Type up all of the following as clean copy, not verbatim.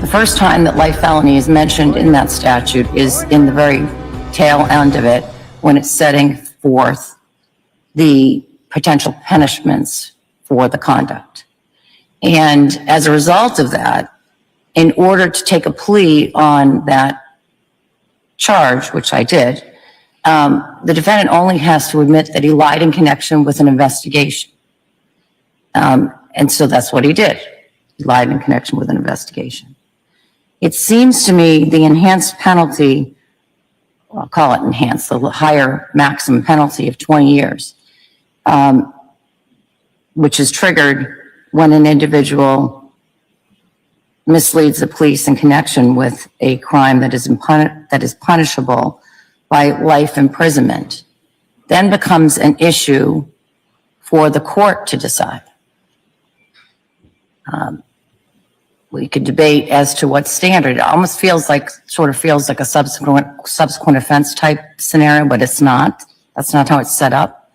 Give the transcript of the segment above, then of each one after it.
The first time that life felony is mentioned in that statute is in the very tail end of it, when it's setting forth the potential punishments for the conduct. And as a result of that, in order to take a plea on that charge, which I did, the defendant only has to admit that he lied in connection with an investigation. And so that's what he did. He lied in connection with an investigation. It seems to me the enhanced penalty, I'll call it enhanced, the higher maximum penalty of 20 years, which is triggered when an individual misleads the police in connection with a crime that is punishable by life imprisonment, then becomes an issue for the court to decide. We could debate as to what standard. It almost feels like a subsequent offense type scenario, but it's not. That's not how it's set up.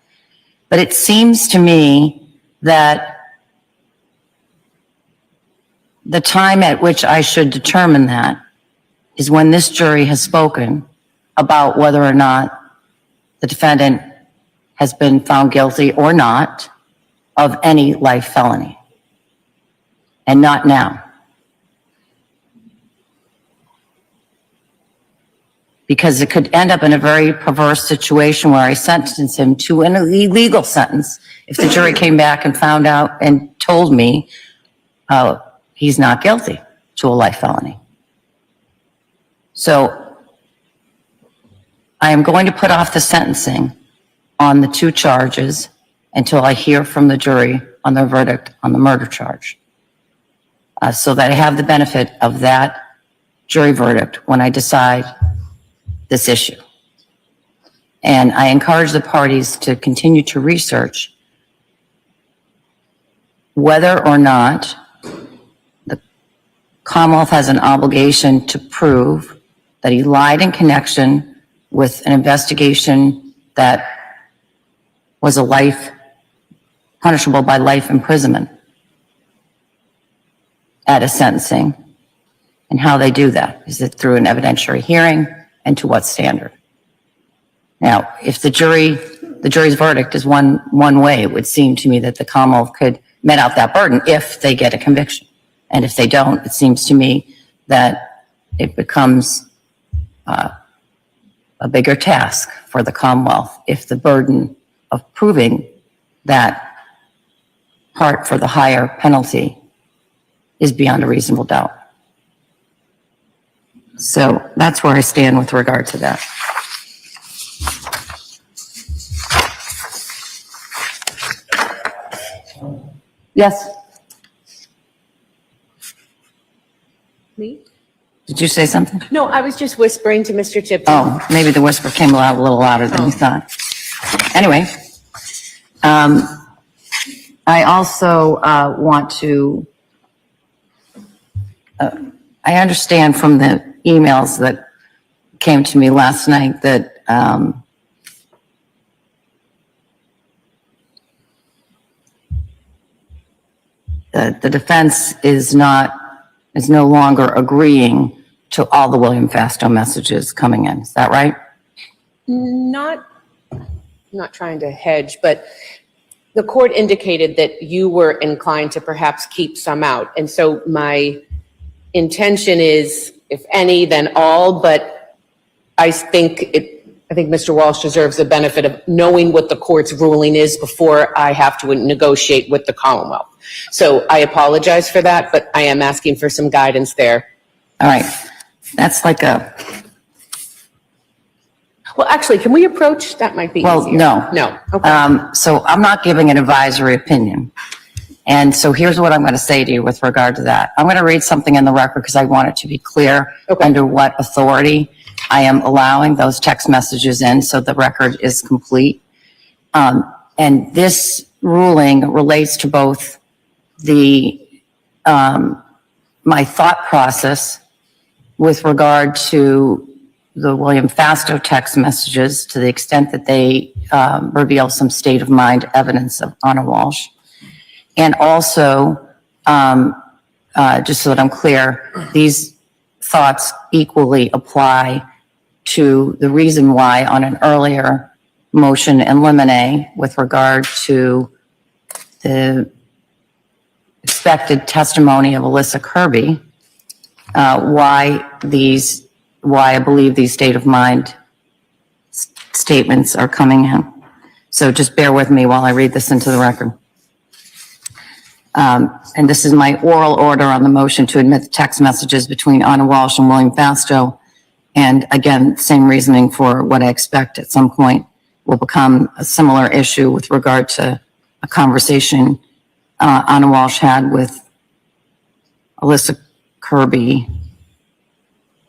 But it seems to me that the time at which I should determine that is when this jury has spoken about whether or not the defendant has been found guilty or not of any life felony, and not now. Because it could end up in a very perverse situation where I sentence him to an illegal sentence if the jury came back and found out and told me he's not guilty to a life felony. So I am going to put off the sentencing on the two charges until I hear from the jury on their verdict on the murder charge, so that I have the benefit of that jury verdict when I decide this issue. And I encourage the parties to continue to research whether or not the Commonwealth has an obligation to prove that he lied in connection with an investigation that was a life, punishable by life imprisonment at a sentencing, and how they do that. Is it through an evidentiary hearing, and to what standard? Now, if the jury's verdict is one way, it would seem to me that the Commonwealth could met out that burden if they get a conviction. And if they don't, it seems to me that it becomes a bigger task for the Commonwealth if the burden of proving that part for the higher penalty is beyond a reasonable doubt. So that's where I stand with regard to that. Yes? Me? Did you say something? No, I was just whispering to Mr. Tipton. Oh, maybe the whisper came out a little louder than you thought. Anyway, I also want to, I understand from the emails that came to me last night that the defense is no longer agreeing to all the William Fastow messages coming in. Is that right? I'm not trying to hedge, but the court indicated that you were inclined to perhaps keep some out. And so my intention is, if any, then all, but I think Mr. Walsh deserves the benefit of knowing what the court's ruling is before I have to negotiate with the Commonwealth. So I apologize for that, but I am asking for some guidance there. All right. That's like a... Well, actually, can we approach? That might be Well, easier. no. No. Okay. So I'm not giving an advisory opinion. And so here's what I'm going to say to you with regard to that. I'm going to read something in the record because I want it to be clear under what authority I am allowing those text messages in, so the record is complete. And this ruling relates to both my thought process with regard to the William Fastow text messages, to the extent that they reveal some state of mind evidence of Anna Walsh, and also just so that I'm clear, these thoughts equally apply to the reason why on an earlier motion in limine with regard to the expected testimony of Alyssa Kirby, why I believe these state of mind statements are coming in. So just bear with me while I read this into the record. And this is my oral order on the motion to admit the text messages between Anna Walshe and William Fastow. And again, same reasoning for what I expect at some point will become a similar issue with regard to a conversation Anna Walshe had with Alyssa Kirby,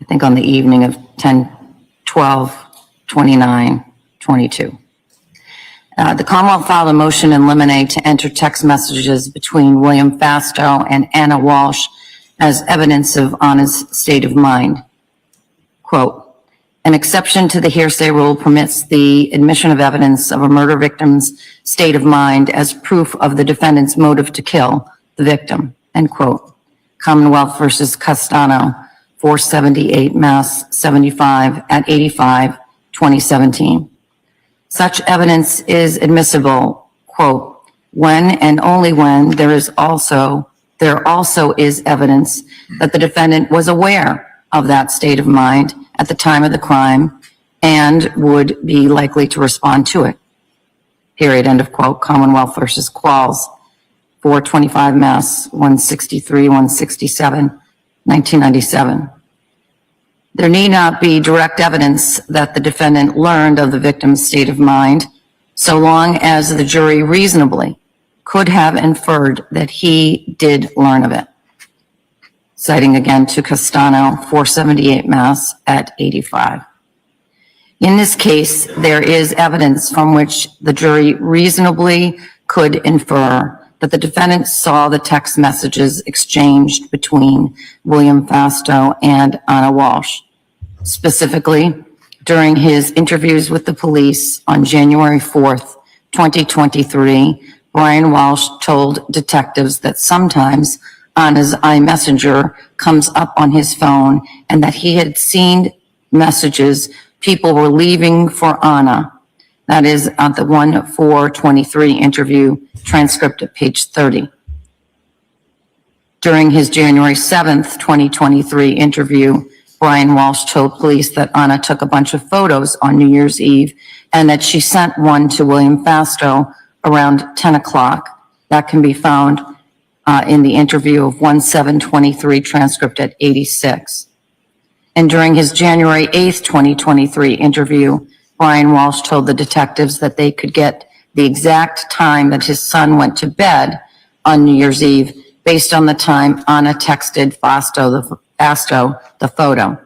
I think on the evening of 10/12/29/22. The Commonwealth filed a motion in limine to enter text messages between William Fastow and Anna Walshe as evidence of Anna's state of mind. Quote, an exception to the hearsay rule permits the admission of evidence of a murder victim's state of mind as proof of the defendant's motive to kill the victim, end quote. Commonwealth versus Castano, 478 Mass 75 at 85, 2017. Such evidence is admissible, quote, when and only when there also is evidence that the defendant was aware of that state of mind at the time of the crime and would be likely to respond to it. Period, end of quote. Commonwealth versus Qualls, 425 Mass 163, 167, 1997. There need not be direct evidence that the defendant learned of the victim's state of mind, so long as the jury reasonably could have inferred that he did learn of it. Citing again to Castano, 478 Mass at 85. In this case, there is evidence from which the jury reasonably could infer that the defendant saw the text messages exchanged between William Fastow and Anna Walshe. Specifically, during his interviews with the police on January 4th, 2023, Brian Walshe told detectives that sometimes Anna's iMessenger comes up on his phone and that he had seen messages people were leaving for Anna. That is on the 1/4/23 interview transcript at page 30. During his January 7th, 2023 interview, Brian Walshe told police that Anna took a bunch of photos on New Year's Eve and that she sent one to William Fastow around 10 o'clock. That can be found in the interview of 1/7/23 transcript at 86. And during his January 8th, 2023 interview, Brian Walshe told the detectives that they could get the exact time that his son went to bed on New Year's Eve based on the time Anna texted Fastow the photo.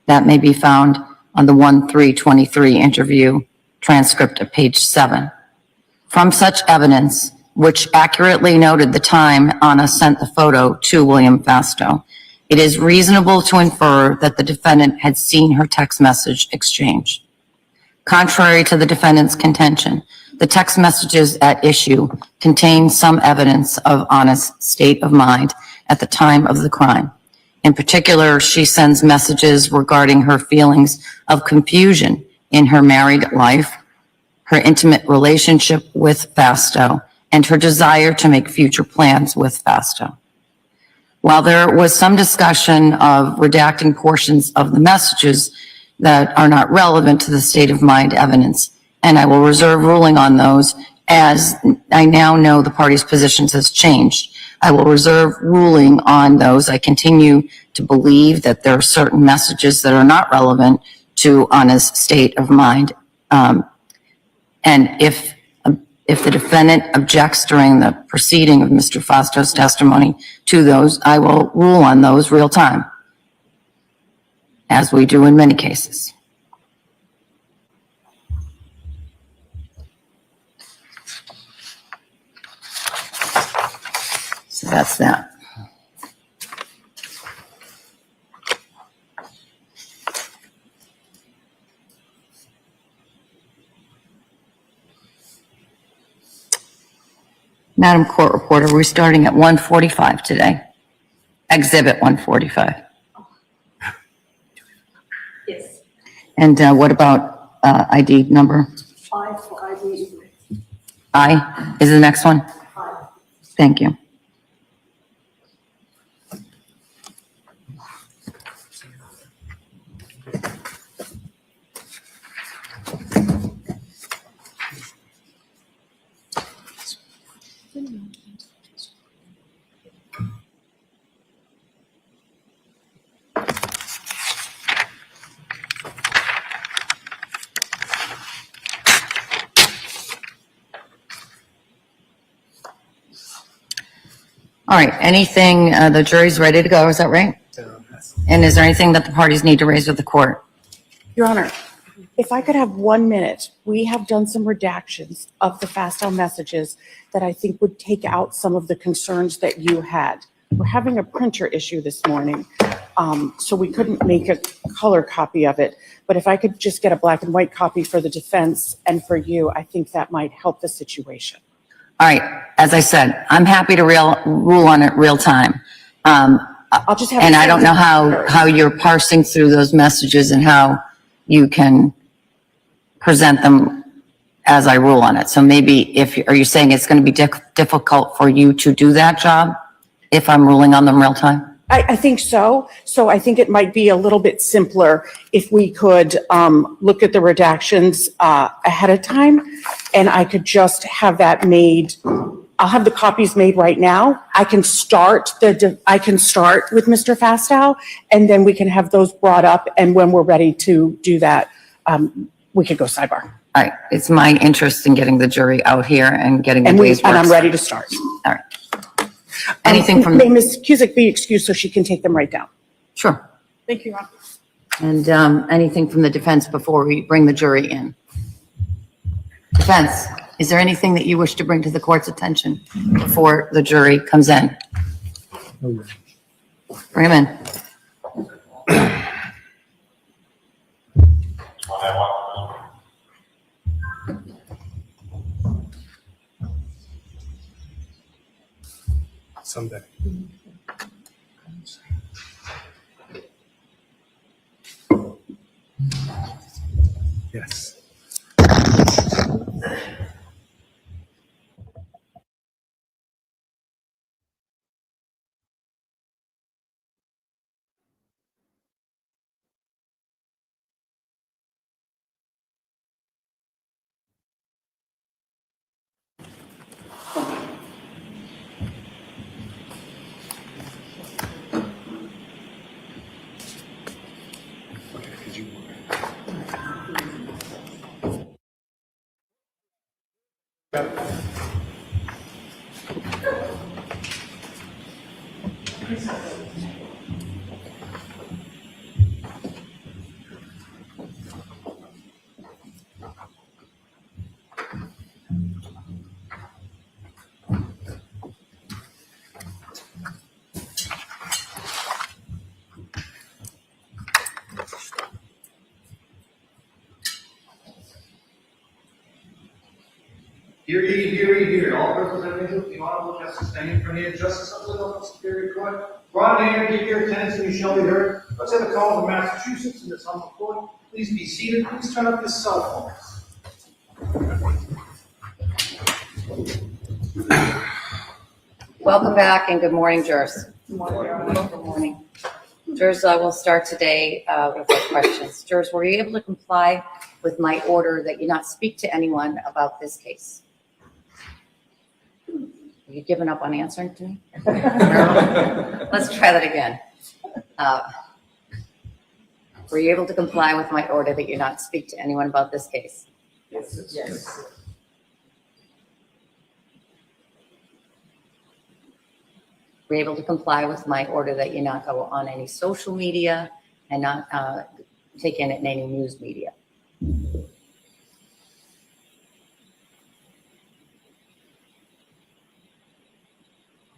That may be found on the 1/3/23 interview transcript at page 7. From such evidence, which accurately noted the time Anna sent the photo to William Fastow, it is reasonable to infer that the defendant had seen her text message exchange. Contrary to the defendant's contention, the text messages at issue contain some evidence of Anna's state of mind at the time of the crime. In particular, she sends messages regarding her feelings of confusion in her married life, her intimate relationship with Fastow, and her desire to make future plans with Fastow. While there was some discussion of redacting portions of the messages that are not relevant to the state of mind evidence, and I will reserve ruling on those as I now know the parties' positions has changed. I will reserve ruling on those. I continue to believe that there are certain messages that are not relevant to Anna's state of mind. And if the defendant objects during the proceeding of Mr. Fastow's testimony to those, I will rule on those real time, as we do in many cases. So that's that. Madam Court Reporter, we're starting at 1:45 today. Exhibit 145. Yes. And what about ID number? 5 for ID. I is the next one? 5. Thank you. All right, anything, the jury's ready to go, is that right? And is there anything that the parties need to raise with the court? Your Honor, if I could have 1 minute, we have done some redactions of the FastL messages that I think would take out some of the concerns that you had. We're having a printer issue this morning, so we couldn't make a color copy of it. But if I could just get a black and white copy for the defense and for you, I think that might help the situation. All right, as I said, I'm happy to rule on it real time. I'll just have. And I don't know how you're parsing through those messages and how you can present them as I rule on it. So maybe are you saying it's going to be difficult for you to do that job if I'm ruling on them real time? I think so. So I think it might be a little bit simpler if we could look at the redactions ahead of time, and I could just have that made. I'll have the copies made right now. I can start with Mr. Fastow, and then we can have those brought up. And when we're ready to do that, we could go sidebar. All right, it's my interest in getting the jury out here and getting the day's work. And I'm ready to start. All right. Anything from May Ms. Cusick be excused so she can take them right down. Sure. Thank you, Your Honor. And anything from the defense before we bring the jury in? Defense, is there anything that you wish to bring to the court's attention before the jury comes in? Bring him in. Someday. Yes. Hear ye, hear ye, hear. All representatives of the Honorable Justice standing for the Justice of the Local Superior Court. Draw near, give your attendance, and you shall be heard. Let's have a call to Massachusetts in this humble court. Please be seated. Please turn up your cell phones. Welcome back and good morning, jurors. Good morning. Jurors, I will start today with our questions. Jurors, were you able to comply with my order that you not speak to anyone about this case? Have you given up on answering to me? Let's try that again. Were you able to comply with my order that you not speak to anyone about this case? Yes. Were you able to comply with my order that you not go on any social media and not take in any news media?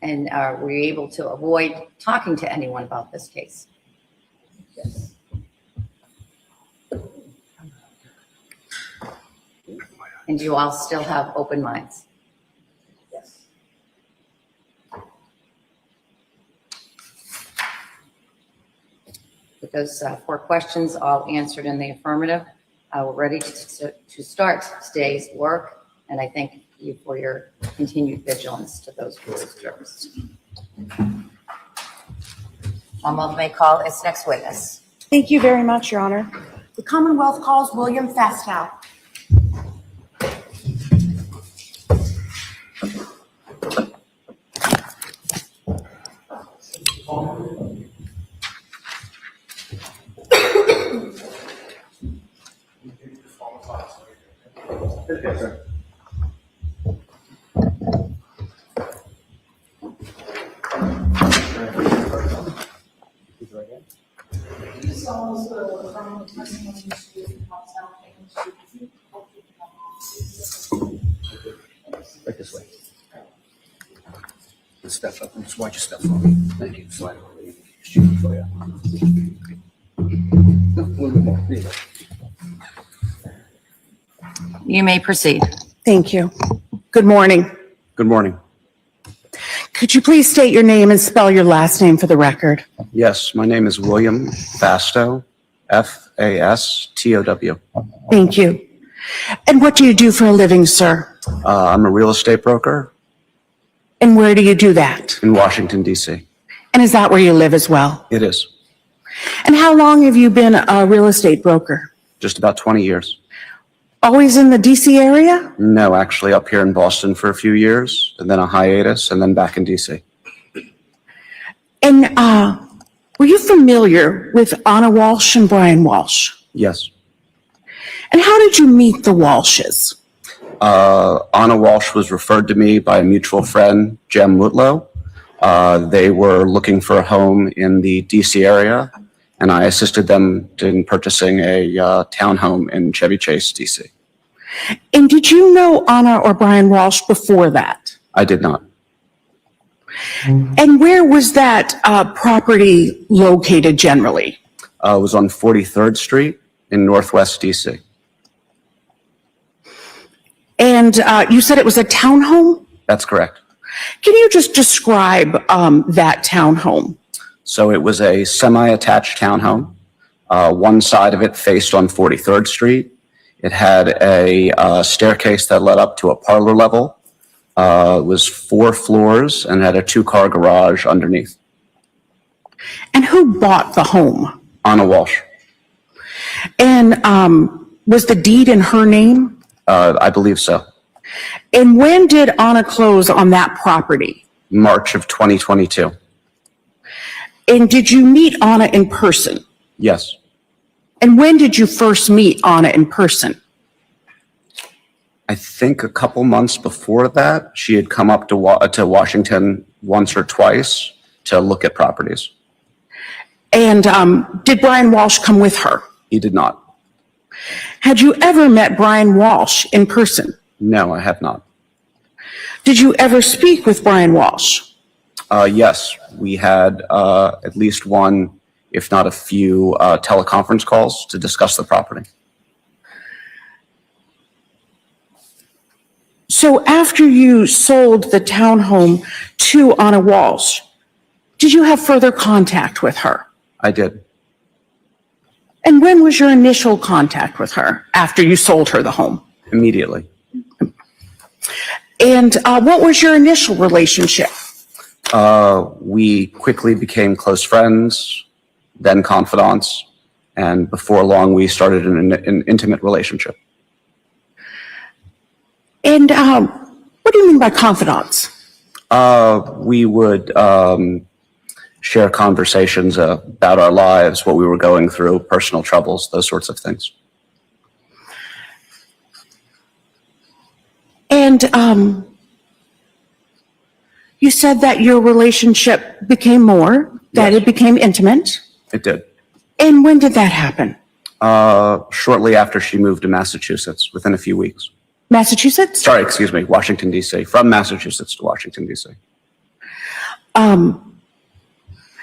And were you able to avoid talking to anyone about this case? Yes. And do you all still have open minds? Yes. With those 4 questions all answered in the affirmative, we're ready to start today's work, and I thank you for your continued vigilance to those rules terms. Commonwealth may call its next witness. Thank you very much, Your Honor. The Commonwealth calls William Fastow. Right this way. Let's step up and just watch your step forward. Thank you. Slide over. Shoot for you. No, a little bit more. There you go. You may proceed. Thank you. Good morning. Good morning. Could you please state your name and spell your last name for the record? Yes, my name is William Fastow, Fastow. Thank you. And what do you do for a living, sir? I'm a real estate broker And where do you do that? in Washington, D.C. And is that where you live as well? It is And how long have you been a real estate broker? just about 20 years. Always in the DC area? No, actually up here in Boston for a few years, and then a hiatus, and then back in D.C. And were you familiar with Anna Walshe and Brian Walshe? Yes. And how did you meet the Walshes? Anna Walshe was referred to me by a mutual friend, Jem Mutlow. They were looking for a home in the DC area, and I assisted them in purchasing a townhome in Chevy Chase, DC. And did you know Anna or Brian Walshe before that? I did not. And where was that property located generally? It was on 43rd Street in Northwest DC. And you said it was a townhome? That's correct. Can you just describe that townhome? So it was a semi-attached townhome. One side of it faced on 43rd Street. It had a staircase that led up to a parlor level. It was 4 floors and had a 2-car garage underneath. And who bought the home? Anna Walshe. And was the deed in her name? I believe so. And when did Anna close on that property? March of 2022. And did you meet Anna in person? Yes. And when did you first meet Anna in person? I think a couple months before that, she had come up to Washington once or twice to look at properties. And did Brian Walshe come with her? He did not. Had you ever met Brian Walshe in person? No, I have not. Did you ever speak with Brian Walshe? Yes, we had at least one, if not a few, teleconference calls to discuss the property. So after you sold the townhome to Anna Walshe, did you have further contact with her? I did. And when was your initial contact with her after you sold her the home? Immediately. And what was your initial relationship? We quickly became close friends, then confidants, and before long we started an intimate relationship. And what do you mean by confidants? We would share conversations about our lives, what we were going through, personal troubles, those sorts of things. And you said that your relationship became more, that Yes. it became intimate. It did. And when did that happen? Shortly after she moved to Massachusetts, within a few weeks. Massachusetts? Sorry, excuse me, Washington, D.C., from Massachusetts to Washington, D.C.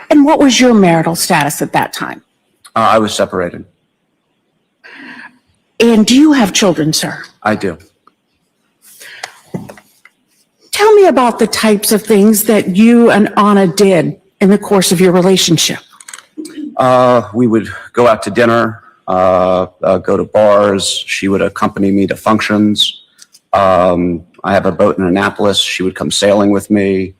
And what was your marital status at that time? I was separated. And do you have children, sir? I do. Tell me about the types of things that you and Anna did in the course of your relationship. We would go out to dinner, go to bars. She would accompany me to functions. I have a boat in Annapolis. She would come sailing with me.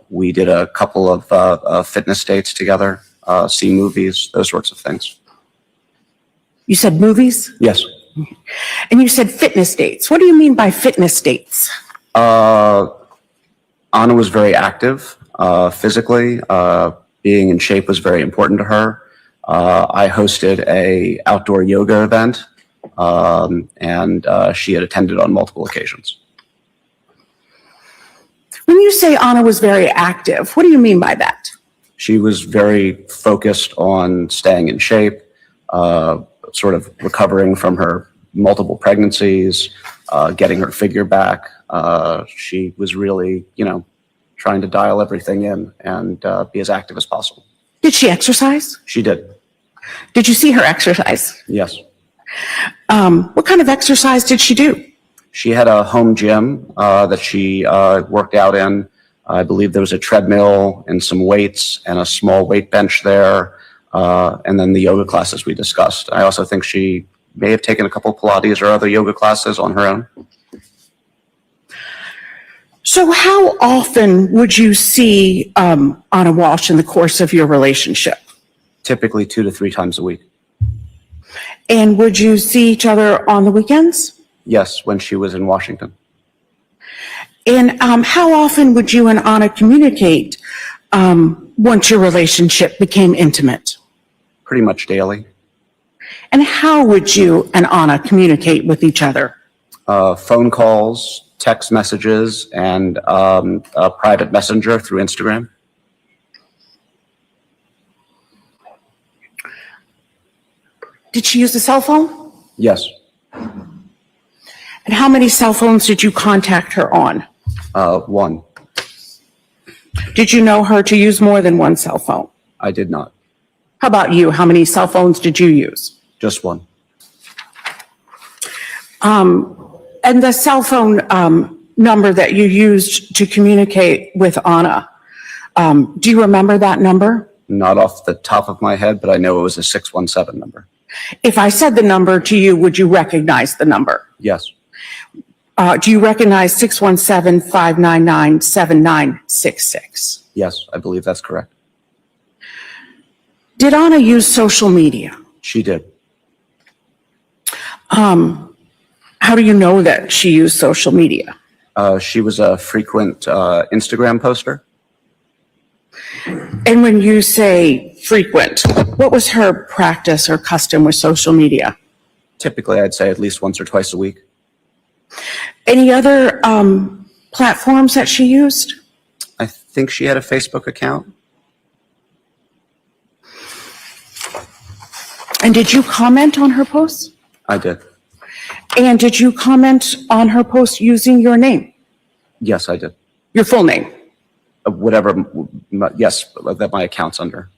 We did a couple of fitness dates together, see movies, those sorts of things. You said movies? Yes. And you said fitness dates. What do you mean by fitness dates? Anna was very active physically. Being in shape was very important to her. I hosted a outdoor yoga event, and she had attended on multiple occasions. When you say Anna was very active, what do you mean by that? She was very focused on staying in shape, sort of recovering from her multiple pregnancies, getting her figure back. She was really, trying to dial everything in and be as active as possible. Did she exercise? She did. Did you see her exercise? Yes. What kind of exercise did she do? She had a home gym that she worked out in. I believe there was a treadmill and some weights and a small weight bench there, and then the yoga classes we discussed. I also think she may have taken a couple of Pilates or other yoga classes on her own. So how often would you see Anna Walshe in the course of your relationship? Typically 2 to 3 times a week. And would you see each other on the weekends? Yes, when she was in Washington. And how often would you and Anna communicate once your relationship became intimate? Pretty much daily. And how would you and Anna communicate with each other? Phone calls, text messages, and a private messenger through Instagram. Did she use a cell phone? Yes. And how many cell phones did you contact her on? 1. Did you know her to use more than one cell phone? I did not. How about you? How many cell phones did you use? Just 1. And the cell phone number that you used to communicate with Anna, do you remember that number? Not off the top of my head, but I know it was a 617 number. If I said the number to you, would you recognize the number? Yes. Do you recognize 617-599-7966? Yes, I believe that's correct. Did Anna use social media? She did. How do you know that she used social media? She was a frequent Instagram poster. And when you say frequent, what was her practice or custom with social media? Typically, I'd say at least once or twice a week. Any other platforms that she used? I think she had a Facebook account. And did you comment on her posts? I did. And did you comment on her post using your name, Yes, I did. your full name? Whatever, yes, that my account's under.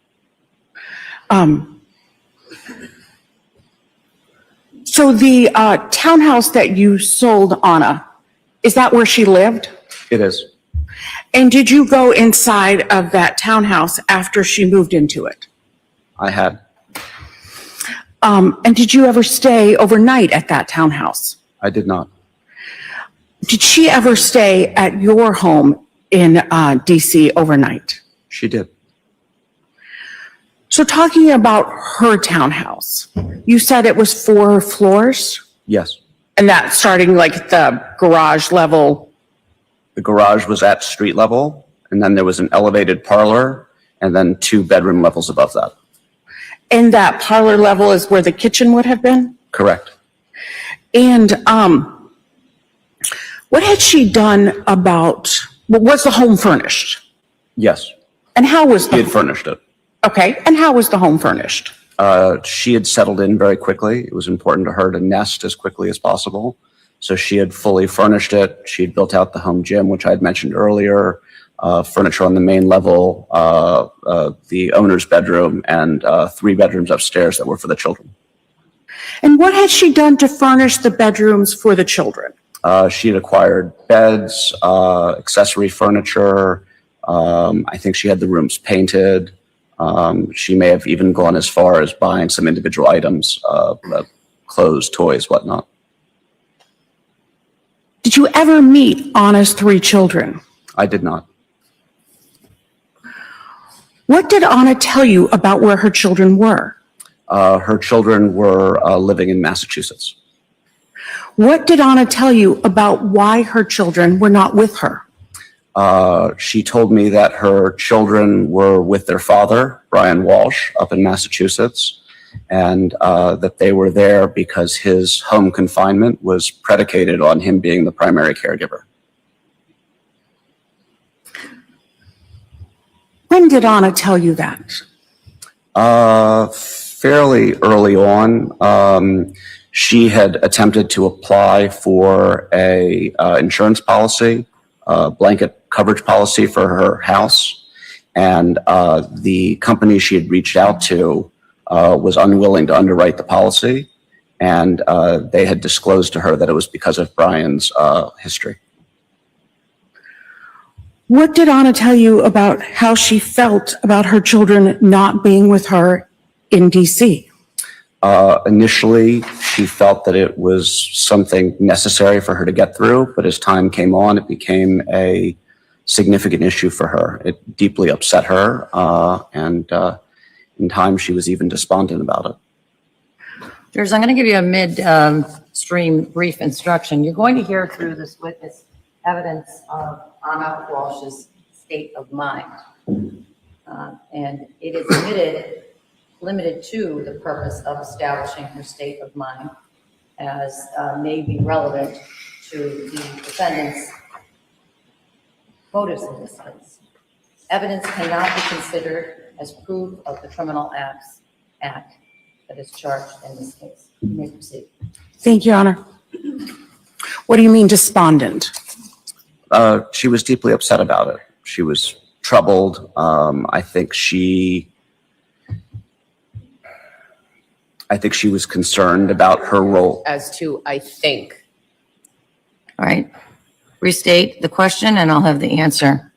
So the townhouse that you sold Anna, is that where she lived? It is. And did you go inside of that townhouse after she moved into it? I had. And did you ever stay overnight at that townhouse? I did not. Did she ever stay at your home in DC overnight? She did. So talking about her townhouse, you said it was 4 floors? Yes. And that starting like the garage level? The garage was at street level, and then there was an elevated parlor, and then 2 bedroom levels above that. And that parlor level is where the kitchen would have been? Correct. And what had she done about, was the home furnished? Yes. And how was She had the, furnished it. okay, and how was the home furnished? She had settled in very quickly. It was important to her to nest as quickly as possible. So she had fully furnished it. She had built out the home gym, which I had mentioned earlier, furniture on the main level, the owner's bedroom, and 3 bedrooms upstairs that were for the children. And what had she done to furnish the bedrooms for the children? She had acquired beds, accessory furniture. I think she had the rooms painted. She may have even gone as far as buying some individual items, clothes, toys, whatnot. Did you ever meet Anna's three children? I did not. What did Anna tell you about where her children were? Her children were living in Massachusetts. What did Anna tell you about why her children were not with her? She told me that her children were with their father, Brian Walshe, up in Massachusetts, and that they were there because his home confinement was predicated on him being the primary caregiver. When did Anna tell you that? Fairly early on. She had attempted to apply for a insurance policy, blanket coverage policy for her house, and the company she had reached out to was unwilling to underwrite the policy, and they had disclosed to her that it was because of Brian's history. What did Anna tell you about how she felt about her children not being with her in DC? Initially, she felt that it was something necessary for her to get through, but as time came on, it became a significant issue for her. It deeply upset her, and in time, she was even despondent about it. Jurors, I'm going to give you a mid-stream brief instruction. You're going to hear through this witness evidence of Anna Walsh's state of mind. And it is limited to the purpose of establishing her state of mind as may be relevant to the defendant's motives in this case. Evidence cannot be considered as proof of the criminal act that is charged in this case. You may proceed. Thank you, Your Honor. What do you mean despondent? She was deeply upset about it. She was troubled. I think she was concerned about her role. As to, I think. All right. Restate the question and I'll have the answer.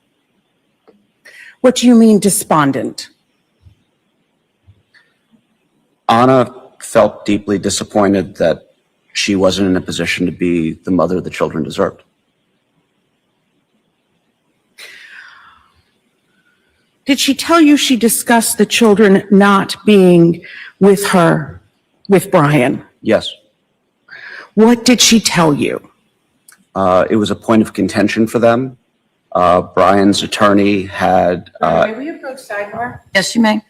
What do you mean despondent? Anna felt deeply disappointed that she wasn't in a position to be the mother the children deserved. Did she tell you she discussed the children not being with her, with Brian? Yes. What did she tell you? It was a point of contention for them. Brian's attorney had, May we approach sidebar? Yes, you may.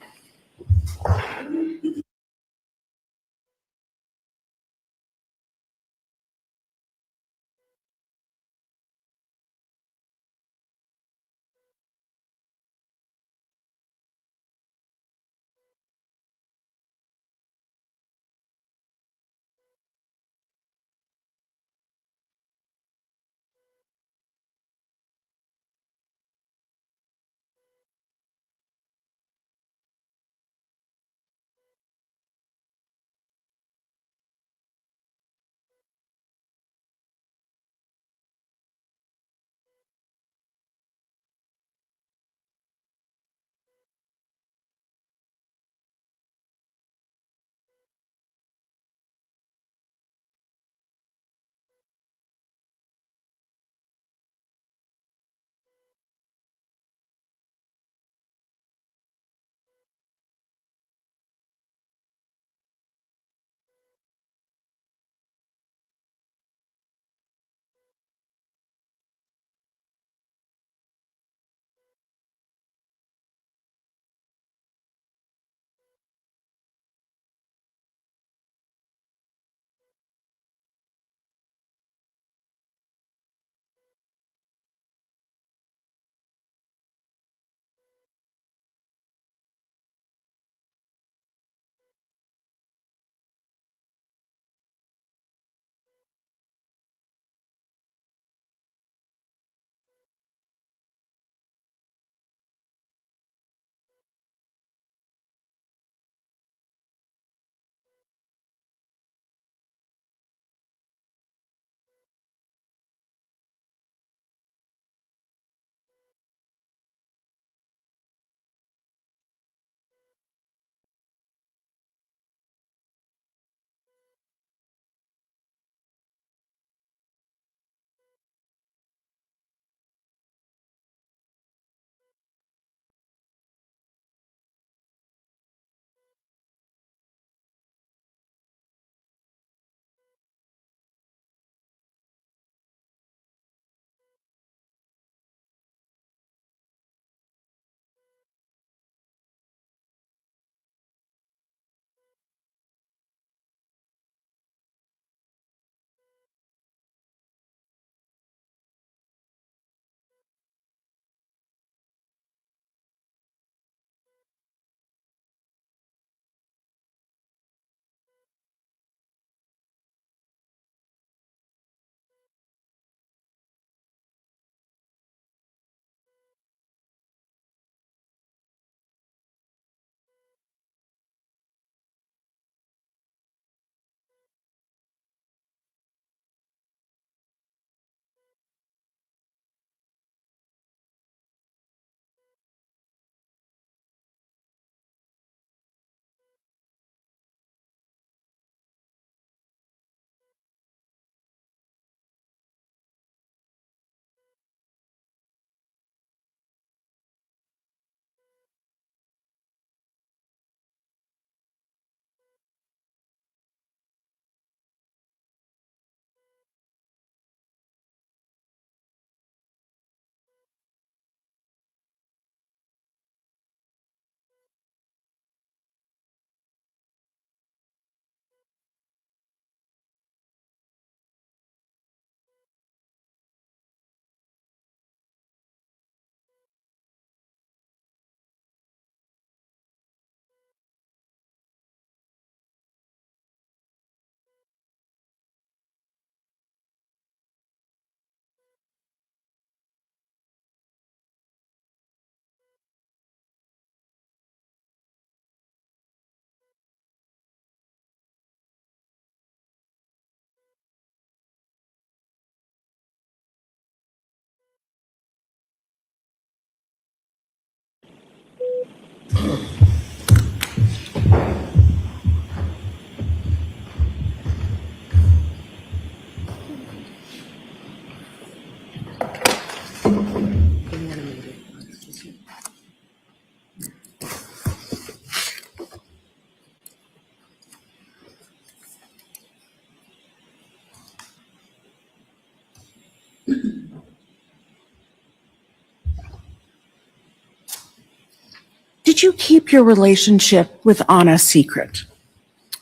Did you keep your relationship with Anna secret?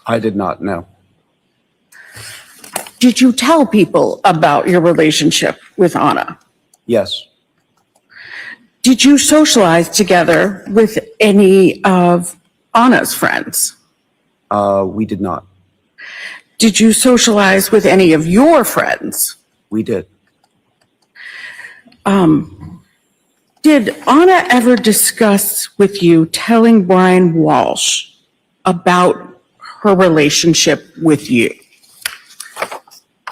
I did not know. Did you tell people about your relationship with Anna? Yes, Did you socialize together with any of Anna's friends? we did not. Did you socialize with any of your friends? We did. Did Anna ever discuss with you telling Brian Walshe about her relationship with you?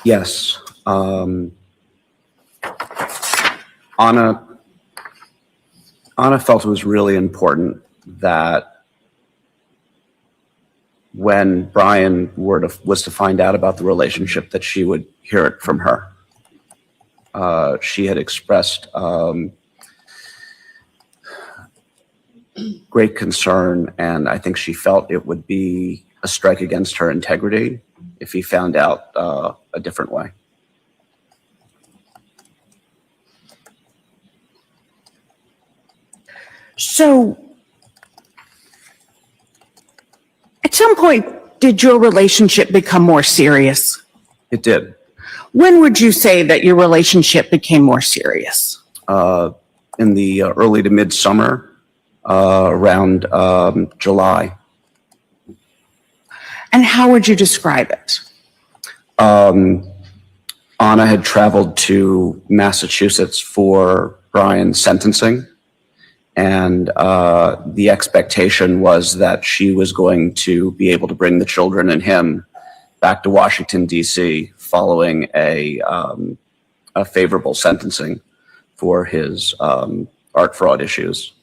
Yes. Anna felt it was really important that when Brian was to find out about the relationship, that she would hear it from her. She had expressed great concern, and I think she felt it would be a strike against her integrity if he found out a different way. So, at some point, did your relationship become more serious? It did. When would you say that your relationship became more serious? In the early to mid-summer, around July. And how would you describe it? Anna had traveled to Massachusetts for Brian's sentencing, and the expectation was that she was going to be able to bring the children and him back to Washington, D.C. following a favorable sentencing for his art fraud issues.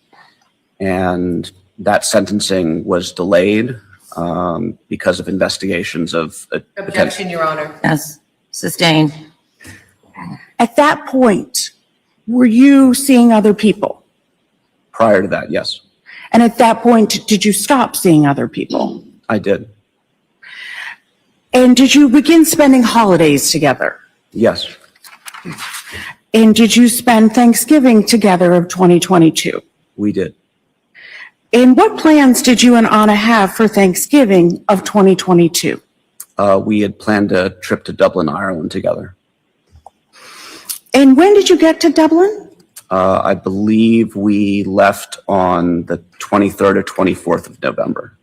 And that sentencing was delayed because of investigations of Objection, Your Honor. Yes, sustained. At that point, were you seeing other people? Prior to that, yes, And at that point, did you stop seeing other people? I did. And did you begin spending holidays together? Yes, And did you spend Thanksgiving together of 2022? we did. And what plans did you and Anna have for Thanksgiving of 2022? We had planned a trip to Dublin, Ireland together. And when did you get to Dublin? I believe we left on the 23rd or 24th of November.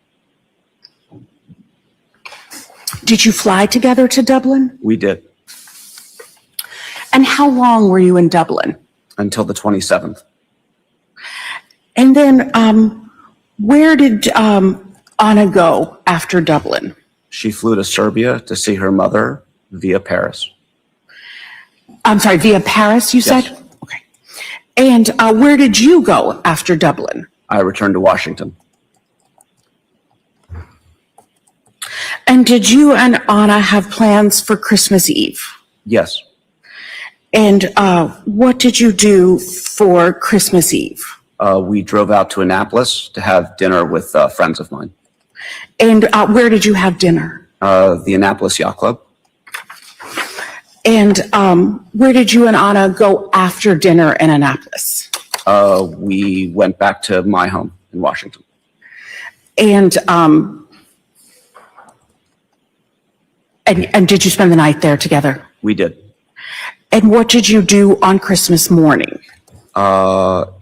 Did you fly together to Dublin? We did, And how long were you in Dublin? until the 27th. And then where did Anna go after Dublin? She flew to Serbia to see her mother via Paris. I'm sorry, via Paris, you said? Yes. Okay. And where did you go after Dublin? I returned to Washington. And did you and Anna have plans for Christmas Eve? Yes, And what did you do for Christmas Eve? we drove out to Annapolis to have dinner with friends of mine. And where did you have dinner? The Annapolis Yacht Club. And where did you and Anna go after dinner in Annapolis? We went back to my home in Washington. And did you spend the night there together? We did. And what did you do on Christmas morning?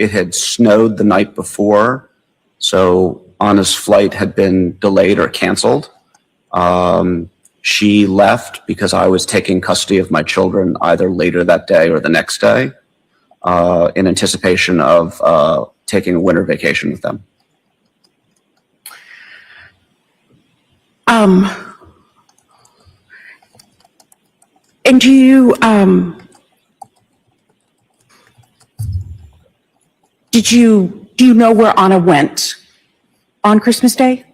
It had snowed the night before, so Anna's flight had been delayed or canceled. She left because I was taking custody of my children either later that day or the next day, in anticipation of taking a winter vacation with them. And do you know where Anna went on Christmas Day?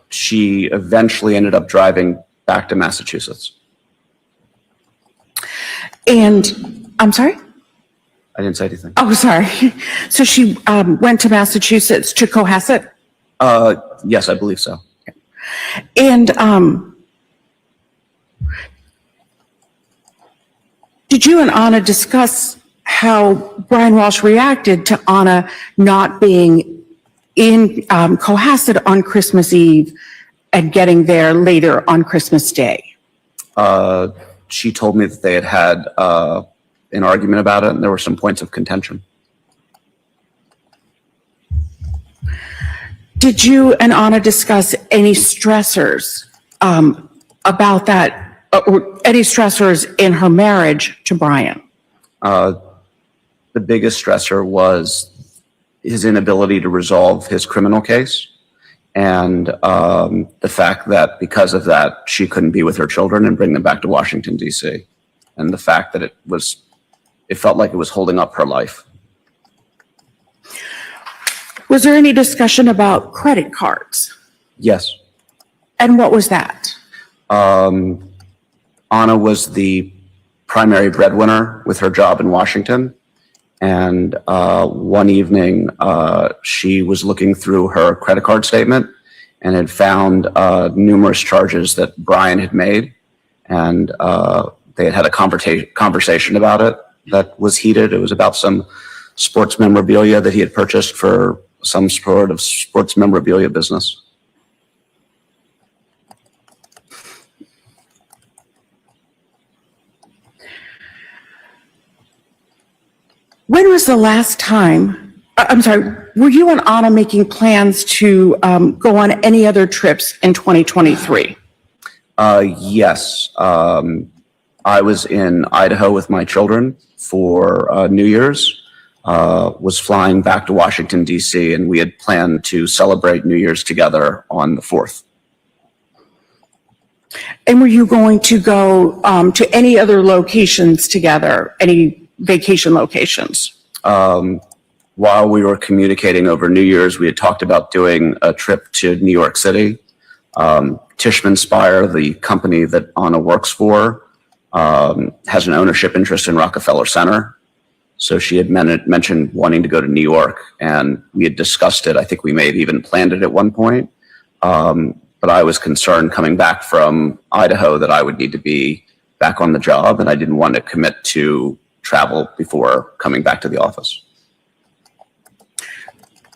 She eventually ended up driving back to Massachusetts. And, I'm sorry? I didn't say anything. Oh, sorry. So she went to Massachusetts to Cohasset? Yes, I believe so. And did you and Anna discuss how Brian Walshe reacted to Anna not being in Cohasset on Christmas Eve and getting there later on Christmas Day? She told me that they had an argument about it, and there were some points of contention. Did you and Anna discuss any stressors about that, or any stressors in her marriage to Brian? The biggest stressor was his inability to resolve his criminal case, and the fact that because of that, she couldn't be with her children and bring them back to Washington, D.C., and the fact that it felt like it was holding up her life. Was there any discussion about credit cards? Yes. And what was that? Anna was the primary breadwinner with her job in Washington. And one evening, she was looking through her credit card statement and had found numerous charges that Brian had made. And they had had a conversation about it that was heated. It was about some sports memorabilia that he had purchased for some sort of sports memorabilia business. When was the last time, I'm sorry, were you and Anna making plans to go on any other trips in 2023? Yes. I was in Idaho with my children for New Year's. Was flying back to Washington, D.C., and we had planned to celebrate New Year's together on the 4th. And were you going to go to any other locations together, any vacation locations? While we were communicating over New Year's, we had talked about doing a trip to New York City. Tishman Speyer, the company that Anna works for, has an ownership interest in Rockefeller Center. So she had mentioned wanting to go to New York, and we had discussed it. I think we may have even planned it at one point. But I was concerned coming back from Idaho that I would need to be back on the job, and I didn't want to commit to travel before coming back to the office.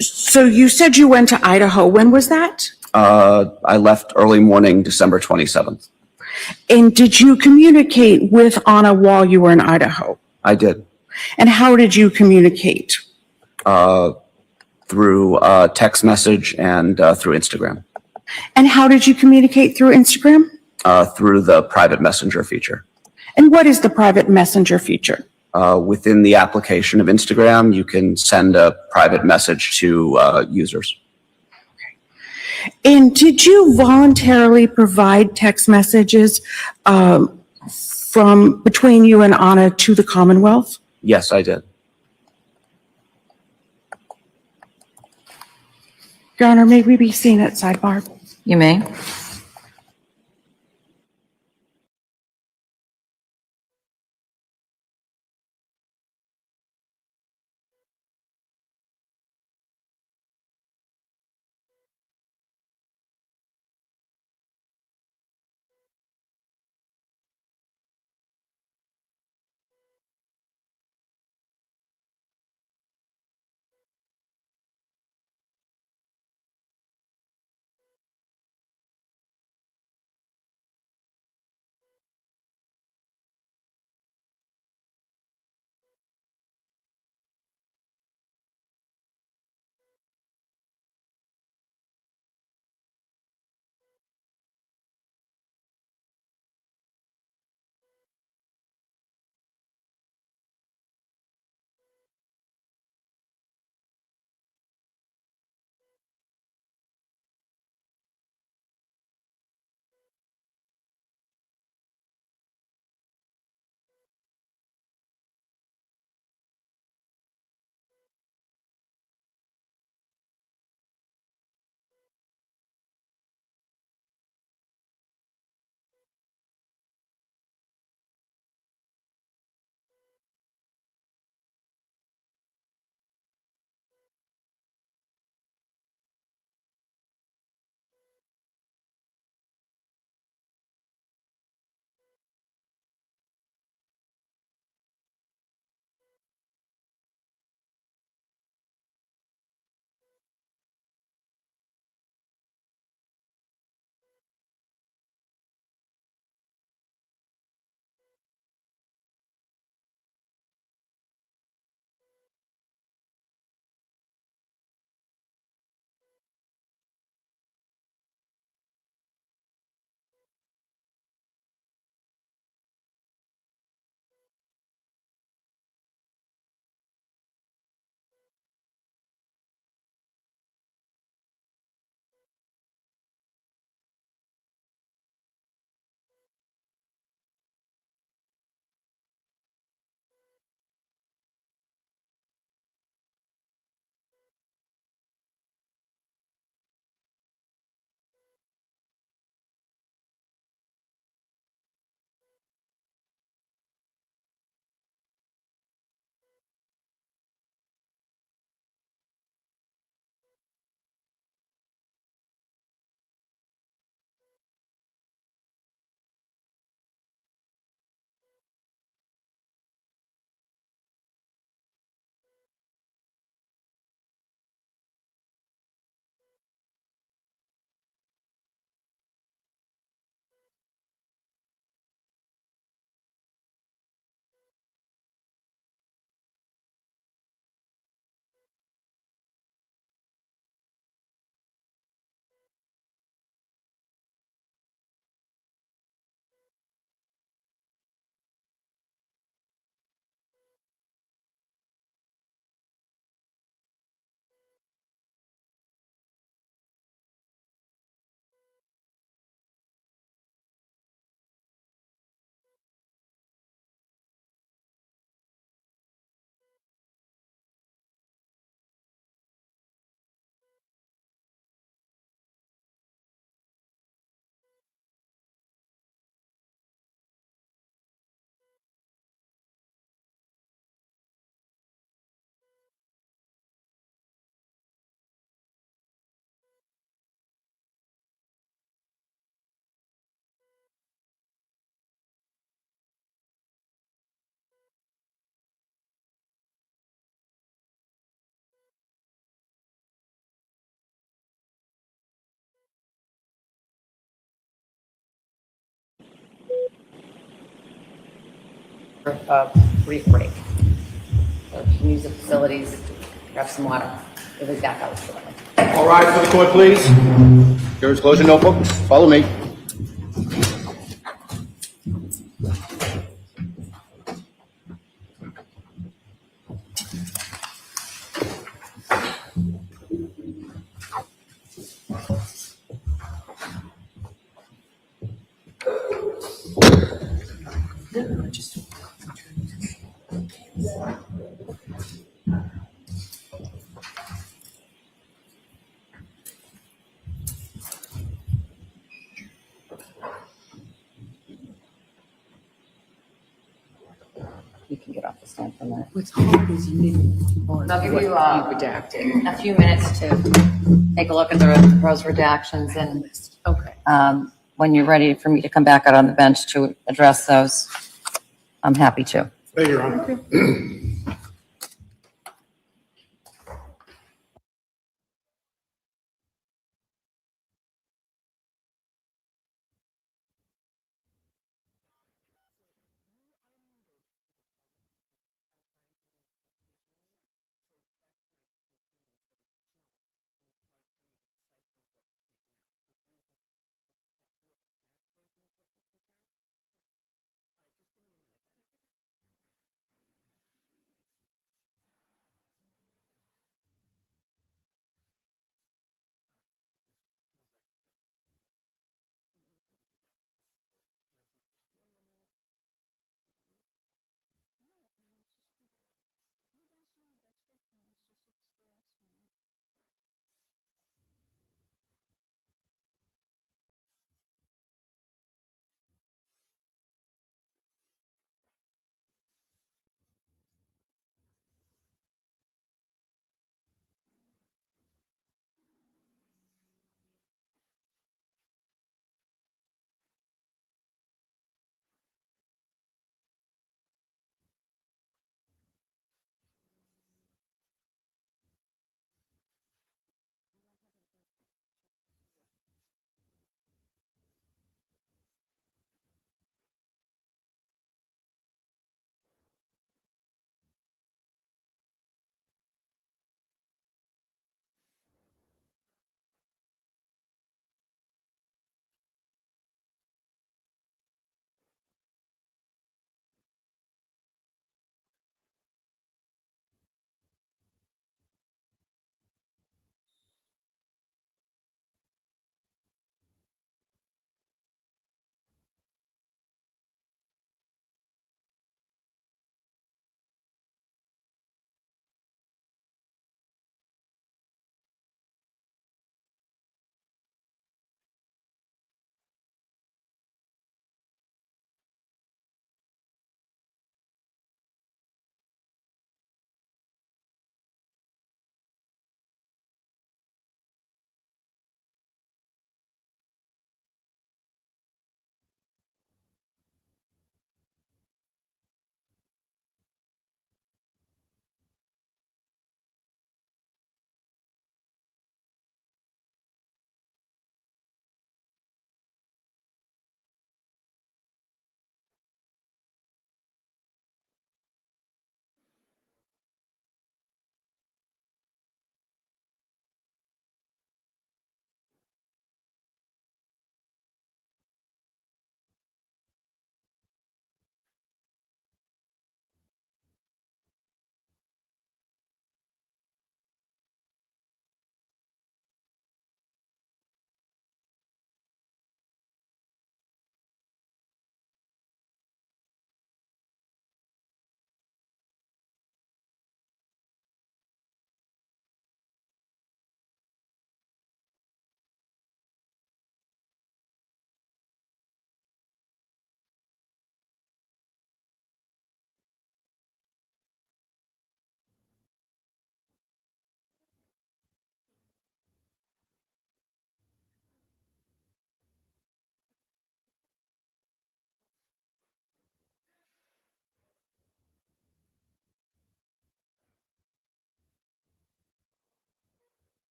So you said you went to Idaho. When was that? I left early morning, December 27th. And did you communicate with Anna while you were in Idaho? I did. And how did you communicate? Through text message and through Instagram. And how did you communicate through Instagram? Through the private messenger feature. And what is the private messenger feature? Within the application of Instagram, you can send a private message to users. And did you voluntarily provide text messages from between you and Anna to the Commonwealth? Yes, I did. Your Honor, may we be seen at sidebar? You may. a brief break. So you can use the facilities, grab some water. We'll be back out shortly. All rise for the court, please. Jurors, close your notebooks. Follow me. You can get off the stand for a minute. What's hard is you didn't want I'll give what you, you a redacted. few minutes to take a look at the proposed redactions, and Okay. when you're ready for me to come back out on the bench to address those, I'm happy to. There, Your Honor.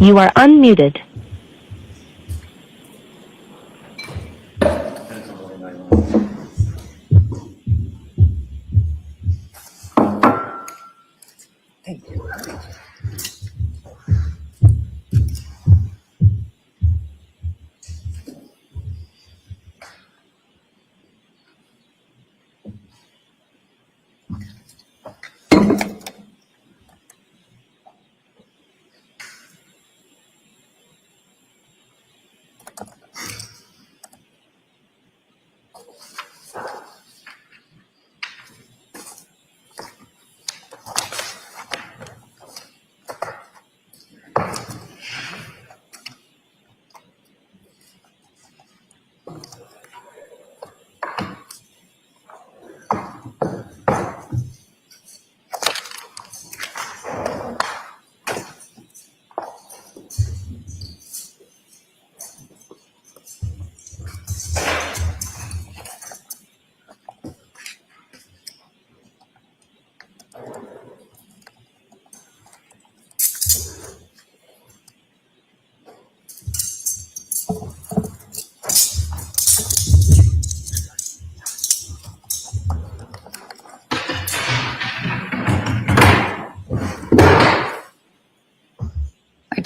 You are unmuted.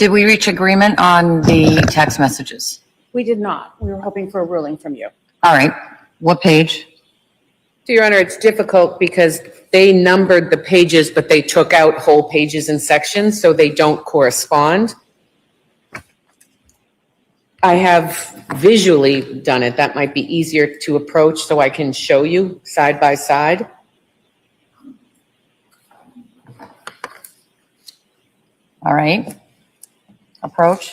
Did we reach agreement on the text messages? We did not. We were hoping for a ruling from you. All right, what page? So, Your Honor, it's difficult because they numbered the pages, but they took out whole pages and sections, so they don't correspond. I have visually done it. That might be easier to approach so I can show you side by side. All right, approach.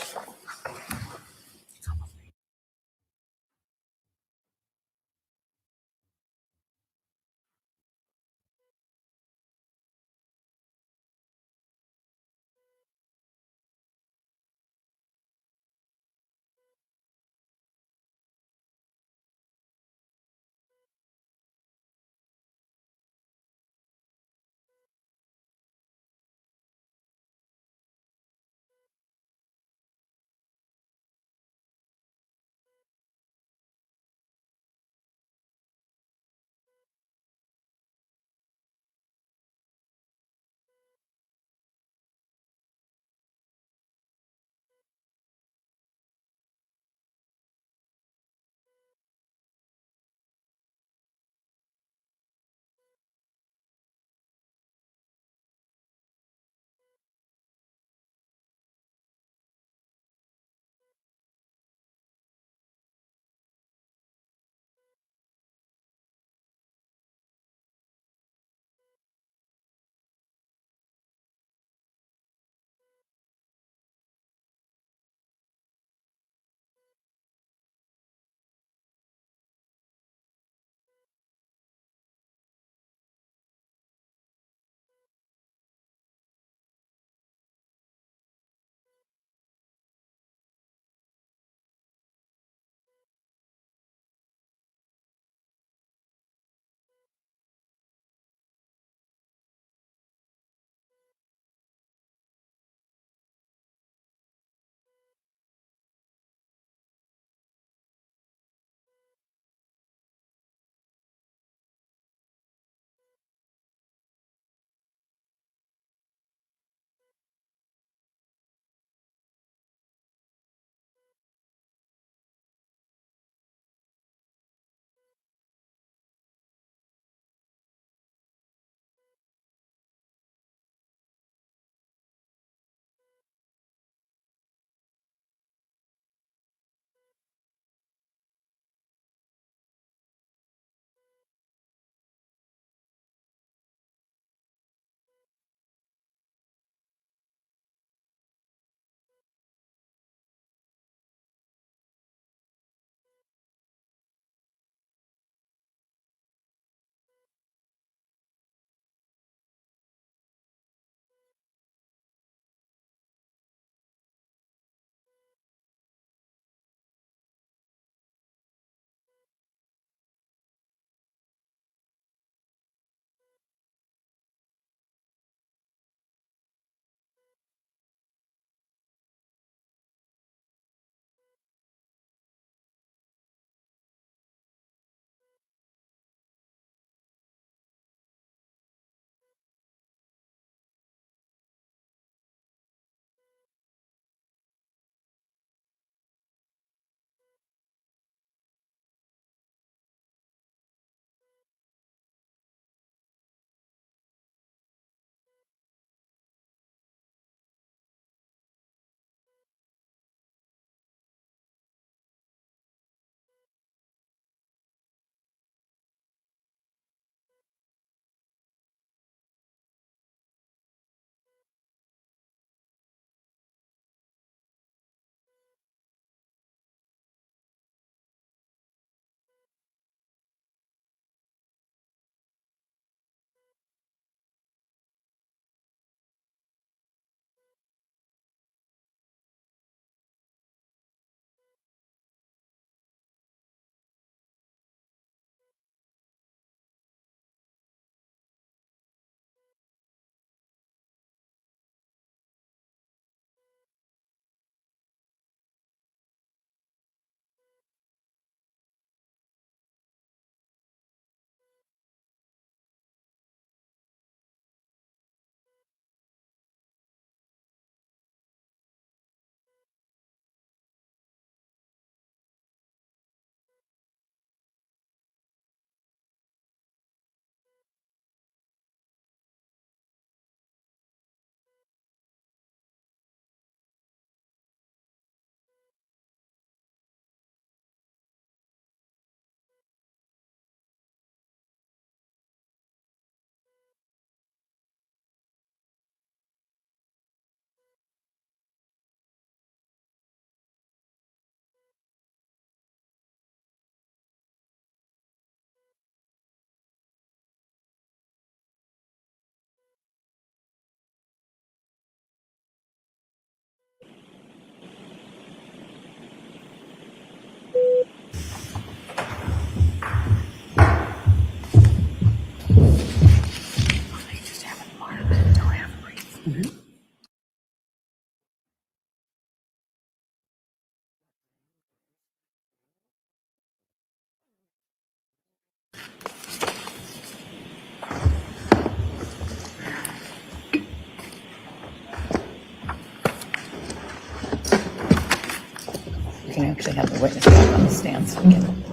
actually have the witness back on the stand so we can.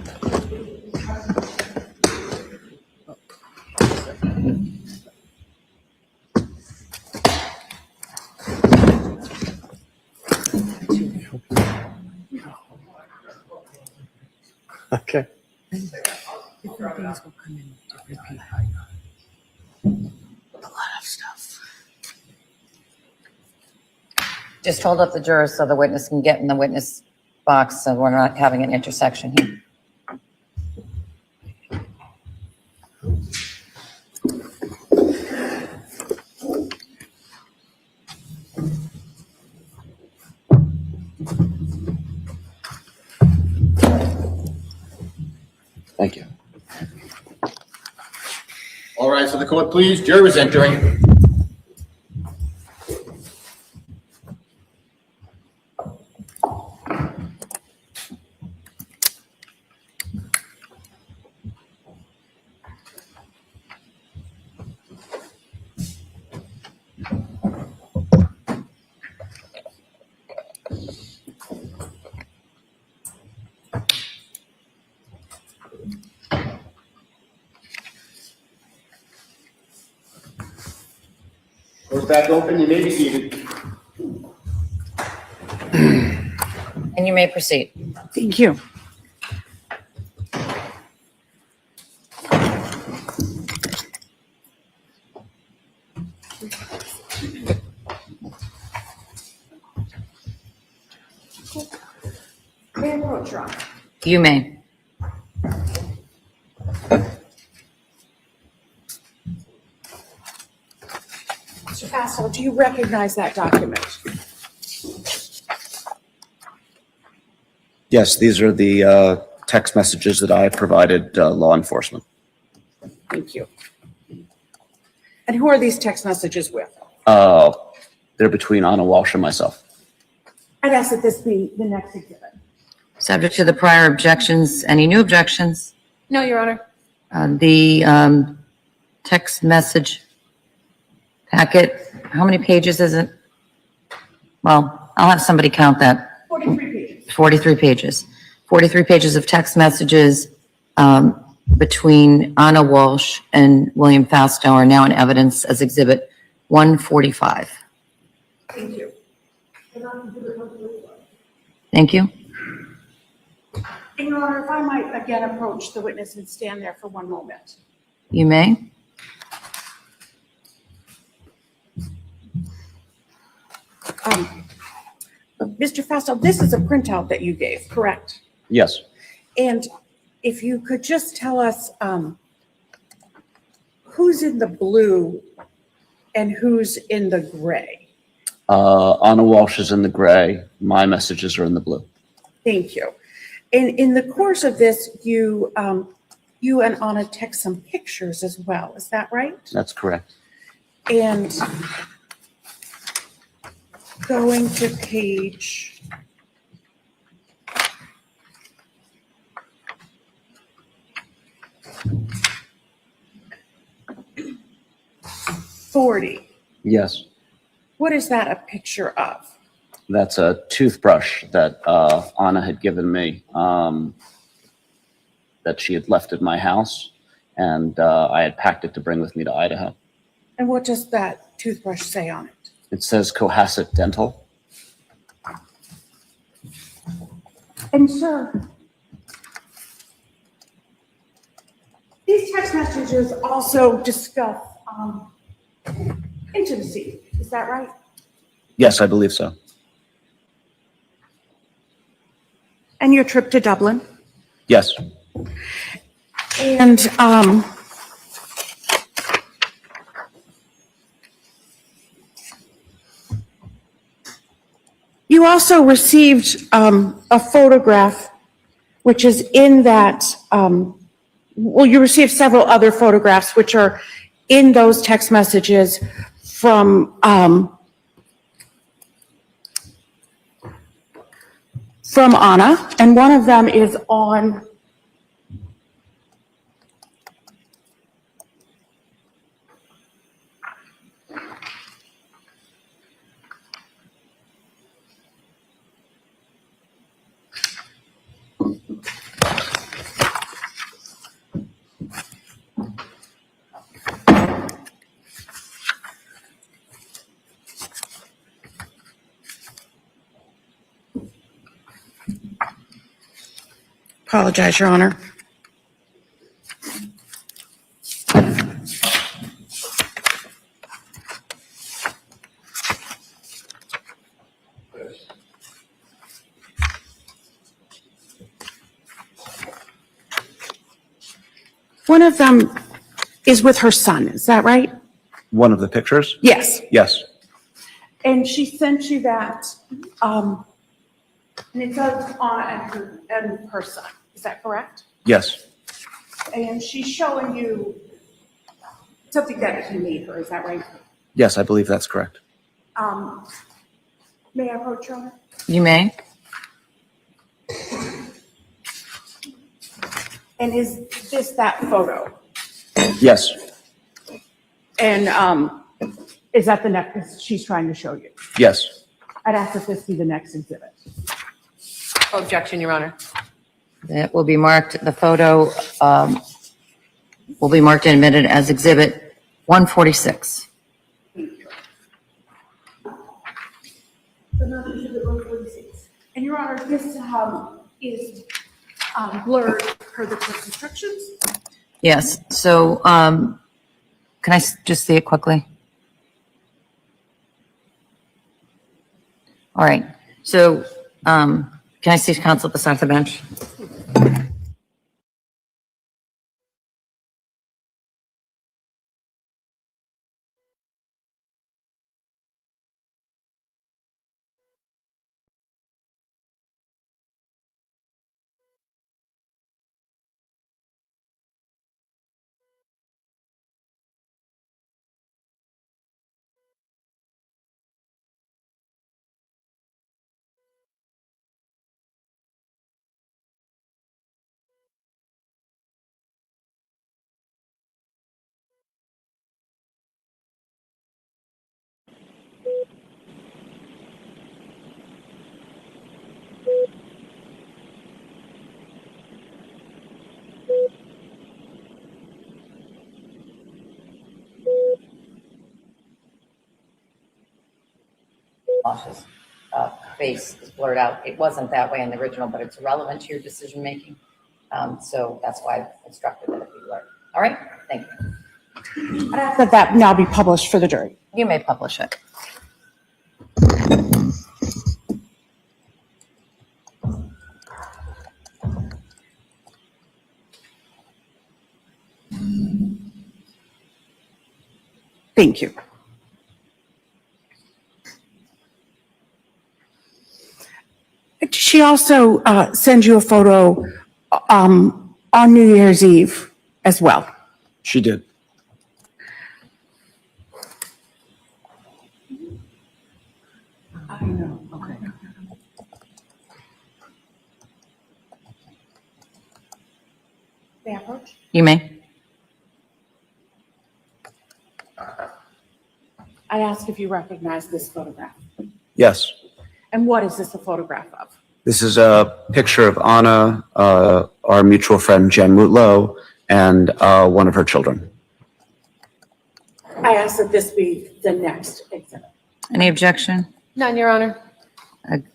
Okay. Just hold up the jurors so the witness can get in the witness box so we're not having an intersection here. Thank you. All right, so the court, please. Jurors entering. Doors back open. You may be seated. And you may proceed. Thank you. May I approach, Your Honor? You may. Mr. Fassel, do you recognize that document? Yes, these are the text messages that I provided law enforcement. Thank you. And who are these text messages with? They're between Anna Walshe and myself. I'd ask that this be the next exhibit. Subject to the prior objections, any new objections? No, Your Honor. The text message packet, how many pages is it? Well, I'll have somebody count that. 43 pages. 43 pages. 43 pages of text messages between Anna Walshe and William Fastow are now in evidence as Exhibit 145. Thank you. Thank you. And Your Honor, if I might again approach the witness and stand there for one moment. You may. Mr. Fastow, this is a printout that you gave, correct? Yes. And if you could just tell us who's in the blue and who's in the gray? Anna Walshe is in the gray. My messages are in the blue. Thank you. And in the course of this, you and Anna text some pictures as well. Is that right? That's correct. And going to page 40. Yes. What is that a picture of? That's a toothbrush that Anna had given me that she had left at my house, and I had packed it to bring with me to Idaho. And what does that toothbrush say on it? It says Cohasset Dental. And sir, these text messages also discuss intimacy. Is that right? Yes, I believe so. And your trip to Dublin? Yes. And you also received a photograph, which is in that, well, you received several other photographs, which are in those text messages from Anna, and one of them is on Apologize, Your Honor. One of them is with her son, is that right? One of the pictures? Yes. Yes. And she sent you that, and it says Anna and her son, is that correct? Yes. And she's showing you something that he made her, is that right? Yes, I believe that's correct. May I approach, Your Honor? You may. And is this that photo? Yes. And is that the next she's trying to show you? Yes. I'd ask that this be the next exhibit. Objection, Your Honor. That will be marked, the photo will be marked and admitted as Exhibit 146. And Your Honor, this is blurred per the court's instructions. Yes, so can I just see it quickly? All right, so can I see counsel at the side of the bench? Walsh's face is blurred out. It wasn't that way in the original, but it's relevant to your decision making. So that's why I've instructed that it be blurred. All right, thank you. I'd ask that that now be published for the jury. You may publish it. Thank you. Did she also send you a photo on New Year's Eve as well? She did. I know, okay. May I approach? You may. I ask if you recognize this photograph. Yes. And what is this a photograph of? This is a picture of Anna, our mutual friend Jen Mutlow, and one of her children. I ask that this be the next exhibit. Any objection? None, Your Honor.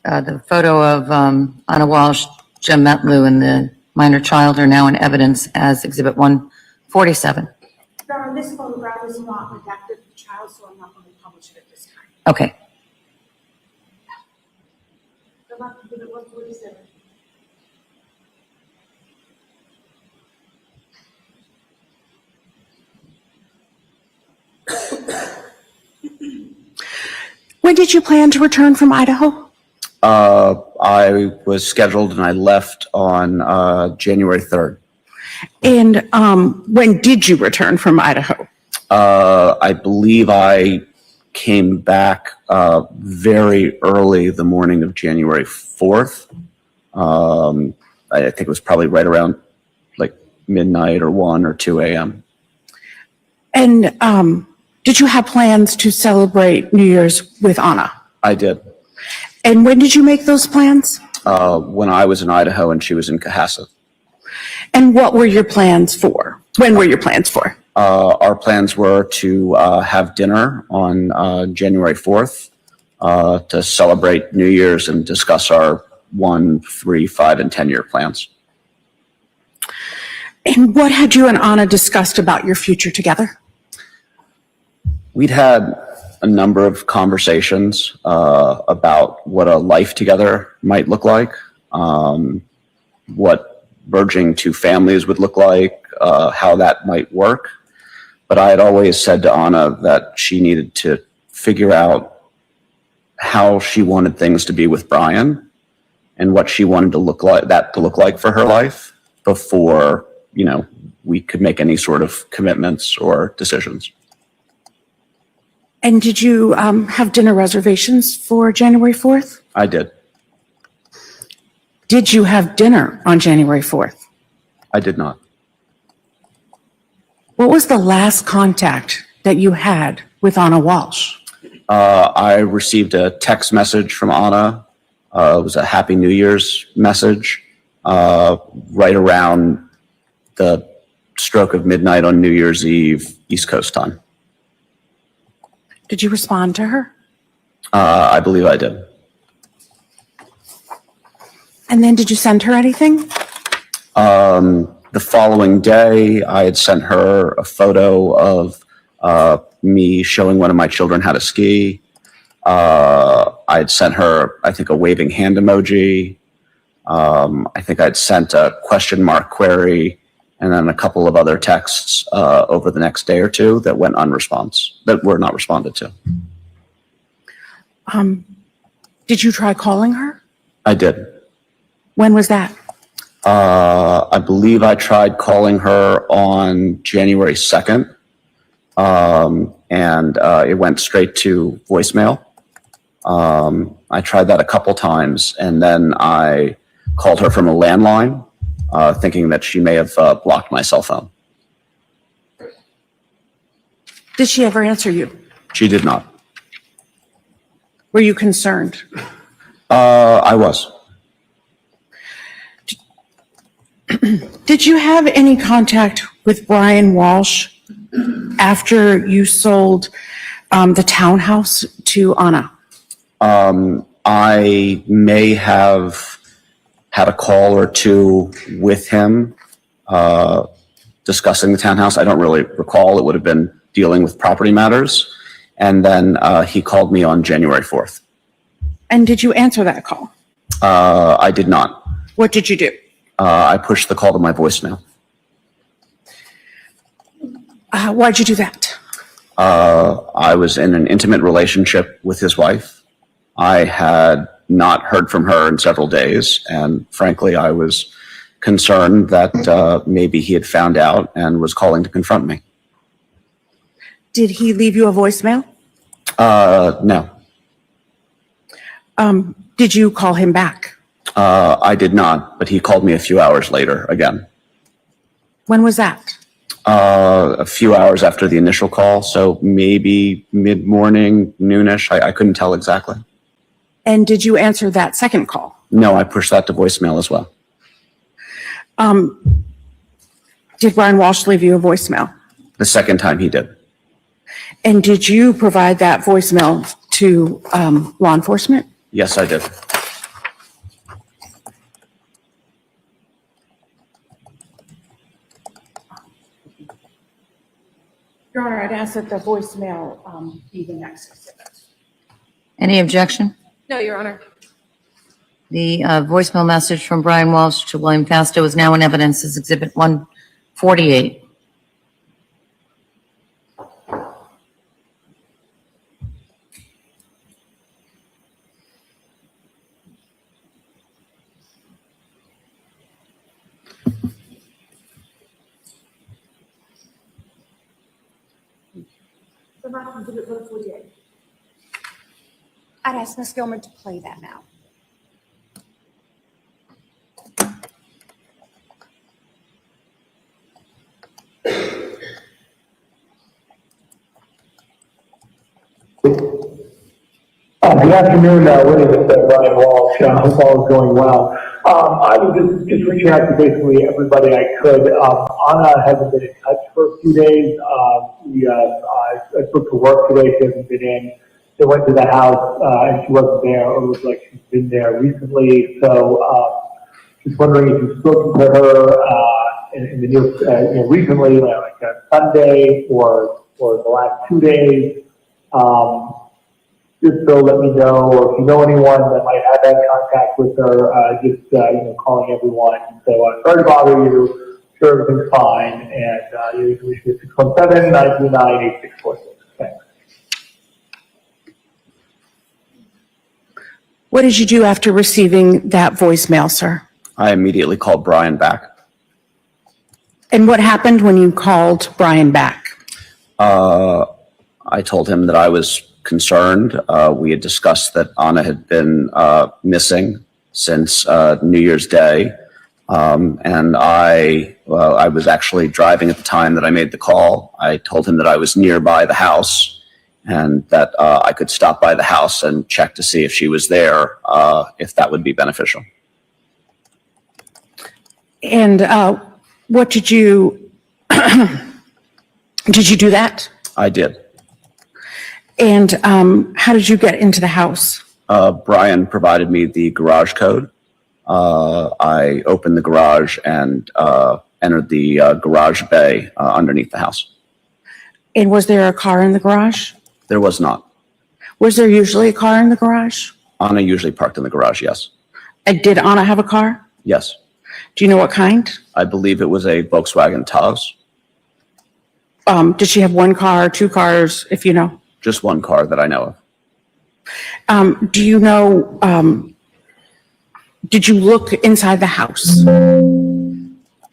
The photo of Anna Walsh, Jem Metlu, and the minor child are now in evidence as Exhibit 147. Your Honor, this photograph is not redacted for the child, so I'm not going to publish it at this time. Okay. Go back to Exhibit 147. When did you plan to return from Idaho? I was scheduled and I left on January 3rd. And when did you return from Idaho? I believe I came back very early the morning of January 4th. I think it was probably right around like midnight or 1 or 2 a.m. And did you have plans to celebrate New Year's with Anna? I did. And when did you make those plans? When I was in Idaho and she was in Cohasset. And what were your plans for? When were your plans for? Our plans were to have dinner on January 4th to celebrate New Year's and discuss our 1, 3, 5, and 10-year plans. And what had you and Anna discussed about your future together? We'd had a number of conversations about what a life together might look like, what merging two families would look like, how that might work. But I had always said to Anna that she needed to figure out how she wanted things to be with Brian and what she wanted to look like for her life before, we could make any sort of commitments or decisions. And did you have dinner reservations for January 4th? I did. Did you have dinner on January 4th? I did not. What was the last contact that you had with Anna Walshe? I received a text message from Anna. It was a Happy New Year's message right around the stroke of midnight on New Year's Eve, East Coast time. Did you respond to her? I believe I did. And then did you send her anything? The following day, I had sent her a photo of me showing one of my children how to ski. I had sent her, I think, a waving hand emoji. I think I'd sent a question mark query and then a couple of other texts over the next day or two that were not responded to. Did you try calling her? I did. When was that? I believe I tried calling her on January 2nd, and it went straight to voicemail. I tried that a couple times, and then I called her from a landline, thinking that she may have blocked my cell phone. Did she ever answer you? She did not. Were you concerned? I was. Did you have any contact with Brian Walshe after you sold the townhouse to Anna? I may have had a call or two with him discussing the townhouse. I don't really recall. It would have been dealing with property matters. And then he called me on January 4th. And did you answer that call? I did not. What did you do? I pushed the call to my voicemail. Why'd you do that? I was in an intimate relationship with his wife. I had not heard from her in several days, and frankly, I was concerned that maybe he had found out and was calling to confront me. Did he leave you a voicemail? No. Did you call him back? I did not, but he called me a few hours later again. When was that? A few hours after the initial call, so maybe mid-morning, noonish. I couldn't tell exactly. And did you answer that second call? No, I pushed that to voicemail as well. Did Brian Walshe leave you a voicemail? The second time he did. And did you provide that voicemail to law enforcement? Yes, I did. Your Honor, I'd ask that the voicemail be the next exhibit. Any objection? No, Your Honor. The voicemail message from Brian Walshe to William Fasto is now in evidence as Exhibit 148. I'd ask Ms. Gilmer to play that now. Good afternoon, William, Brian Walshe. I hope all is going well. I was just reaching out to basically everybody I could. Anna hasn't been in touch for a few days. I spoke to work today. She hasn't been in. They went to the house and she wasn't there, or it looks like she's been there recently. So just wondering if you've spoken to her in the near, recently, like Sunday or the last 2 days. Just so let me know, or if you know anyone that might have that contact with her, just, calling everyone. So, sorry to bother you. Sure, everything's fine. And, you can reach me at 617-929-8646. Thanks. What did you do after receiving that voicemail, sir? I immediately called Brian back. And what happened when you called Brian back? I told him that I was concerned. We had discussed that Anna had been missing since New Year's Day. And I was actually driving at the time that I made the call. I told him that I was nearby the house and that I could stop by the house and check to see if she was there, if that would be beneficial. And what did you, did you do that? I did. And how did you get into the house? Brian provided me the garage code. I opened the garage and entered the garage bay underneath the house. And was there a car in the garage? There was not. Was there usually a car in the garage? Anna usually parked in the garage, yes. Did Anna have a car? Yes. Do you know what kind? I believe it was a Volkswagen Taos. Did she have one car, two cars, if you know? Just one car that I know of. Do you know, did you look inside the house?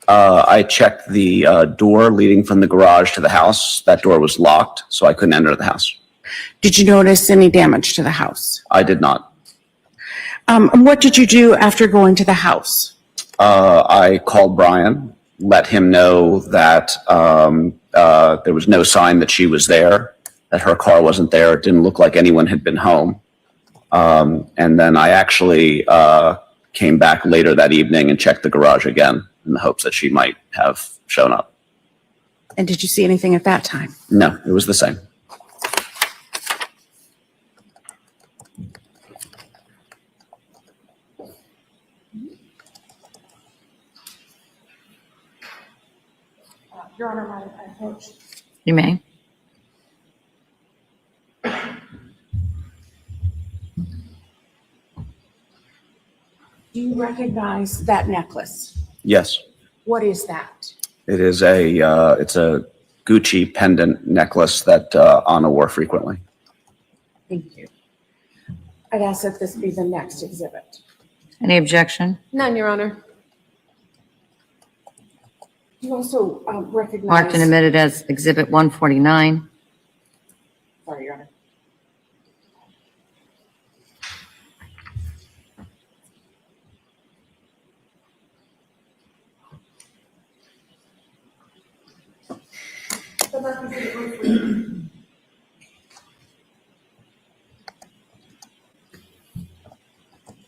I checked the door leading from the garage to the house. That door was locked, so I couldn't enter the house. Did you notice any damage to the house? I did not. And what did you do after going to the house? I called Brian, let him know that there was no sign that she was there, that her car wasn't there. It didn't look like anyone had been home. And then I actually came back later that evening and checked the garage again in the hopes that she might have shown up. And did you see anything at that time? No, it was the same. Your Honor, I approach. You may. Do you recognize that necklace? Yes. What is that? It is it's a Gucci pendant necklace that Anna wore frequently. Thank you. I'd ask that this be the next exhibit. Any objection? None, Your Honor. Do you also recognize? Marked and admitted as Exhibit 149. Sorry, Your Honor.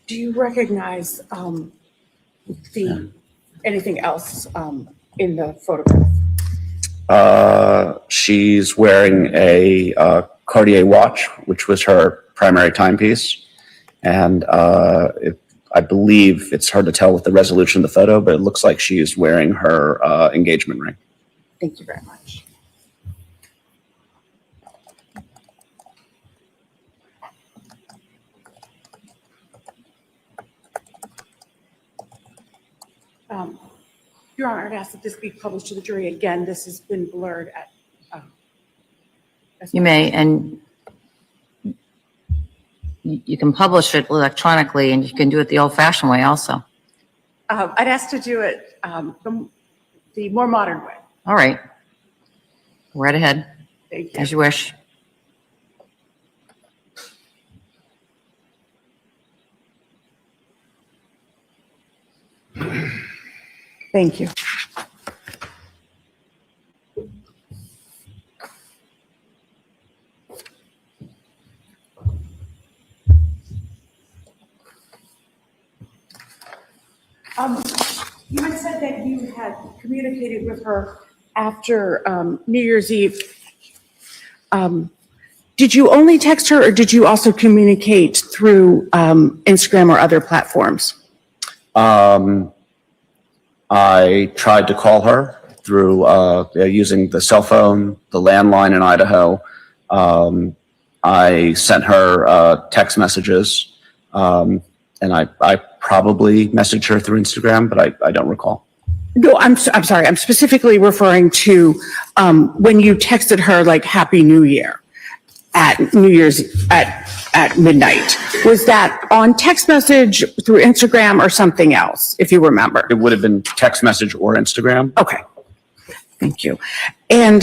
Do you recognize anything else in the photograph? She's wearing a Cartier watch, which was her primary timepiece. And I believe it's hard to tell with the resolution of the photo, but it looks like she's wearing her engagement ring. Thank you very much. Your Honor, I'd ask that this be published to the jury. Again, this has been blurred at. You may, and you can publish it electronically, and you can do it the old-fashioned way also. I'd ask to do it the more modern way. All right. Right ahead, Thank you. as you wish. Thank you. You had said that you had communicated with her after New Year's Eve. Did you only text her, or did you also communicate through Instagram or other platforms? I tried to call her through using the cell phone, the landline in Idaho. I sent her text messages, and I probably messaged her through Instagram, but I don't recall. No, I'm sorry. I'm specifically referring to when you texted her like Happy New Year at New Year's at midnight. Was that on text message, through Instagram, or something else, if you remember? It would have been text message or Instagram. Okay. Thank you. And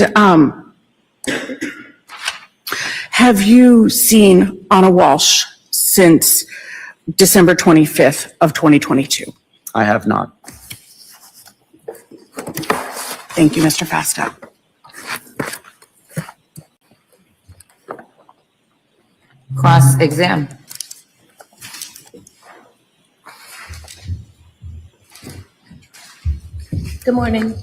have you seen Anna Walshe since December 25th of 2022? I have not. Thank you, Mr. Fasta. Cross-exam. Good morning.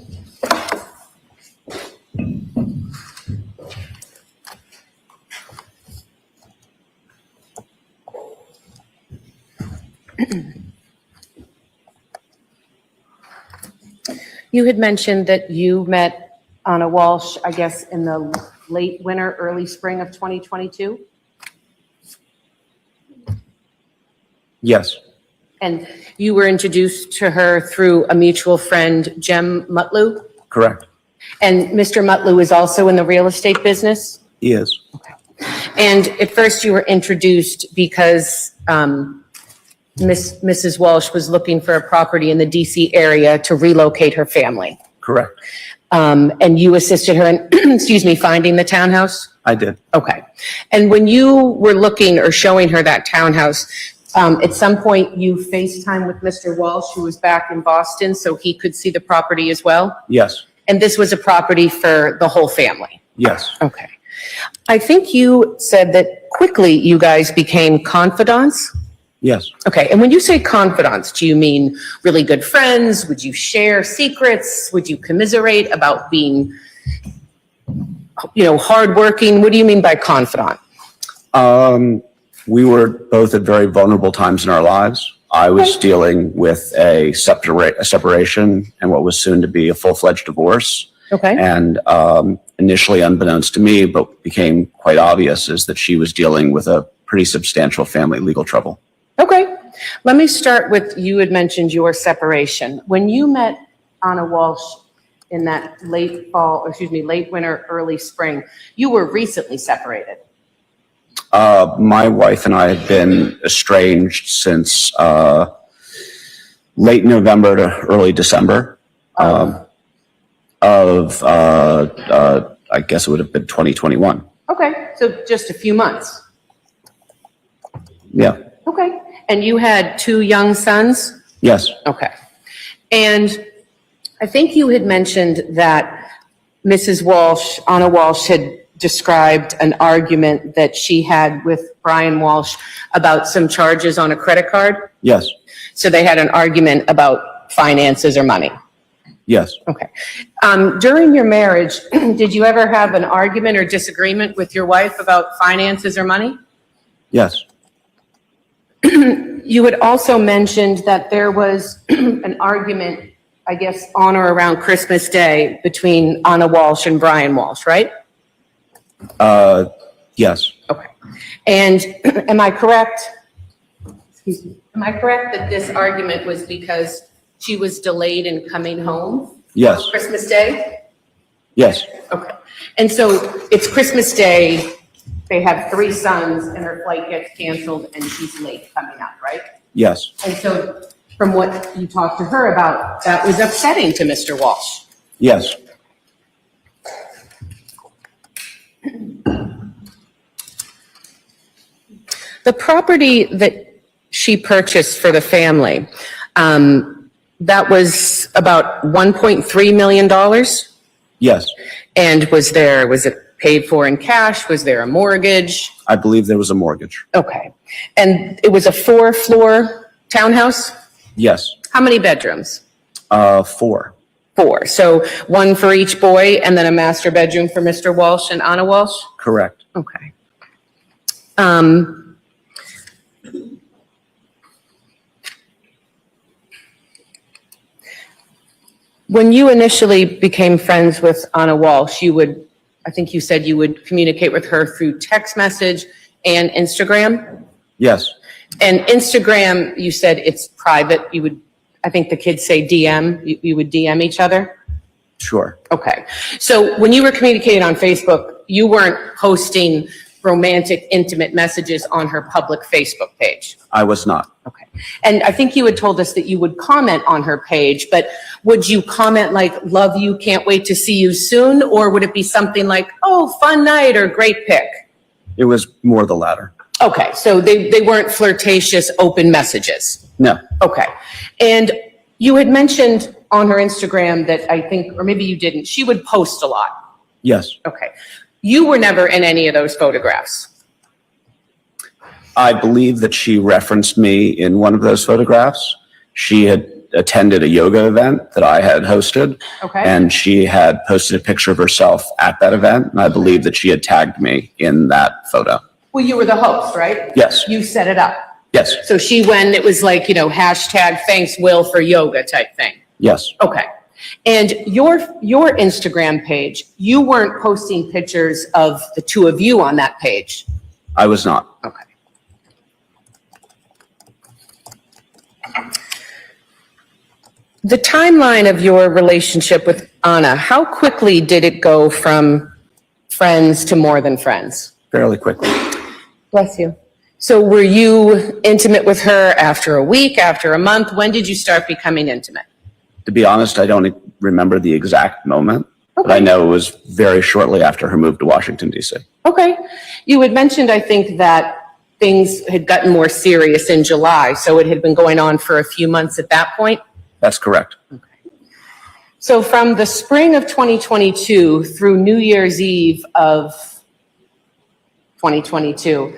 You had mentioned that you met Anna Walshe, I guess, in the late winter, early spring of 2022? Yes, And you were introduced to her through a mutual friend, Jem Mutlu? correct. And Mr. Mutlu is also in the real estate business? He is. And at first you were introduced because Mrs. Walshe was looking for a property in the DC area to relocate her family. Correct. And you assisted her in, excuse me, finding the townhouse? I did. Okay. And when you were looking or showing her that townhouse, at some point you FaceTime with Mr. Walshe, who was back in Boston, so he could see the property as well? Yes. And this was a property for the whole family? Yes. Okay. I think you said that quickly you guys became confidants? Yes. Okay, and when you say confidants, do you mean really good friends? Would you share secrets? Would you commiserate about being, hardworking? What do you mean by confidant? We were both at very vulnerable times in our lives. I was dealing with a separation and what was soon to be a full-fledged divorce. Okay. And initially unbeknownst to me, but became quite obvious, is that she was dealing with a pretty substantial family legal trouble. Okay, let me start with, you had mentioned your separation. When you met Anna Walshe in that late winter, early spring, you were recently separated. My wife and I had been estranged since late November to early December I guess it would have been 2021. Okay, so just a few months. Yeah. Okay, and you had 2 young sons? Yes. Okay. And I think you had mentioned that Mrs. Walshe, Anna Walshe, had described an argument that she had with Brian Walshe about some charges on a credit card. Yes. So they had an argument about finances or money. Yes. Okay. During your marriage, did you ever have an argument or disagreement with your wife about finances or money? Yes. You had also mentioned that there was an argument, I guess, on or around Christmas Day between Anna Walshe and Brian Walshe, right? Yes. Okay. And am I correct? Excuse me. Am I correct that this argument was because she was delayed in coming home? Yes. On Christmas Day? Yes. Okay. And so it's Christmas Day, they have 3 sons, and her flight gets canceled, and she's late coming up, right? Yes. And so from what you talked to her about, that was upsetting to Mr. Walshe. Yes. The property that she purchased for the family, that was about $1.3 million? Yes. And was it paid for in cash? Was there a mortgage? I believe there was a mortgage. Okay. And it was a 4-floor townhouse? Yes. How many bedrooms? 4. 4. So 1 for each boy and then a master bedroom for Mr. Walshe and Anna Walshe? Correct. Okay. When you initially became friends with Anna Walsh, I think you said you would communicate with her through text message and Instagram? Yes, And Instagram, you said it's private. I think the kids say DM, you would DM each other? sure. Okay. So when you were communicating on Facebook, you weren't posting romantic, intimate messages on her public Facebook page? I was not. Okay. And I think you had told us that you would comment on her page, but would you comment like, love you, can't wait to see you soon? Or would it be something like, oh, fun night or great pic? It was more the latter. Okay, so they weren't flirtatious, open messages? No, Okay. And you had mentioned on her Instagram that I think, or maybe you didn't, she would post a lot. yes. Okay. You were never in any of those photographs? I believe that she referenced me in one of those photographs. She had attended a yoga event that I had hosted. Okay. And she had posted a picture of herself at that event, and I believe that she had tagged me in that photo. Well, you were the host, right? Yes, You set it up. yes, So she went, it was like, hashtag thanks Will for yoga type thing. yes. Okay. And your Instagram page, you weren't posting pictures of the two of you on that page? I was not. Okay. The timeline of your relationship with Anna, how quickly did it go from friends to more than friends? Fairly quickly. Bless you. So were you intimate with her after a week, after a month? When did you start becoming intimate? To be honest, I don't remember the exact moment, but I Okay. know it was very shortly after her move to Washington, D.C. Okay. You had mentioned, I think, that things had gotten more serious in July, so it had been going on for a few months at that point? That's correct. So from the spring of 2022 through New Year's Eve of 2022,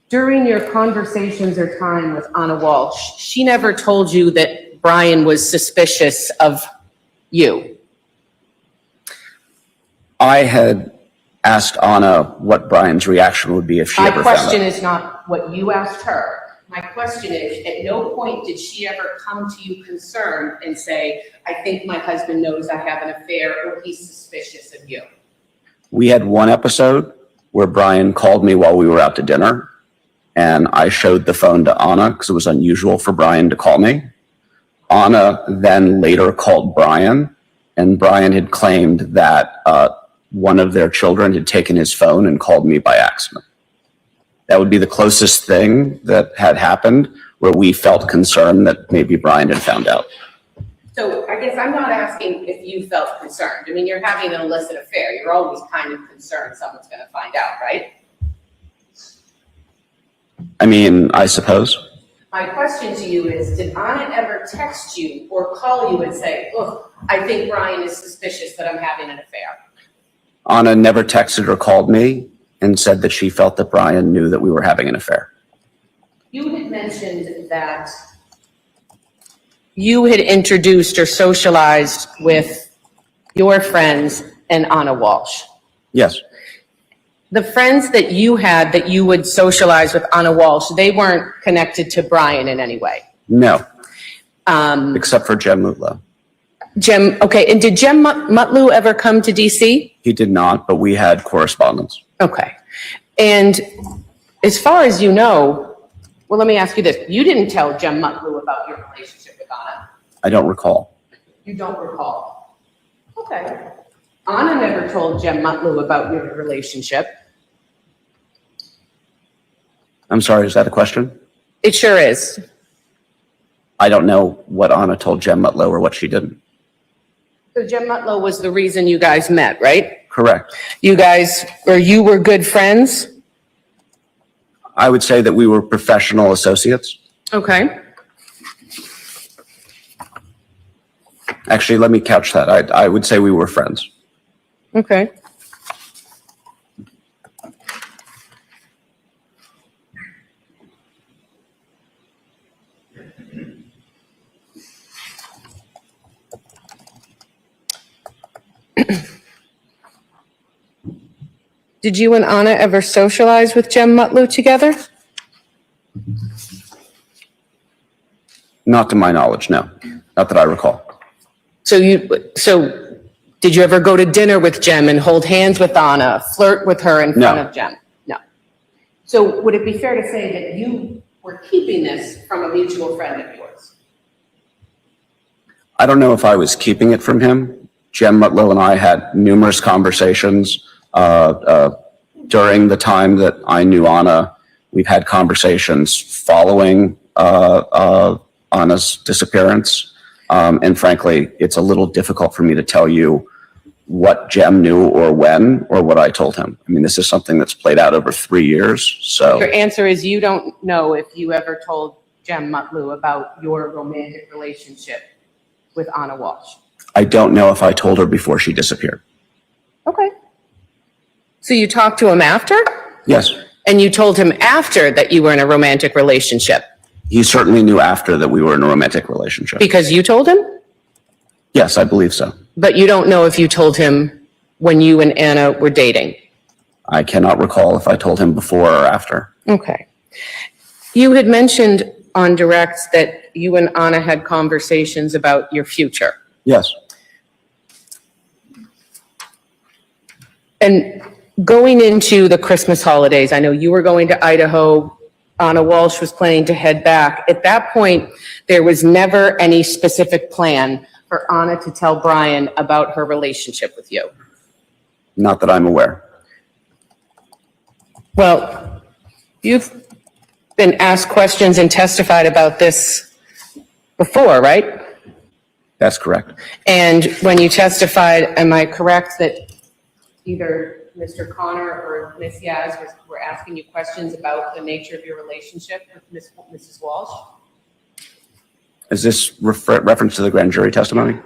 during your conversations or time with Anna Walsh, she never told you that Brian was suspicious of you? I had asked Anna what Brian's reaction would be if she My ever found question out. is not what you asked her. My question is, at no point did she ever come to you concerned and say, I think my husband knows I have an affair or he's suspicious of you? We had one episode where Brian called me while we were out to dinner, and I showed the phone to Anna because it was unusual for Brian to call me. Anna then later called Brian, and Brian had claimed that one of their children had taken his phone and called me by accident. That would be the closest thing that had happened where we felt concerned that maybe Brian had found out. So I guess I'm not asking if you felt concerned. I mean, you're having an illicit affair. You're always kind of concerned someone's going to find out, right? I mean, I suppose. My question to you is, did Anna ever text you or call you and say, look, I think Brian is suspicious that I'm having an affair? Anna never texted or called me and said that she felt that Brian knew that we were having an affair. You had mentioned that you had introduced or socialized with your friends and Anna Walsh. Yes, The friends that you had that you would socialize with Anna Walsh, they weren't connected to Brian in any way? no, except for Jem Mutlow. Okay, and did Jem Mutlow ever come to DC? He did not, but we had correspondence. Okay. And as far as you know, well, let me ask you this. You didn't tell Jem Mutlow about your relationship with Anna. I don't recall. You don't recall. Okay. Anna never told Jem Mutlow about your relationship. I'm sorry, is that a question? It sure is. I don't know what Anna told Jem Mutlow or what she didn't. So Jem Mutlow was the reason you guys met, right? Correct. You guys, or you were good friends? I would say that we were professional associates. Okay. Actually, let me couch that. I would say we were friends. Okay. Did you and Anna ever socialize with Jem Mutlow together? Not to my knowledge, no. Not that I recall. So did you ever go to dinner with Jem and hold hands with Anna, flirt with her in front No. of Jem? No. So would it be fair to say that you were keeping this from a mutual friend of yours? I don't know if I was keeping it from him. Jem Mutlow and I had numerous conversations during the time that I knew Anna. We've had conversations following Anna's disappearance. And frankly, it's a little difficult for me to tell you what Jem knew or when or what I told him. I mean, this is something that's played out over 3 years, so. Your answer is you don't know if you ever told Jem Mutlow about your romantic relationship with Anna Walshe. I don't know if I told her before she disappeared. Okay. So you talked to him after? Yes, And you told him after that you were in a romantic relationship he certainly knew after that we were in a romantic relationship. because you told him? Yes, I believe so. But you don't know if you told him when you and Anna were dating? I cannot recall if I told him before or after. Okay. You had mentioned on direct that you and Anna had conversations about your future. Yes, And going into the Christmas holidays, I know you were going to Idaho, Anna Walshe was planning to head back. At that point, there was never any specific plan for Anna to tell Brian about her relationship with you. not that I'm aware. Well, you've been asked questions and testified about this before, right? That's correct. And when you testified, am I correct that either Mr. Connor or Ms. Yaz were asking you questions about the nature of your relationship with Mrs. Walshe? Is this reference to the grand jury testimony?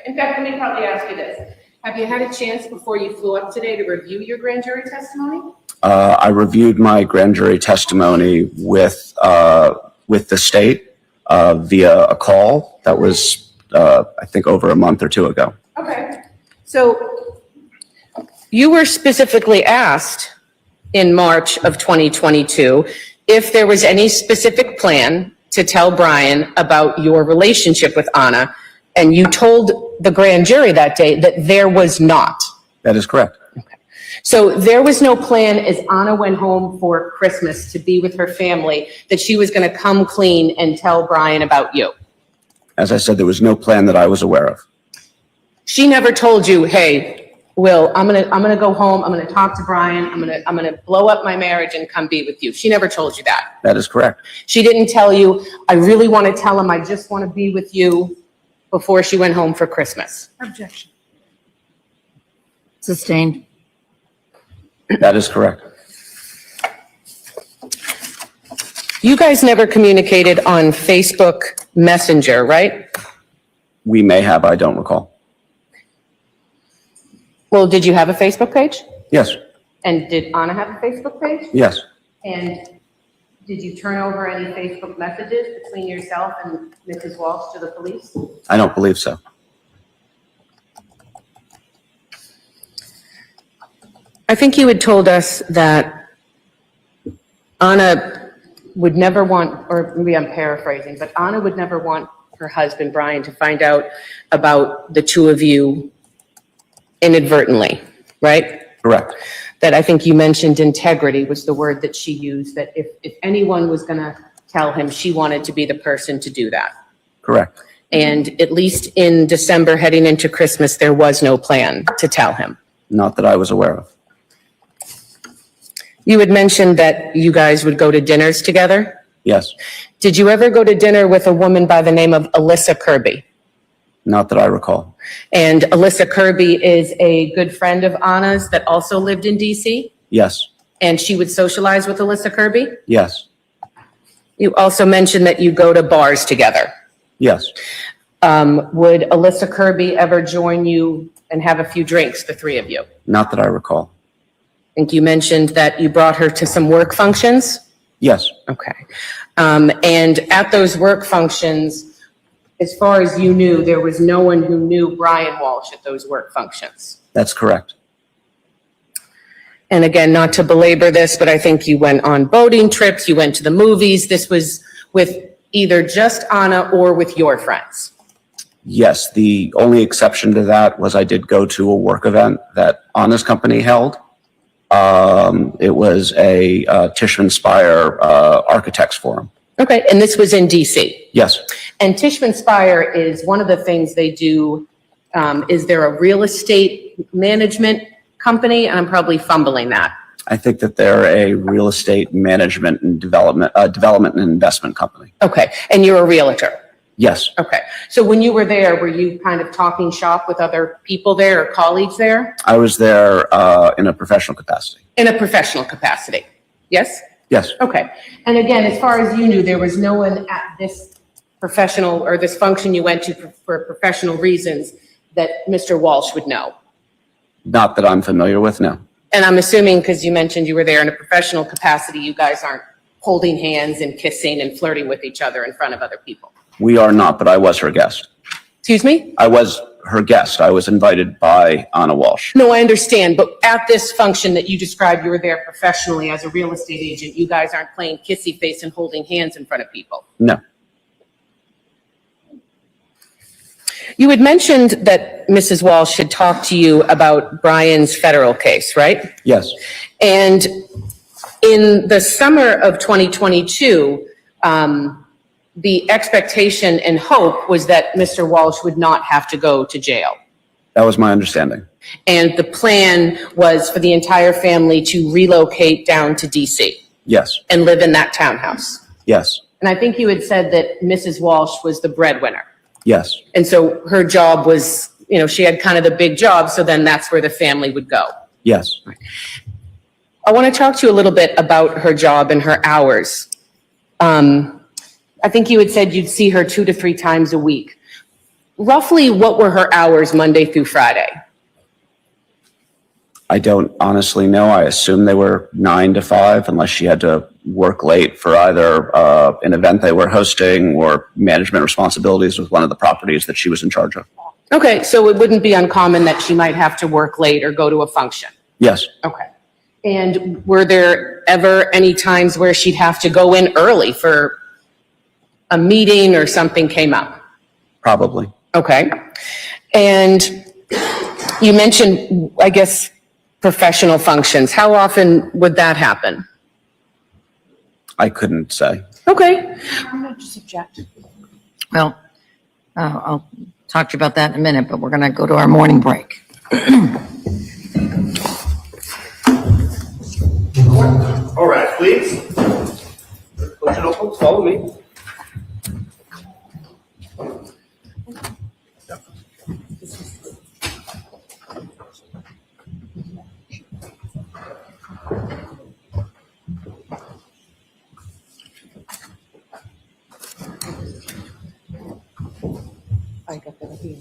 In fact, let me probably ask you this. Have you had a chance before you flew up today to review your grand jury testimony? I reviewed my grand jury testimony with the state via a call that was, I think, over a month or two ago. Okay. So you were specifically asked in March of 2022 if there was any specific plan to tell Brian about your relationship with Anna, and you told the grand jury that day that there was not. That is correct. So there was no plan as Anna went home for Christmas to be with her family that she was going to come clean and tell Brian about you. As I said, there was no plan that I was aware of. She never told you, hey, Will, I'm gonna go home. I'm gonna talk to Brian. I'm gonna blow up my marriage and come be with you. She never told you that. That is correct. She didn't tell you, I really want to tell him I just want to be with you before she went home for Christmas. Objection. Sustained. That is correct. You guys never communicated on Facebook Messenger, right? We may have, I don't recall. Well, did you have a Facebook page? Yes, And did Anna have a Facebook page? yes. And did you turn over any Facebook messages between yourself and Mrs. Walshe to the police? I don't believe so. I think you had told us that Anna would never want, or maybe I'm paraphrasing, but Anna would never want her husband, Brian, to find out about the two of you inadvertently, right? Correct. That I think you mentioned integrity was the word that she used, that if anyone was going to tell him, she wanted to be the person to do that. Correct. And at least in December, heading into Christmas, there was no plan to tell him. Not that I was aware of. You had mentioned that you guys would go to dinners together. Yes, Did you ever go to dinner with a woman by the name of Alyssa Kirby? not that I recall. And Alyssa Kirby is a good friend of Anna's that also lived in DC, Yes, and she would socialize with Alyssa Kirby. yes, You also mentioned that you go to bars together. yes. Would Alyssa Kirby ever join you and have a few drinks, the three of you? Not that I recall. I think you mentioned that you brought her to some work functions. Yes, Okay. And at those work functions, as far as you knew, there was no one who knew Brian Walshe at those work functions. that's correct. And again, not to belabor this, but I think you went on boating trips, you went to the movies. This was with either just Anna or with your friends. Yes, the only exception to that was I did go to a work event that Anna's company held. It was a Tishman Speyer Architects Forum. Okay, and this was in DC. Yes, And Tishman Speyer is one of the things they do, is there a real estate management company? And I'm probably fumbling that. I think that they're a real estate management and development and investment company. Okay, and you're a realtor? Yes, Okay, so when you were there, were you kind of talking shop with other people there or colleagues there? I was there in a professional capacity. In a professional capacity, yes? Yes, Okay, and again, as far as you knew, there was no one at this professional or this function you went to for professional reasons that Mr. Walsh would know? not that I'm familiar with, no. And I'm assuming, because you mentioned you were there in a professional capacity, you guys aren't holding hands and kissing and flirting with each other in front of other people? We are not, but I was her guest. Excuse me? I was her guest. I was invited by Anna Walsh. No, I understand, but at this function that you described, you were there professionally as a real estate agent. You guys aren't playing kissy face and holding hands in front of people. No, You had mentioned that Mrs. Walsh had talked to you about Brian's federal case, right? yes, And in the summer of 2022, the expectation and hope was that Mr. Walsh would not have to go to jail. that was my understanding. And the plan was for the entire family to relocate down to DC Yes, and live in that townhouse. yes, And I think you had said that Mrs. Walsh was the breadwinner. yes, And so her job was, you know, she had kind of the big job, so then that's where the family would go. yes. I want to talk to you a little bit about her job and her hours. I think you had said you'd see her 2 to 3 times a week. Roughly, what were her hours Monday through Friday? I don't honestly know. I assume they were 9 to 5 unless she had to work late for either an event they were hosting or management responsibilities with one of the properties that she was in charge of. Okay, so it wouldn't be uncommon that she might have to work late or go to a function. Yes, Okay. And were there ever any times where she'd have to go in early for a meeting or something came up? probably. Okay. And you mentioned, I guess, professional functions. How often would that happen? I couldn't say. Okay. I'm going to just object. Well, I'll talk to you about that in a minute, but we're going to go to our morning break. All right, please. Close your notebooks, follow me. I got that idea.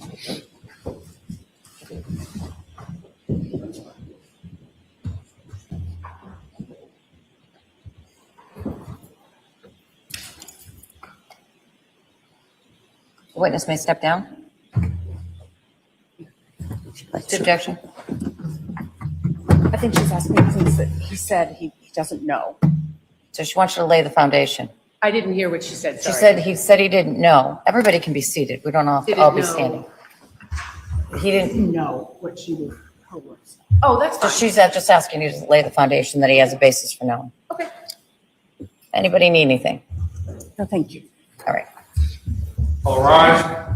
The witness may step down. What's the objection? I think she's asking since he said he doesn't know. So she wants you to lay the foundation. I didn't hear what she said, She sorry. said, he said he didn't know. Everybody can be seated. We don't all have to all be standing. He didn't, Know what she would, her words. Oh, that's so fine. she's just asking you to lay the foundation that he has a basis for knowing. Okay. Anybody need anything? No, thank you. All right. All rise.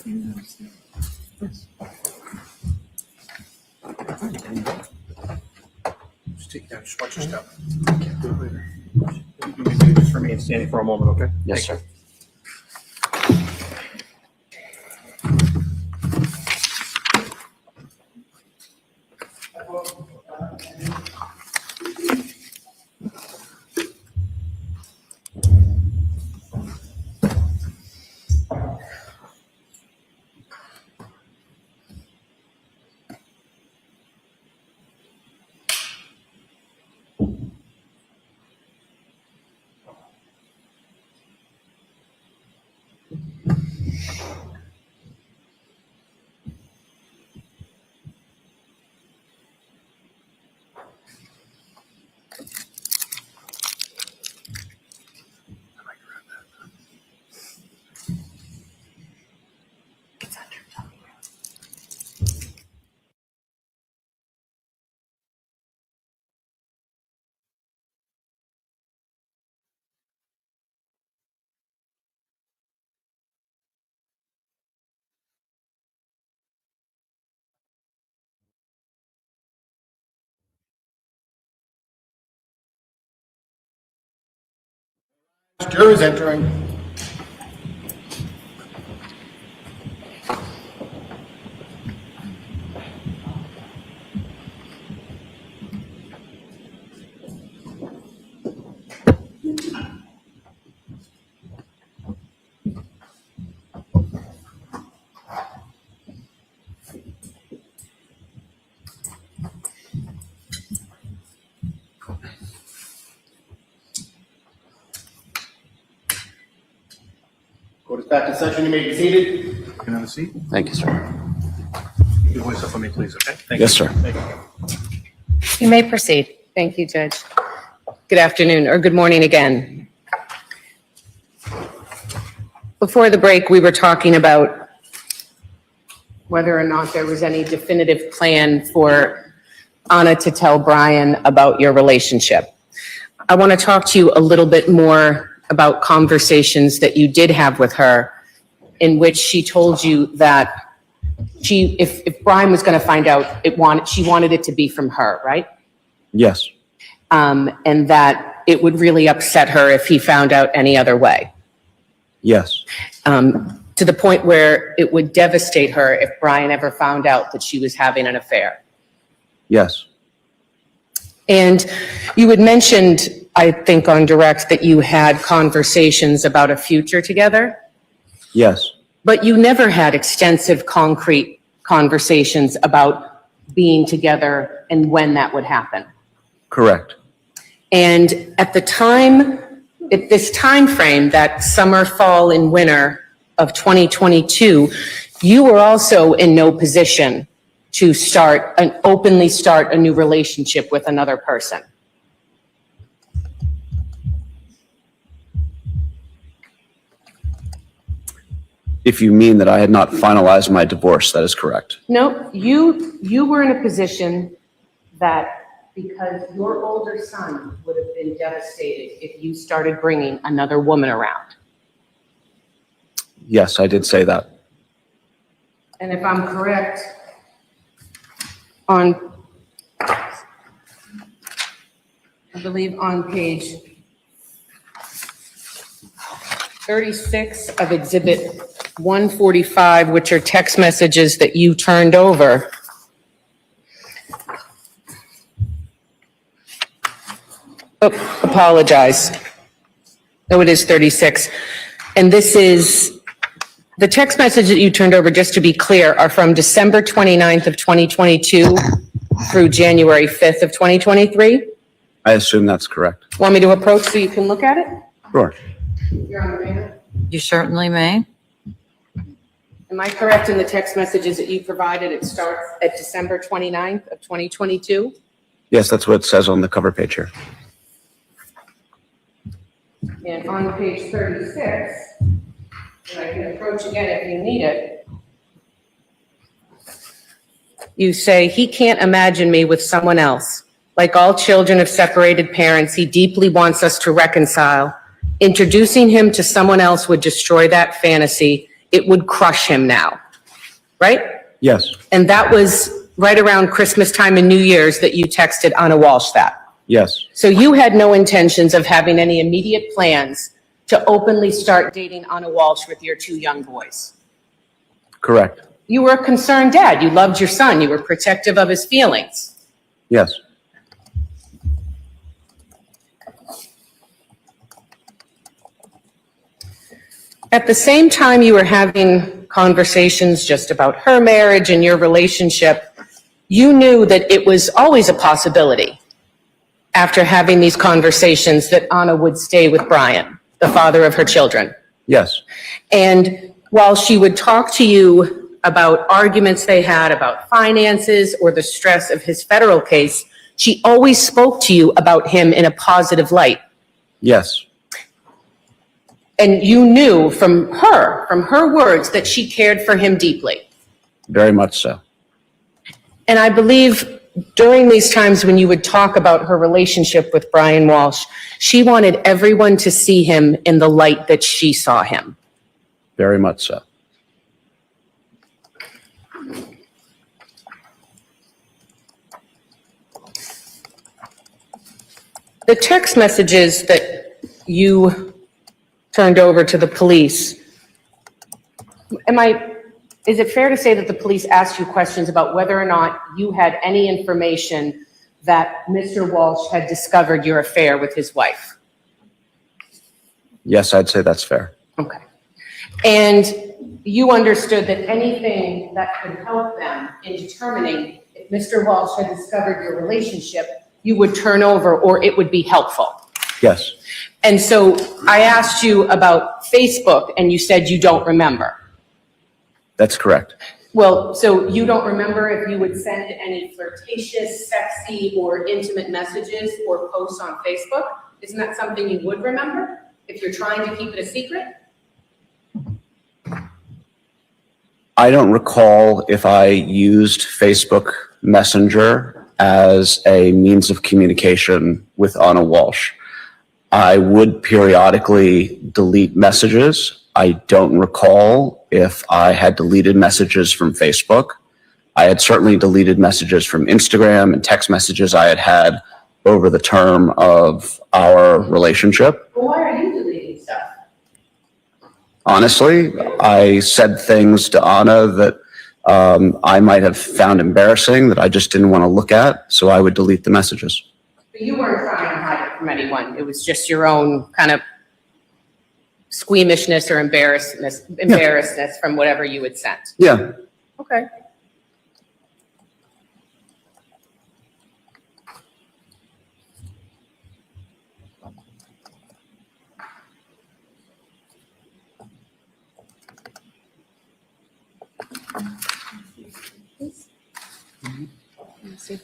Just watch your step. You just remain standing for a moment, okay? Yes, sir. Jurors entering. Court is back in session. You may be seated. You can have a seat. Thank you, sir. You can voice up for me, please, okay? Thank Yes, you. sir. Thank you. You may proceed. Thank you, Judge. Good afternoon, or good morning again. Before the break, we were talking about whether or not there was any definitive plan for Anna to tell Brian about your relationship. I want to talk to you a little bit more about conversations that you did have with her in which she told you that if Brian was going to find out, she wanted it to be from her, right? Yes. And that it would really upset her if he found out any other way. Yes. To the point where it would devastate her if Brian ever found out that she was having an affair. Yes. And you had mentioned, I think on direct, that you had conversations about a future together, Yes. but you never had extensive, concrete conversations about being together and when that would happen. Correct. And at this time frame, that summer, fall, and winter of 2022, you were also in no position to openly start a new relationship with another person. If you mean that I had not finalized my divorce, that is correct. No, you were in a position that because your older son would have been devastated if you started bringing another woman around. Yes, I did say that. And if I'm correct, I believe on page 36 of Exhibit 145, which are text messages that you turned over. Oh, apologize. No, it is 36. And this is, the text message that you turned over, just to be clear, are from December 29th of 2022 through January 5th of 2023. I assume that's correct. Want me to approach so you can look at it? Sure. Your Honor, You certainly may. am I correct in the text messages that you provided? It starts at December 29th of 2022? Yes, that's what it says on the cover page here. And on page 36, and I can approach again if you need it, you say, "He can't imagine me with someone else. Like all children of separated parents, he deeply wants us to reconcile. Introducing him to someone else would destroy that fantasy it would crush him now, right? Yes, And that was right around Christmas time and New Year's that you texted Anna Walshe that. yes, So you had no intentions of having any immediate plans to openly start dating Anna Walshe with your 2 young boys. correct. You were a concerned dad. You loved your son. You were protective of his feelings. Yes, At the same time you were having conversations just about her marriage and your relationship, you knew that it was always a possibility after having these conversations that Anna would stay with Brian, the father of her children. yes, And while she would talk to you about arguments they had about finances or the stress of his federal case, she always spoke to you about him in a positive light. yes, And you knew from her words, that she cared for him deeply. very much so. And I believe during these times when you would talk about her relationship with Brian Walshe, she wanted everyone to see him in the light that she saw him. Very much so. The text messages that you turned over to the police, is it fair to say that the police asked you questions about whether or not you had any information that Mr. Walshe had discovered your affair with his wife? Yes, I'd say that's fair. Okay. And you understood that anything that could help them in determining if Mr. Walshe had discovered your relationship, you would turn over or it would be helpful. Yes, And so I asked you about Facebook and you said you don't remember. that's correct. Well, so you don't remember if you would send any flirtatious, sexy, or intimate messages or posts on Facebook? Isn't that something you would remember if you're trying to keep it a secret? I don't recall if I used Facebook Messenger as a means of communication with Anna Walshe. I would periodically delete messages. I don't recall if I had deleted messages from Facebook. I had certainly deleted messages from Instagram and text messages I had had over the term of our relationship. Well, why are you deleting stuff? Honestly, I said things to Anna that I might have found embarrassing that I just didn't want to look at, so I would delete the messages. But you weren't trying to hide it from anyone. It was just your own kind of squeamishness or embarrassness from whatever you had sent. Yeah, Okay.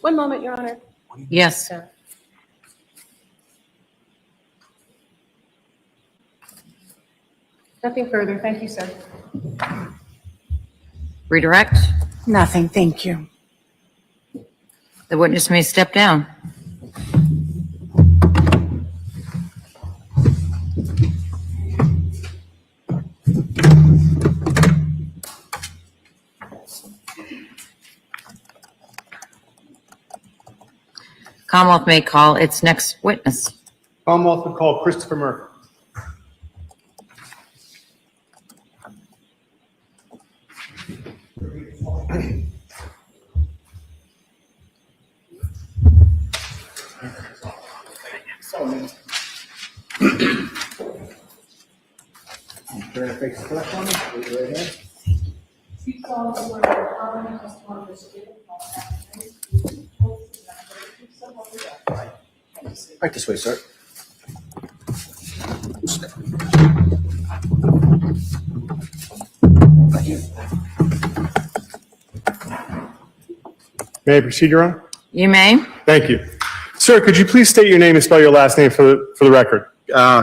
One moment, Your Honor. Yes. Nothing further. Thank you, sir. Redirect. Nothing, thank you. The witness may step down. Commonwealth may call its next witness. Commonwealth will call Christopher Murphy. Turn and face the left on me. Raise your right hand. Speak solemnly swear that the following testimony is given by Right this way, sir. May I proceed, Your Honor? You may. Thank you. Sir, could you please state your name and spell your last name for the record?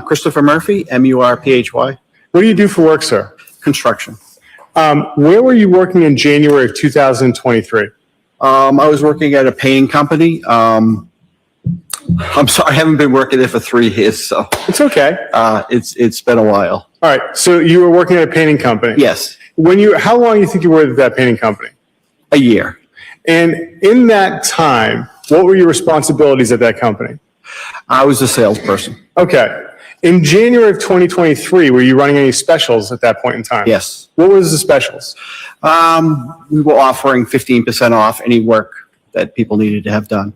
Christopher Murphy, M-U-R-P-H-Y, What do you do for work, sir? construction. Where were you working in January of 2023? I was working at a painting company. I'm sorry, I haven't been working there for 3 years, so, It's okay. it's been a while. All right, so you were working at a painting company? Yes, How long do you think you were at that painting company? a year. And in that time, what were your responsibilities at that company? I was a salesperson. Okay. In January of 2023, were you running any specials at that point in time? Yes. What was the specials? We were offering 15% off any work that people needed to have done.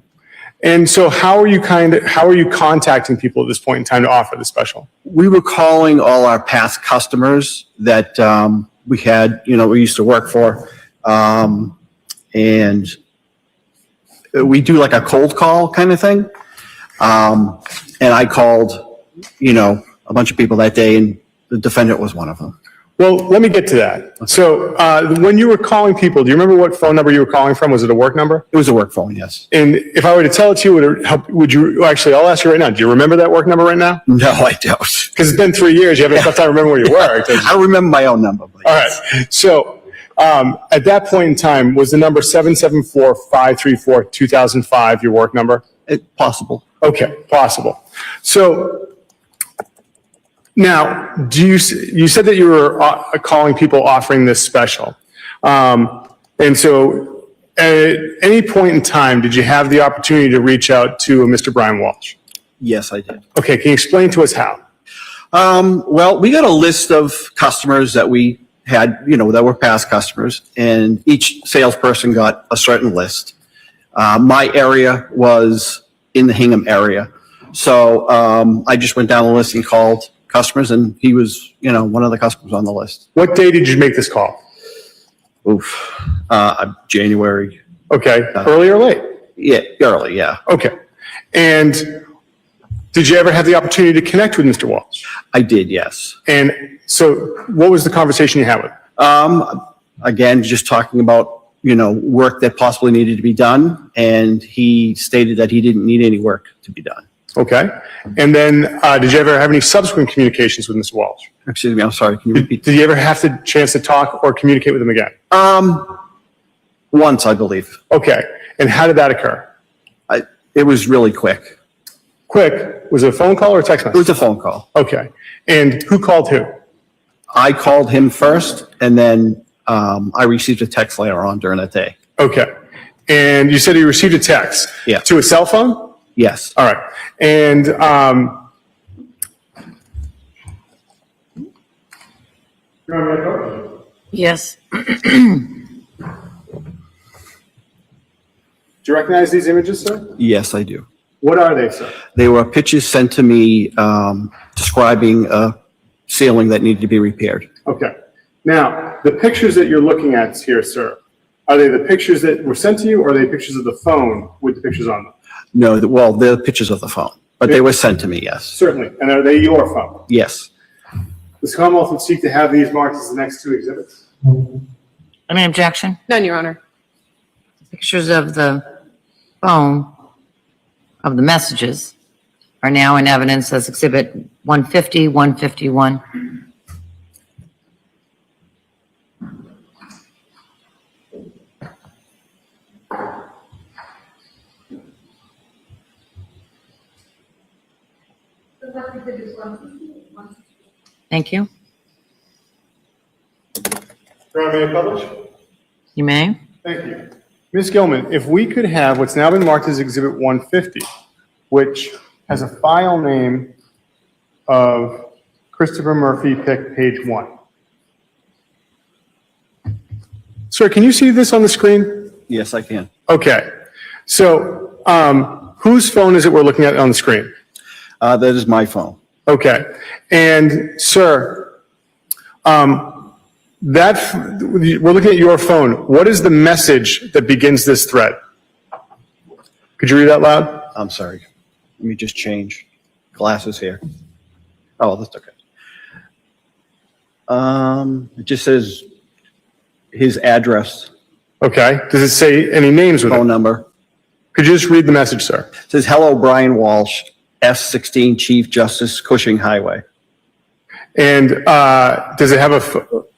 And so how are you contacting people at this point in time to offer the special? We were calling all our past customers that we had, we used to work for. And we do like a cold call kind of thing. And I called, a bunch of people that day, and the defendant was one of them. Well, let me get to that. So when you were calling people, do you remember what phone number you were calling from? Was it a work number? It was a work phone, yes. And if I were to tell it to you, actually, I'll ask you right now. Do you remember that work number right now? No, I don't. Because it's been 3 years. You haven't enough time to remember where you worked. I don't remember my own number. But All right. So at that point in time, was the number 774-534-2005 your work number? Possible. Okay, possible. So now, you said that you were calling people offering this special. And so at any point in time, did you have the opportunity to reach out to Mr. Brian Walshe? Yes, I did. Okay, can you explain to us how? Well, we got a list of customers that we had, that were past customers, and each salesperson got a certain list. My area was in the Hingham area. So I just went down the list and called customers, and he was, one of the customers on the list. What day did you make this call? January. Okay, early or late? Yeah, early, yeah. Okay. And did you ever have the opportunity to connect with Mr. Walshe? I did, yes. And so what was the conversation you had with him? Again, just talking about, work that possibly needed to be done, and he stated that he didn't need any work to be done. Okay. And then did you ever have any subsequent communications with Mr. Walshe? Excuse me, I'm sorry, can you repeat? Did you ever have the chance to talk or communicate with him again? Once, I believe. Okay. And how did that occur? It was really quick. Quick? Was it a phone call or a text It message? was a phone call. Okay. And who called who? I called him first, and then I received a text later on during that day. Okay. And you said you received a text? Yeah. To a cell phone? Yes. All right. And Yes. do you recognize these images, sir? Yes, I do. What are they, sir? They were pictures sent to me describing a ceiling that needed to be repaired. Okay. Now, the pictures that you're looking at here, sir, are they the pictures that were sent to you, or are they pictures of the phone with the pictures on them? No, well, they're pictures of the phone, but they were sent to me, yes. Certainly. And are they your phone? Yes. Does Commonwealth would seek to have these marked as the next two exhibits? Any objection? None, Your Honor. Pictures of the phone, of the messages, are now in evidence as Exhibit 150, 151. Thank you. Your Honor, may I publish? You may. Thank you. Ms. Gilman, if we could have what's now been marked as Exhibit 150, which has a file name of Christopher Murphy, pick page 1. Sir, can you see this on the screen? Yes, I can. Okay. So whose phone is it we're looking at on the screen? That is my phone. Okay. And sir, we're looking at your phone. What is the message that begins this thread? Could you read that loud? I'm sorry. Let me just change glasses here. Oh, that's okay. It just says his address, Okay. Does it say any names with phone it? number. Could you just read the message, sir? It says, "Hello, Brian Walshe, S16 Chief Justice, Cushing Highway." And does it have a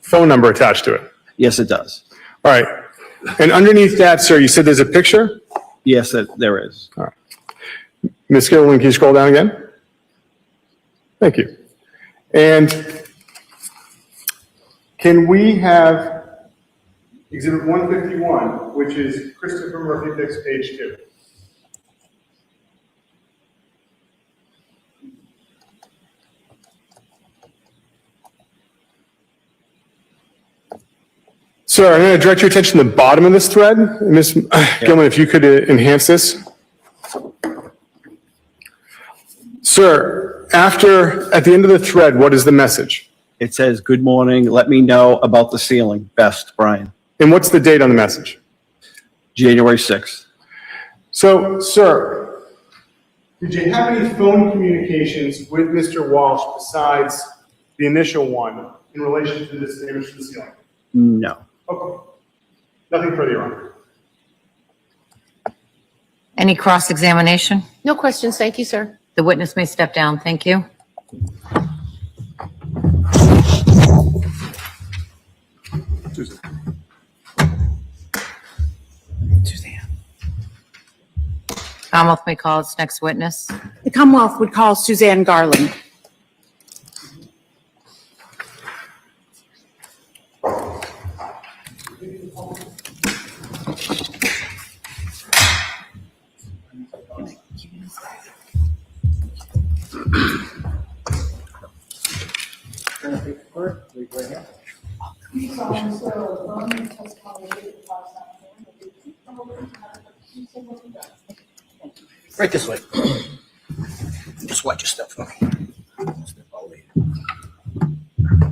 phone number attached to it? Yes, it does. All right. And underneath that, sir, you said there's a picture? Yes, there is. Ms. Gilliland, can you scroll down again? Thank you. And can we have Exhibit 151, which is Christopher Murphy Fix, page 2? Sir, I'm going to direct your attention to the bottom of this thread. Ms. Gilman, if you could enhance this. Sir, at the end of the thread, what is the message? It says, "Good morning. Let me know about the ceiling. Best, Brian." And what's the date on the message? January 6th. So, sir, did you have any phone communications with Mr. Walsh besides the initial one in relation to this damage to the ceiling? No. Okay. Nothing further, Your Honor. Any cross-examination? No questions, thank you, sir. The witness may step down. Thank you. Suzanne. Commonwealth may call its next witness. The Commonwealth would call Suzanne Garland. Right this way. Just watch your stuff.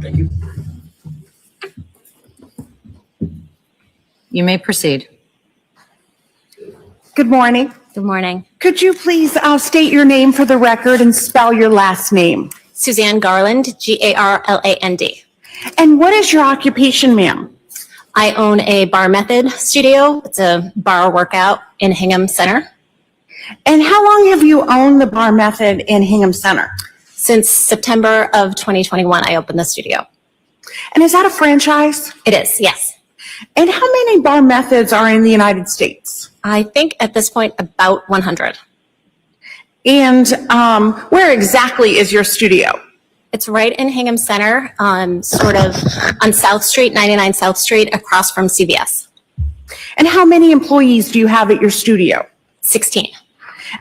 Thank you. You may proceed. Good morning. Good morning. Could you please state your name for the record and spell your last name? Suzanne Garland, Garland. And what is your occupation, ma'am? I own a Bar Method studio. It's a bar workout in Hingham Center. And how long have you owned the Bar Method in Hingham Center? Since September of 2021, I opened the studio. And is that a franchise? It is, yes. And how many Bar Methods are in the United States? I think at this point about 100. And where exactly is your studio? It's right in Hingham Center, sort of on South Street, 99 South Street, across from CVS. And how many employees do you have at your studio? 16.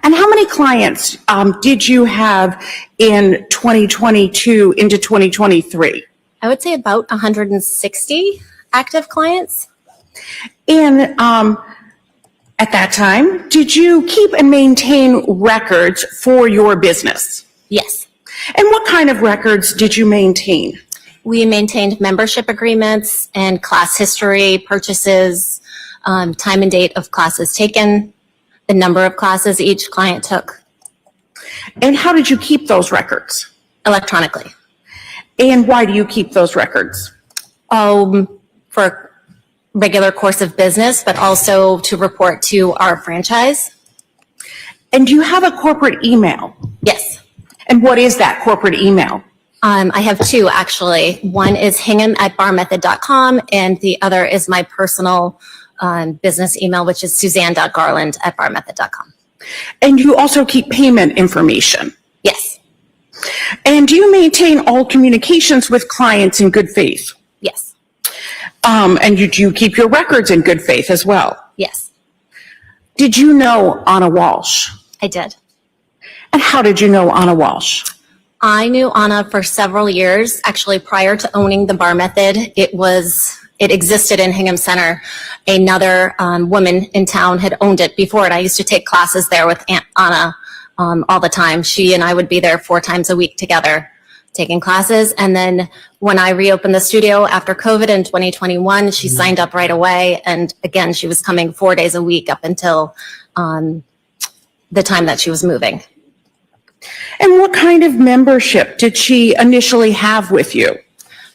And how many clients did you have in 2022 into 2023? I would say about 160 active clients. And at that time, did you keep and maintain records for your business? Yes. And what kind of records did you maintain? We maintained membership agreements and class history, purchases, time and date of classes taken, the number of classes each client took. And how did you keep those records? Electronically. And why do you keep those records? For regular course of business, but also to report to our franchise. And do you have a corporate email? Yes. And what is that corporate email? I have two, actually. One is hingham@barmethod.com, and the other is my personal business email, which is suzanne.garland@barmethod.com. And you also keep payment information? Yes. And do you maintain all communications with clients in good faith? Yes. And do you keep your records in good faith as well? Yes. Did you know Anna Walsh? I did. And how did you know Anna Walsh? I knew Anna for several years. Actually, prior to owning the Bar Method, it existed in Hingham Center. Another woman in town had owned it before, and I used to take classes there with Aunt Anna all the time. She and I would be there 4 times a week together taking classes. And then when I reopened the studio after COVID in 2021, she signed up right away. And again, she was coming 4 days a week up until the time that she was moving. And what kind of membership did she initially have with you?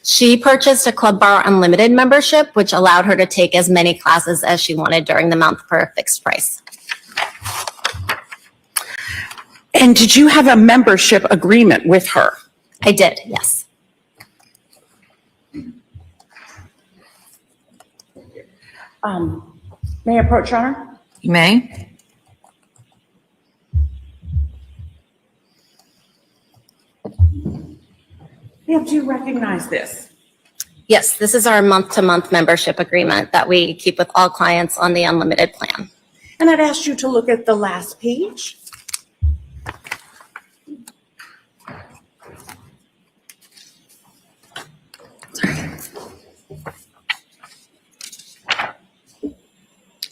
She purchased a Club Bar Unlimited membership, which allowed her to take as many classes as she wanted during the month for a fixed price. And did you have a membership agreement with her? I did, yes. May I approach, Your Honor? You may. Ma'am, do you recognize this? Yes, this is our month-to-month membership agreement that we keep with all clients on the unlimited plan. And I'd ask you to look at the last page.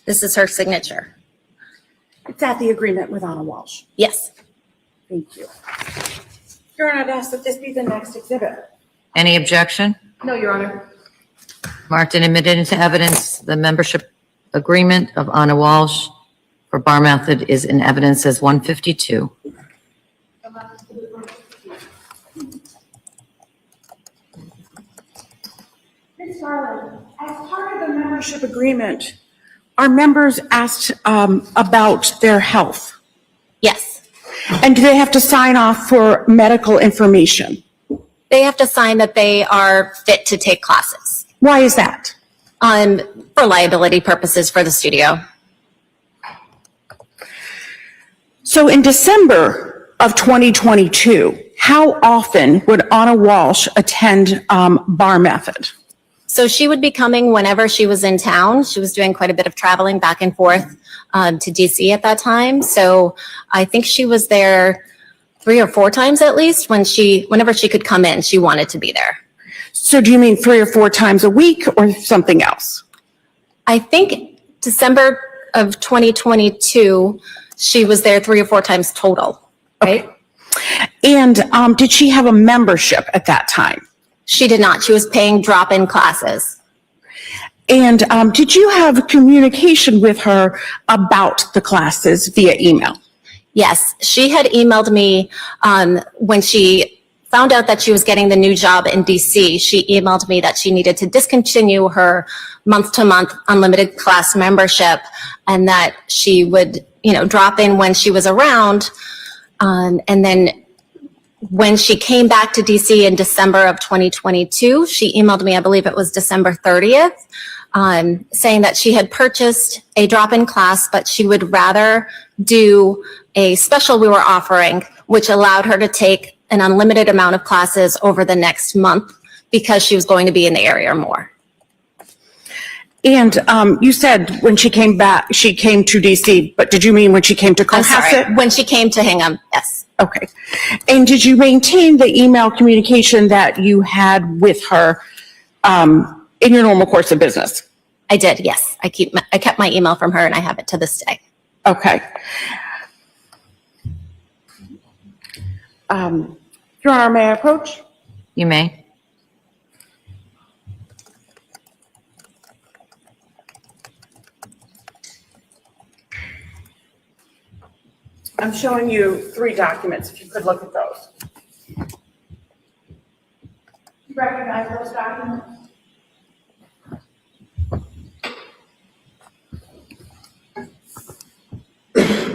This is her signature. It's at the agreement with Anna Walsh. Yes. Thank you. Your Honor, I'd ask that this be the next exhibit. Any objection? No, Your Honor. Marked and admitted into evidence, the membership agreement of Anna Walsh for Bar Method is in evidence as 152. Ms. Garland, As part of the membership agreement, our members asked about their health. Yes. And do they have to sign off for medical information? They have to sign that they are fit to take classes. Why is that? For liability purposes for the studio. So in December of 2022, how often would Anna Walsh attend Bar Method? So she would be coming whenever she was in town. She was doing quite a bit of traveling back and forth to DC at that time. So I think she was there 3 or 4 times at least. Whenever she could come in, she wanted to be there. So do you mean 3 or 4 times a week or something else? I think December of 2022, she was there 3 or 4 times total, right? And did she have a membership at that time? She did not. She was paying drop-in classes. And did you have communication with her about the classes via email? Yes, she had emailed me when she found out that she was getting the new job in DC. She emailed me that she needed to discontinue her month-to-month unlimited class membership and that she would, drop in when she was around. And then when she came back to DC in December of 2022, she emailed me, I believe it was December 30th, saying that she had purchased a drop-in class, but she would rather do a special we were offering, which allowed her to take an unlimited amount of classes over the next month because she was going to be in the area more. And you said when she came back, she came to DC, but did you mean when she came to I'm sorry, Cohasset? when she came to Hingham, yes. Okay. And did you maintain the email communication that you had with her in your normal course of business? I did, yes. I kept my email from her and I have it to this day. Okay. Your Honor, may I approach? You may. I'm showing you 3 documents, if you could look at those. you recognize those documents?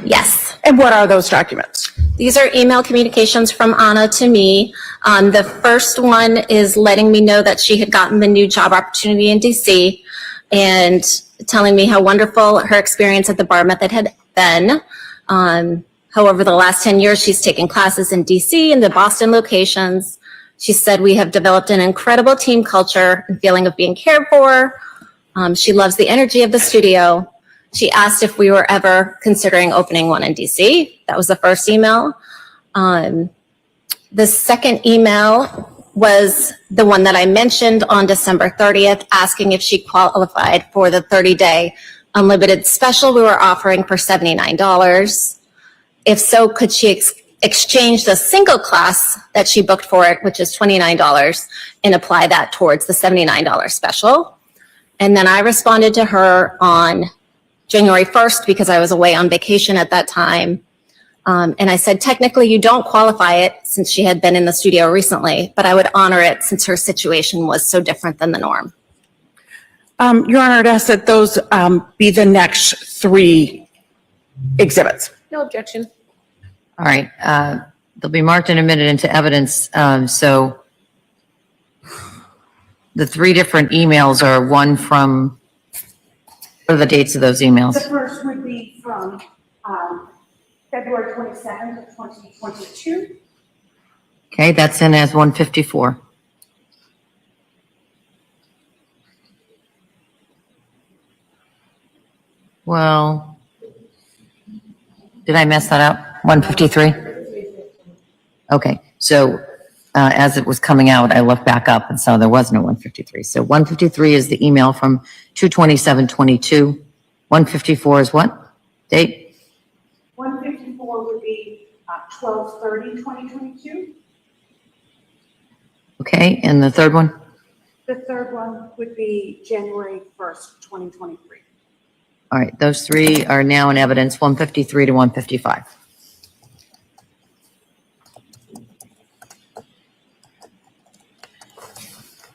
Yes. And what are those documents? These are email communications from Anna to me. The first one is letting me know that she had gotten the new job opportunity in DC and telling me how wonderful her experience at the Bar Method had been. However, the last 10 years, she's taken classes in DC and the Boston locations. She said, we have developed an incredible team culture and feeling of being cared for. She loves the energy of the studio. She asked if we were ever considering opening one in DC. That was the first email. The second email was the one that I mentioned on December 30th, asking if she qualified for the 30-day unlimited special we were offering for $79. If so, could she exchange the single class that she booked for it, which is $29, and apply that towards the $79 special? And then I responded to her on January 1st because I was away on vacation at that time. And I said, technically, you don't qualify it since she had been in the studio recently, but I would honor it since her situation was so different than the norm. Your Honor, I'd ask that those be the next 3 exhibits. No objection. All right. They'll be marked and admitted into evidence. So the 3 different emails are one from, what are the dates of those emails? The first would be from February 27th of 2022. Okay, that's in as 154. Well, did I mess that up? 153? Okay, so as it was coming out, I looked back up and saw there was no 153. So 153 is the email from 2/27/22. 154 is what? Date? 154 would be 12/30/2022. Okay, and the third one? The third one would be January 1st, 2023. All right, those three are now in evidence, 153 to 155.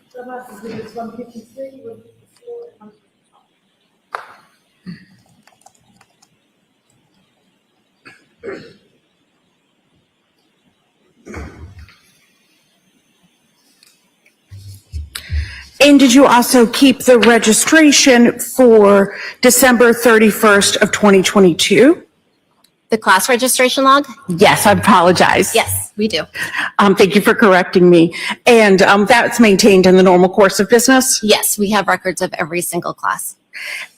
So that's 153, 154, and 155. And did you also keep the registration for December 31st of 2022? The class registration log? Yes, I apologize. Yes, we do. Thank you for correcting me. And that's maintained in the normal course of business? Yes, we have records of every single class.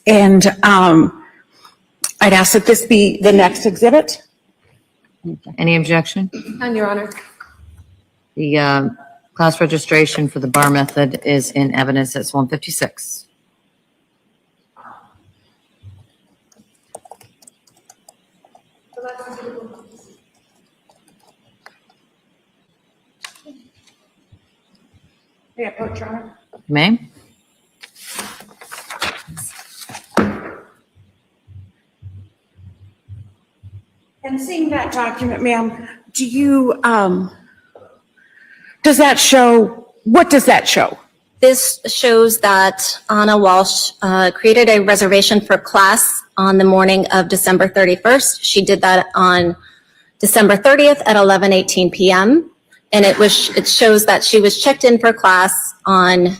And I'd ask that this be the next exhibit. Any objection? None, Your Honor. The class registration for the bar method is in evidence as 156. Yeah, Coach Honor. May? And seeing that document, ma'am, do you, does that show, what does that show? This shows that Anna Walshe created a reservation for class on the morning of December 31st. She did that on December 30th at 11:18 p.m. And it shows that she was checked in for class on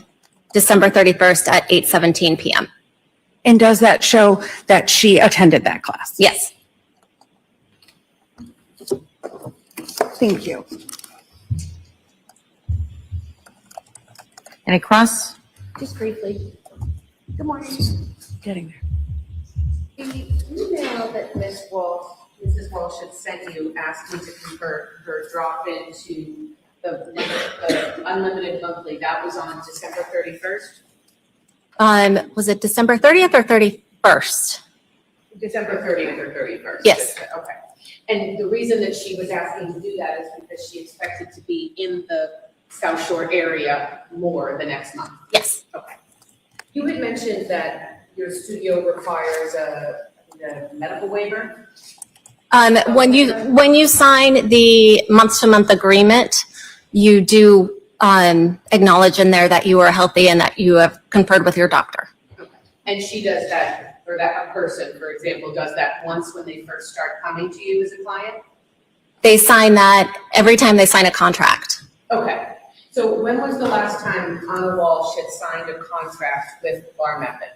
December 31st at 8:17 p.m. And does that show that she attended that class? Yes. Thank you. Any cross? Just briefly. Good morning. Getting there. The email that Mrs. Walsh had sent you asking to convert her drop-in to the unlimited monthly, that was on December 31st? Was it December 30th or 31st? December 30th or 31st? Yes. Okay. And the reason that she was asking to do that is because she expected to be in the South Shore area more the next month? Yes. Okay. You had mentioned that your studio requires a medical waiver? When you sign the month-to-month agreement, you do acknowledge in there that you are healthy and that you have conferred with your doctor. Okay. And she does that, or that person, for example, does that once when they first start coming to you as a client? They sign that every time they sign a contract. Okay. So when was the last time Anna Walsh had signed a contract with Bar Method?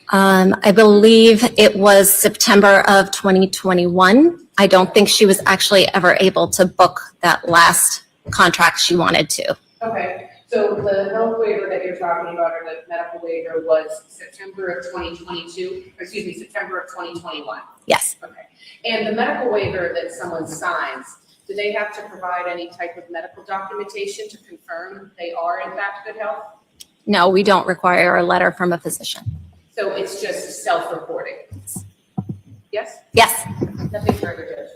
I believe it was September of 2021. I don't think she was actually ever able to book that last contract she wanted to. Okay, so the health waiver that you're talking about, or the medical waiver, was September of 2022, September of 2021? Yes. Okay, and the medical waiver that someone signs, do they have to provide any type of medical documentation to confirm they are in fact good health? No, we don't require a letter from a physician. So it's just self-reporting? Yes? Yes. Nothing further, Judge.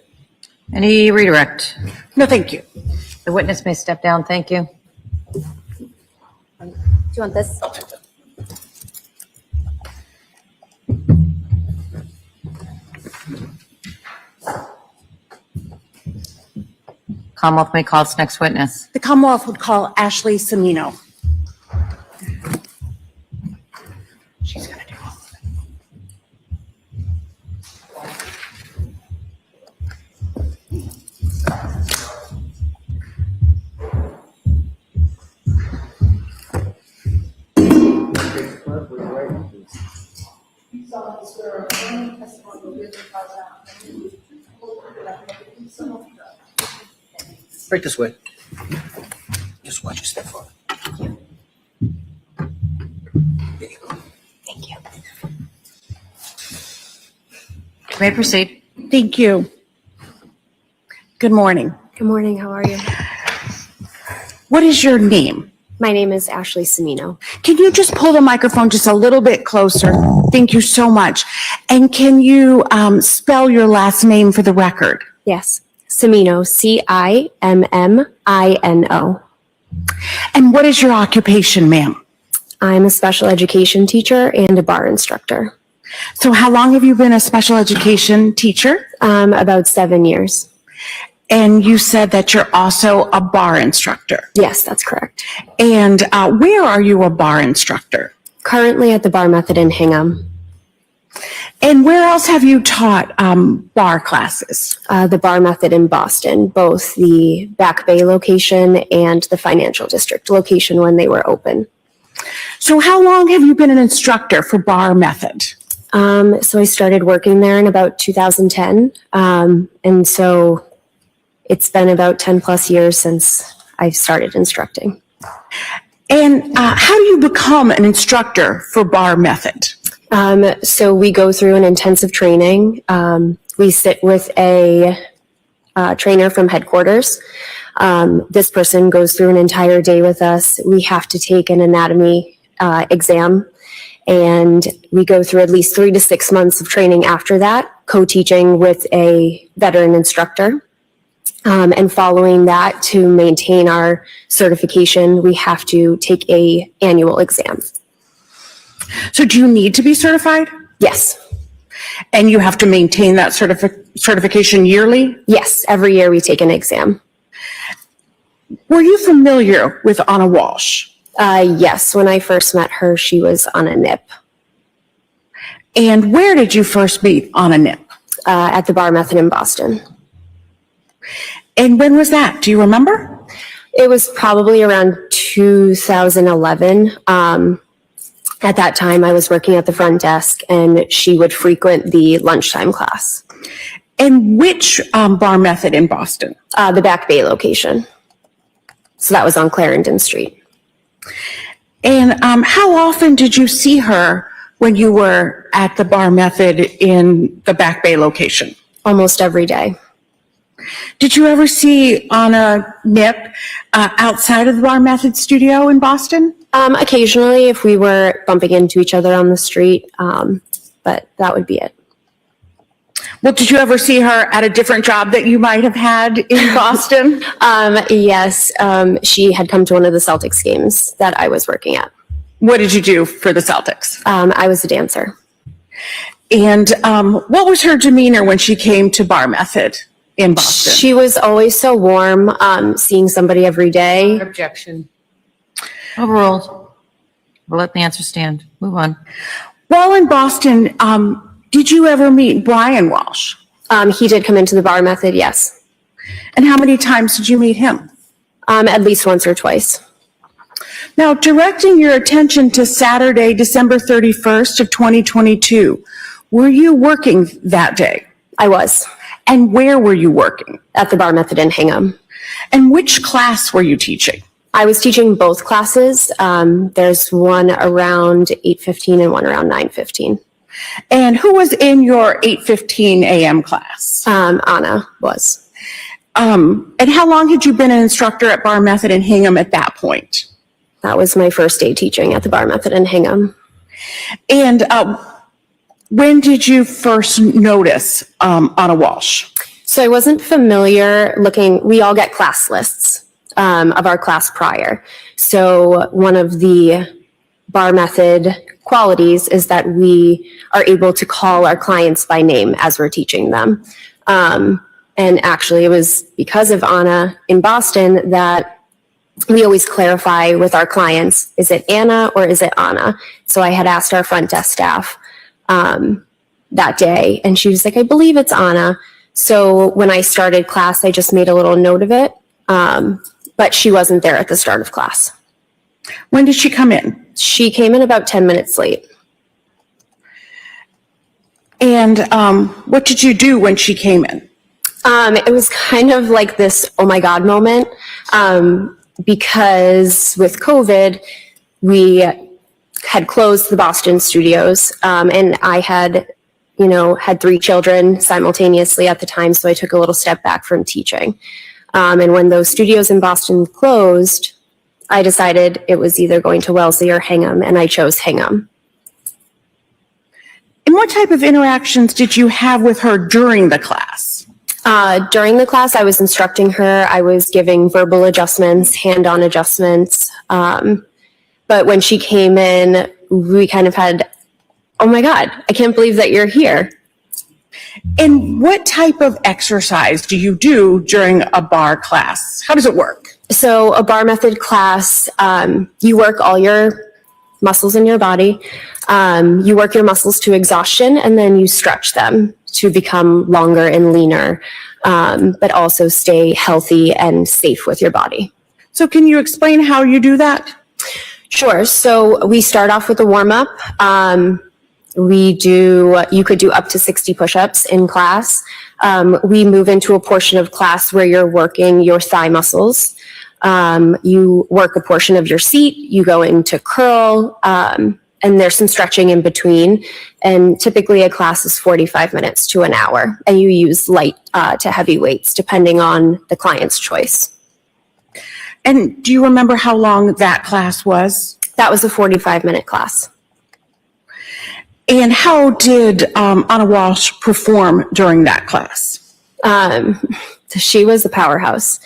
Any redirect? No, thank you. The witness may step down. Thank you. Do you want this? Commonwealth may call its next witness. The Commonwealth would call Ashley Semino. She's going to do all of it. Right this way. Just watch your step forward. There you go. Thank you. You may proceed. Thank you. Good morning. Good morning, how are you? What is your name? My name is Ashley Semino. Can you just pull the microphone just a little bit closer? Thank you so much. And can you spell your last name for the record? Yes, Semino, Cimmino. And what is your occupation, ma'am? I'm a special education teacher and a bar instructor. So how long have you been a special education teacher? About 7 years. And you said that you're also a bar instructor. Yes, that's correct. And where are you a bar instructor? Currently at the Bar Method in Hingham. And where else have you taught bar classes? The Bar Method in Boston, both the Back Bay location and the Financial District location when they were open. So how long have you been an instructor for Bar Method? So I started working there in about 2010. And so it's been about 10 plus years since I started instructing. And how do you become an instructor for Bar Method? So we go through an intensive training. We sit with a trainer from headquarters. This person goes through an entire day with us. We have to take an anatomy exam, and we go through at least 3 to 6 months of training after that, co-teaching with a veteran instructor. And following that, to maintain our certification, we have to take an annual exam. So do you need to be certified? Yes. And you have to maintain that certification yearly? Yes, every year we take an exam. Were you familiar with Anna Walshe? Yes, when I first met her, she was on a NIP. And where did you first meet Anna NIP? At the Bar Method in Boston. And when was that? Do you remember? It was probably around 2011. At that time, I was working at the front desk, and she would frequent the lunchtime class. And which Bar Method in Boston? The Back Bay location. So that was on Clarendon Street. And how often did you see her when you were at the Bar Method in the Back Bay location? Almost every day. Did you ever see Anna NIP outside of the Bar Method studio in Boston? Occasionally, if we were bumping into each other on the street, but that would be it. Well, did you ever see her at a different job that you might have had in Boston? Yes, she had come to one of the Celtics games that I was working at. What did you do for the Celtics? I was a dancer. And what was her demeanor when she came to Bar Method in Boston? She was always so warm, seeing somebody every day. Objection. Overruled. We'll let the answer stand. Move on. While in Boston, did you ever meet Brian Walshe? He did come into the Bar Method, yes. And how many times did you meet him? At least once or twice. Now, directing your attention to Saturday, December 31st of 2022, were you working that day? I was. And where were you working? At the Bar Method in Hingham. And which class were you teaching? I was teaching both classes. There's one around 8:15 and one around 9:15. And who was in your 8:15 a.m. class? Anna was. And how long had you been an instructor at Bar Method in Hingham at that point? That was my first day teaching at the Bar Method in Hingham. And when did you first notice Anna Walshe? So I wasn't familiar looking, we all get class lists of our class prior. So one of the Bar Method qualities is that we are able to call our clients by name as we're teaching them. And actually it was because of Anna in Boston that we always clarify with our clients, is it Anna or is it Anna? So I had asked our front desk staff that day, and she was like, I believe it's Anna. So when I started class, I just made a little note of it, but she wasn't there at the start of class. When did she come in? She came in about 10 minutes late. And what did you do when she came in? It was kind of like this, oh my God moment, because with COVID, we had closed the Boston studios, and I had, had 3 children simultaneously at the time, so I took a little step back from teaching. And when those studios in Boston closed, I decided it was either going to Wellesley or Hingham, and I chose Hingham. And what type of interactions did you have with her during the class? During the class, I was instructing her. I was giving verbal adjustments, hand-on adjustments. But when she came in, we kind of had, oh my God, I can't believe that you're here. And what type of exercise do you do during a bar class? How does it work? So a bar method class, you work all your muscles in your body. You work your muscles to exhaustion, and then you stretch them to become longer and leaner, but also stay healthy and safe with your body. So can you explain how you do that? Sure. So we start off with a warm-up. You could do up to 60 push-ups in class. We move into a portion of class where you're working your thigh muscles. You work a portion of your seat, you go into curl, and there's some stretching in between. And typically a class is 45 minutes to an hour, and you use light to heavy weights depending on the client's choice. And do you remember how long that class was? That was a 45-minute class. And how did Anna Walshe perform during that class? She was a powerhouse.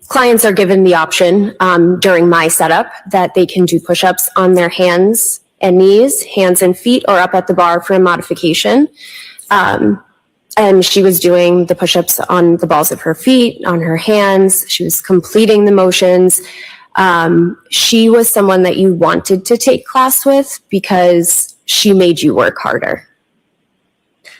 Clients are given the option during my setup that they can do push-ups on their hands and knees, hands and feet, or up at the bar for a modification. And she was doing the push-ups on the balls of her feet, on her hands. She was completing the motions. She was someone that you wanted to take class with because she made you work harder.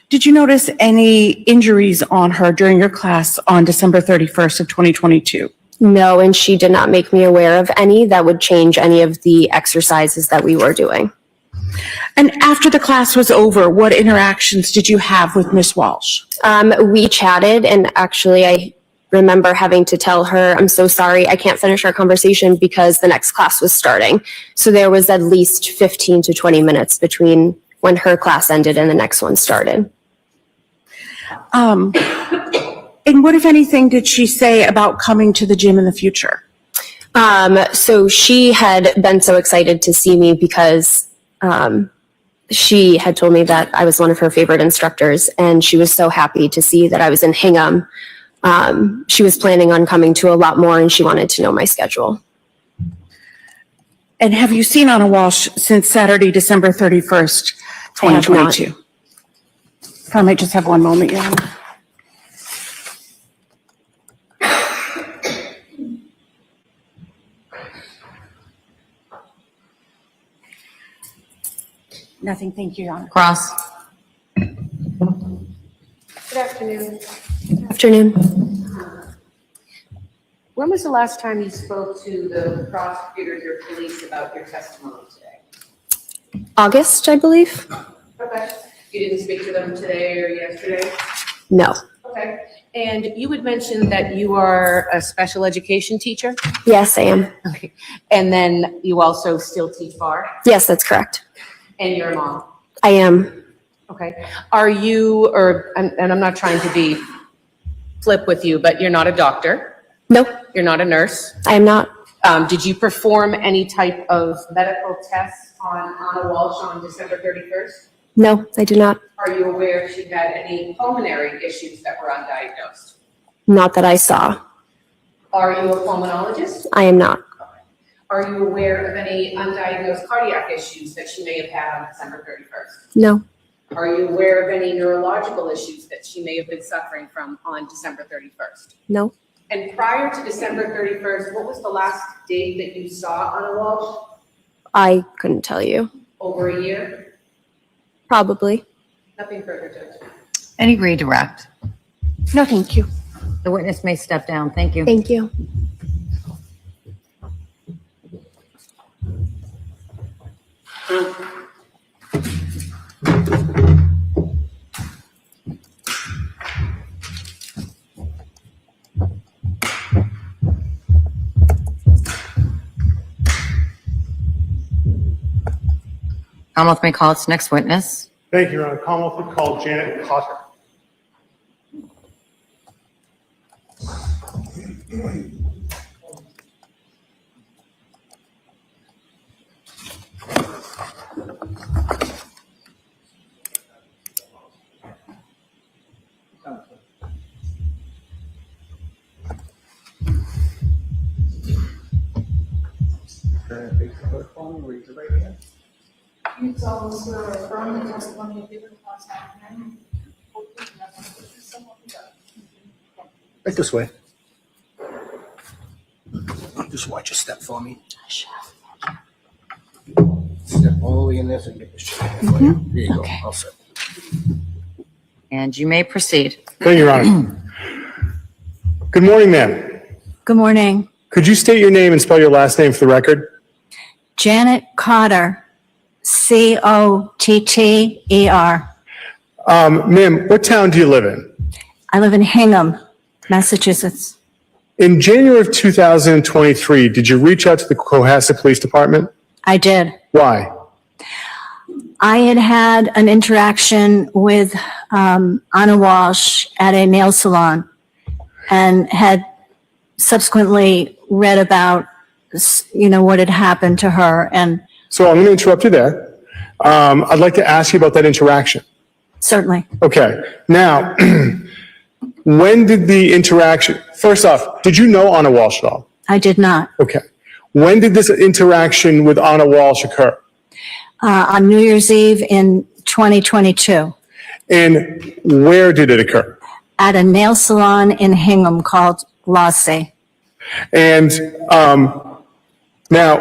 Did you notice any injuries on her during your class on December 31st of 2022? No, and she did not make me aware of any that would change any of the exercises that we were doing. And after the class was over, what interactions did you have with Miss Walshe? We chatted, and actually I remember having to tell her, I'm so sorry, I can't finish our conversation because the next class was starting. So there was at least 15 to 20 minutes between when her class ended and the next one started. And what, if anything, did she say about coming to the gym in the future? So she had been so excited to see me because she had told me that I was one of her favorite instructors, and she was so happy to see that I was in Hingham. She was planning on coming to a lot more, and she wanted to know my schedule. And have you seen Anna Walshe since Saturday, December 31st, 2022? If I might just have one moment, Your Honor. Nothing, thank you, Your Honor. Cross. Good afternoon. Afternoon. When was the last time you spoke to the prosecutors or police about your testimony today? August, I believe? Okay. You didn't speak to them today or yesterday? No. Okay. And you had mentioned that you are a special education teacher? Yes, I am. Okay. And then you also still teach bar? Yes, that's correct. And you're a mom? I am. Okay. Are you, and I'm not trying to be flip with you, but you're not a doctor? Nope, You're not a nurse? I am not. Did you perform any type of medical tests on Anna Walshe on December 31st? No, I do not. Are you aware if she had any pulmonary issues that were undiagnosed? Not that I saw. Are you a pulmonologist? I am not. Are you aware of any undiagnosed cardiac issues that she may have had on December 31st? No, Are you aware of any neurological issues that she may have been suffering from on December 31st? no. And prior to December 31st, what was the last date that you saw Anna Walshe? I couldn't tell you. Over a year? Probably. Nothing further, Judge. Any redirect? No, thank you. The witness may step down. Thank you. Thank you. Commonwealth may call its next witness. Thank you, Your Honor. Commonwealth would call Janet Cotter. You solemnly swear or affirm the testimony you give in the testimony. Right this way. Just watch your step for me. Step all the way in there so you get this shit. There you go. All set. And you may proceed. Thank you, Your Honor. Good morning, ma'am. Good morning. Could you state your name and spell your last name for the record? Janet Cotter, Cotter. Ma'am, what town do you live in? I live in Hingham, Massachusetts. In January of 2023, did you reach out to the Cohasset Police Department? I did. Why? I had an interaction with Anna Walshe at a nail salon and had subsequently read about, what had happened to her. And So I'm going to interrupt you there. I'd like to ask you about that interaction. certainly, Okay. Now, when did the interaction, first off, did you know Anna Walshe at all? I did not. Okay. When did this interaction with Anna Walshe occur? On New Year's Eve in 2022 And where did it occur? at a nail salon in Hingham called Glossy. And now,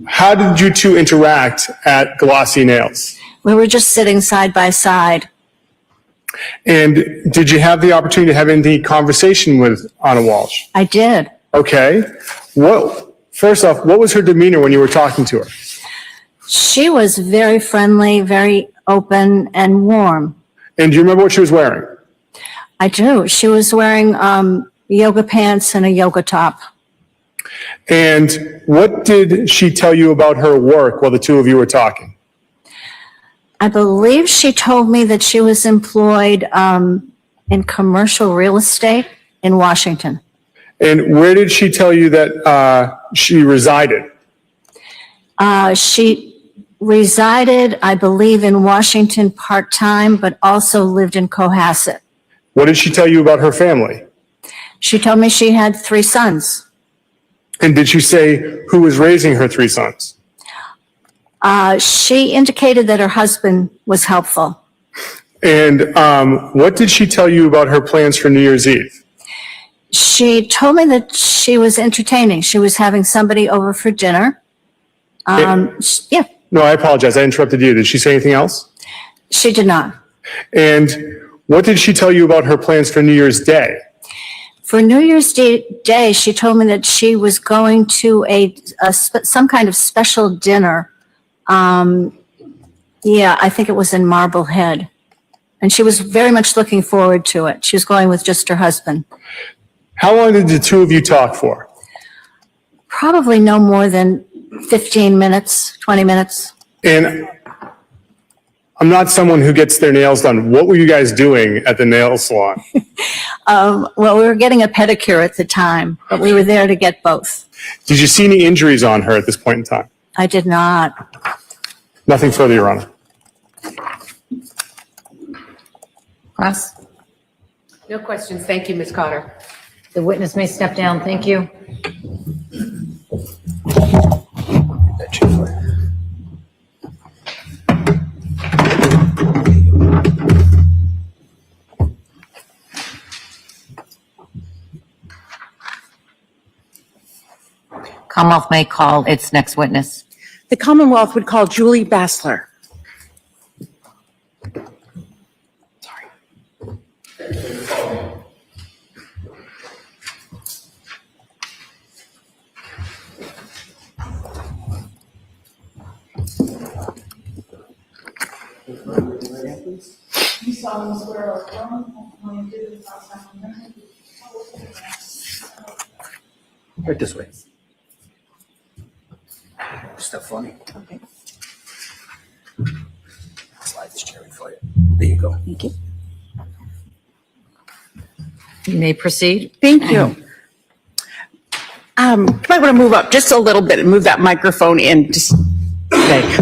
how did you two interact at Glossy Nails? We were just sitting side by side. And did you have the opportunity to have any conversation with Anna Walshe? I did. Okay. First off, what was her demeanor when you were talking to her? She was very friendly, very open and warm. And do you remember what she was wearing? I do. She was wearing yoga pants and a yoga top. And what did she tell you about her work while the two of you were talking? I believe she told me that she was employed in commercial real estate in Washington. And where did she tell you that she resided? She resided, I believe, in Washington part-time, but also lived in Cohasset. What did she tell you about her family? She told me she had 3 sons. And did she say who was raising her 3 sons? She indicated that her husband was helpful. And what did she tell you about her plans for New Year's Eve? She told me that she was entertaining. She was having somebody over for dinner. Yeah, No, I apologize. I interrupted you. Did she say anything else? she did not. And what did she tell you about her plans for New Year's Day? For New Year's Day, she told me that she was going to some kind of special dinner. Yeah, I think it was in Marblehead. And she was very much looking forward to it. She was going with just her husband. How long did the two of you talk for? Probably no more than 15 minutes, 20 minutes. And I'm not someone who gets their nails done. What were you guys doing at the nail salon? Well, we were getting a pedicure at the time, but we were there to get both. Did you see any injuries on her at this point in time? I did not. Nothing further, Your Honor. Cross. No questions. Thank you, Ms. Cotter. The witness may step down. Thank you. That chair for you. Commonwealth may call its next witness. The Commonwealth would call Julie Bassler. You solemnly swear or affirm the testimony you give in the testimony. Right this way. Step for me. Okay. There you go. Thank you. You may proceed. Thank you. You might want to move up just a little bit and move that microphone in. Okay.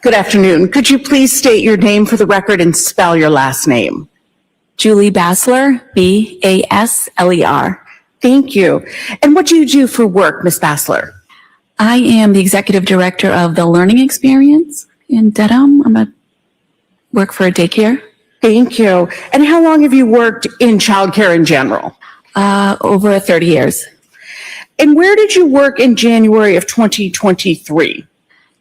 Good afternoon. Could you please state your name for the record and spell your last name? Julie Bassler, B-A-S-L-E-R. Thank you. And what do you do for work, Ms. Bassler? I am the executive director of the Learning Experience in Dedham. Work for a daycare. Thank you. And how long have you worked in childcare in general? Over 30 years. And where did you work in January of 2023?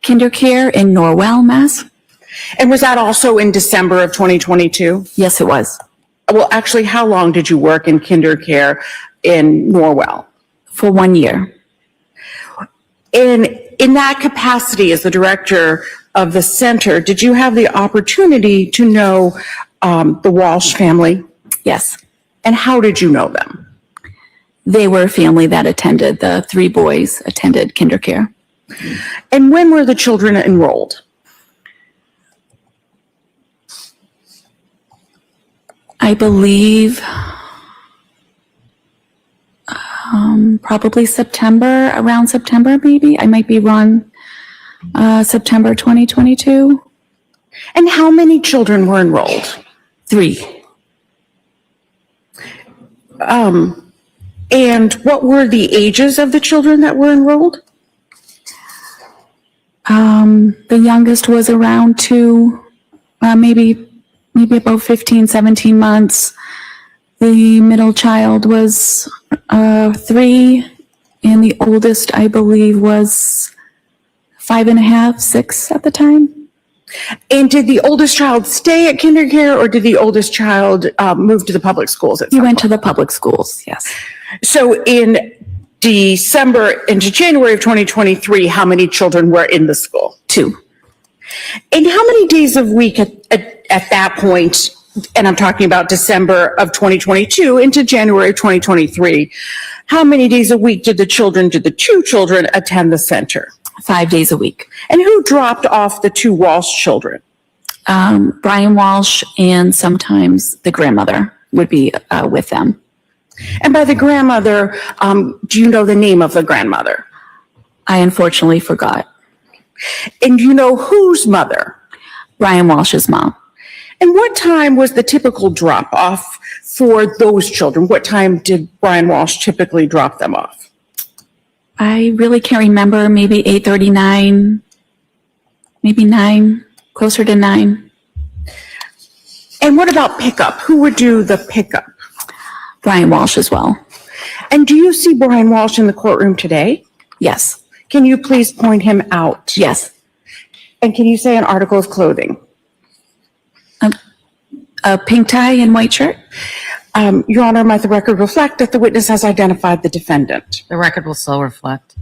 Kindercare in Norwell, Mass. And was that also in December of 2022? Yes, it was. Well, actually, how long did you work in Kindercare in Norwell? For 1 year. In that capacity as the director of the center, did you have the opportunity to know the Walshe family? Yes. And how did you know them? They were a family that attended, the 3 boys attended Kindercare. And when were the children enrolled? I believe probably September, around September maybe. I might be wrong. September 2022. And how many children were enrolled? 3. And what were the ages of the children that were enrolled? The youngest was around 2, maybe about 15, 17 months. The middle child was 3, and the oldest, I believe, was 5.5, 6 at the time. And did the oldest child stay at Kindercare, or did the oldest child move to the public schools? He went to the public schools, yes. So in December into January of 2023, how many children were in the school? 2. And how many days a week at that point, and I'm talking about December of 2022 into January of 2023, how many days a week did the 2 children attend the center? 5 days a week. And who dropped off the 2 Walshe children? Brian Walshe and sometimes the grandmother would be with them. And by the grandmother, do you know the name of the grandmother? I unfortunately forgot. And do you know whose mother? Brian Walsh's mom. And what time was the typical drop off for those children? What time did Brian Walshe typically drop them off? I really can't remember, maybe 8:39, maybe 9, closer to 9. And what about pickup? Who would do the pickup? Brian Walshe as well. And do you see Brian Walshe in the courtroom today? Yes. Can you please point him out? Yes. And can you say an article of clothing? A pink tie and white shirt? Your Honor, might the record reflect that the witness has identified the defendant? The record will so reflect.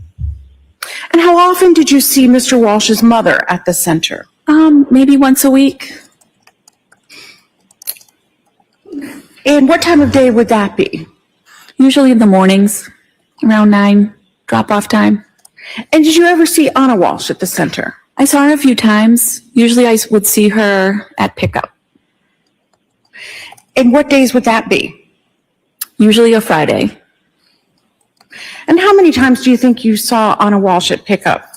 And how often did you see Mr. Walsh's mother at the center? Maybe once a week. And what time of day would that be? Usually in the mornings, around 9, drop-off time. And did you ever see Anna Walshe at the center? I saw her a few times. Usually I would see her at pickup. And what days would that be? Usually a Friday. And how many times do you think you saw Anna Walshe at pickup?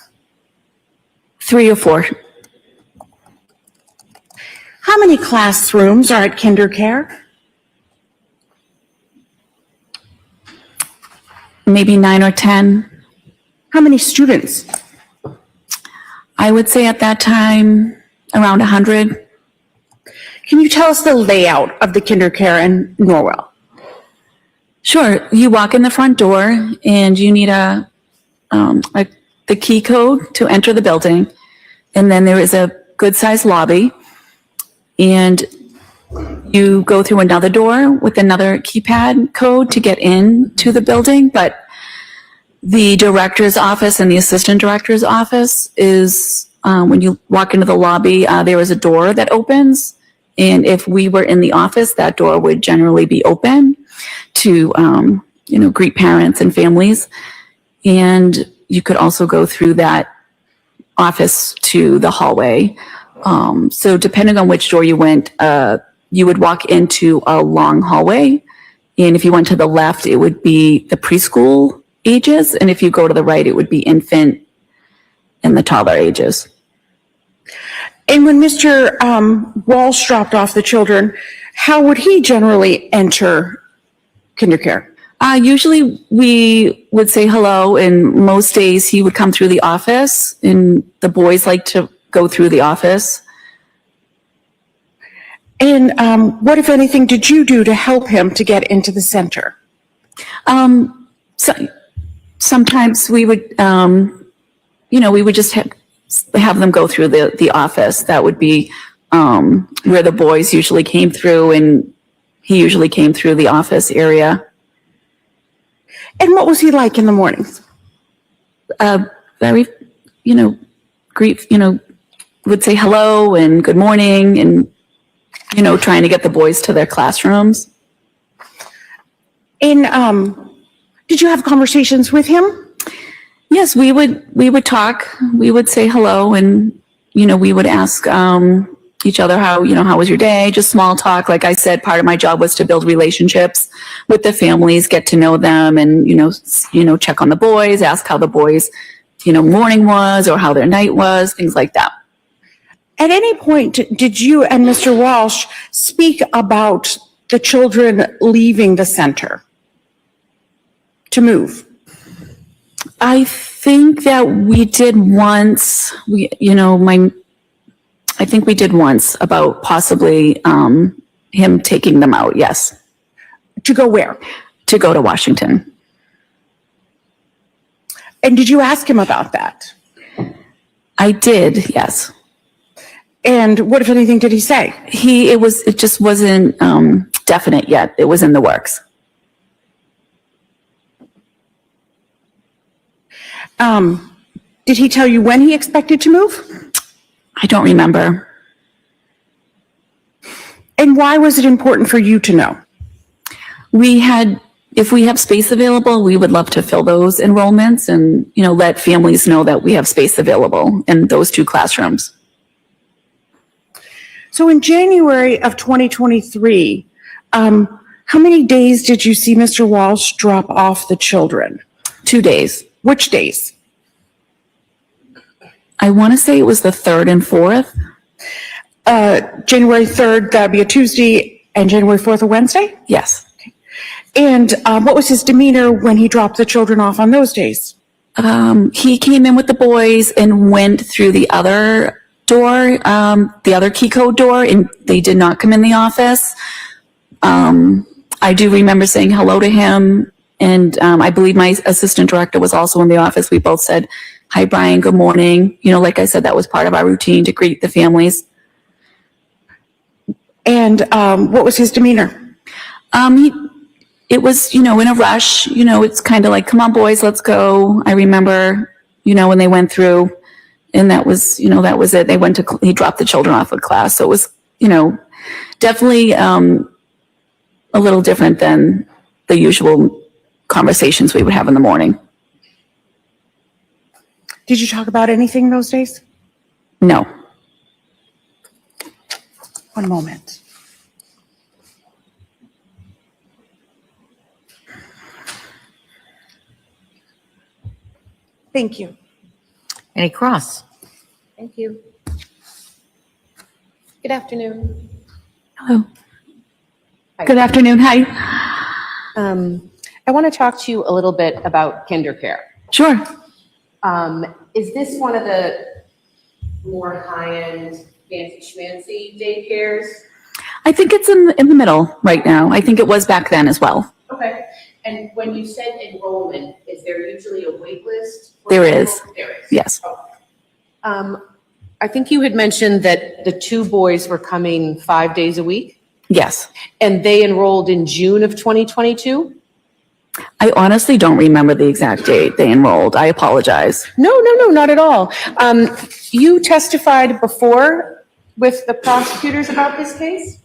3 or 4. How many classrooms are at Kindercare? Maybe 9 or 10. How many students? I would say at that time, around 100. Can you tell us the layout of the Kindercare in Norwell? Sure. You walk in the front door and you need the key code to enter the building. And then there is a good-sized lobby. And you go through another door with another keypad code to get into the building. But the director's office and the assistant director's office is, when you walk into the lobby, there is a door that opens. And if we were in the office, that door would generally be open to, greet parents and families. And you could also go through that office to the hallway So depending on which door you went, you would walk into a long hallway. And if you went to the left, it would be the preschool ages. And if you go to the right, it would be infant and the toddler ages. And when Mr. Walsh dropped off the children, how would he generally enter kindercare? Usually we would say hello, and most days he would come through the office, and the boys like to go through the office. And what, if anything, did you do to help him to get into the center? So, sometimes we would, we would just have them go through the office. That would be where the boys usually came through, and he usually came through the office area. And what was he like in the mornings? Very, would say hello and good morning, and, trying to get the boys to their classrooms. And did you have conversations with him? Yes, we would talk. We would say hello, and, we would ask each other how was your day? Just small talk. Like I said, part of my job was to build relationships with the families, get to know them, and, check on the boys, ask how the boys, morning was or how their night was, things like that. At any point, did you and Mr. Walsh speak about the children leaving the center to move? I think that we did once. I think we did once about possibly him taking them out. Yes. To go where? To go to Washington. And did you ask him about that? I did. Yes. And what, if anything, did he say? It just wasn't definite yet. It was in the works. Did he tell you when he expected to move? I don't remember. And why was it important for you to know? If we have space available, we would love to fill those enrollments and, let families know that we have space available in those 2 classrooms. So in January of 2023, how many days did you see Mr. Walsh drop off the children? 2 days. Which days? I want to say it was the 3rd and 4th. January 3rd, that'd be a Tuesday, and January 4th, a Wednesday? Yes. And what was his demeanor when he dropped the children off on those days? He came in with the boys and went through the other door, the other key code door, and they did not come in the office. I do remember saying hello to him, and I believe my assistant director was also in the office. We both said, "Hi, Brian, good morning." Like I said, that was part of our routine to greet the families. And what was his demeanor? It was, in a rush. It's kind of like, "Come on, boys, let's go." I remember, when they went through, and that was it. He dropped the children off at class. So it was, definitely a little different than the usual conversations we would have in the morning. Did you talk about anything those days? No. One moment. Thank you. Any cross? Thank you. Good afternoon. Hello. Hi. Good afternoon. Hi. I want to talk to you a little bit about KinderCare. Sure. Is this one of the more high-end, fancy schmancy daycares? I think it's in the middle right now. I think it was back then as well. Okay. And when you said enrollment, is there usually a wait list? There is. There is. Yes. Okay. I think you had mentioned that the 2 boys were coming 5 days a week, Yes. and they enrolled in June of 2022? I honestly don't remember the exact date they enrolled. I apologize. No, not at all. You testified before with the prosecutors about this case?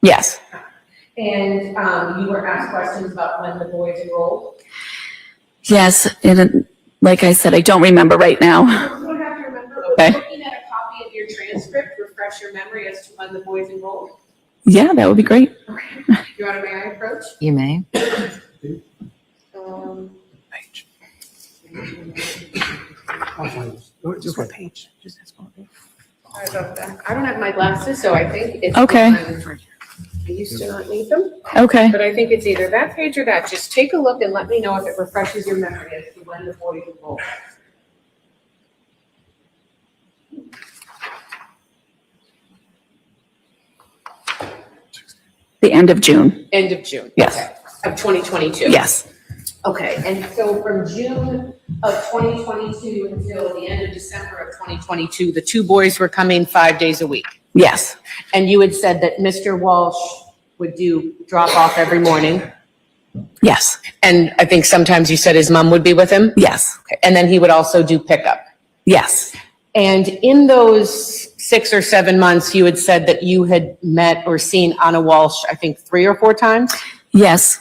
Yes. And you were asked questions about when the boys enrolled? Yes. And like I said, I don't remember right now. You don't have to remember. Okay. Looking at a copy of your transcript, refresh your memory as to when the boys enrolled? Yeah, that would be great. Your Honor, may I approach? You may. Sorry about that. I don't have my glasses, so I think it's. Okay. I used to not need them, Okay. but I think it's either that page or that. Just take a look and let me know if it refreshes your memory as to when the boys enrolled. The end of June. End of June. Yes. Okay. Of 2022. Yes. Okay, and so from June of 2022 until the end of December of 2022, the two boys were coming 5 days a week. Yes. And you had said that Mr. Walsh would do drop off every morning. Yes. And I think sometimes you said his mom would be with him. Yes. Okay. And then he would also do pickup. Yes. And in those 6 or 7 months, you had said that you had met or seen Anna Walsh, I think 3 or 4 times. Yes.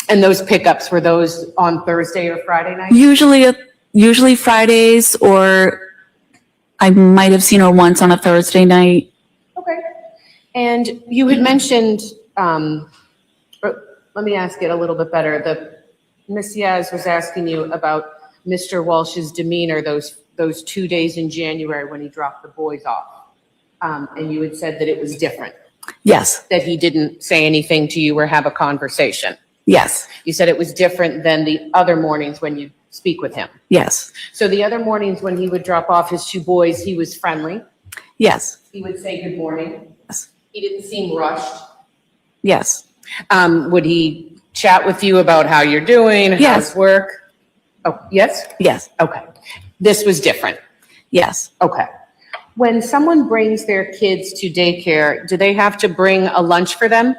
And those pickups, were those on Thursday or Friday night? Usually Fridays, or I might have seen her once on a Thursday night. Okay. And you had mentioned, let me ask it a little bit better. Ms. Yaz was asking you about Mr. Walsh's demeanor those 2 days in January when he dropped the boys off. And you had said that it was different, Yes. that he didn't say anything to you or have a conversation. Yes. You said it was different than the other mornings when you speak with him. Yes. So the other mornings when he would drop off his 2 boys, he was friendly. Yes. He would say good morning. Yes. He didn't seem rushed. Yes. Would he chat with you about how you're doing, Yes. how's work? Oh, yes? Yes. Okay. This was different. Yes. Okay. When someone brings their kids to daycare, do they have to bring a lunch for them?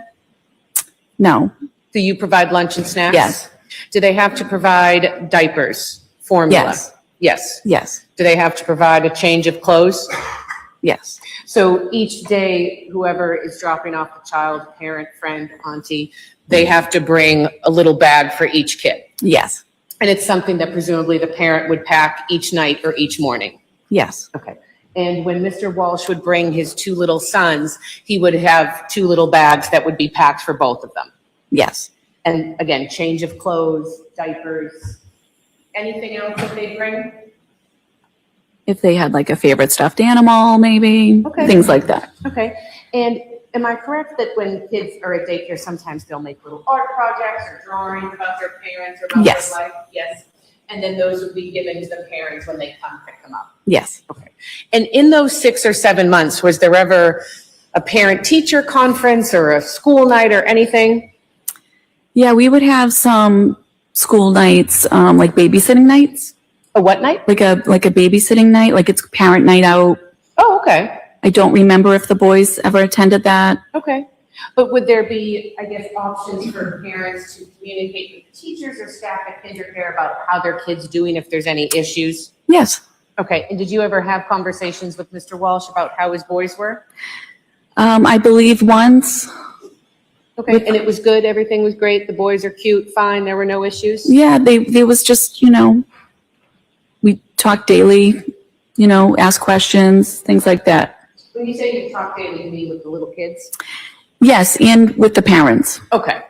No. Do you provide lunch and snacks? Yes. Do they have to provide diapers, formula? Yes. Yes. Yes. Do they have to provide a change of clothes? Yes. So each day, whoever is dropping off the child, parent, friend, auntie, they have to bring a little bag for each kid. Yes. And it's something that presumably the parent would pack each night or each morning. Yes. Okay. And when Mr. Walsh would bring his 2 little sons, he would have 2 little bags that would be packed for both of them. Yes. And again, change of clothes, diapers, anything else that they bring? If they had like a favorite stuffed animal, maybe, Okay. things like that. Okay. And am I correct that when kids are at daycare, sometimes they'll make little art projects or drawings about their parents or about Yes. their life? Yes. And then those would be given to the parents when they come pick them up? Yes. Okay. And in those 6 or 7 months, was there ever a parent-teacher conference or a school night or anything? Yeah, we would have some school nights, like babysitting nights, A what night? like a babysitting night, like it's parent night out. Oh, okay. I don't remember if the boys ever attended that. Okay. But would there be, I guess, options for parents to communicate with the teachers or staff at KinderCare about how their kid's doing if there's any issues? Yes. Okay. And did you ever have conversations with Mr. Walsh about how his boys were? I believe once. Okay. And it was good? Everything was great? The boys are cute, fine, there were no issues? Yeah, there was just, we talked daily, ask questions, things like that. When you say you talk daily, you mean with the little kids? Yes, and with the parents. Okay.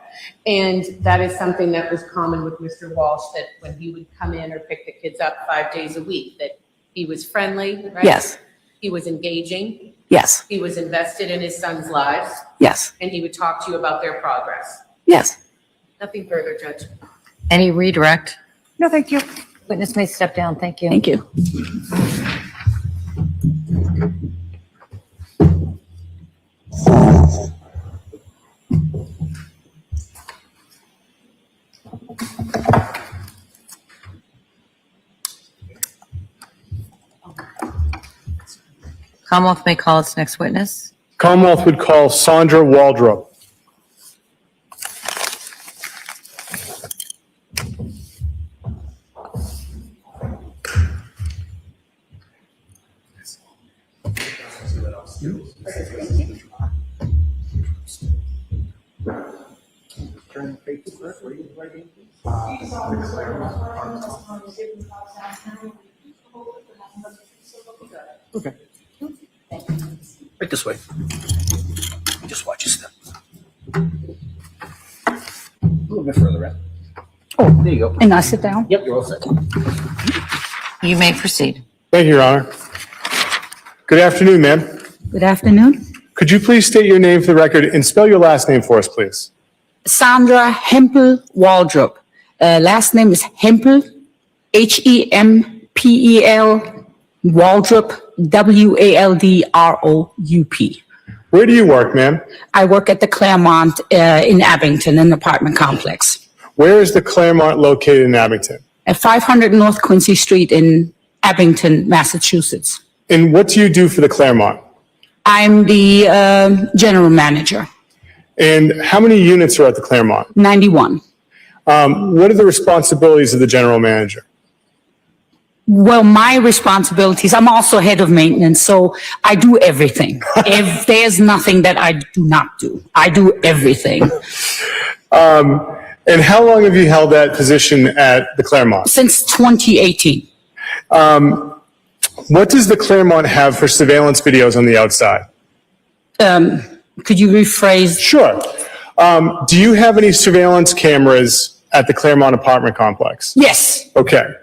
And that is something that was common with Mr. Walsh, that when he would come in or pick the kids up 5 days a week, that he was friendly, right? Yes. He was engaging. Yes. He was invested in his sons' lives, Yes. and he would talk to you about their progress. Yes. Nothing further, Judge. Any redirect? No, thank you. Witness may step down. Thank you. Thank you. Commonwealth may call its next witness. Commonwealth would call Sandra Waldrop. Right this way. Just watch your step. A little bit further in. Oh, there you go. And I sit down? Yep, you're all set. You may proceed. Thank you, Your Honor. Good afternoon, ma'am. Good afternoon. Could you please state your name for the record and spell your last name for us, please? Sandra Hempel Waldrop. Last name is Hempel, Hempel, Waldrop, Waldroup. Where do you work, ma'am? I work at the Claremont in Abington, an apartment complex. Where is the Claremont located in Abington? At 500 North Quincy Street in Abington, Massachusetts. And what do you do for the Claremont? I'm the general manager. And how many units are at the Claremont? 91. What are the responsibilities of the general manager? Well, my responsibilities, I'm also head of maintenance, so I do everything. If there's nothing that I do not do, I do everything. And how long have you held that position at the Claremont? Since 2018. What does the Claremont have for surveillance videos on the outside? Could you rephrase? Sure. Do you have any surveillance cameras at the Claremont apartment complex? Yes. Okay.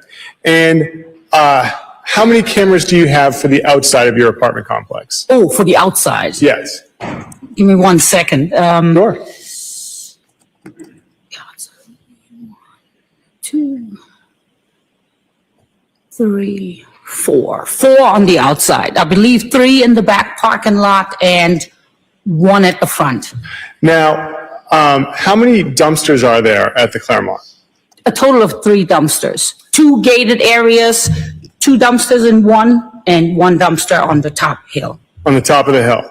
And how many cameras do you have for the outside of your apartment complex? Oh, for the outside. Yes. Give me 1 second. Sure. 2, 3, 4. 4 on the outside. I believe 3 in the back parking lot and 1 at the front. Now, how many dumpsters are there at the Claremont? A total of 3 dumpsters. 2 gated areas, 2 dumpsters in one, and 1 dumpster on the top hill. On the top of the hill.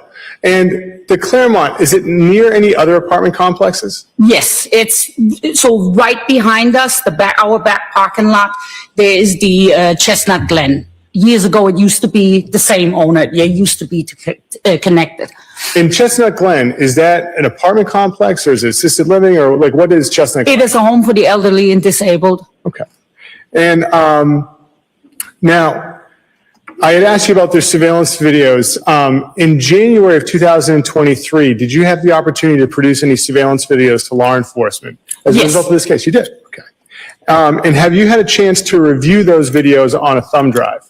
And the Claremont, is it near any other apartment complexes? Yes, it's so right behind us, our back parking lot, there is the Chestnut Glen. Years ago, it used to be the same owner. It used to be connected. In Chestnut Glen, is that an apartment complex or is it assisted living or like what is Chestnut Glen? It is a home for the elderly and disabled. Okay. And now, I had asked you about the surveillance videos. In January of 2023, did you have the opportunity to produce any surveillance videos to law enforcement as a result of this case? You did? Okay. And have you had a chance to review those videos on a thumb drive?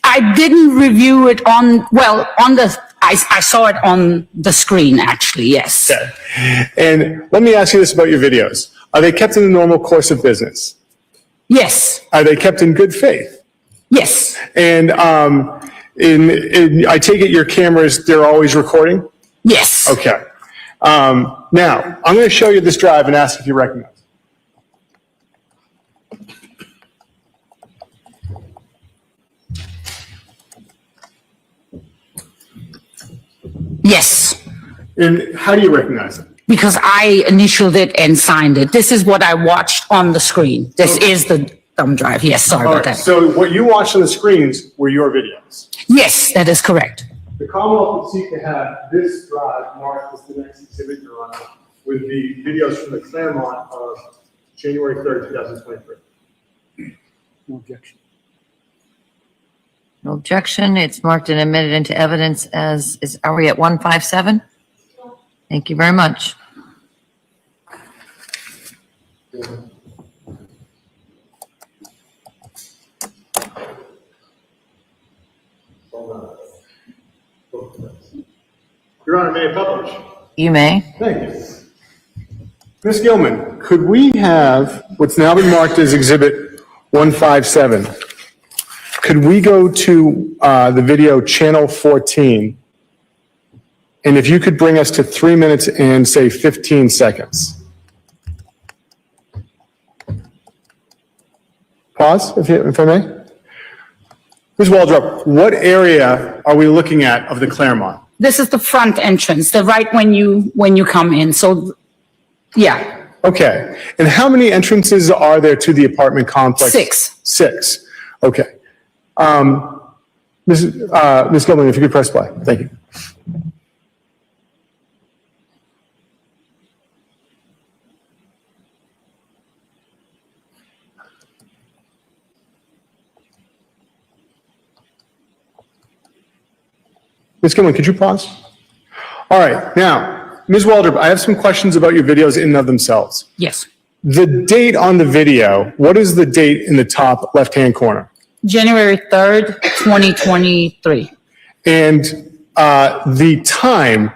I didn't review it I saw it on the screen, actually, yes. Okay. And let me ask you this about your videos. Are they kept in the normal course of business? Yes. Are they kept in good faith? Yes. And I take it your cameras, they're always recording? Yes. Okay. Now, I'm going to show you this drive and ask if you recognize it. Yes. And how do you recognize it? Because I initialed it and signed it. This is what I watched on the screen. This is the thumb drive. Yes, sorry about that. So what you watched on the screens were your videos? Yes, that is correct. The Commonwealth would seek to have this drive marked as the next exhibit, Your Honor, with the videos from the Claremont of January 3rd, 2023. No objection. No objection. It's marked and admitted into evidence as, are we at 157? Thank you very much. Your Honor, may I publish? You may. Thank you. Ms. Gilman, could we have what's now been marked as Exhibit 157? Could we go to the video channel 14? And if you could bring us to 3 minutes and say 15 seconds. Pause, if I may. Ms. Waldrop, what area are we looking at of the Claremont? This is the front entrance, the right when you come in. So, yeah. Okay. And how many entrances are there to the apartment complex? 6. 6. Okay. Ms. Gilman, if you could press play. Thank you. Ms. Gilman, could you pause? All right, now, Ms. Waldrop, I have some questions about your videos in and of themselves. Yes. The date on the video, what is the date in the top left-hand corner? January 3rd, 2023. And the time,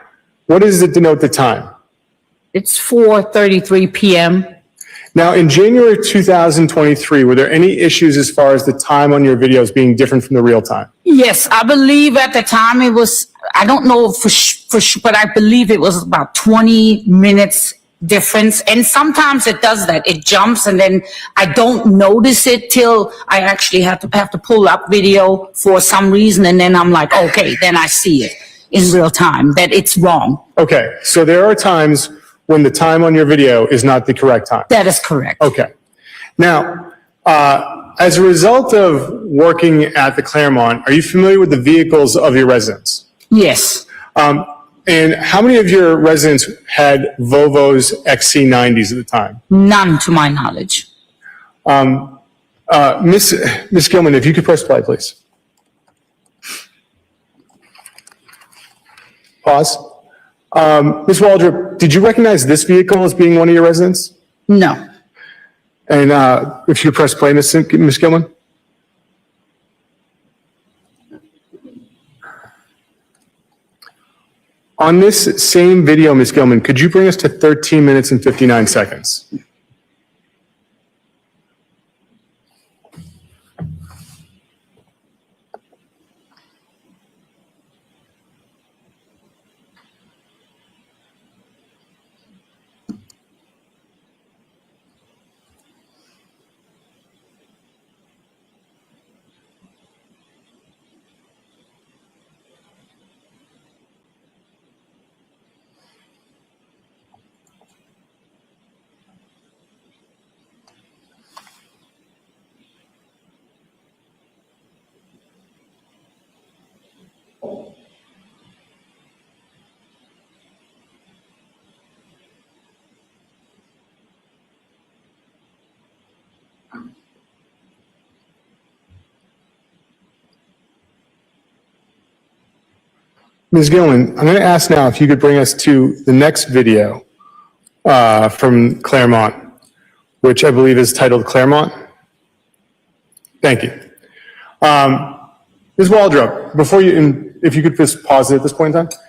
what does it denote the time? It's 4:33 p.m. Now, in January 2023, were there any issues as far as the time on your videos being different from the real time? Yes, I believe at the time it was, I don't know for sure, but I believe it was about 20 minutes difference. And sometimes it does that. It jumps and then I don't notice it till I actually have to pull up video for some reason. And then I'm like, okay, then I see it in real time that it's wrong. Okay, so there are times when the time on your video is not the correct time. That is correct. Okay. Now, as a result of working at the Claremont, are you familiar with the vehicles of your residents? Yes. And how many of your residents had Volvos XC90s at the time? None to my knowledge. Miss Gilman, if you could press play, please. Pause. Ms. Waldrop, did you recognize this vehicle as being one of your residents? No. And if you could press play, Ms. Gilman. On this same video, Ms. Gilman, could you bring us to 13 minutes and 59 seconds? Ms. Gilman, I'm going to ask now if you could bring us to the next video from Claremont, which I believe is titled Claremont. Thank you. Ms. Waldrop, before you, if you could just pause it at this point in time.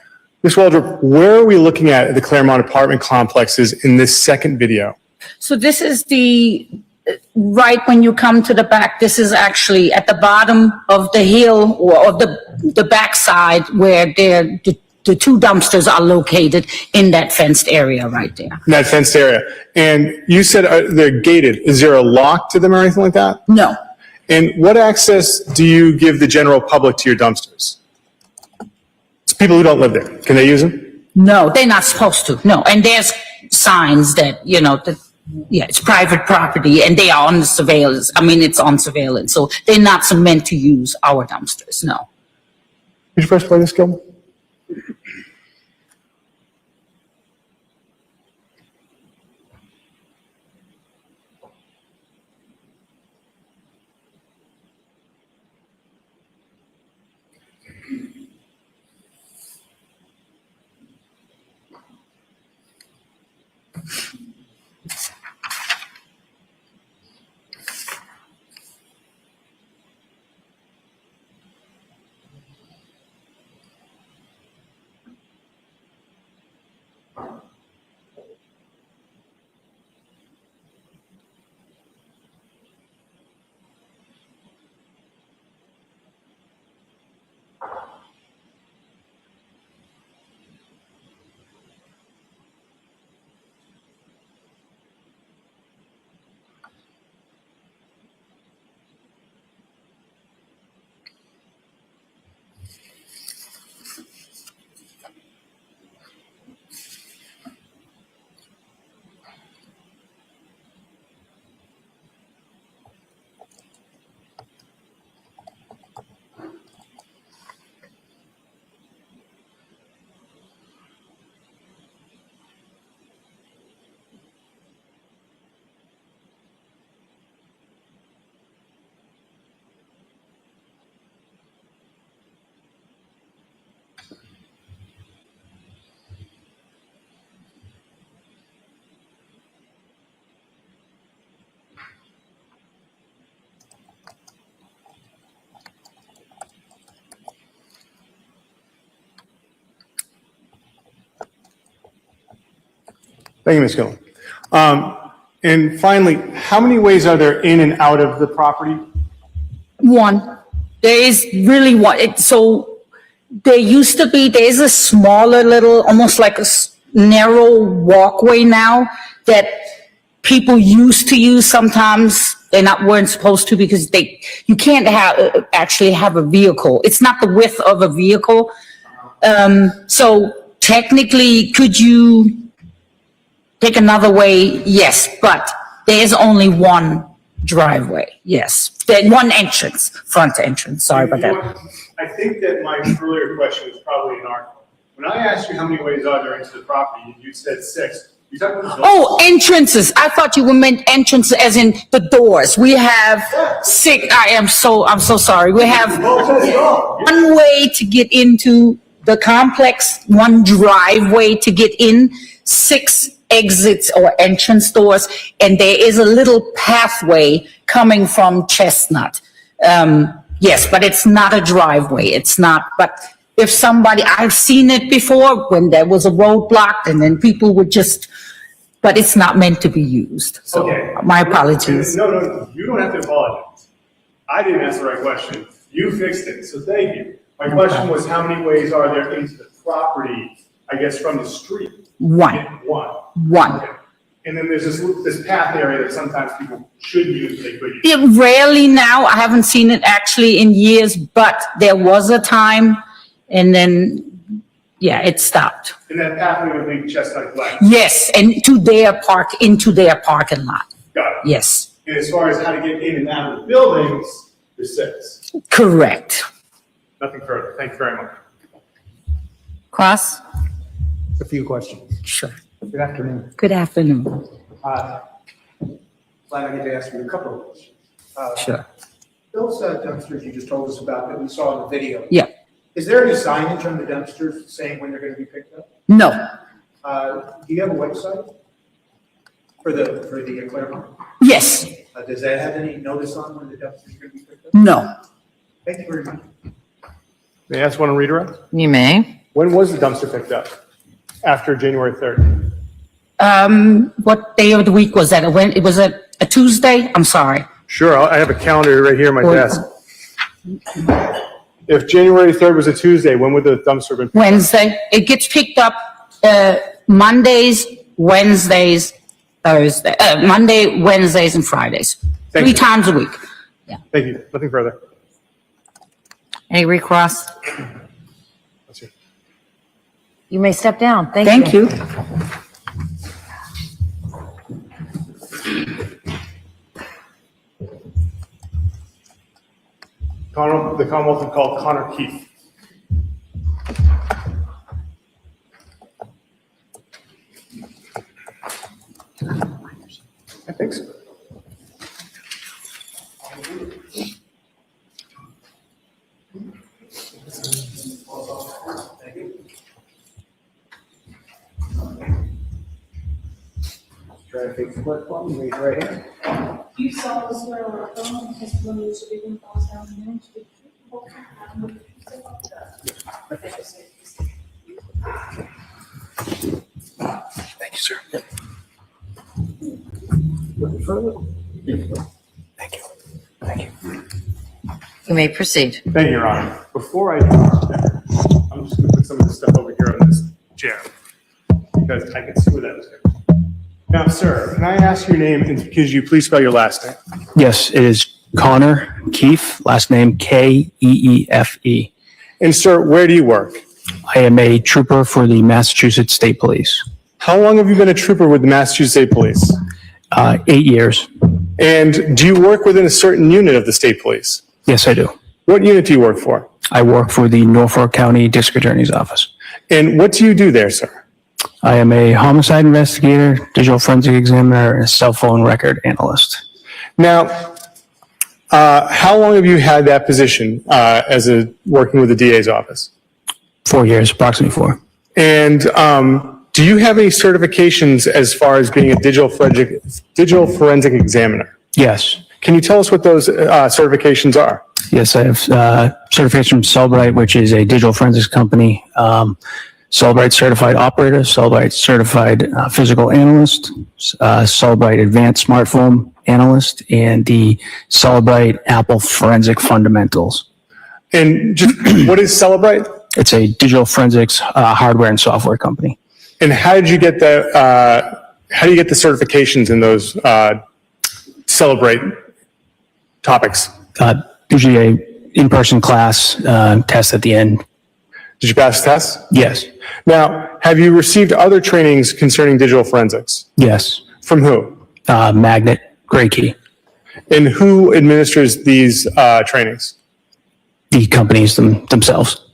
Ms. Waldrop, where are we looking at the Claremont apartment complexes in this second video? So this is the, right when you come to the back, this is actually at the bottom of the hill or of the backside where the two dumpsters are located in that fenced area right there. In that fenced area. And you said they're gated. Is there a lock to them or anything like that? No. And what access do you give the general public to your dumpsters? It's people who don't live there. Can they use them? No, they're not supposed to. No. And there's signs that, you know, that, yeah, it's private property and they are on the surveillance. I mean, it's on surveillance. So they're not meant to use our dumpsters. No. Could you press play this, Gilman? Thank you, Ms. Gillen. And finally, how many ways are there in and out of the property? One. There is really one. So there used to be, there's a smaller little, almost like a narrow walkway now that people used to use. Sometimes weren't supposed to because you can't actually have a vehicle. It's not the width of a vehicle. So technically, could you take another way? Yes, but there's only one driveway. Yes, one entrance, front entrance. Sorry about that. I think that my earlier question was probably an art. When I asked you how many ways are there into the property, you said 6. You talking about the Oh, entrances. I thought you meant entrances as in the doors. We have 6. I'm so sorry. We have one way to get into the complex, one driveway to get in, 6 exits or entrance doors, and there is a little pathway coming from Chestnut. Yes, but it's not a driveway. It's not, but if somebody, I've seen it before when there was a roadblock and then people would just, but it's not meant to be used. So my apologies. No, you don't have to apologize. I didn't ask the right question. You fixed it, so thank you. My question was how many ways are there into the property, I guess, from the street? One. Okay. And then there's this path area that sometimes people should use, but they could use. It rarely now, I haven't seen it actually in years, but there was a time and then, yeah, it stopped. And that pathway would lead Chestnut Glen. Yes, and into their parking lot. Got it. Yes. And as far as how to get in and out of the buildings, there's 6. Correct. Nothing further. Thank you very much. Cross? A few questions. Sure. Good afternoon. Good afternoon. Glad I get to ask you a couple of questions. Sure. Those dumpsters you just told us about that we saw in the video. Yeah. Is there any signage on the dumpsters saying when they're going to be picked up? No. Do you have a website for the Claremont? Yes. Does that have any notice on when the dumpsters are going to be picked up? No. Thank you very much. May I ask one on redirect? You may. When was the dumpster picked up? After January 3rd? What day of the week was that? It was a Tuesday? I'm sorry. Sure, I have a calendar right here on my desk. If January 3rd was a Tuesday, when would the dumpster have been picked up? Wednesday. It gets picked up Mondays, Wednesdays, Thursday. Monday, Wednesdays, and Fridays. Thank 3 you. times a week. Thank you. Nothing further. Any recross? That's it. You may step down. Thank you. The Commonwealth is called Connor Keith. I think so. Try to take the flip phone, raise your right hand. You saw this where our phone testimony was being passed down the minutes. Thank you, sir. Thank you. Thank you. You may proceed. Thank you, Your Honor. Before I do that, I'm just going to put some of this stuff over here on this chair because I can see where that is going. Now, sir, can I ask your name and could you please spell your last name? Yes, it is Connor Keefe, last name Keefe. And sir, where do you work? I am a trooper for the Massachusetts State Police. How long have you been a trooper with the Massachusetts State Police? 8 years. And do you work within a certain unit of the State Police? Yes, I do. What unit do you work for? I work for the Norfolk County District Attorney's Office. And what do you do there, sir? I am a homicide investigator, digital forensic examiner, and a cell phone record analyst. Now, how long have you had that position working with the DA's office? 4 years, approximately 4. And do you have any certifications as far as being a digital forensic examiner? Yes. Can you tell us what those certifications are? Yes, I have certification from Cellbrite, which is a digital forensics company. Celebrite certified operator, Celebrite certified physical analyst, Celebrite advanced smartphone analyst, and the Celebrite Apple forensic fundamentals. And just, what is Celebrite? It's a digital forensics hardware and software company. And how did you get how do you get the certifications in those Celebrate topics? Usually a in-person class test at the end. Did you pass the test? Yes. Now, have you received other trainings concerning digital forensics? Yes. From who? Magnet, Gray Key. And who administers these trainings? The companies themselves.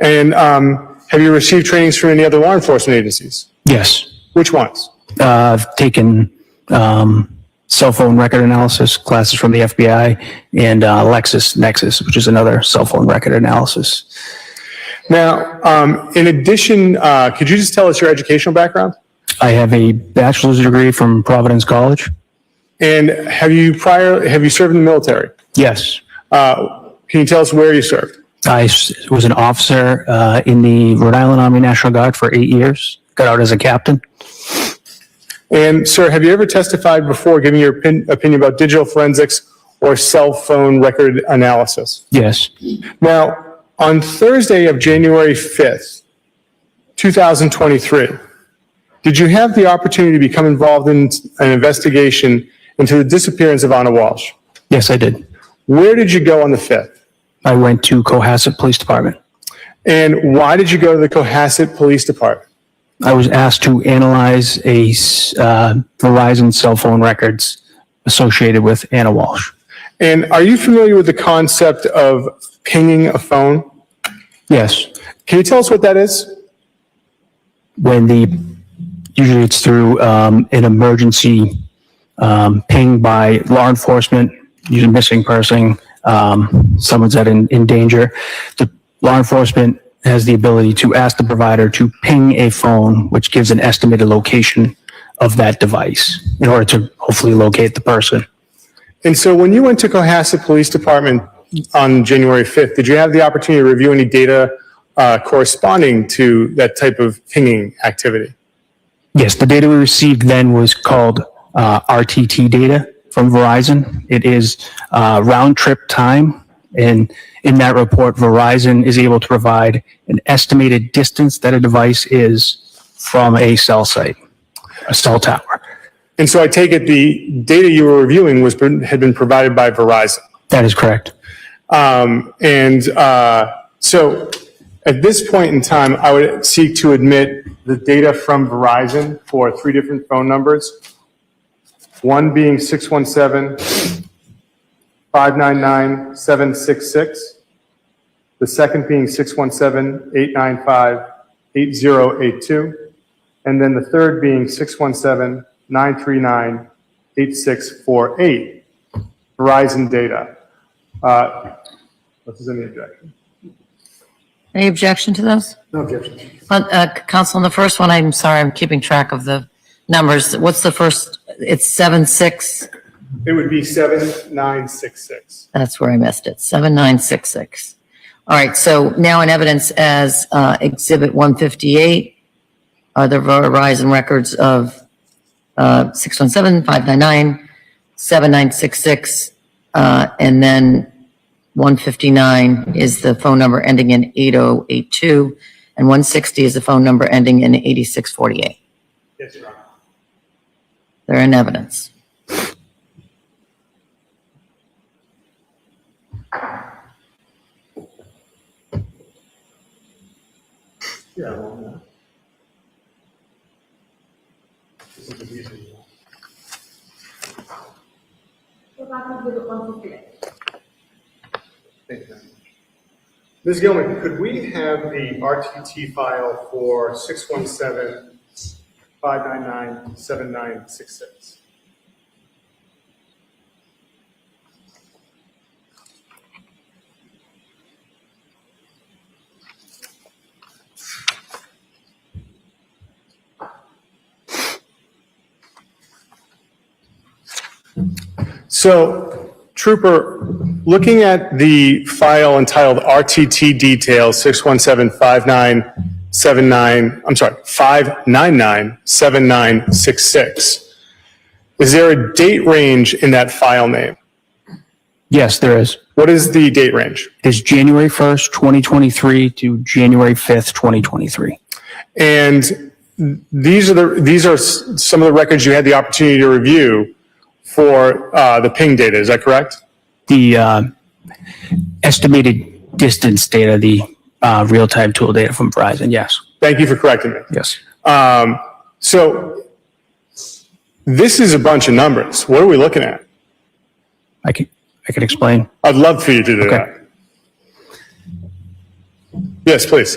And have you received trainings from any other law enforcement agencies? Yes. Which ones? I've taken cell phone record analysis classes from the FBI and LexisNexis, which is another cell phone record analysis. Now, in addition, could you just tell us your educational background? I have a bachelor's degree from Providence College. And have you served in the military? Yes. Can you tell us where you served? I was an officer in the Rhode Island Army National Guard for 8 years. Got out as a captain. And sir, have you ever testified before giving your opinion about digital forensics or cell phone record analysis? Yes. Now, on Thursday of January 5th, 2023, did you have the opportunity to become involved in an investigation into the disappearance of Anna Walshe? Yes, I did. Where did you go on the 5th? I went to Cohasset Police Department. And why did you go to the Cohasset Police Department? I was asked to analyze a Verizon cell phone records associated with Anna Walshe. And are you familiar with the concept of pinging a phone? Yes. Can you tell us what that is? Usually it's through an emergency ping by law enforcement, usually missing person, someone's in danger. The law enforcement has the ability to ask the provider to ping a phone, which gives an estimated location of that device in order to hopefully locate the person. And so when you went to Cohasset Police Department on January 5th, did you have the opportunity to review any data corresponding to that type of pinging activity? Yes, the data we received then was called RTT data from Verizon. It is round trip time. And in that report, Verizon is able to provide an estimated distance that a device is from a cell site, a cell tower. And so I take it the data you were reviewing had been provided by Verizon. That is correct. So at this point in time, I would seek to admit the data from Verizon for 3 different phone numbers. One being 617-599-766. The second being 617-895-8082. And then the third being 617-939-8648. Verizon data. If there's any objection. Any objection to those? No objection. Counsel, on the first one, I'm sorry, I'm keeping track of the numbers. What's the first? It's 76. It would be 7966. That's where I missed it. 7966. All right. So now in evidence as Exhibit 158 are the Verizon records of 617-599-7966, and then 159 is the phone number ending in 8082, and 160 is the phone number ending in 8648. Yes, Your Honor. They're in evidence. Yeah, well, this is the reason. Thank you very much. Ms. Gilman, could we have the RTT file for 617-599-7966? So, Trooper, looking at the file entitled RTT Details 617-599-7966, 5997966. Is there a date range in that file name? Yes, there is. What is the date range? It's January 1st, 2023 to January 5th, 2023. And these are some of the records you had the opportunity to review for the ping data. Is that correct? The estimated distance data, the real-time tool data from Verizon, yes. Thank you for correcting me. Yes. So this is a bunch of numbers. What are we looking at? I can explain. I'd love for you to do that. Yes, please.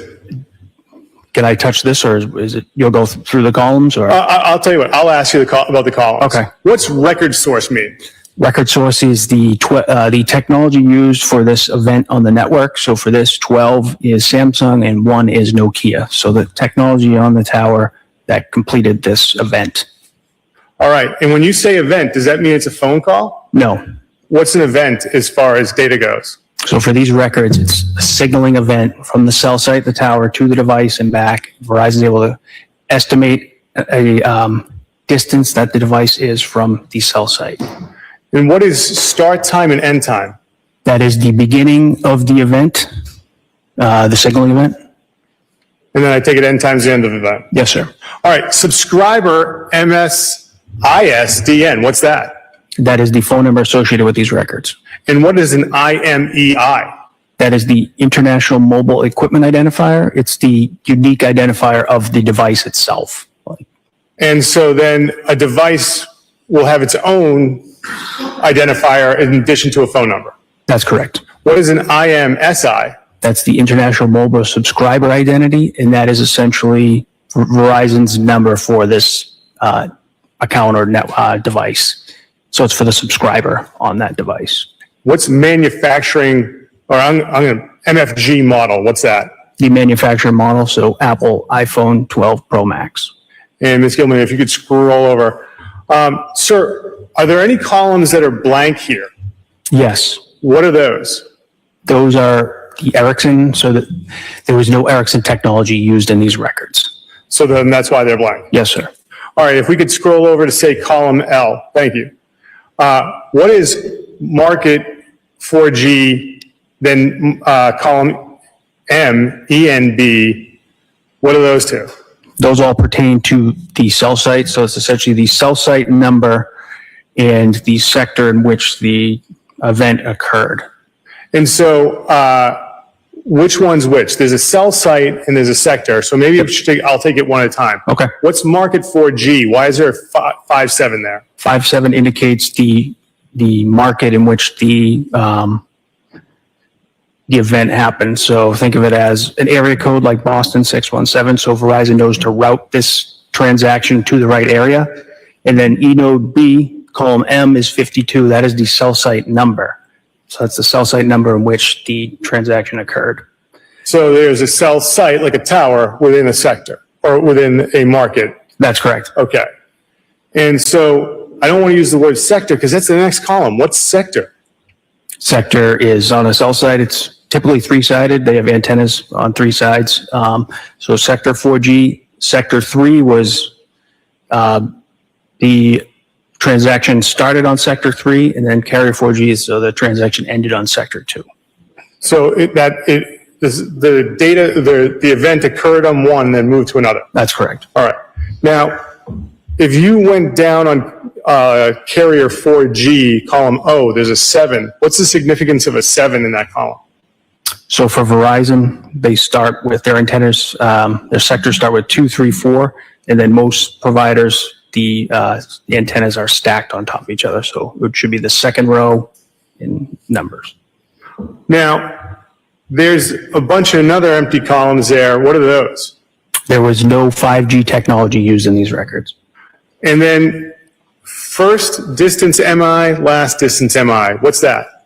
Can I touch this, or is it you'll go through the columns, or? I'll tell you what. I'll ask you about the columns. Okay. What's record source mean? Record source is the technology used for this event on the network. So for this, 12 is Samsung and 1 is Nokia. So the technology on the tower that completed this event. All right. And when you say event, does that mean it's a phone call? No. What's an event as far as data goes? So for these records, it's a signaling event from the cell site, the tower, to the device and back. Verizon is able to estimate a distance that the device is from the cell site. And what is start time and end time? That is the beginning of the event, the signaling event. And then I take it end time's the end of the event. Yes, sir. All right. Subscriber MSISDN. What's that? That is the phone number associated with these records. And what is an IMEI? That is the International Mobile Equipment Identifier. It's the unique identifier of the device itself. And so then a device will have its own identifier in addition to a phone number. That's correct. What is an IMSI? That's the International Mobile Subscriber Identity, and that is essentially Verizon's number for this account or device. So it's for the subscriber on that device. What's manufacturing, or I'm going MFG model? What's that? The manufacturer model, so Apple iPhone 12 Pro Max. And Ms. Gilman, if you could scroll over. Sir, are there any columns that are blank here? Yes. What are those? Those are the Ericsson, so that there was no Ericsson technology used in these records. So then that's why they're blank? Yes, sir. All right, if we could scroll over to say column L. Thank you. What is market 4G, then column M, ENB? What are those two? Those all pertain to the cell site. So it's essentially the cell site number and the sector in which the event occurred. And so which one's which? There's a cell site and there's a sector. So maybe I'll take it one at a time. Okay. What's market 4G? Why is there a 5.7 there? 5.7 indicates the market in which the event happened. So think of it as an area code like Boston 617. So Verizon knows to route this transaction to the right area. And then eNode B, column M, is 52. That is the cell site number. So that's the cell site number in which the transaction occurred. So there's a cell site, like a tower, within a sector or within a market. That's correct. Okay. And so I don't want to use the word sector because that's the next column. What's sector? Sector is on a cell site. It's typically three-sided. They have antennas on three sides. So sector 4G, sector 3 was the transaction started on sector 3, and then carrier 4G, so the transaction ended on sector 2. So the event occurred on one, then moved to another. That's correct. All right. Now, if you went down on carrier 4G, column O, there's a 7. What's the significance of a 7 in that column? So for Verizon, they start with their antennas, their sectors start with 2, 3, 4, and then most providers, the antennas are stacked on top of each other. So it should be the second row in numbers. Now, there's a bunch of other empty columns there. What are those? There was no 5G technology used in these records. And then first distance MI, last distance MI. What's that?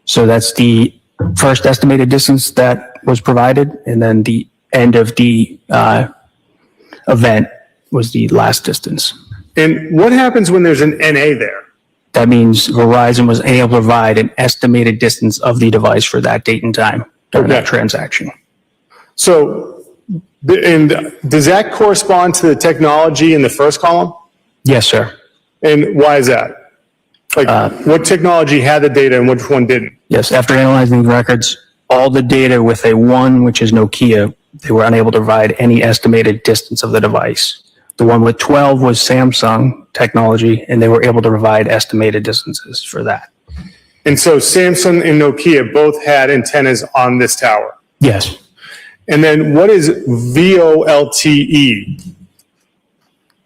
So that's the first estimated distance that was provided, and then the end of the event was the last distance. And what happens when there's an NA there? That means Verizon was able to provide an estimated distance of the device for that date and time during that transaction. So And does that correspond to the technology in the first column? Yes, sir. And why is that? Like, what technology had the data and which one didn't? Yes, after analyzing the records, all the data with a 1, which is Nokia, they were unable to provide any estimated distance of the device. The one with 12 was Samsung technology, and they were able to provide estimated distances for that. And so Samsung and Nokia both had antennas on this tower. Yes. And then what is VoLTE?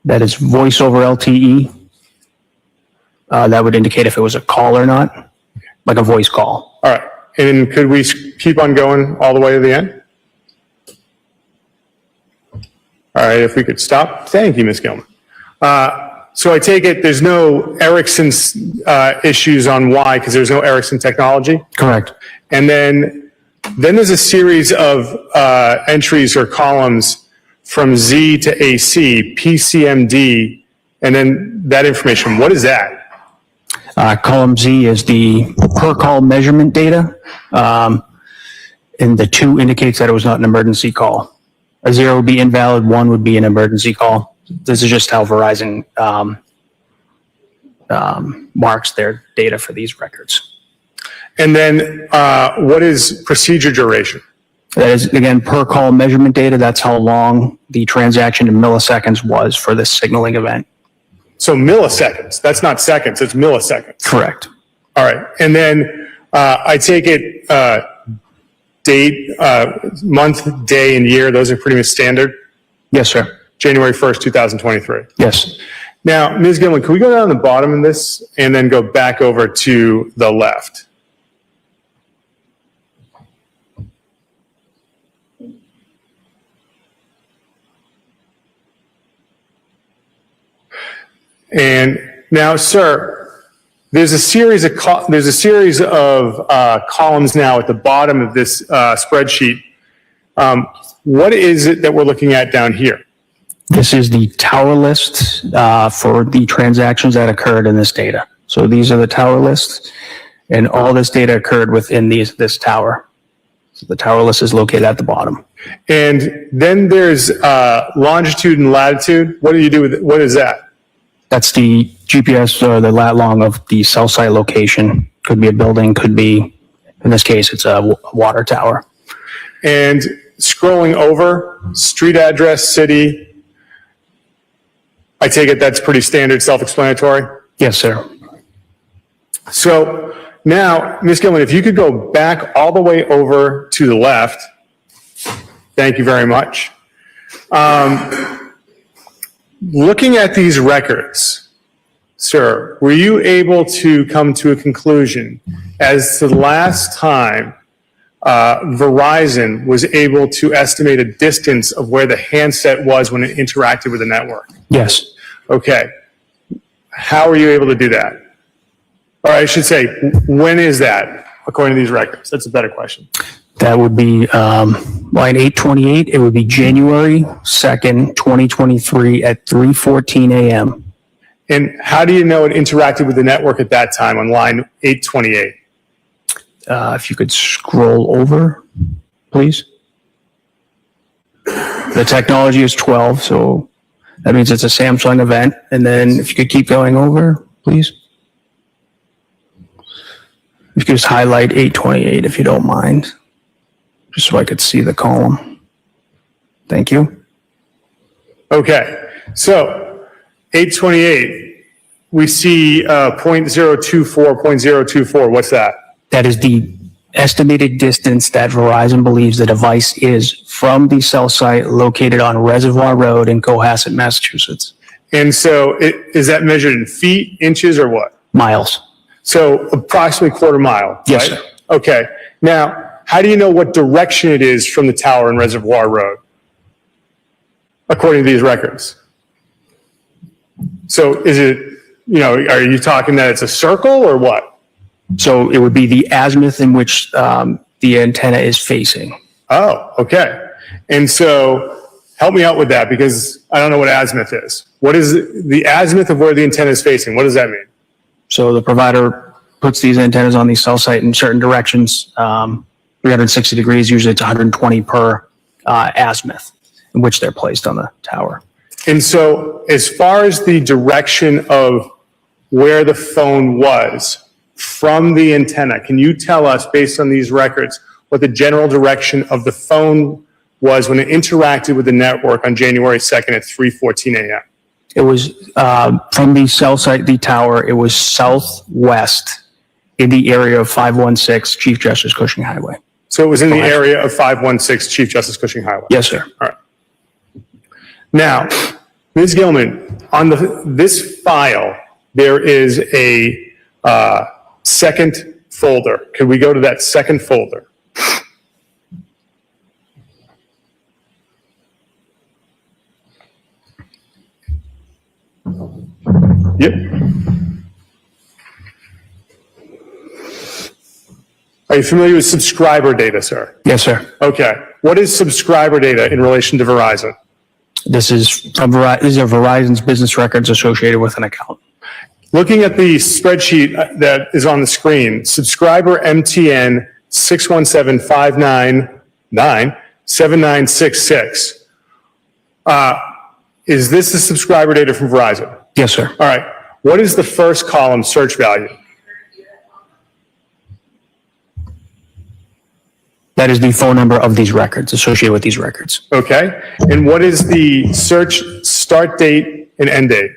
That is voice over LTE. That would indicate if it was a call or not, like a voice call. All right. And could we keep on going all the way to the end? All right, if we could stop. Thank you, Ms. Gilman. So I take it there's no Ericsson's issues on why, because there's no Ericsson technology? Correct. And then there's a series of entries or columns from Z to AC, PCMD, and then that information. What is that? Column Z is the per call measurement data, and the 2 indicates that it was not an emergency call. A 0 would be invalid, 1 would be an emergency call. This is just how Verizon marks their data for these records. And then what is procedure duration? That is, again, per call measurement data. That's how long the transaction in milliseconds was for this signaling event. So milliseconds, that's not seconds, it's milliseconds. Correct. All right. And then I take it date, month, day, and year, those are pretty much standard? Yes, sir. January 1st, 2023. Yes. Now, Ms. Gilman, can we go down the bottom of this and then go back over to the left? And now, sir, there's a series of columns now at the bottom of this spreadsheet. What is it that we're looking at down here? This is the tower list for the transactions that occurred in this data. So these are the tower lists, and all this data occurred within this tower. So the tower list is located at the bottom. And then there's longitude and latitude. What do you do with it? What is that? That's the GPS or the lat long of the cell site location. Could be a building, could be, in this case, it's a water tower. And scrolling over, street address, city. I take it that's pretty standard, self-explanatory? Yes, sir. So now, Ms. Gilman, if you could go back all the way over to the left. Thank you very much. Looking at these records, sir, were you able to come to a conclusion as to the last time Verizon was able to estimate a distance of where the handset was when it interacted with the network? Yes. Okay. How are you able to do that? Or I should say, when is that, according to these records? That's a better question. That would be line 828. It would be January 2nd, 2023 at 3:14 a.m. And how do you know it interacted with the network at that time on line 828? If you could scroll over, please. The technology is 12, so that means it's a Samsung event. And then if you could keep going over, please. If you could just highlight 828 if you don't mind, just so I could see the column. Thank you. Okay, so 828, we see 0.024. What's that? That is the estimated distance that Verizon believes the device is from the cell site located on Reservoir Road in Cohasset, Massachusetts. And so is that measured in feet, inches, or what? Miles. So approximately quarter mile, Yes, right? sir. Okay, now, how do you know what direction it is from the tower in Reservoir Road, according to these records? So is it, are you talking that it's a circle or what? So it would be the azimuth in which the antenna is facing. Oh, okay. And so help me out with that because I don't know what azimuth is. What is the azimuth of where the antenna is facing? What does that mean? So the provider puts these antennas on the cell site in certain directions, 360 degrees, usually it's 120 per azimuth in which they're placed on the tower. And so as far as the direction of where the phone was from the antenna, can you tell us, based on these records, what the general direction of the phone was when it interacted with the network on January 2nd at 3:14 a.m.? It was from the cell site, the tower, it was southwest in the area of 516 Chief Justice Cushing Highway. So it was in the area of 516 Chief Justice Cushing Highway? Yes, sir. All right. Now, Ms. Gilman, on this file, there is a second folder. Could we go to that second folder? Yep. Are you familiar with subscriber data, sir? Yes, sir. Okay. What is subscriber data in relation to Verizon? This is from these are Verizon's business records associated with an account. Looking at the spreadsheet that is on the screen, subscriber MTN 617-599-7966. Is this the subscriber data from Verizon? Yes, sir. All right. What is the first column search value? That is the phone number of these records, associated with these records. Okay. And what is the search start date and end date?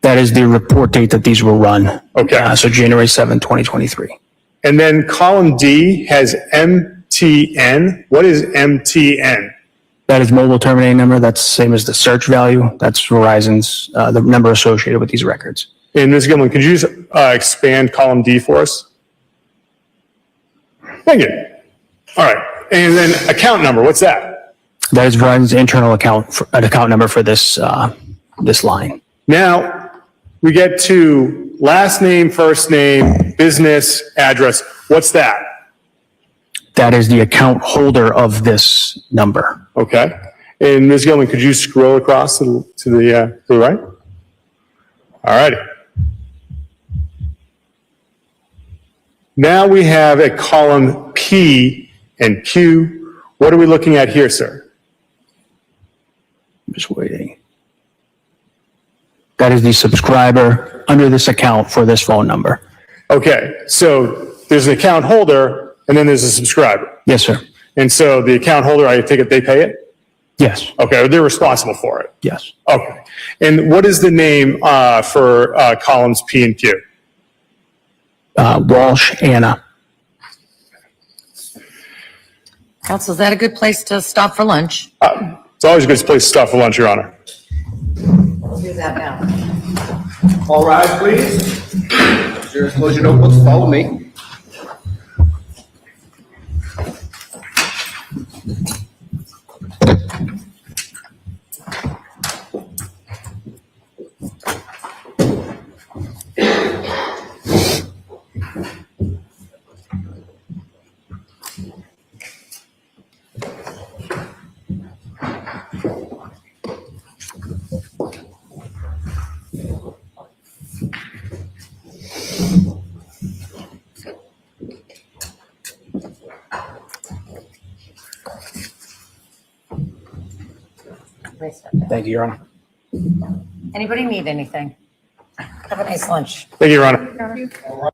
That is the report date that these were run. Okay. So January 7, 2023. And then column D has MTN. What is MTN? That is mobile terminating number. That's the same as the search value. That's Verizon's, the number associated with these records. And Ms. Gilman, could you just expand column D for us? Thank you. All right. And then account number, what's that? That is Verizon's internal account, an account number for this, this line. Now we get to last name, first name, business, address. What's that? That is the account holder of this number. Okay. And Ms. Gilman, could you scroll across to the right? All righty. Now we have a column P and Q. What are we looking at here, sir? I'm just waiting. That is the subscriber under this account for this phone number. Okay. So there's an account holder and then there's a subscriber. Yes, sir. And so the account holder, I take it they pay it? Yes. Okay. They're responsible for it. Yes. Okay. And what is the name for columns P and Q? Walsh, Anna. Counsel, is that a good place to stop for lunch? It's always a good place to stop for lunch, Your Honor. We'll do that now. All rise, please. Chairs, close your notebooks, follow me. Thank you, Your Honor. Anybody need anything? Have a nice lunch. Thank you, Your Honor.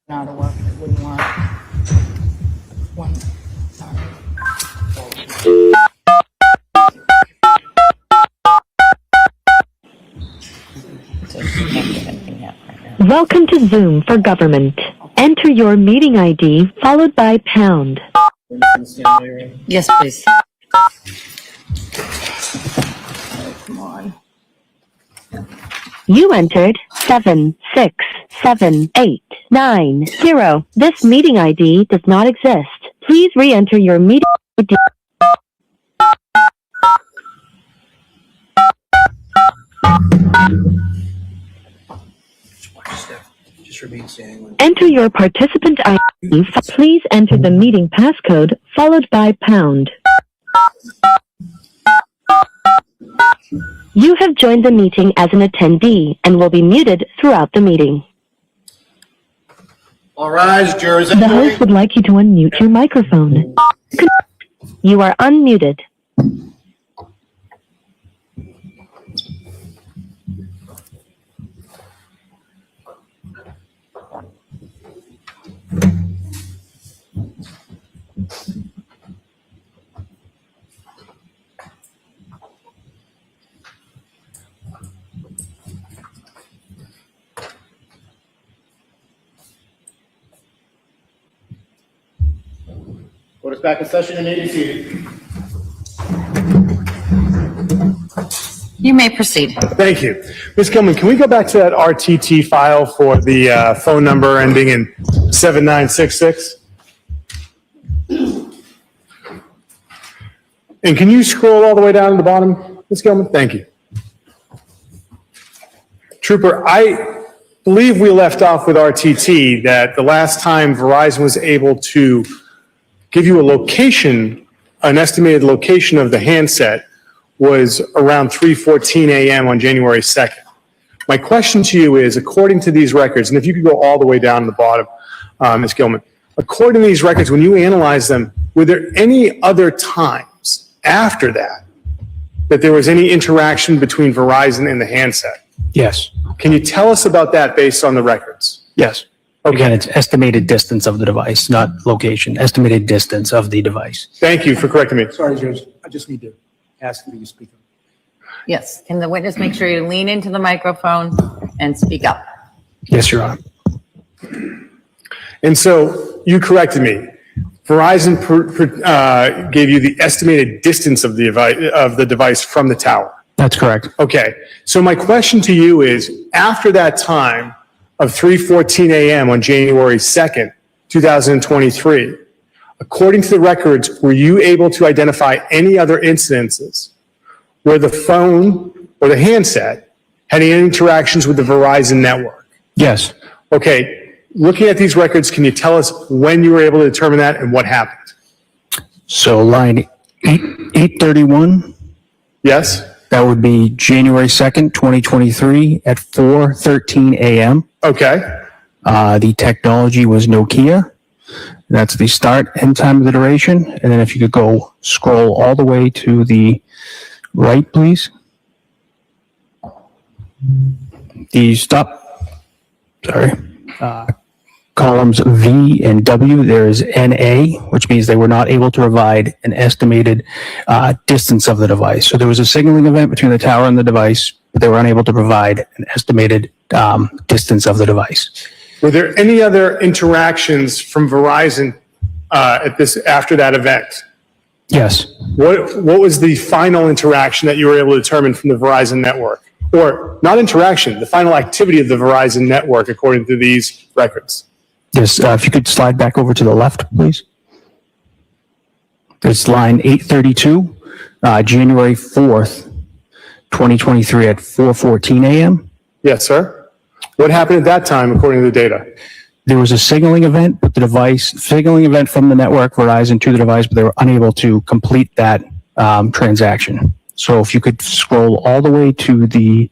Not a work, it wouldn't work. One, sorry. Welcome to Zoom for Government. Enter your meeting ID followed by pound. Yes, please. Come on. You entered 7678990. This meeting ID does not exist. Please re-enter your meeting ID. Just remain standing. Enter your participant ID. Please enter the meeting passcode followed by pound. You have joined the meeting as an attendee and will be muted throughout the meeting. All rise, jurors. The host would like you to unmute your microphone. You are unmuted. Court is back in session and need seated. You may proceed. Thank you. Ms. Gilman, can we go back to that RTT file for the phone number ending in 7966? And can you scroll all the way down to the bottom, Ms. Gilman? Thank you. Trooper, I believe we left off with RTT that the last time Verizon was able to give you a location, an estimated location of the handset was around 3:14 a.m. on January 2nd. My question to you is, according to these records, and if you could go all the way down to the bottom, Ms. Gilman, according to these records, when you analyze them, were there any other times after that there was any interaction between Verizon and the handset? Yes. Can you tell us about that based on the records? Yes. Again, it's estimated distance of the device, not location, estimated distance of the device. Thank you for correcting me. Sorry, Judge, I just need to ask you to speak up. Yes, can the witness make sure you lean into the microphone and speak up? Yes, Your Honor. And so you corrected me. Verizon gave you the estimated distance of the device from the tower. That's correct. Okay. So my question to you is, after that time of 3:14 a.m. on January 2nd, 2023, according to the records, were you able to identify any other incidences where the phone or the handset had any interactions with the Verizon network? Yes. Okay. Looking at these records, can you tell us when you were able to determine that and what happened? So line 831. Yes. That would be January 2nd, 2023 at 4:13 a.m. Okay. The technology was Nokia. That's the start and time of the duration. And then if you could go scroll all the way to the right, please. The columns V and W, there is NA, which means they were not able to provide an estimated distance of the device. So there was a signaling event between the tower and the device, but they were unable to provide an estimated distance of the device. Were there any other interactions from Verizon after that event? Yes. What was the final interaction that you were able to determine from the Verizon network? Or not interaction, the final activity of the Verizon network according to these records? Yes, if you could slide back over to the left, please. There's line 832, January 4th, 2023 at 4:14 a.m. Yes, sir. What happened at that time according to the data? There was a signaling event with the device, signaling event from the network, Verizon, to the device, but they were unable to complete that transaction. So if you could scroll all the way to the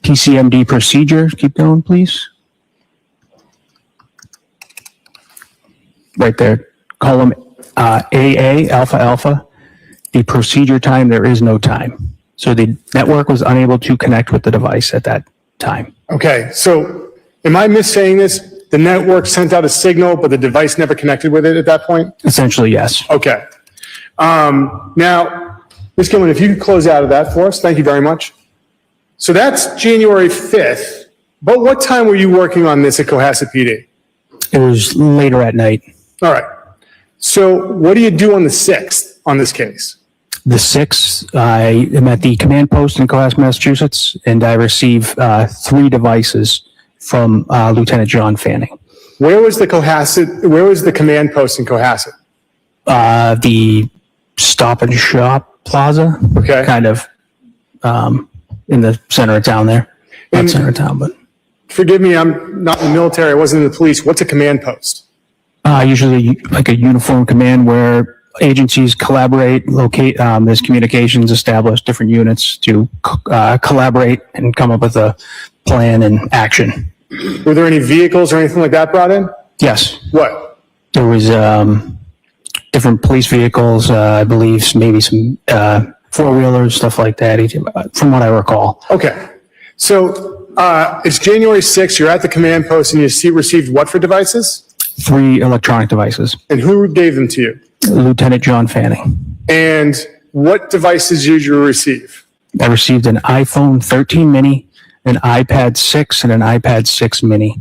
PCMD procedure, keep going, please. Right there, column AA, alpha, alpha, the procedure time, there is no time. So the network was unable to connect with the device at that time. Okay, so Am I missaying this? The network sent out a signal, but the device never connected with it at that point? Essentially, yes. Okay. Now, Ms. Gilman, if you could close out of that for us, thank you very much. So that's January 5th, but what time were you working on this at Cohasset PD? It was later at night. All right. So what do you do on the 6th on this case? The 6th, I am at the command post in Cohasset, Massachusetts, and I receive 3 devices from Lieutenant John Fanning. Where was the command post in Cohasset? The Stop and Shop Plaza. Okay. Kind of in the center of town there. Not center of town, but. Forgive me, I'm not in the military, I wasn't in the police. What's a command post? Usually like a uniform command where agencies collaborate, there's communications, establish different units to collaborate and come up with a plan and action. Were there any vehicles or anything like that brought in? Yes. What? There was different police vehicles, I believe, maybe some four-wheelers, stuff like that, from what I recall. Okay. So it's January 6th, you're at the command post and you received what for devices? 3 electronic devices. And who gave them to you? Lieutenant John Fanning. And what devices did you receive? I received an iPhone 13 mini, an iPad 6, and an iPad 6 mini.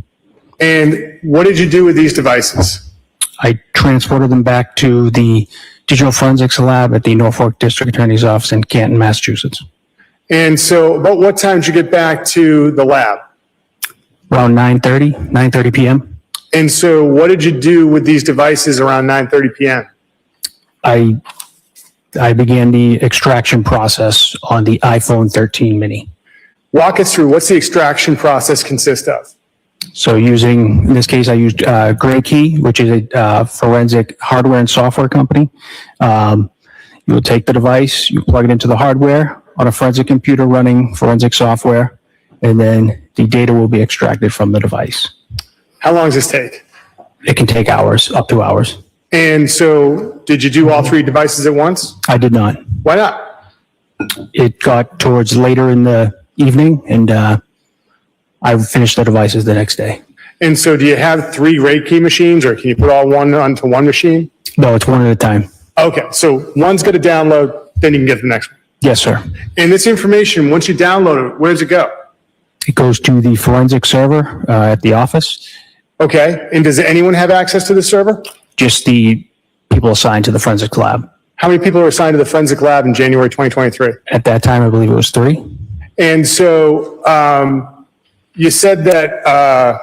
And what did you do with these devices? I transported them back to the Digital Forensics Lab at the Norfolk District Attorney's Office in Canton, Massachusetts. And so about what time did you get back to the lab? Around 9:30 p.m. And so what did you do with these devices around 9:30 p.m.? I began the extraction process on the iPhone 13 mini. Walk us through, what's the extraction process consist of? So in this case, I used Gray Key, which is a forensic hardware and software company. You will take the device, you plug it into the hardware on a forensic computer running forensic software, and then the data will be extracted from the device. How long does this take? It can take hours, up to hours. And so did you do all 3 devices at once? I did not. Why not? It got towards later in the evening, and I finished the devices the next day. And so do you have 3 Gray Key machines, or can you put all one onto one machine? No, it's one at a time. Okay, so one's going to download, then you can get the next one. Yes, sir. And this information, once you download it, where does it go? It goes to the forensic server at the office. Okay, and does anyone have access to the server? Just the people assigned to the forensic lab. How many people were assigned to the forensic lab in January 2023? At that time, I believe it was 3. And so you said that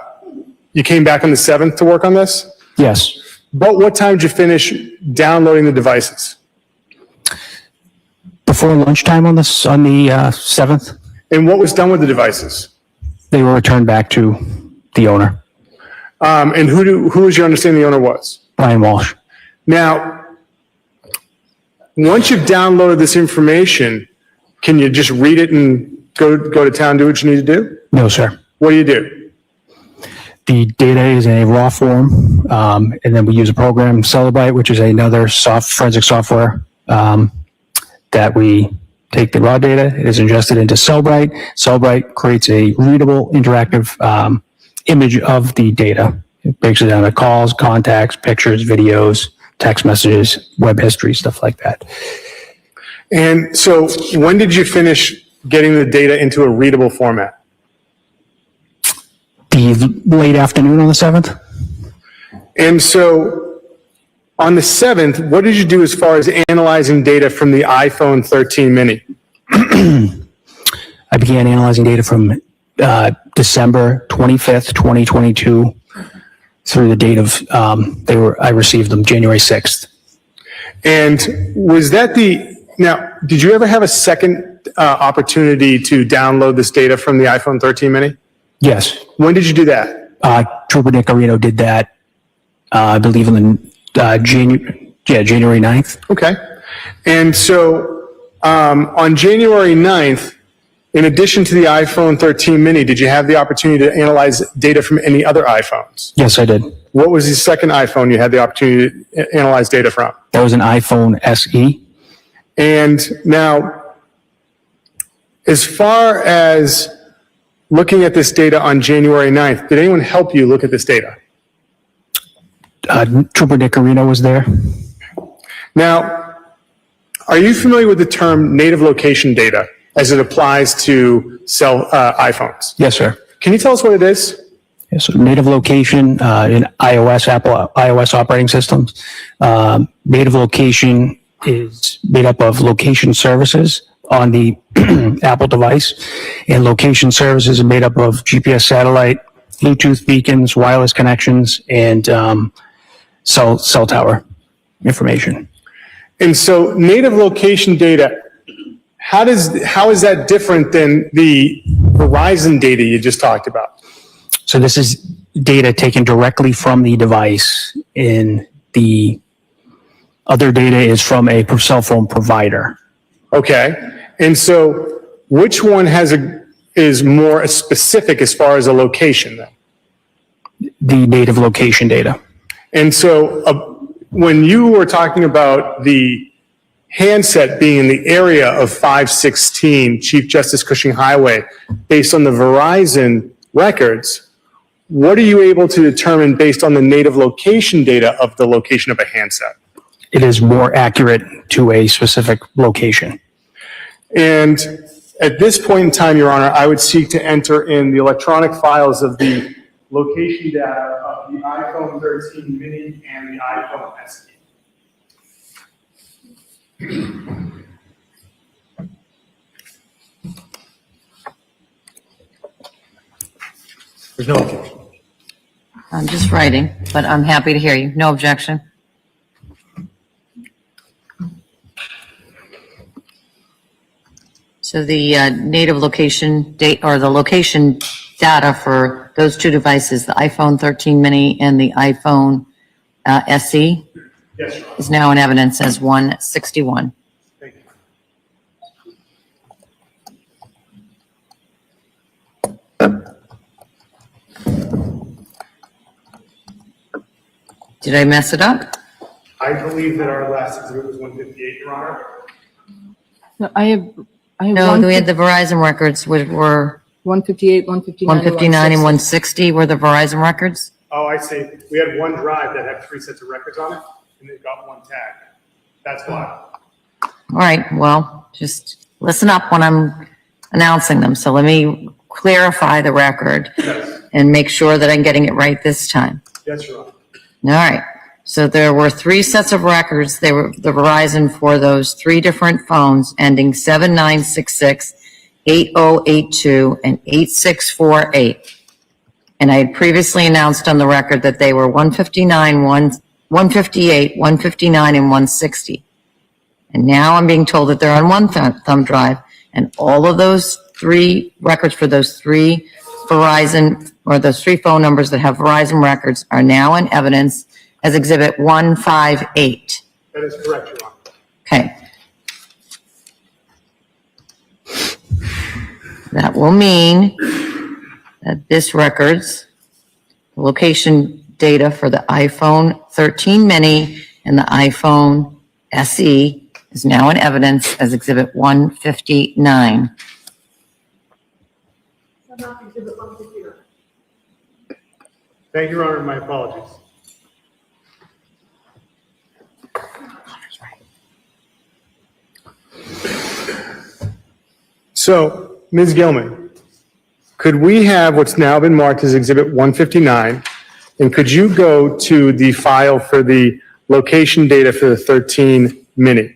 you came back on the 7th to work on this? Yes. But what time did you finish downloading the devices? Before lunchtime on the 7th. And what was done with the devices? They were returned back to the owner. And who was your understanding the owner was? Brian Walshe. Now, once you've downloaded this information, can you just read it and go to town, do what you need to do? No, sir. What do? The data is in a raw form, and then we use a program, Celebrite, which is another forensic software that we take the raw data. It is ingested into Celebrite. Celebrite creates a readable, interactive image of the data. It breaks it down to calls, contacts, pictures, videos, text messages, web history, stuff like that. And so when did you finish getting the data into a readable format? The late afternoon on the 7th. And so on the 7th, what did you do as far as analyzing data from the iPhone 13 mini? I began analyzing data from December 25th, 2022 through the date of, I received them January 6th. And was that now, did you ever have a second opportunity to download this data from the iPhone 13 mini? Yes. When did you do that? Trooper Nick Areno did that, I believe in the January 9th. Okay. And so on January 9th, in addition to the iPhone 13 mini, did you have the opportunity to analyze data from any other iPhones? Yes, I did. What was the second iPhone you had the opportunity to analyze data from? That was an iPhone SE. And now, as far as looking at this data on January 9th, did anyone help you look at this data? Trooper Nicarino was there. Now, are you familiar with the term native location data as it applies to iPhones? Yes, sir. Can you tell us what it is? Yes, so native location in Apple iOS operating systems. Native location is made up of location services on the Apple device, and location services are made up of GPS satellite, Bluetooth beacons, wireless connections, and cell tower information. And so native location data, how is that different than the Verizon data you just talked about? So this is data taken directly from the device, and the other data is from a cell phone provider. Okay. And so which one is more specific as far as a location then? The native location data. And so when you were talking about the handset being in the area of 516 Chief Justice Cushing Highway, based on the Verizon records, what are you able to determine based on the native location data of the location of a handset? It is more accurate to a specific location. And at this point in time, Your Honor, I would seek to enter in the electronic files of the location data of the iPhone 13 mini and the iPhone SE. There's no objection. I'm just writing, but I'm happy to hear you. No objection. So the native location date, or the location data for those two devices, the iPhone 13 mini and the iPhone SE, Yes, Your Honor. is now in evidence as 161. Thank you. Did I mess it up? I believe that our last exhibit was 158, Your Honor. No, I have No, we had the Verizon records, which were 158, 159. 159 and 160 were the Verizon records? Oh, I see. We had one drive that had 3 sets of records on it, and it got one tag. That's why. All right, well, just listen up when I'm announcing them. So let me clarify the record and make sure that I'm getting it right this time. Yes, Your Honor. All right, so there were 3 sets of records. They were the Verizon for those 3 different phones ending 7966, 8082, and 8648. And I had previously announced on the record that they were 159, 158, 159, and 160. And now I'm being told that they're on one thumb drive, and all of those 3 records for those 3 Verizon, or those 3 phone numbers that have Verizon records, are now in evidence as Exhibit 158. That is correct, Your Honor. Okay. That will mean that this records, the location data for the iPhone 13 mini and the iPhone SE is now in evidence as Exhibit 159. Thank you, Your Honor. My apologies. So, Ms. Gilman, could we have what's now been marked as Exhibit 159, and could you go to the file for the location data for the 13 mini?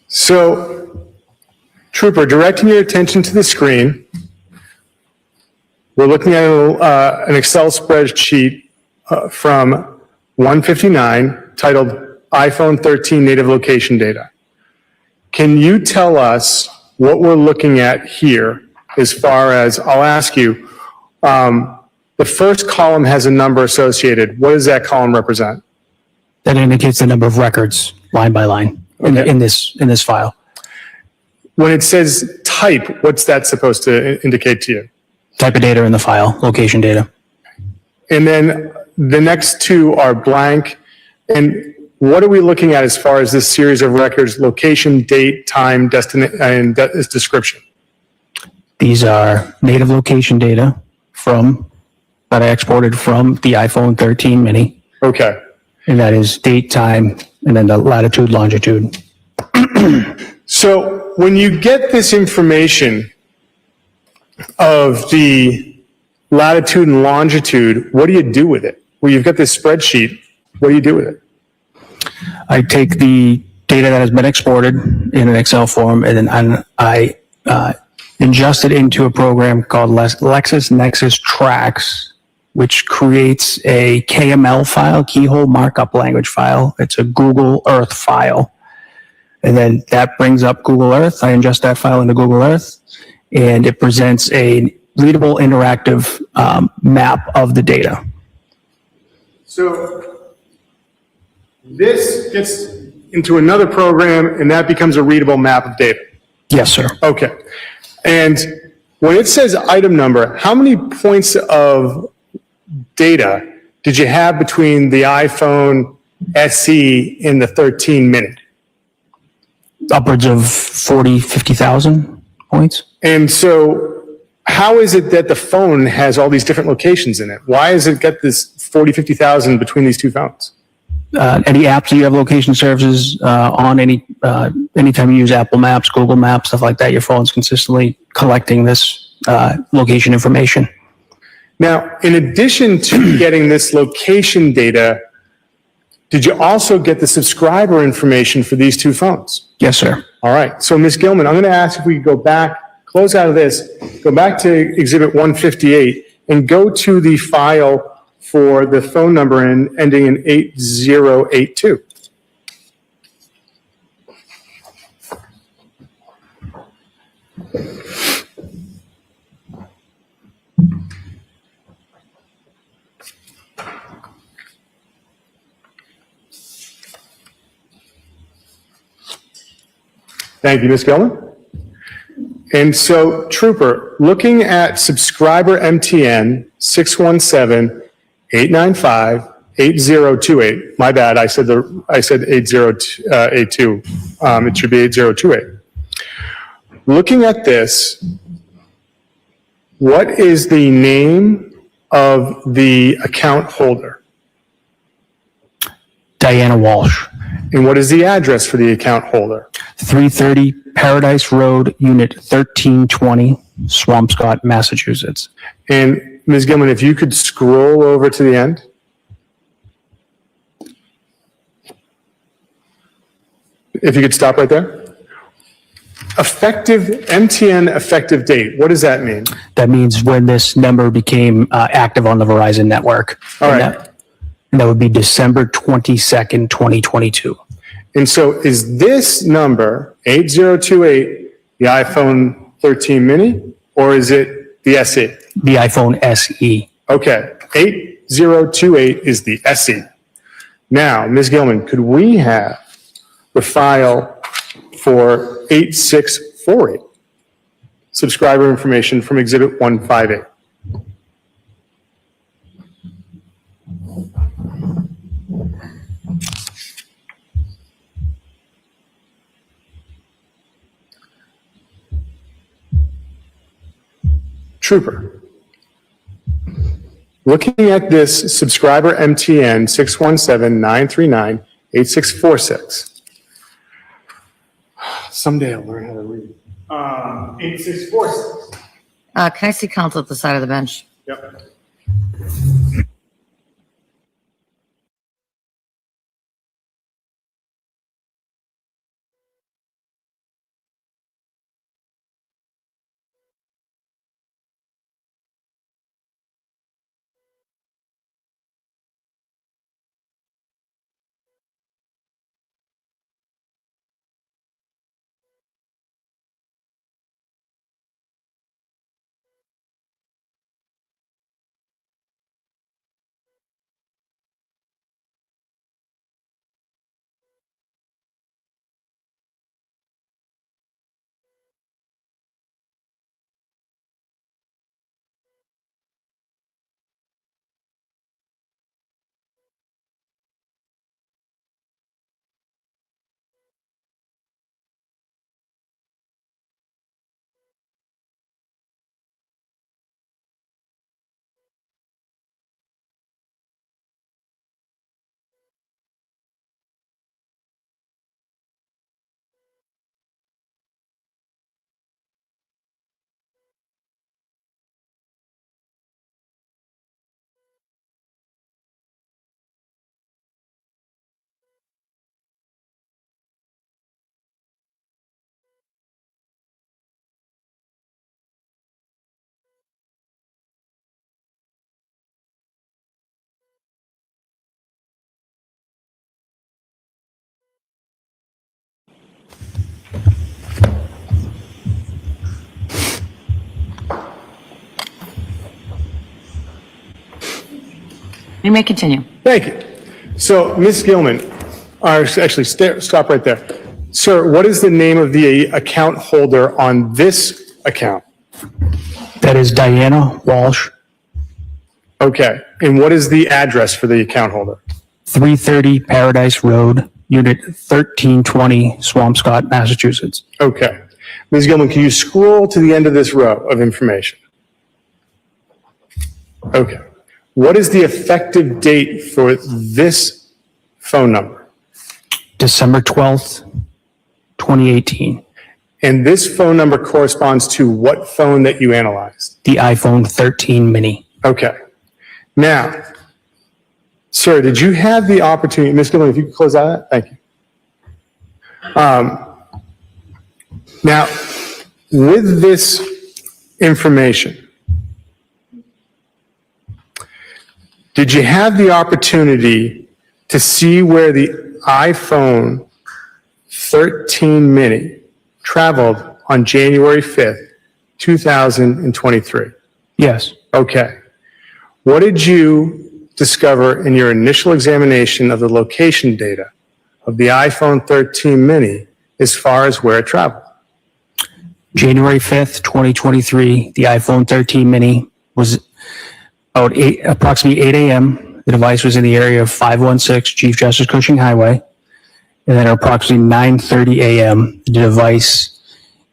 So, Trooper, directing your attention to the screen, we're looking at an Excel spreadsheet from 159 titled iPhone 13 Native Location Data. Can you tell us what we're looking at here as far as, I'll ask you, the first column has a number associated. What does that column represent? That indicates the number of records, line by line, in this file. When it says type, what's that supposed to indicate to you? Type of data in the file, location data. And then the next two are blank. And what are we looking at as far as this series of records, location, date, time, destination, and description? These are native location data that I exported from the iPhone 13 mini. Okay. And that is date, time, and then the latitude, longitude. So when you get this information of the latitude and longitude, what do you do with it? Well, you've got this spreadsheet. What do you do with it? I take the data that has been exported in an Excel form, and then I ingest it into a program called LexisNexis Tracks, which creates a KML file, keyhole markup language file. It's a Google Earth file. And then that brings up Google Earth. I ingest that file into Google Earth, and it presents a readable, interactive map of the data. So this gets into another program, and that becomes a readable map of data. Yes, sir. Okay. And when it says item number, how many points of data did you have between the iPhone SE and the 13 mini? Upwards of 40, 50,000 points. And so how is it that the phone has all these different locations in it? Why has it got this 40, 50,000 between these two phones? Any apps that you have location services on, anytime you use Apple Maps, Google Maps, stuff like that, your phone's consistently collecting this location information. Now, in addition to getting this location data, did you also get the subscriber information for these two phones? Yes, sir. All right. So, Ms. Gilman, I'm going to ask if we could go back, close out of this, go back to Exhibit 158, and go to the file for the phone number ending in 8082. Thank you, Ms. Gilman. And so, Trooper, looking at subscriber MTN 617-895-8028. My bad, I said 8082. It should be 8028. Looking at this, what is the name of the account holder? Diana Walsh. And what is the address for the account holder? 330 Paradise Road, Unit 1320, Swampscott, Massachusetts. And Ms. Gilman, if you could scroll over to the end. If you could stop right there. MTN effective date, what does that mean? That means when this number became active on the Verizon network. All right. And that would be December 22nd, 2022. And so is this number, 8028, the iPhone 13 mini, or is it the SE? The iPhone SE. Okay, 8028 is the SE. Now, Ms. Gilman, could we have the file for 8648? Subscriber information from Exhibit 158. Trooper, looking at this subscriber MTN 617-939-8646. Someday I'll learn how to read. 8646. Can I see counsel at the side of the bench? Yep. You may continue. Thank you. So, Ms. Gilman, actually, stop right there. Sir, what is the name of the account holder on this account? That is Diana Walsh, Okay. And what is the address for the account holder? 330 Paradise Road, Unit 1320, Swampscott, Massachusetts. Okay. Ms. Gilman, can you scroll to the end of this row of information? Okay. What is the effective date for this phone number? December 12th, 2018. And this phone number corresponds to what phone that you analyzed? The iPhone 13 mini. Okay. Now, sir, did you have the opportunity, Ms. Gilman, if you could close out, thank you. Now, with this information, did you have the opportunity to see where the iPhone 13 mini traveled on January 5th, 2023? Yes. Okay. What did you discover in your initial examination of the location data of the iPhone 13 mini as far as where it traveled? January 5th, 2023, the iPhone 13 mini was approximately 8 a.m. The device was in the area of 516 Chief Justice Cushing Highway. And then at approximately 9:30 a.m., the device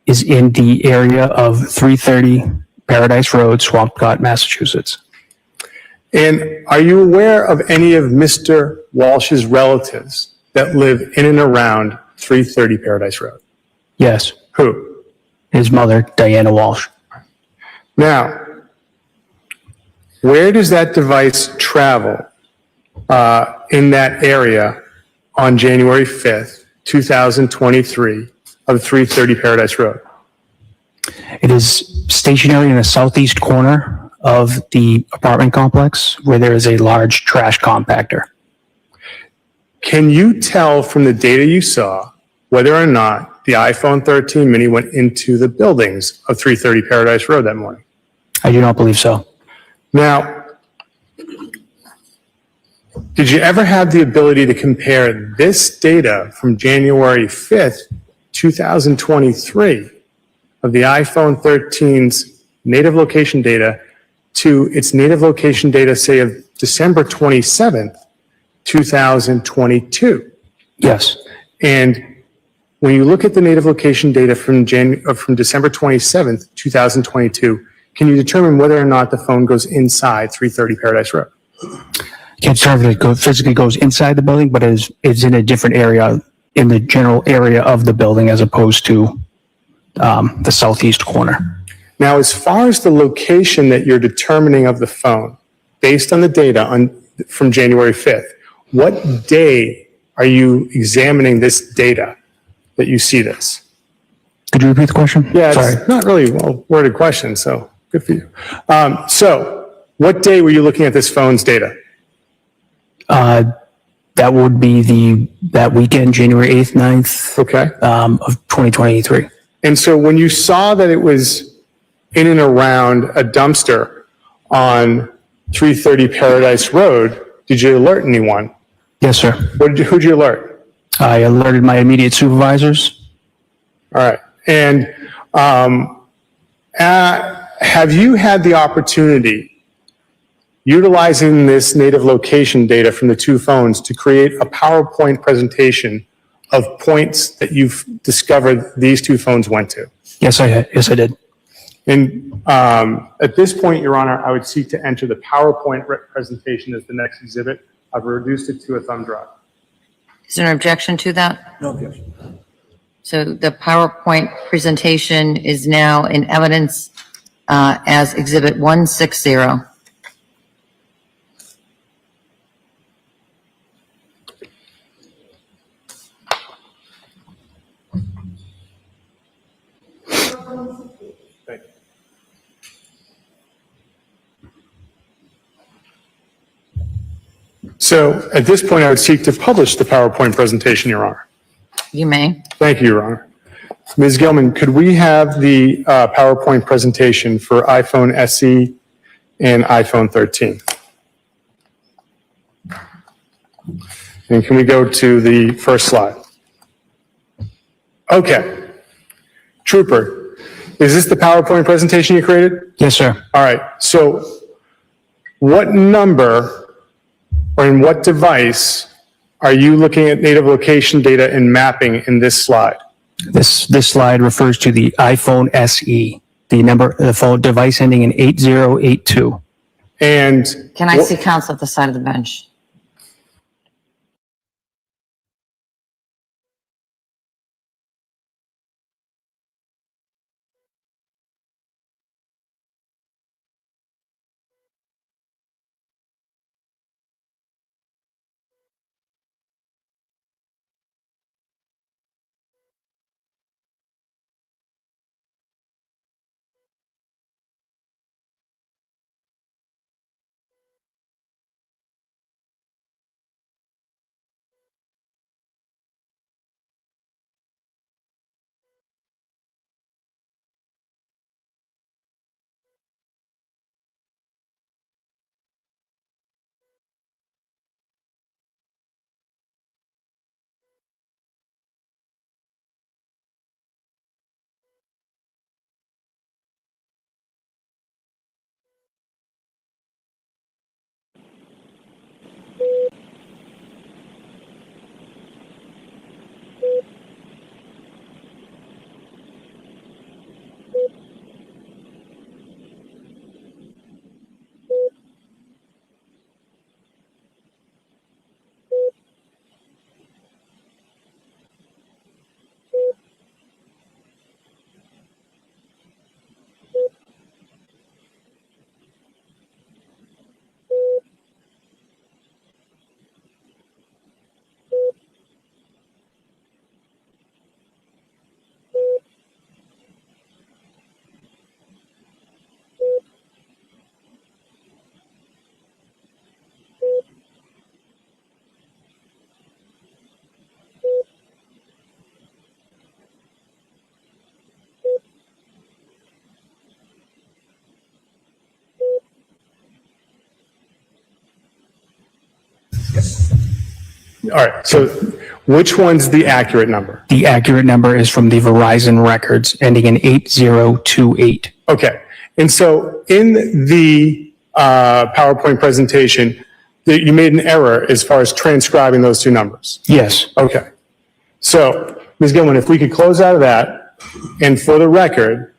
is in the area of 330 Paradise Road, Swampscott, Massachusetts. And are you aware of any of Mr. Walsh's relatives that live in and around 330 Paradise Road? Yes. Who? His mother, Diana Walsh. Now, where does that device travel in that area on January 5th, 2023 of 330 Paradise Road? It is stationary in the southeast corner of the apartment complex where there is a large trash compactor. Can you tell from the data you saw whether or not the iPhone 13 mini went into the buildings of 330 Paradise Road that morning? I do not believe so. Now, did you ever have the ability to compare this data from January 5th, 2023 of the iPhone 13's native location data to its native location data, say, of December 27th, 2022? Yes. And when you look at the native location data from December 27th, 2022, can you determine whether or not the phone goes inside 330 Paradise Road? Can't determine if it physically goes inside the building, but is in a different area, in the general area of the building as opposed to the southeast corner. Now, as far as the location that you're determining of the phone, based on the data from January 5th, what day are you examining this data that you see this? Could you repeat the question? Yeah, Sorry. it's not really a well-worded question, so good for you. So what day were you looking at this phone's data? That would be that weekend, January 8th, 9th Okay. Of 2023. And so when you saw that it was in and around a dumpster on 330 Paradise Road, did you alert anyone? Yes, sir. Who'd you alert? I alerted my immediate supervisors. All right. And have you had the opportunity, utilizing this native location data from the two phones, to create a PowerPoint presentation of points that you've discovered these two phones went to? Yes, I did. And at this point, Your Honor, I would seek to enter the PowerPoint presentation as the next exhibit. I've reduced it to a thumb drive. Is there an objection to that? No objection. So the PowerPoint presentation is now in evidence as Exhibit 160. Thank you. So at this point, I would seek to publish the PowerPoint presentation, Your Honor. You may. Thank you, Your Honor. Ms. Gilman, could we have the PowerPoint presentation for iPhone SE and iPhone 13? And can we go to the first slide? Okay. Trooper, is this the PowerPoint presentation you created? Yes, sir. All right. So what number or in what device are you looking at native location data and mapping in this slide? This slide refers to the iPhone SE, the phone device ending in 8082. And Can I see counsel at the side of the bench? all right. So which one's the accurate number? The accurate number is from the Verizon records ending in 8028. Okay. And so in the PowerPoint presentation, you made an error as far as transcribing those two numbers. Yes. Okay. So, Ms. Gilman, if we could close out of that, and for the record,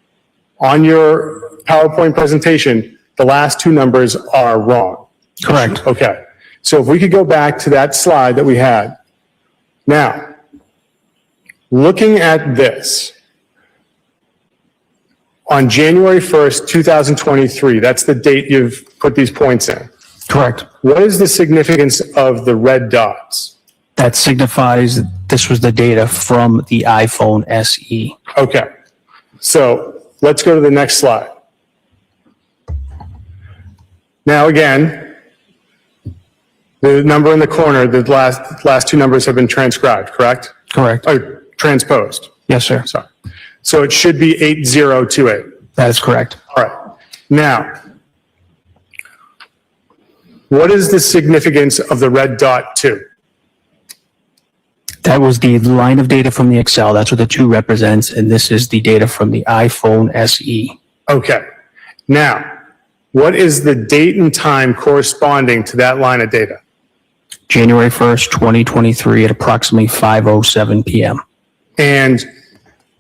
on your PowerPoint presentation, the last two numbers are wrong. Correct. Okay. So if we could go back to that slide that we had. Now, looking at this, on January 1st, 2023, that's the date you've put these points in. Correct. What is the significance of the red dots? That signifies this was the data from the iPhone SE. Okay. So let's go to the next slide. Now again, the number in the corner, the last two numbers have been transcribed, correct? Correct. Or transposed. Yes, sir. Sorry. So it should be 8028. That is correct. All right. Now, what is the significance of the red dot 2? That was the line of data from the Excel. That's what the 2 represents. And this is the data from the iPhone SE. Okay. Now, what is the date and time corresponding to that line of data? January 1st, 2023 at approximately 5:07 p.m. And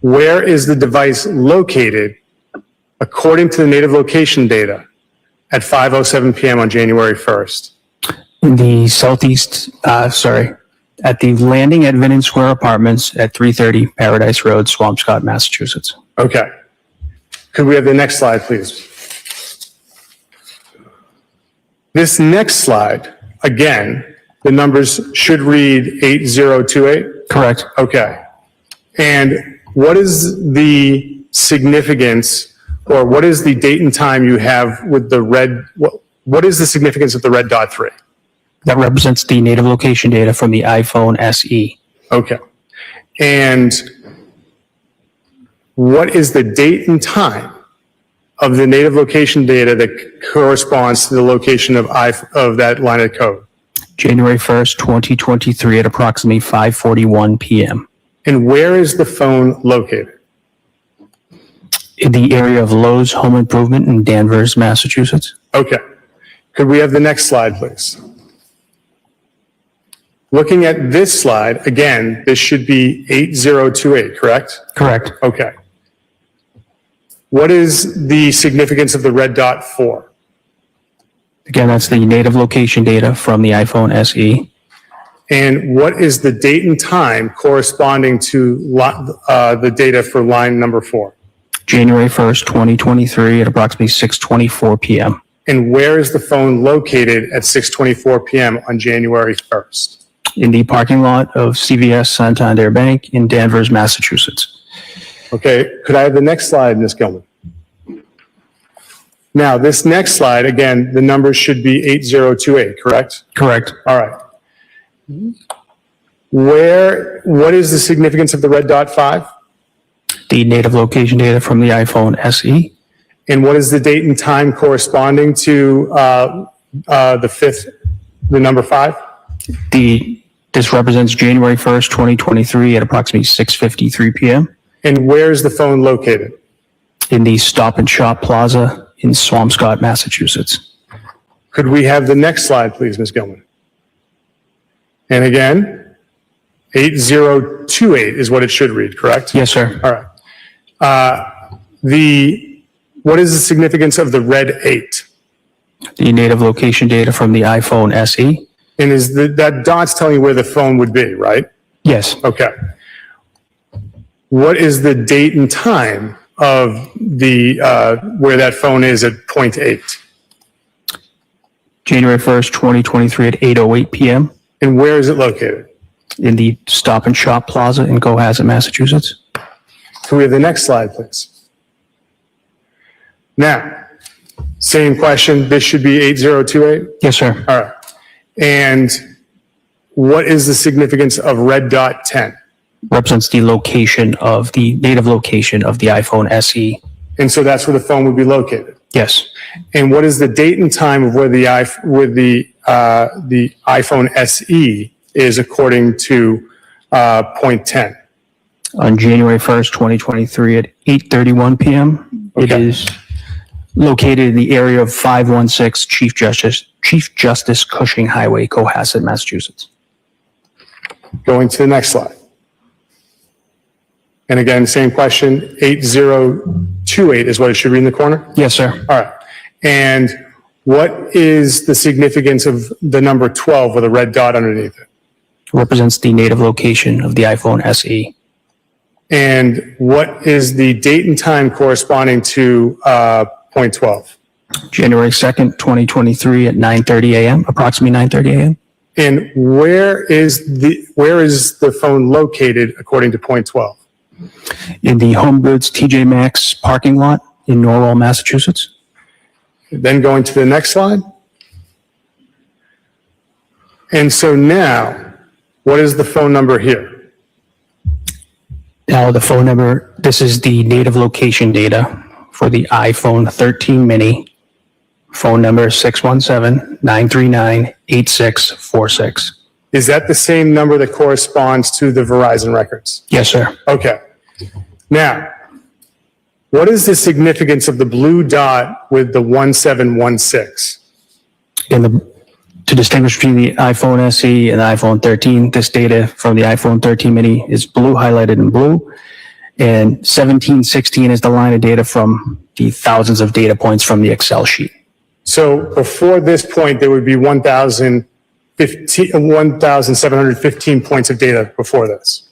where is the device located according to the native location data at 5:07 p.m. on January 1st? In the southeast, at the landing at Vinnon Square Apartments at 330 Paradise Road, Swampscott, Massachusetts. Okay. Could we have the next slide, please? This next slide, again, the numbers should read 8028? Correct. Okay. And what is the significance, or what is the date and time you have with the red, what is the significance of the red dot 3? That represents the native location data from the iPhone SE. Okay. And what is the date and time of the native location data that corresponds to the location of that line of code? January 1st, 2023 at approximately 5:41 p.m. And where is the phone located? in the area of Lowe's Home Improvement in Danvers, Massachusetts. Okay. Could we have the next slide, please? Looking at this slide, again, this should be 8028, correct? Correct. Okay. What is the significance of the red dot for? Again, that's the native location data from the iPhone SE. And what is the date and time corresponding to the data for line number 4? January 1st, 2023 at approximately 6:24 p.m. And where is the phone located at 6:24 p.m. on January 1st? In the parking lot of CVS Santander Bank in Danvers, Massachusetts. Okay, could I have the next slide, Ms. Gilman? Now, this next slide, again, the numbers should be 8028, correct? Correct. All right. What is the significance of the red dot 5? The native location data from the iPhone SE. And what is the date and time corresponding to the number 5? This represents January 1st, 2023 at approximately 6:53 p.m. And where is the phone located? In the Stop and Shop Plaza in Swampscott, Massachusetts. Could we have the next slide, please, Ms. Gilman? And again, 8028 is what it should read, correct? Yes, sir. All right. What is the significance of the red 8? The native location data from the iPhone SE. And is that dot's telling you where the phone would be, right? Yes. Okay. What is the date and time of the where that phone is at point 8? January 1st, 2023 at 8:08 p.m. And where is it located? In the Stop and Shop Plaza in Cohasset, Massachusetts. Can we have the next slide, please? Now, same question. This should be 8028? Yes, sir. All right. And what is the significance of red dot 10? Represents the location of the native location of the iPhone SE. And so that's where the phone would be located. Yes. And what is the date and time of where the iPhone SE is according to point 10? On January 1st, 2023 at 8:31 p.m. It is located in the area of 516 Chief Justice Cushing Highway, Cohasset, Massachusetts. Going to the next slide. And again, same question, 8028 is what it should read in the corner? Yes, sir. All right. And what is the significance of the number 12 with a red dot underneath it? Represents the native location of the iPhone SE. And what is the date and time corresponding to point 12? January 2nd, 2023 at 9:30 a.m., approximately 9:30 a.m. And where is the phone located according to point 12? In the Home Goods TJ Maxx parking lot in Norwell, Massachusetts. Then going to the next slide. And so now, what is the phone number here? Now the phone number, this is the native location data for the iPhone 13 mini. Phone number 617-939-8646. Is that the same number that corresponds to the Verizon records? Yes, sir. Okay. Now, what is the significance of the blue dot with the 1716? To distinguish between the iPhone SE and the iPhone 13, this data from the iPhone 13 mini is blue, highlighted in blue, and 1716 is the line of data from the thousands of data points from the Excel sheet. So before this point, there would be 1,715 points of data before this.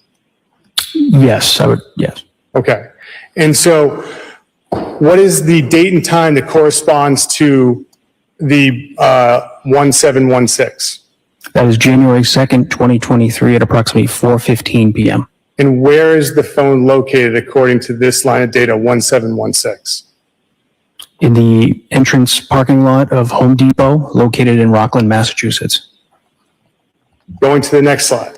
Yes, yes. Okay. And so what is the date and time that corresponds to the 1716? That is January 2nd, 2023 at approximately 4:15 p.m. And where is the phone located according to this line of data, 1716? In the entrance parking lot of Home Depot, located in Rockland, Massachusetts. Going to the next slide.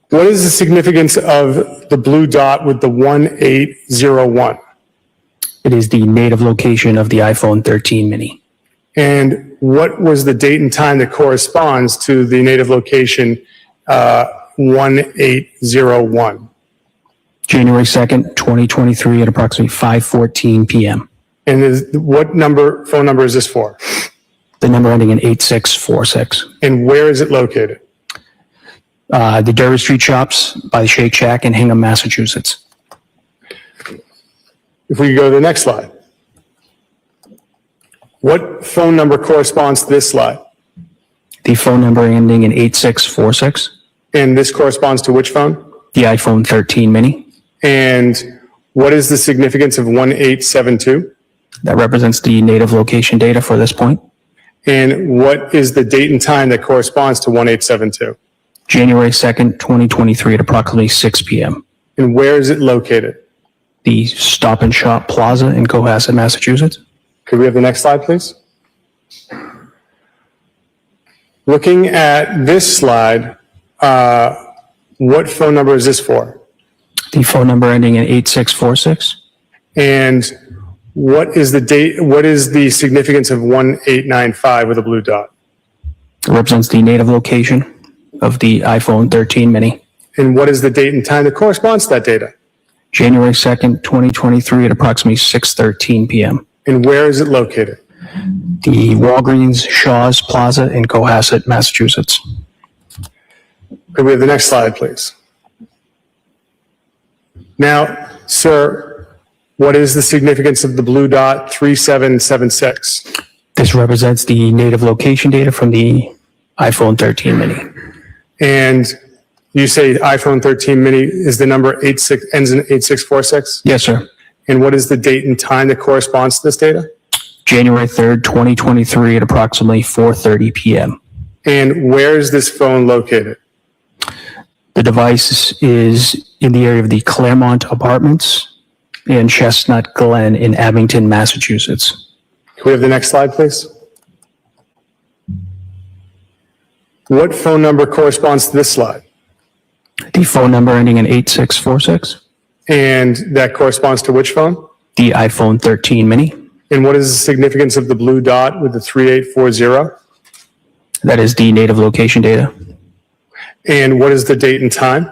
What is the significance of the blue dot with the 1801? It is the native location of the iPhone 13 mini. And what was the date and time that corresponds to the native location 1801? January 2nd, 2023 at approximately 5:14 p.m. And what phone number is this for? The number ending in 8646. And where is it located? The Derby Street Shops by the Shake Shack in Hingham, Massachusetts. If we could go to the next slide. What phone number corresponds to this slide? The phone number ending in 8646. And this corresponds to which phone? The iPhone 13 mini. And what is the significance of 1872? That represents the native location data for this point. And what is the date and time that corresponds to 1872? January 2nd, 2023 at approximately 6 p.m. And where is it located? The Stop and Shop Plaza in Cohasset, Massachusetts. Could we have the next slide, please? Looking at this slide, what phone number is this for? The phone number ending in 8646. And what is the date? What is the significance of 1895 with a blue dot? It represents the native location of the iPhone 13 mini. And what is the date and time that corresponds to that data? January 2nd, 2023 at approximately 6:13 p.m. And where is it located? The Walgreens Shaw's Plaza in Cohasset, Massachusetts. Could we have the next slide, please? Now, sir, what is the significance of the blue dot 3776? This represents the native location data from the iPhone 13 mini. And you say iPhone 13 mini is the number ends in 8646? Yes, sir. And what is the date and time that corresponds to this data? January 3rd, 2023 at approximately 4:30 p.m. And where is this phone located? The device is in the area of the Claremont Apartments in Chestnut Glen in Abington, Massachusetts. Can we have the next slide, please? What phone number corresponds to this slide? The phone number ending in 8646. And that corresponds to which phone? The iPhone 13 mini. And what is the significance of the blue dot with the 3840? That is the native location data. And what is the date and time?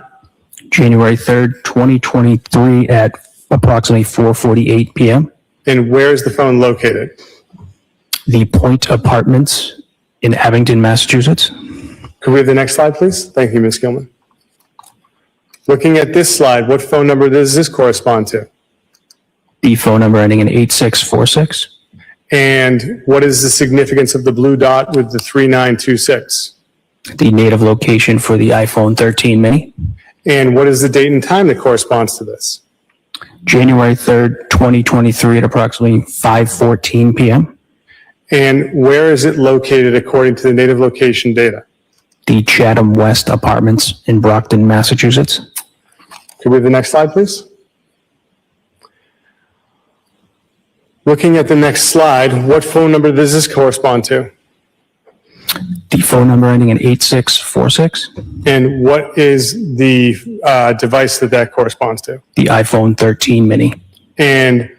January 3rd, 2023 at approximately 4:48 p.m. And where is the phone located? The Point Apartments in Abington, Massachusetts. Could we have the next slide, please? Thank you, Ms. Gilman. Looking at this slide, what phone number does this correspond to? The phone number ending in 8646. And what is the significance of the blue dot with the 3926? The native location for the iPhone 13 mini. And what is the date and time that corresponds to this? January 3rd, 2023 at approximately 5:14 p.m. And where is it located according to the native location data? The Chatham West Apartments in Brockton, Massachusetts. Could we have the next slide, please? Looking at the next slide, what phone number does this correspond to? The phone number ending in 8646. And what is the device that corresponds to? The iPhone 13 mini. And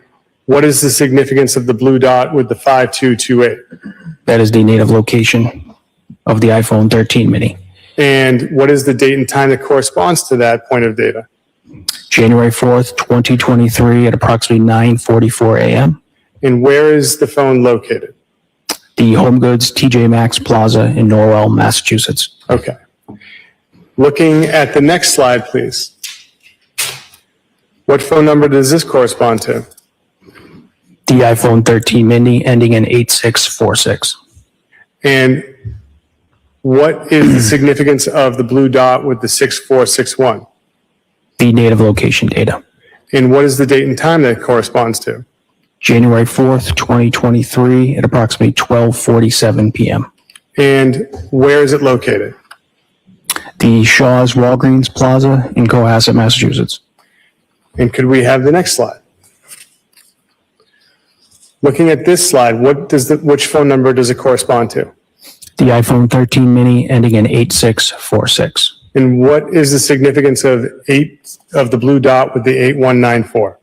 what is the significance of the blue dot with the 5228? That is the native location of the iPhone 13 mini. And what is the date and time that corresponds to that point of data? January 4th, 2023 at approximately 9:44 a.m. And where is the phone located? The Home Goods TJ Maxx Plaza in Norwell, Massachusetts. Okay. Looking at the next slide, please. What phone number does this correspond to? The iPhone 13 mini ending in 8646. And what is the significance of the blue dot with the 6461? The native location data. And what is the date and time that it corresponds to? January 4th, 2023 at approximately 12:47 p.m. And where is it located? The Shaw's Walgreens Plaza in Cohasset, Massachusetts. And could we have the next slide? Looking at this slide, which phone number does it correspond to? The iPhone 13 mini ending in 8646. And what is the significance of the blue dot with the 8194?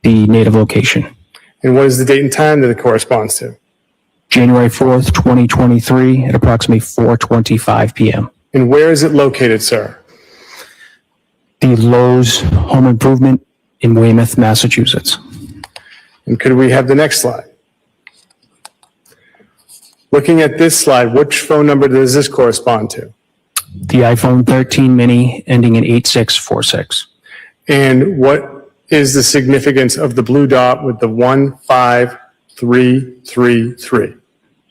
The native location. And what is the date and time that it corresponds to? January 4th, 2023 at approximately 4:25 p.m. And where is it located, sir? The Lowe's Home Improvement in Weymouth, Massachusetts. And could we have the next slide? Looking at this slide, which phone number does this correspond to? The iPhone 13 mini ending in 8646. And what is the significance of the blue dot with the 15333?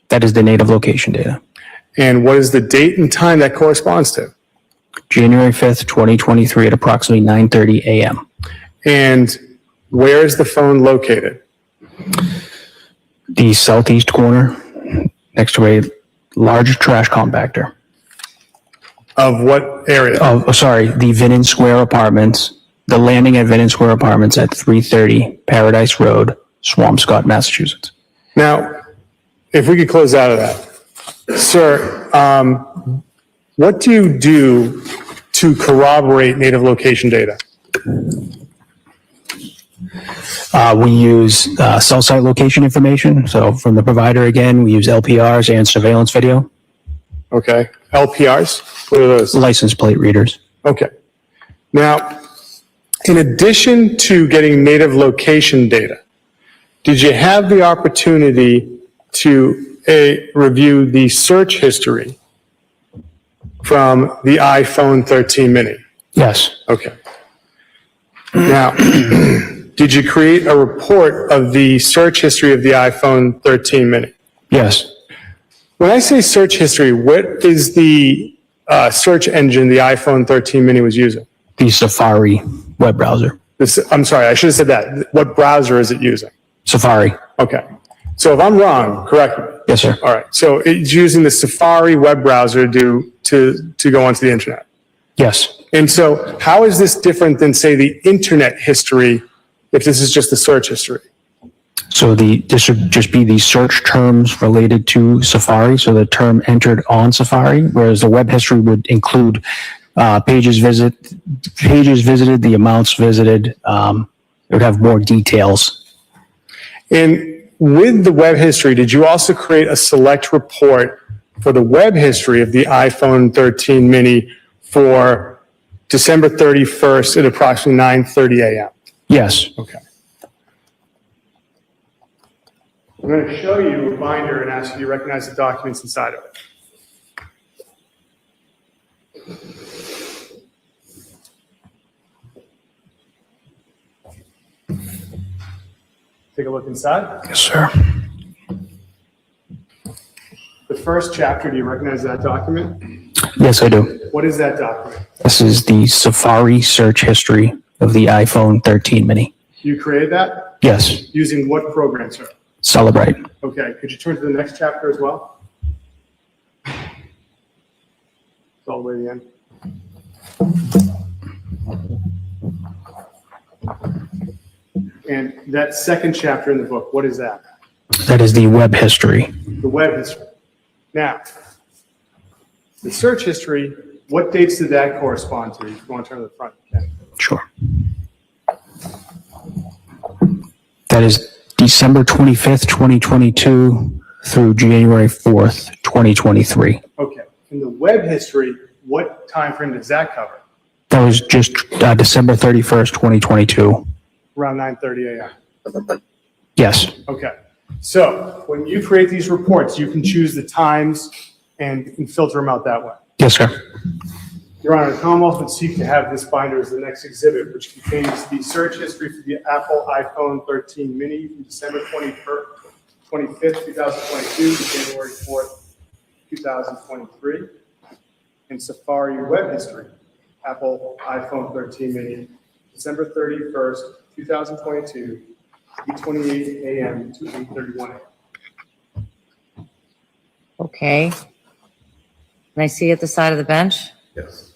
That is the native location data. And what is the date and time that corresponds to? January 5th, 2023 at approximately 9:30 a.m. And where is the phone located? The southeast corner next to a large trash compactor. Of what area? The Vinnon Square Apartments, the landing at Vinnon Square Apartments at 330 Paradise Road, Swampscott, Massachusetts. Now, if we could close out of that. Sir, what do you do to corroborate native location data? We use cell site location information. So from the provider, again, we use LPRs and surveillance video. Okay. LPRs? What are those? License plate readers. Okay. Now, in addition to getting native location data, did you have the opportunity to review the search history from the iPhone 13 mini? Yes. Okay. Now, did you create a report of the search history of the iPhone 13 mini? Yes. When I say search history, what is the search engine the iPhone 13 mini was using? The Safari web browser. I'm sorry, I should have said that. What browser is it using? Safari. Okay. So if I'm wrong, correct me. Yes, sir. All right. So it's using the Safari web browser to go onto the internet. Yes. And so how is this different than, say, the internet history if this is just the search history? So this would just be the search terms related to Safari, so the term entered on Safari, whereas the web history would include pages visited, the amounts visited. It would have more details. And with the web history, did you also create a select report for the web history of the iPhone 13 mini for December 31st at approximately 9:30 a.m.? Yes. Okay. I'm going to show you a binder and ask you to recognize the documents inside of it. Take a look inside. Yes, sir. The first chapter, do you recognize that document? Yes, I do. What is that document? This is the Safari search history of the iPhone 13 mini. You created that? Yes. Using what program, sir? Celebrate. Okay, could you turn to the next chapter as well? It's all the way to the end. And that second chapter in the book, what is that? That is the web history. The web history. Now, the search history, what dates did that correspond to? If you want to turn to the front, you can. Sure. That is December 25th, 2022 through January 4th, 2023. Okay. In the web history, what time frame does that cover? That was just December 31st, 2022. Around 9:30 a.m. Yes. Okay. So when you create these reports, you can choose the times and filter them out that way. Yes, sir. Your Honor, the Commonwealth would seek to have this binder as the next exhibit, which contains the search history for the Apple iPhone 13 mini from December 25th, 2022 to January 4th, 2023, and Safari web history, Apple iPhone 13 mini, December 31st, 2022, 8:28 a.m. to 8:31 a.m. Okay. Can I see at the side of the bench? Yes.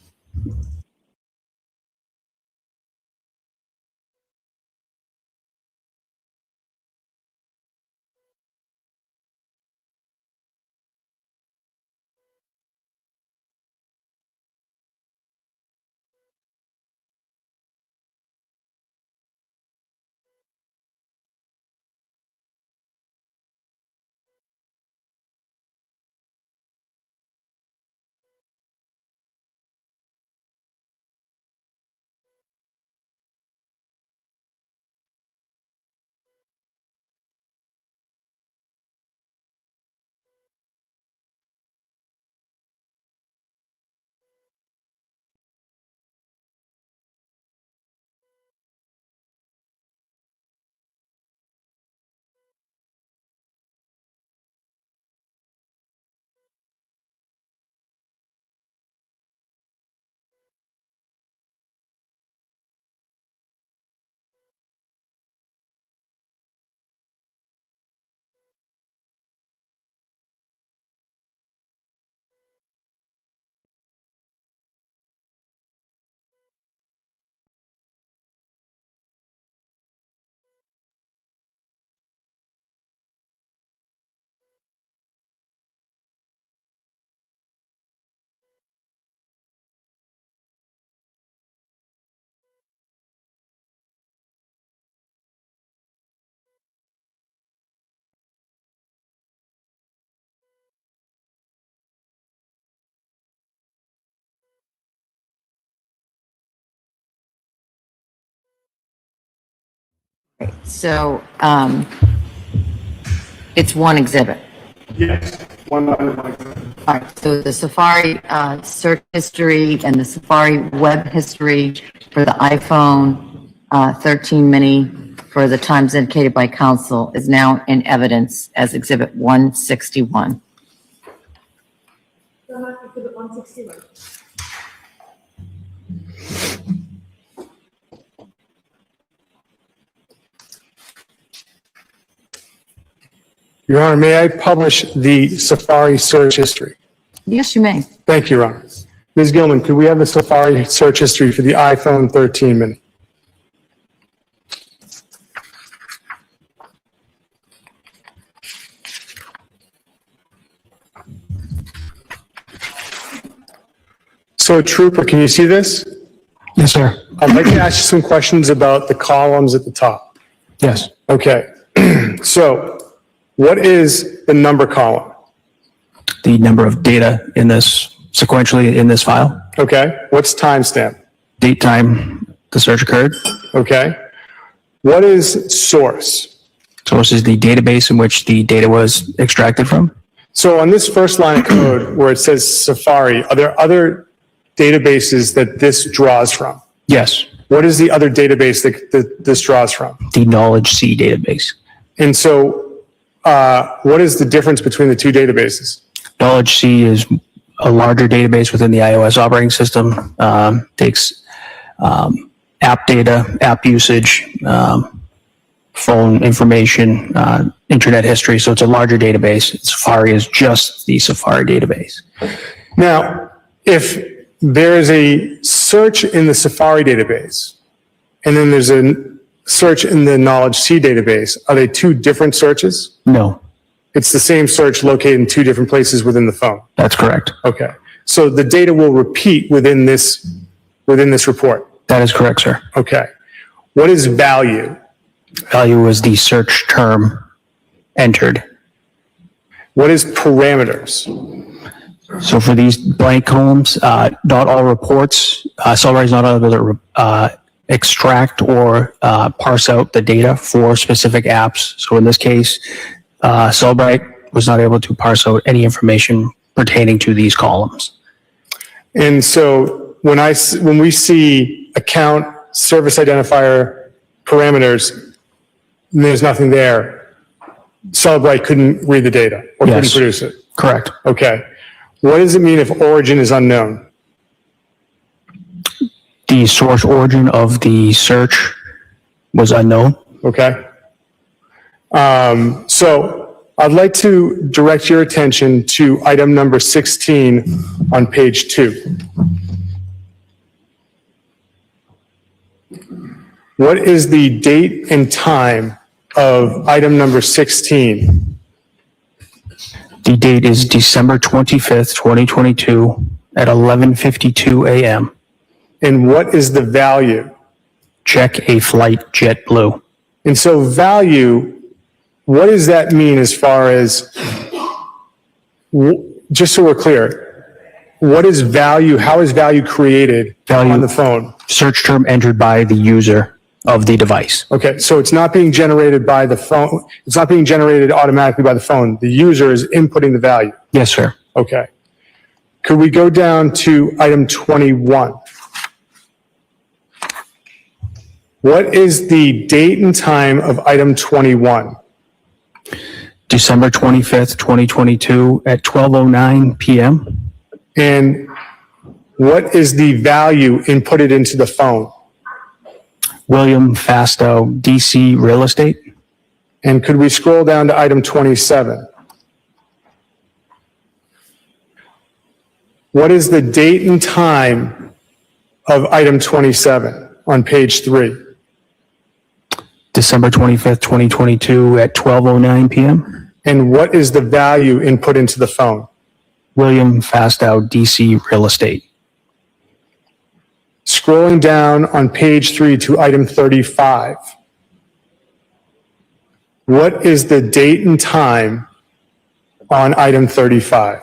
So, it's one exhibit. Yes. One item. All right, so the Safari search history and the Safari web history for the iPhone 13 mini for the times indicated by counsel is now in evidence as Exhibit 161. Exhibit 161. Your Honor, may I publish the Safari search history? Yes, you may. Thank you, Your Honor. Ms. Gilman, could we have the Safari search history for the iPhone 13 mini? So, Trooper, can you see this? Yes, sir. I'd like to ask you some questions about the columns at the top. Yes. Okay. So, what is the number column? The number of data in this, sequentially in this file, Okay. What's timestamp? date, time the search occurred. Okay. What is source? Source is the database in which the data was extracted from. So on this first line of code where it says Safari, are there other databases that this draws from? Yes. What is the other database that this draws from? The knowledge C database. And so what is the difference between the two databases? Knowledge C is a larger database within the iOS operating system. Takes app data, app usage, phone information, internet history. So it's a larger database. Safari is just the Safari database. Now, if there is a search in the Safari database, and then there's a search in the Knowledge C database, are they two different searches? No, It's the same search located in two different places within the phone. that's correct. Okay. So the data will repeat within this report. That is correct, sir. Okay. What is value? Value is the search term entered. What is parameters? So for these blank columns, not all reports, Cellbrite is not able to extract or parse out the data for specific apps. So in this case, Cellbrite was not able to parse out any information pertaining to these columns. And so when we see account, service identifier, parameters, and there's nothing there, Cellbrite couldn't read the data or couldn't Yes. produce it. Correct. Okay. What does it mean if origin is unknown? The source origin of the search was unknown. Okay. So I'd like to direct your attention to item number 16 on page 2. What is the date and time of item number 16? The date is December 25th, 2022 at 11:52 a.m. And what is the value? Check a flight JetBlue. And so value, what does that mean as far as, just so we're clear, what is value, how is value created on the phone? Search term entered by the user of the device. Okay, so it's not being generated by the phone, it's not being generated automatically by the phone. The user is inputting the value. Yes, sir. Okay. Could we go down to item 21? What is the date and time of item 21? December 25th, 2022 at 12:09 p.m. And what is the value inputted into the phone? William Fastow, DC Real Estate. And could we scroll down to item 27? What is the date and time of item 27 on page 3? December 25th, 2022 at 12:09 p.m. And what is the value input into the phone? William Fastow, DC Real Estate. Scrolling down on page 3 to item 35. What is the date and time on item 35?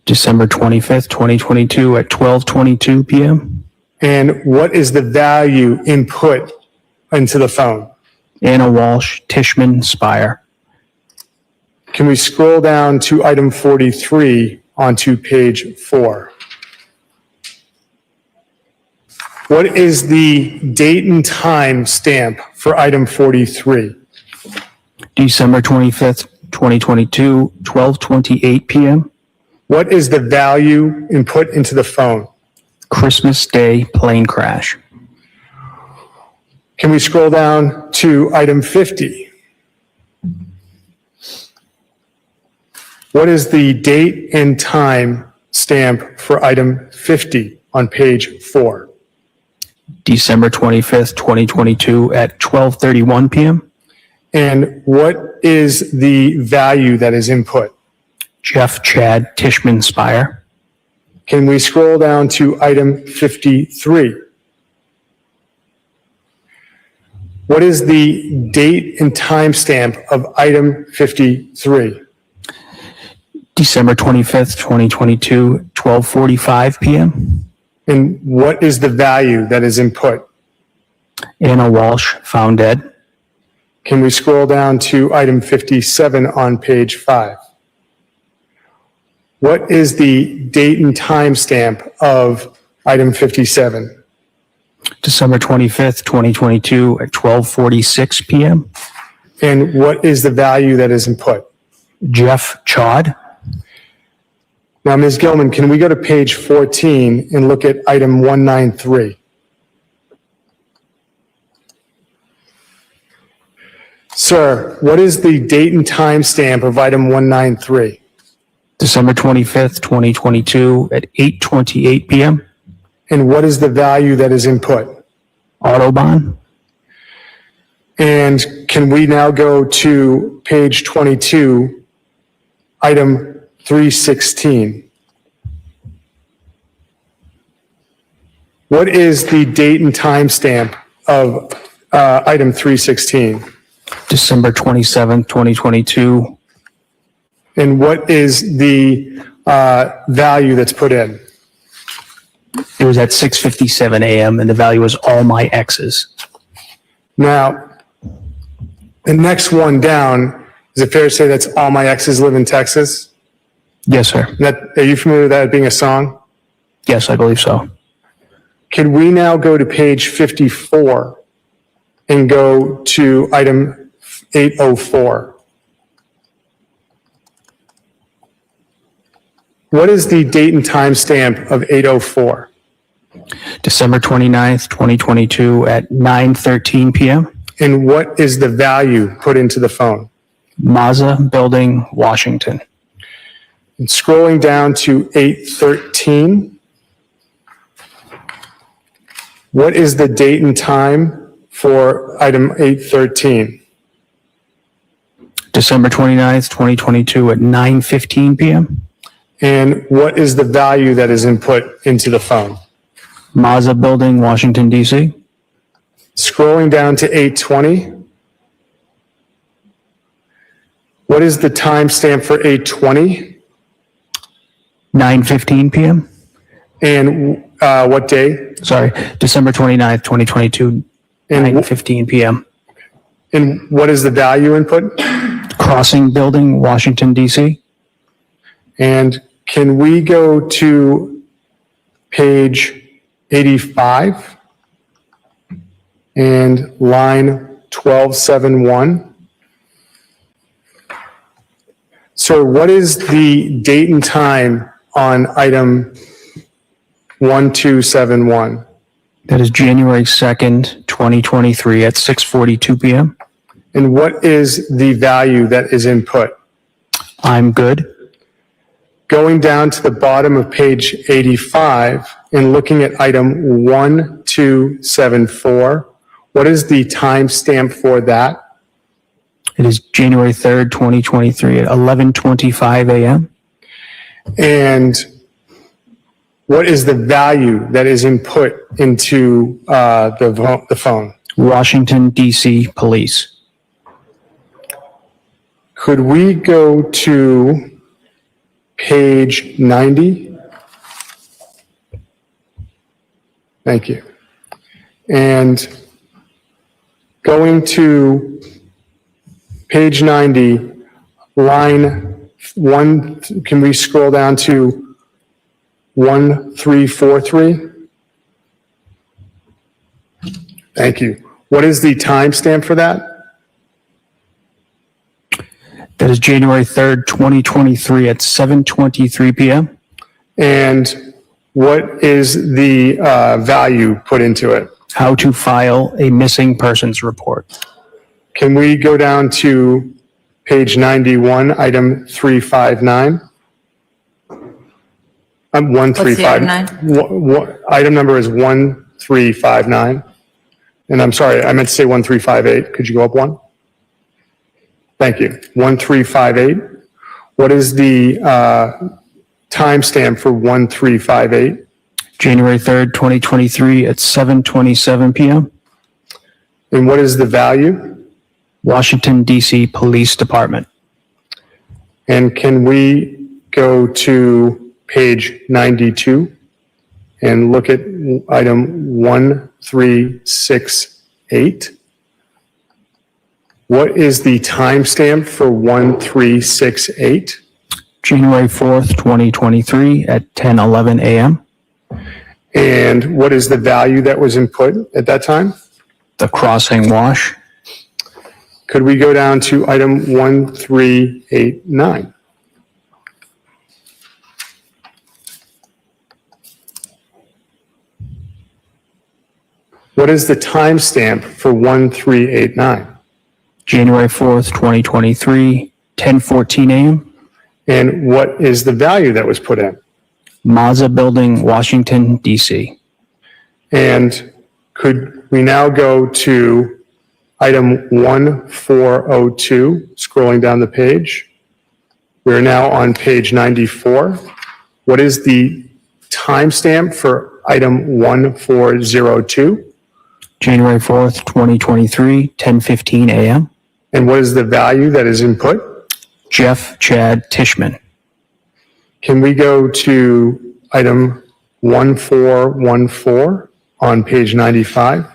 December 25th, 2022 at 12:22 p.m. And what is the value input into the phone? Anna Walsh, Tishman, Spire. Can we scroll down to item 43 onto page 4? What is the date and time stamp for item 43? December 25th, 2022, 12:28 p.m. What is the value input into the phone? Christmas Day plane crash. Can we scroll down to item 50? What is the date and time stamp for item 50 on page 4? December 25th, 2022 at 12:31 p.m. And what is the value that is input? Jeff Chad Tishman Spire. Can we scroll down to item 53? What is the date and time stamp of item 53? December 25th, 2022, 12:45 p.m. And what is the value that is input? Anna Walsh, found dead. Can we scroll down to item 57 on page 5? What is the date and time stamp of item 57? December 25th, 2022 at 12:46 p.m. And what is the value that is input? Jeff Chad. Now, Ms. Gilman, can we go to page 14 and look at item 193? Sir, what is the date and time stamp of item 193? December 25th, 2022 at 8:28 p.m. And what is the value that is input? Autobahn. And can we now go to page 22, item 316? What is the date and time stamp of item 316? December 27th, 2022. And what is the value that's put in? It was at 6:57 a.m. and the value was all my exes. Now, the next one down, is it fair to say that's all my exes live in Texas? Yes, sir. Are you familiar with that being a song? Yes, I believe so. Can we now go to page 54 and go to item 804? What is the date and time stamp of 804? December 29th, 2022 at 9:13 p.m. And what is the value put into the phone? Mazza Building, Washington. And scrolling down to 813. What is the date and time for item 813? December 29th, 2022 at 9:15 p.m. And what is the value that is input into the phone? Mazza Building, Washington, D.C. Scrolling down to 820. What is the timestamp for 820? 9:15 p.m. And what day? Sorry, December 29th, 2022, And 9:15 p.m. And what is the value input? Crossing Building, Washington, D.C. And can we go to page 85 and line 1271? So what is the date and time on item 1271? That is January 2nd, 2023 at 6:42 p.m. And what is the value that is input? I'm good. Going down to the bottom of page 85 and looking at item 1274, what is the timestamp for that? It is January 3rd, 2023 at 11:25 a.m. And what is the value that is input into the phone? Washington, D.C. Police. Could we go to page 90? Thank you. And going to page 90, line 1, can we scroll down to 1343? Thank you. What is the timestamp for that? That is January 3rd, 2023 at 7:23 p.m. And what is the value put into it? How to file a missing persons report. Can we go down to page 91, item 359? 1359. Item number is 1359. And I'm sorry, I meant to say 1358. Could you go up one? Thank you. 1358. What is the timestamp for 1358? January 3rd, 2023 at 7:27 p.m. And what is the value? Washington, D.C. Police Department. And can we go to page 92 and look at item 1368? What is the timestamp for 1368? January 4th, 2023 at 10:11 a.m. And what is the value that was input at that time? The crossing wash. Could we go down to item 1389? What is the timestamp for 1389? January 4th, 2023, 10:14 a.m. And what is the value that was put in? Mazza Building, Washington, D.C. And could we now go to item 1402, scrolling down the page? We're now on page 94. What is the timestamp for item 1402? January 4th, 2023, 10:15 a.m. And what is the value that is input? Jeff Chad Tishman. Can we go to item 1414 on page 95?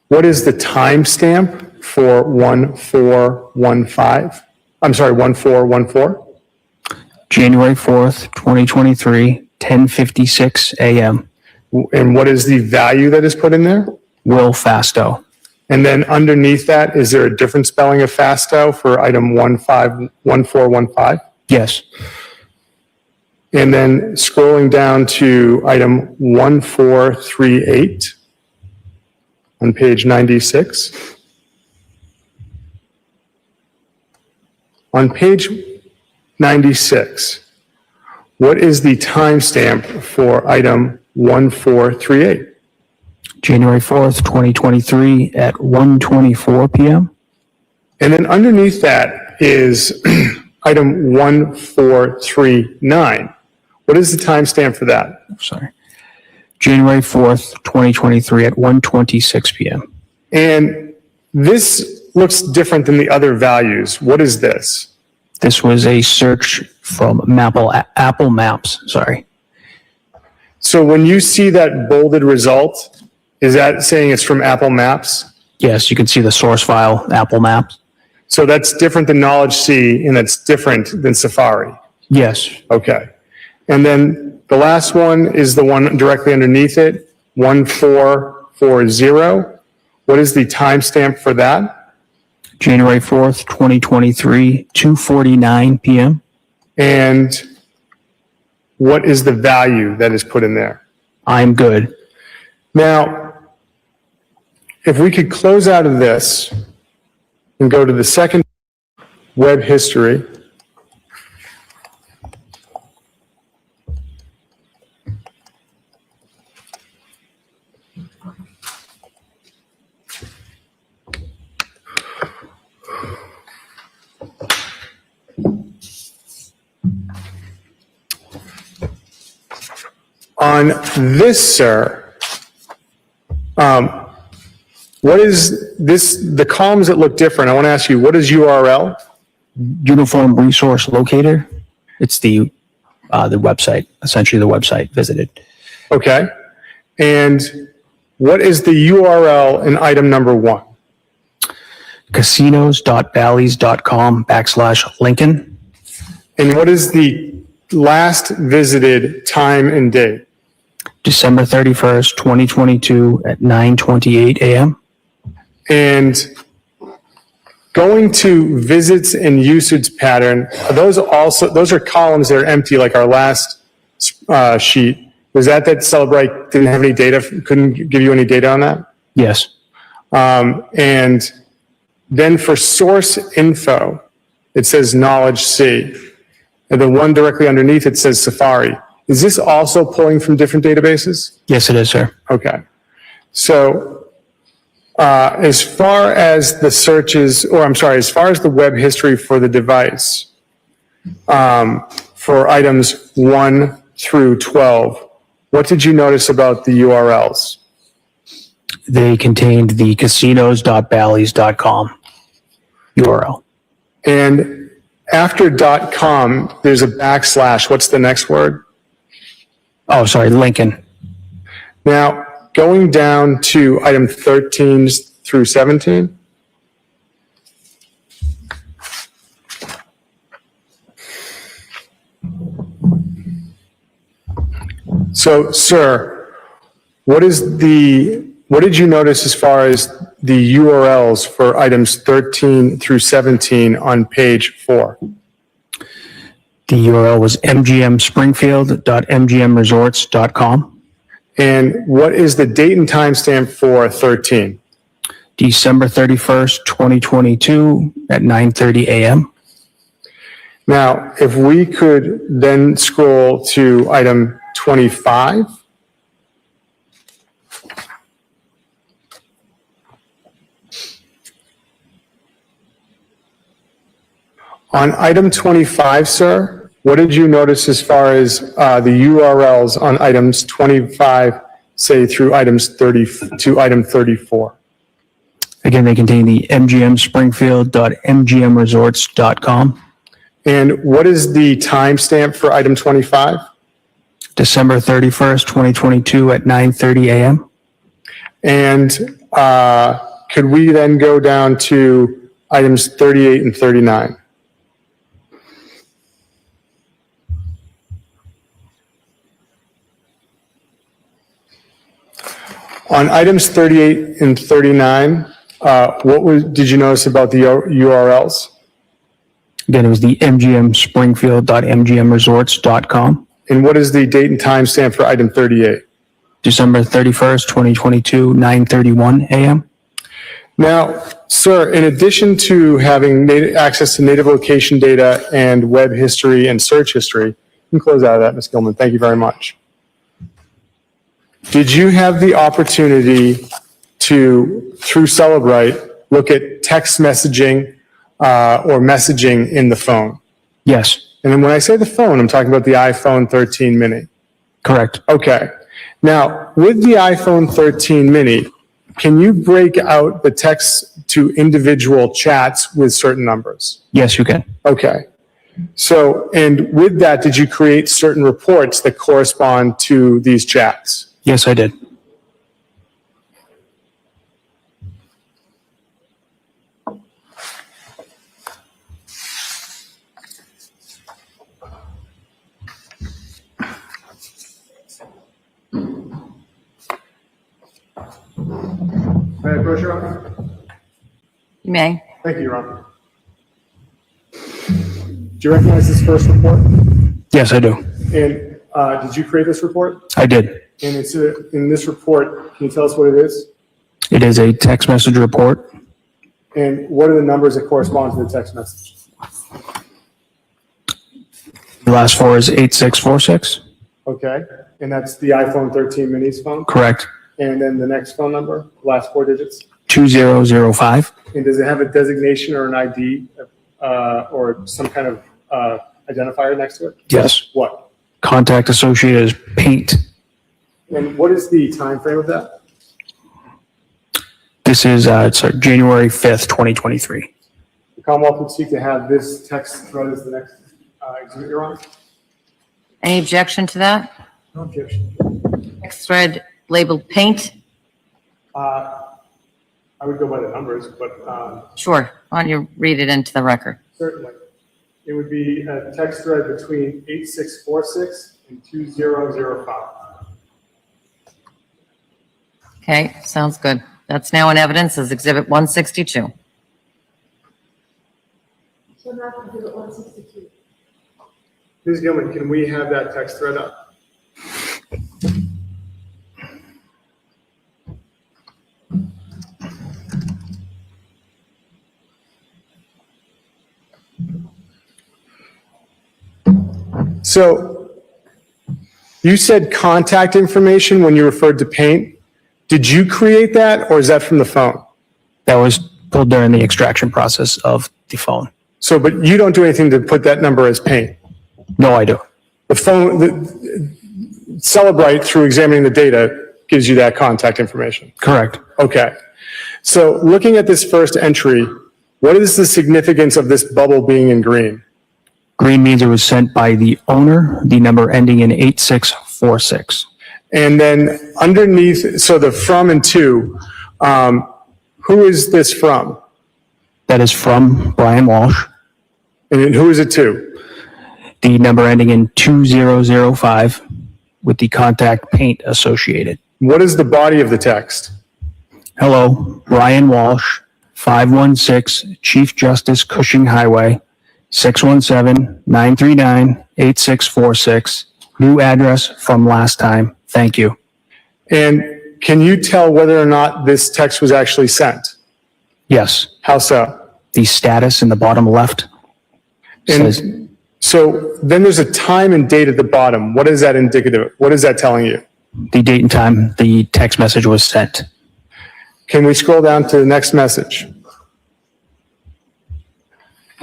What is the timestamp for 1415? I'm sorry, 1414? January 4th, 2023, 10:56 a.m. And what is the value that is put in there? Will Fasto. And then underneath that, is there a different spelling of Fasto for item 1415? Yes. And then scrolling down to item 1438 on page 96. On page 96, what is the timestamp for item 1438? January 4th, 2023 at 1:24 p.m. And then underneath that is item 1439. What is the timestamp for that? Sorry. January 4th, 2023 at 1:26 p.m. And this looks different than the other values. What is this? This was a search from Apple Maps. Sorry. So when you see that bolded result, is that saying it's from Apple Maps? Yes, you can see the source file, Apple Maps. So that's different than Knowledge C, and that's different than Safari. Yes. Okay. And then the last one is the one directly underneath it, 1440. What is the timestamp for that? January 4th, 2023, 2:49 p.m. And what is the value that is put in there? I'm good. Now, if we could close out of this and go to the second web history. On this, sir, what is this, the columns that look different, I want to ask you, what is URL? Uniform Resource Locator. It's the website, essentially the website visited. Okay. And what is the URL in item number 1? casinos.bally's.com/Lincoln. And what is the last visited time and date? December 31st, 2022 at 9:28 a.m. And going to visits and usage pattern, are those are columns that are empty like our last sheet. Was that Celebrite didn't have any data, couldn't give you any data on that? Yes. And then for source info, it says knowledge C. And the one directly underneath it says Safari. Is this also pulling from different databases? Yes, it is, sir. Okay. So as far as the searches, as far as the web history for the device, for items 1 through 12, what did you notice about the URLs? They contained the casinos.bally's.com URL. And after .com, there's a backslash. What's the next word? Oh, sorry, Lincoln. Now, going down to item 13 through 17. So, sir, what did you notice as far as the URLs for items 13 through 17 on page 4? The URL was mgmspringfield.mgmresorts.com. And what is the date and time stamp for 13? December 31st, 2022 at 9:30 a.m. Now, if we could then scroll to item 25. On item 25, sir, what did you notice as far as the URLs on items 25, say through items 30 to item 34? Again, they contain the mgmspringfield.mgmresorts.com. And what is the timestamp for item 25? December 31st, 2022 at 9:30 a.m. And could we then go down to items 38 and 39? On items 38 and 39, did you notice about the URLs? Again, it was the mgmspringfield.mgmresorts.com. And what is the date and time stamp for item 38? December 31st, 2022, 9:31 a.m. Now, sir, in addition to having access to native location data and web history and search history, you can close out of that, Ms. Gilman. Thank you very much. Did you have the opportunity to, through Celebrite, look at text messaging or messaging in the phone? Yes. And then when I say the phone, I'm talking about the iPhone 13 mini. Correct. Okay. Now, with the iPhone 13 mini, can you break out the text to individual chats with certain numbers? Yes, you can. Okay. So, and with that, did you create certain reports that correspond to these chats? Yes, I did. May I approach, Your Honor? You may. Thank you, Your Honor. Do you recognize this first report? Yes, I do. And did you create this report? I did. And it's in this report, can you tell us what it is? It is a text message report. And what are the numbers that correspond to the text message? The last four is 8646. Okay. And that's the iPhone 13 mini's phone? Correct. And then the next phone number, last four digits? 2005. And does it have a designation or an ID or some kind of identifier next to it? Yes. What? Contact associated as paint. And what is the time frame of that? This is January 5th, 2023. The Commonwealth would seek to have this text thread as the next exhibit, Your Honor. Any objection to that? No objection. Next thread labeled paint. I would go by the numbers, but Sure. Why don't you read it into the record? certainly. It would be a text thread between 8646 and 2005. Okay, sounds good. That's now in evidence as Exhibit 162. So that's Exhibit 162. Ms. Gilman, can we have that text thread up? So you said contact information when you referred to paint. Did you create that or is that from the phone? That was pulled during the extraction process of the phone. So, but you don't do anything to put that number as paint? No, I do. The phone, Celebrite, through examining the data, gives you that contact information? Correct. Okay. So looking at this first entry, what is the significance of this bubble being in green? Green means it was sent by the owner, the number ending in 8646. And then underneath, so the from and to, who is this from? That is from Brian Walshe. And then who is it to? The number ending in 2005 with the contact paint associated. What is the body of the text? Hello, Brian Walshe, 516 Chief Justice Cushing Highway, 617-939-8646. New address from last time. Thank you. And can you tell whether or not this text was actually sent? Yes. How so? The status in the bottom left says And so then there's a time and date at the bottom. What is that indicative of? What is that telling you? the date and time the text message was sent. Can we scroll down to the next message?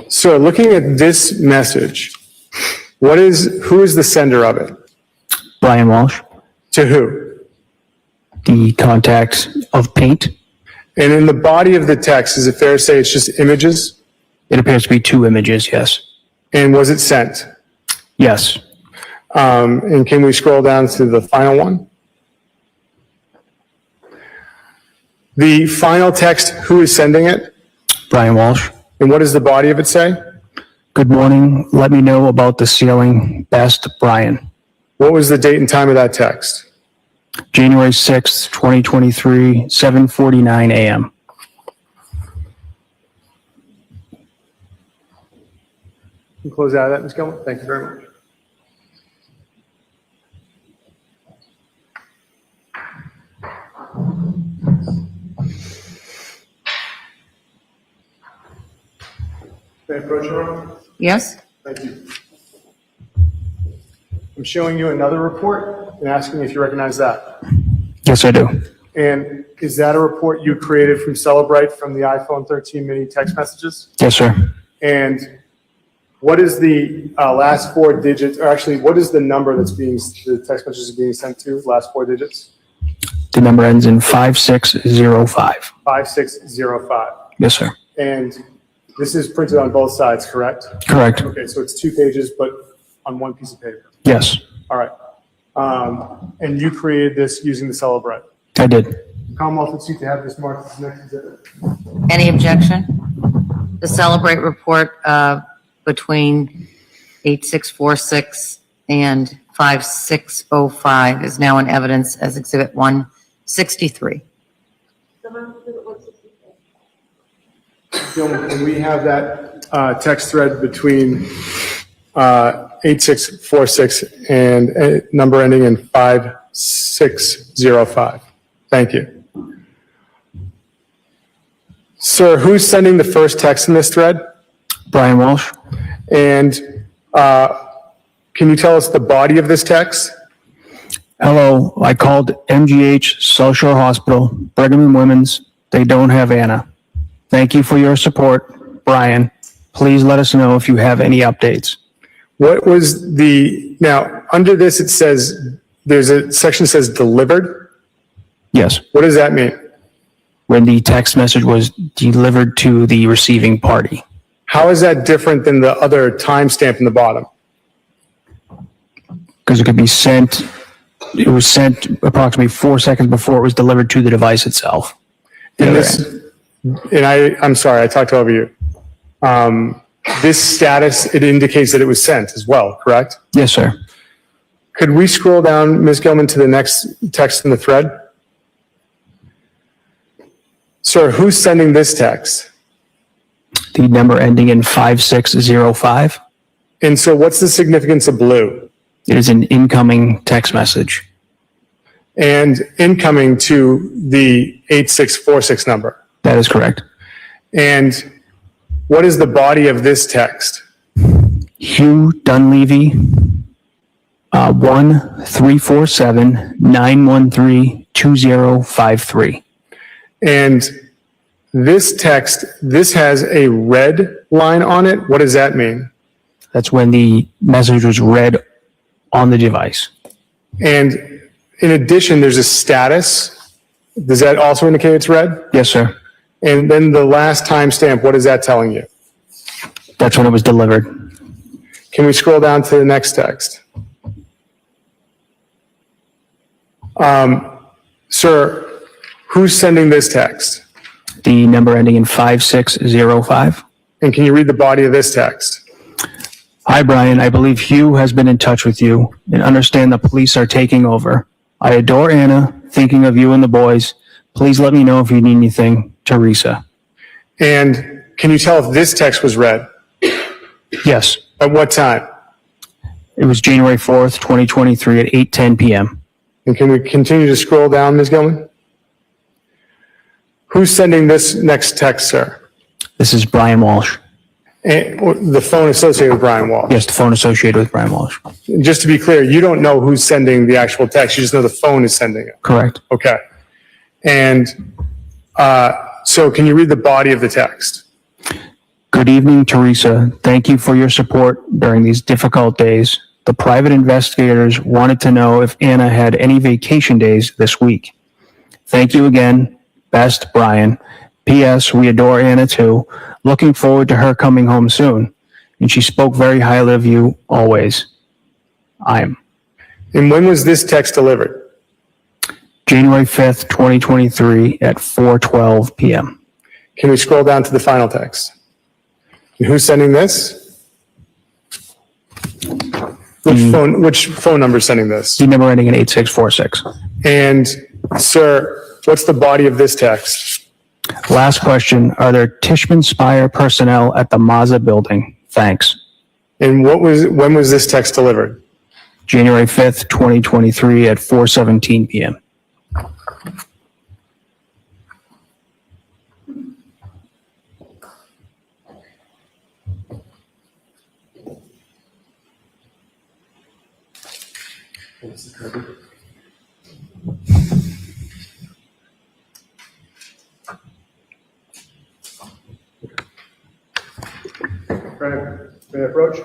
So looking at this message, who is the sender of it? Brian Walshe. To who? The contact of paint. And in the body of the text, is it fair to say it's just images? It appears to be 2 images, yes. And was it sent? Yes. And can we scroll down to the final one? The final text, who is sending it? Brian Walshe. And what does the body of it say? Good morning. Let me know about the ceiling. Best, Brian. What was the date and time of that text? January 6th, 2023, 7:49 a.m. Can you close out of that, Ms. Gilman? Thank you very much. May I approach your room? Yes? Thank you. I'm showing you another report and asking if you recognize that. Yes, I do. And is that a report you created from Celebrite from the iPhone 13 mini text messages? Yes, sir. And what is the last 4 digits, or actually, what is the number that's the text message is being sent to, last 4 digits? The number ends in 5605. 5605. Yes, sir. And this is printed on both sides, correct? Correct. Okay, so it's 2 pages, but on 1 piece of paper. Yes, All right. And you created this using the Celebrite. I did. Commonwealth would seek to have this marked as next exhibit. Any objection? The Celebrate report between 8646 and 5605 is now in evidence as Exhibit 163. Gilman, can we have that text thread between 8646 and number ending in 5605? Thank you. Sir, who's sending the first text in this thread? Brian Walshe. And can you tell us the body of this text? Hello, I called MGH South Shore Hospital, Brigham and Women's. They don't have Anna. Thank you for your support, Brian. Please let us know if you have any updates. What was now under this it says, there's a section that says delivered. Yes. What does that mean? When the text message was delivered to the receiving party. How is that different than the other timestamp in the bottom? Because it could be sent It was sent approximately 4 seconds before it was delivered to the device itself. And I'm sorry, I talked over you. This status, it indicates that it was sent as well, correct? Yes, sir. Could we scroll down, Ms. Gilman, to the next text in the thread? Sir, who's sending this text? The number ending in 5605. And so what's the significance of blue? It is an incoming text message. And incoming to the 8646 number. That is correct. And what is the body of this text? Hugh Dunleavy, 1-347-913-2053. And this text, this has a red line on it. What does that mean? That's when the message was read on the device. And in addition, there's a status. Does that also indicate it's read? Yes, sir. And then the last timestamp, what is that telling you? That's when it was delivered. Can we scroll down to the next text? Sir, who's sending this text? The number ending in 5605. And can you read the body of this text? Hi, Brian. I believe Hugh has been in touch with you and understand the police are taking over. I adore Anna, thinking of you and the boys. Please let me know if you need anything. Teresa. And can you tell if this text was read? Yes. At what time? It was January 4th, 2023 at 8:10 p.m. And can we continue to scroll down, Ms. Gilman? Who's sending this next text, sir? This is Brian Walshe. And the phone associated with Brian Walshe. Yes, the phone associated with Brian Walshe. Just to be clear, you don't know who's sending the actual text. You just know the phone is sending it. Correct. Okay. And so can you read the body of the text? Good evening, Teresa. Thank you for your support during these difficult days. The private investigators wanted to know if Anna had any vacation days this week. Thank you again. Best, Brian. P.S. We adore Anna too. Looking forward to her coming home soon. And she spoke very highly of you always. I am. And when was this text delivered? January 5th, 2023 at 4:12 p.m. Can we scroll down to the final text? And who's sending this? Which phone number is sending this? The number ending in 8646. And sir, what's the body of this text? Last question. Are there Tishman Spire personnel at the Mazda building? Thanks. And when was this text delivered? January 5th, 2023 at 4:17 p.m. Brandon, may I approach?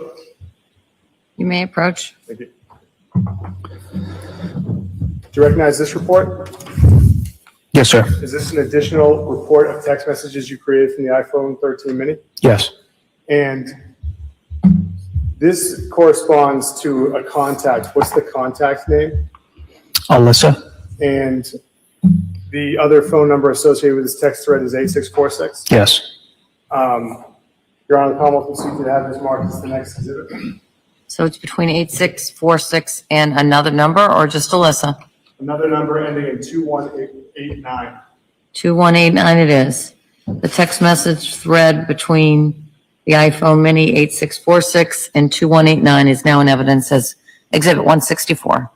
You may approach. Thank you. Do you recognize this report? Yes, sir. Is this an additional report of text messages you created from the iPhone 13 mini? Yes. And this corresponds to a contact. What's the contact name? Alyssa? And the other phone number associated with this text thread is 8646? Yes. Your Honor, the Commonwealth will seek to have this marked as the next exhibit. So it's between 8646 and another number, or just Alyssa? Another number ending in 2189. 2189 it is. The text message thread between the iPhone mini 8646 and 2189 is now in evidence as Exhibit 164.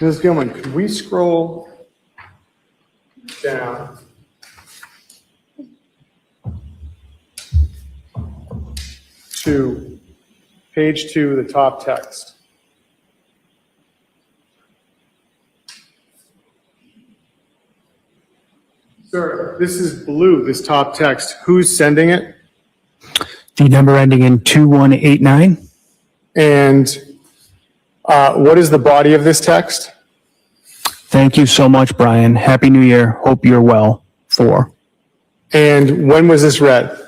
Ms. Gilman, could we scroll down to page 2, the top text? Sir, this is blue, this top text. Who's sending it? The number ending in 2189. And What is the body of this text? Thank you so much, Brian. Happy New Year. Hope you're well. 4. And when was this read?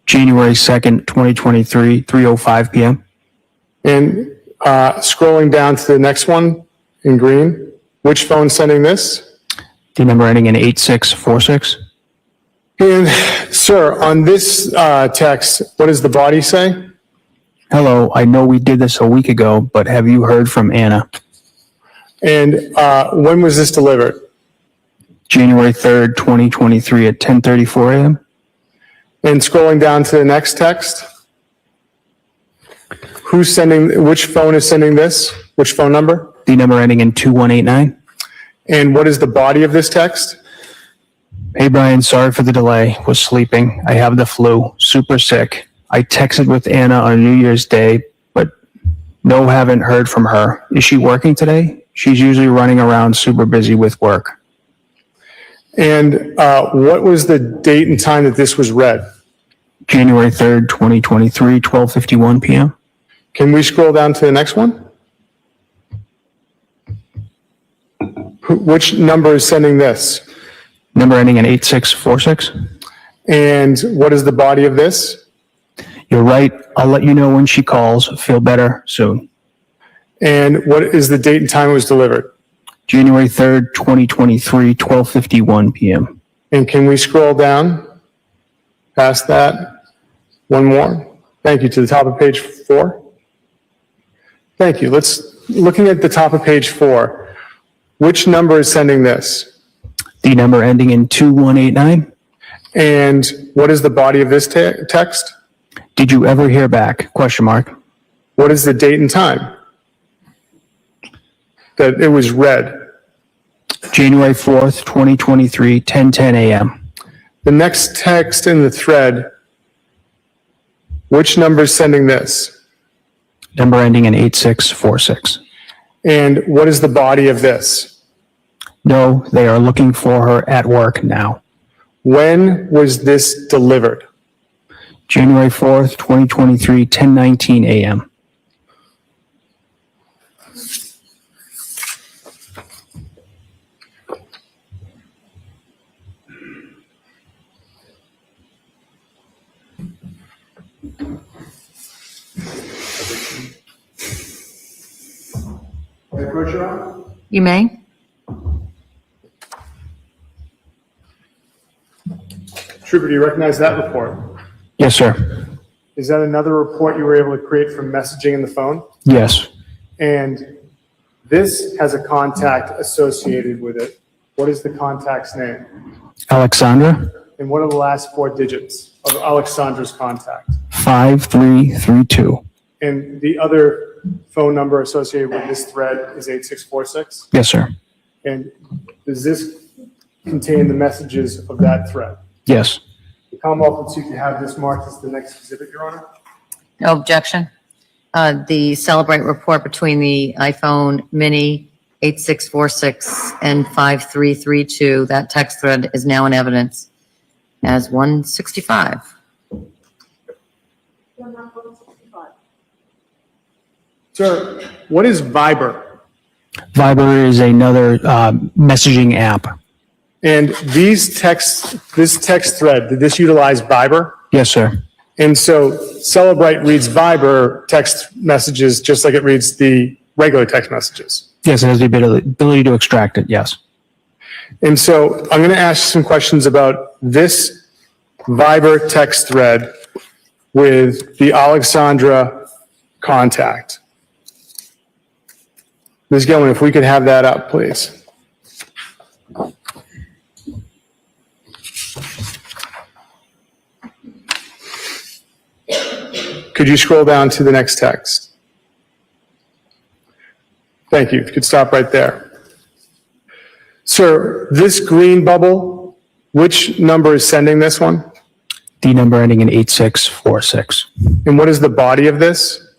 January 2nd, 2023, 3:05 p.m. And scrolling down to the next one in green, which phone's sending this? The number ending in 8646. And sir, on this text, what does the body say? Hello, I know we did this a week ago, but have you heard from Anna? And when was this delivered? January 3rd, 2023 at 10:34 a.m. And scrolling down to the next text, which phone is sending this? Which phone number? The number ending in 2189. And what is the body of this text? Hey Brian, sorry for the delay. Was sleeping. I have the flu. Super sick. I texted with Anna on New Year's Day, but no, haven't heard from her. Is she working today? She's usually running around super busy with work. And what was the date and time that this was read? January 3rd, 2023, 12:51 p.m. Can we scroll down to the next one? Which number is sending this? Number ending in 8646. And what is the body of this? You're right. I'll let you know when she calls. Feel better soon. And what is the date and time it was delivered? January 3rd, 2023, 12:51 p.m. And can we scroll down past that? One more. Thank you. To the top of page 4. Thank you. Looking at the top of page 4, which number is sending this? The number ending in 2189. And what is the body of this text? Did you ever hear back? Question mark. What is the date and time that it was read? January 4th, 2023, 10:10 a.m. The next text in the thread, which number is sending this? Number ending in 8646. And what is the body of this? No, they are looking for her at work now. When was this delivered? January 4th, 2023, 10:19 a.m. May I approach your honor? You may. Trooper, do you recognize that report? Yes, sir. Is that another report you were able to create from messaging in the phone? Yes. And this has a contact associated with it. What is the contact's name? Alexandra, And what are the last 4 digits of Alexandra's contact? 5332. And the other phone number associated with this thread is 8646? Yes, sir. And does this contain the messages of that thread? Yes. The Commonwealth would seek to have this marked as the next exhibit, Your Honor. No objection. The Celebrate report between the iPhone mini 8646 and 5332, that text thread is now in evidence as 165. Sir, what is Viber? Viber is another messaging app. And this text thread, did this utilize Viber? Yes, sir. And so Celebrate reads Viber text messages just like it reads the regular text messages. Yes, it has the ability to extract it, yes. And so I'm going to ask some questions about this Viber text thread with the Alexandra contact. Ms. Gilman, if we could have that up, please. Could you scroll down to the next text? Thank you. If you could stop right there. Sir, this green bubble, which number is sending this one? The number ending in 8646. And what is the body of this?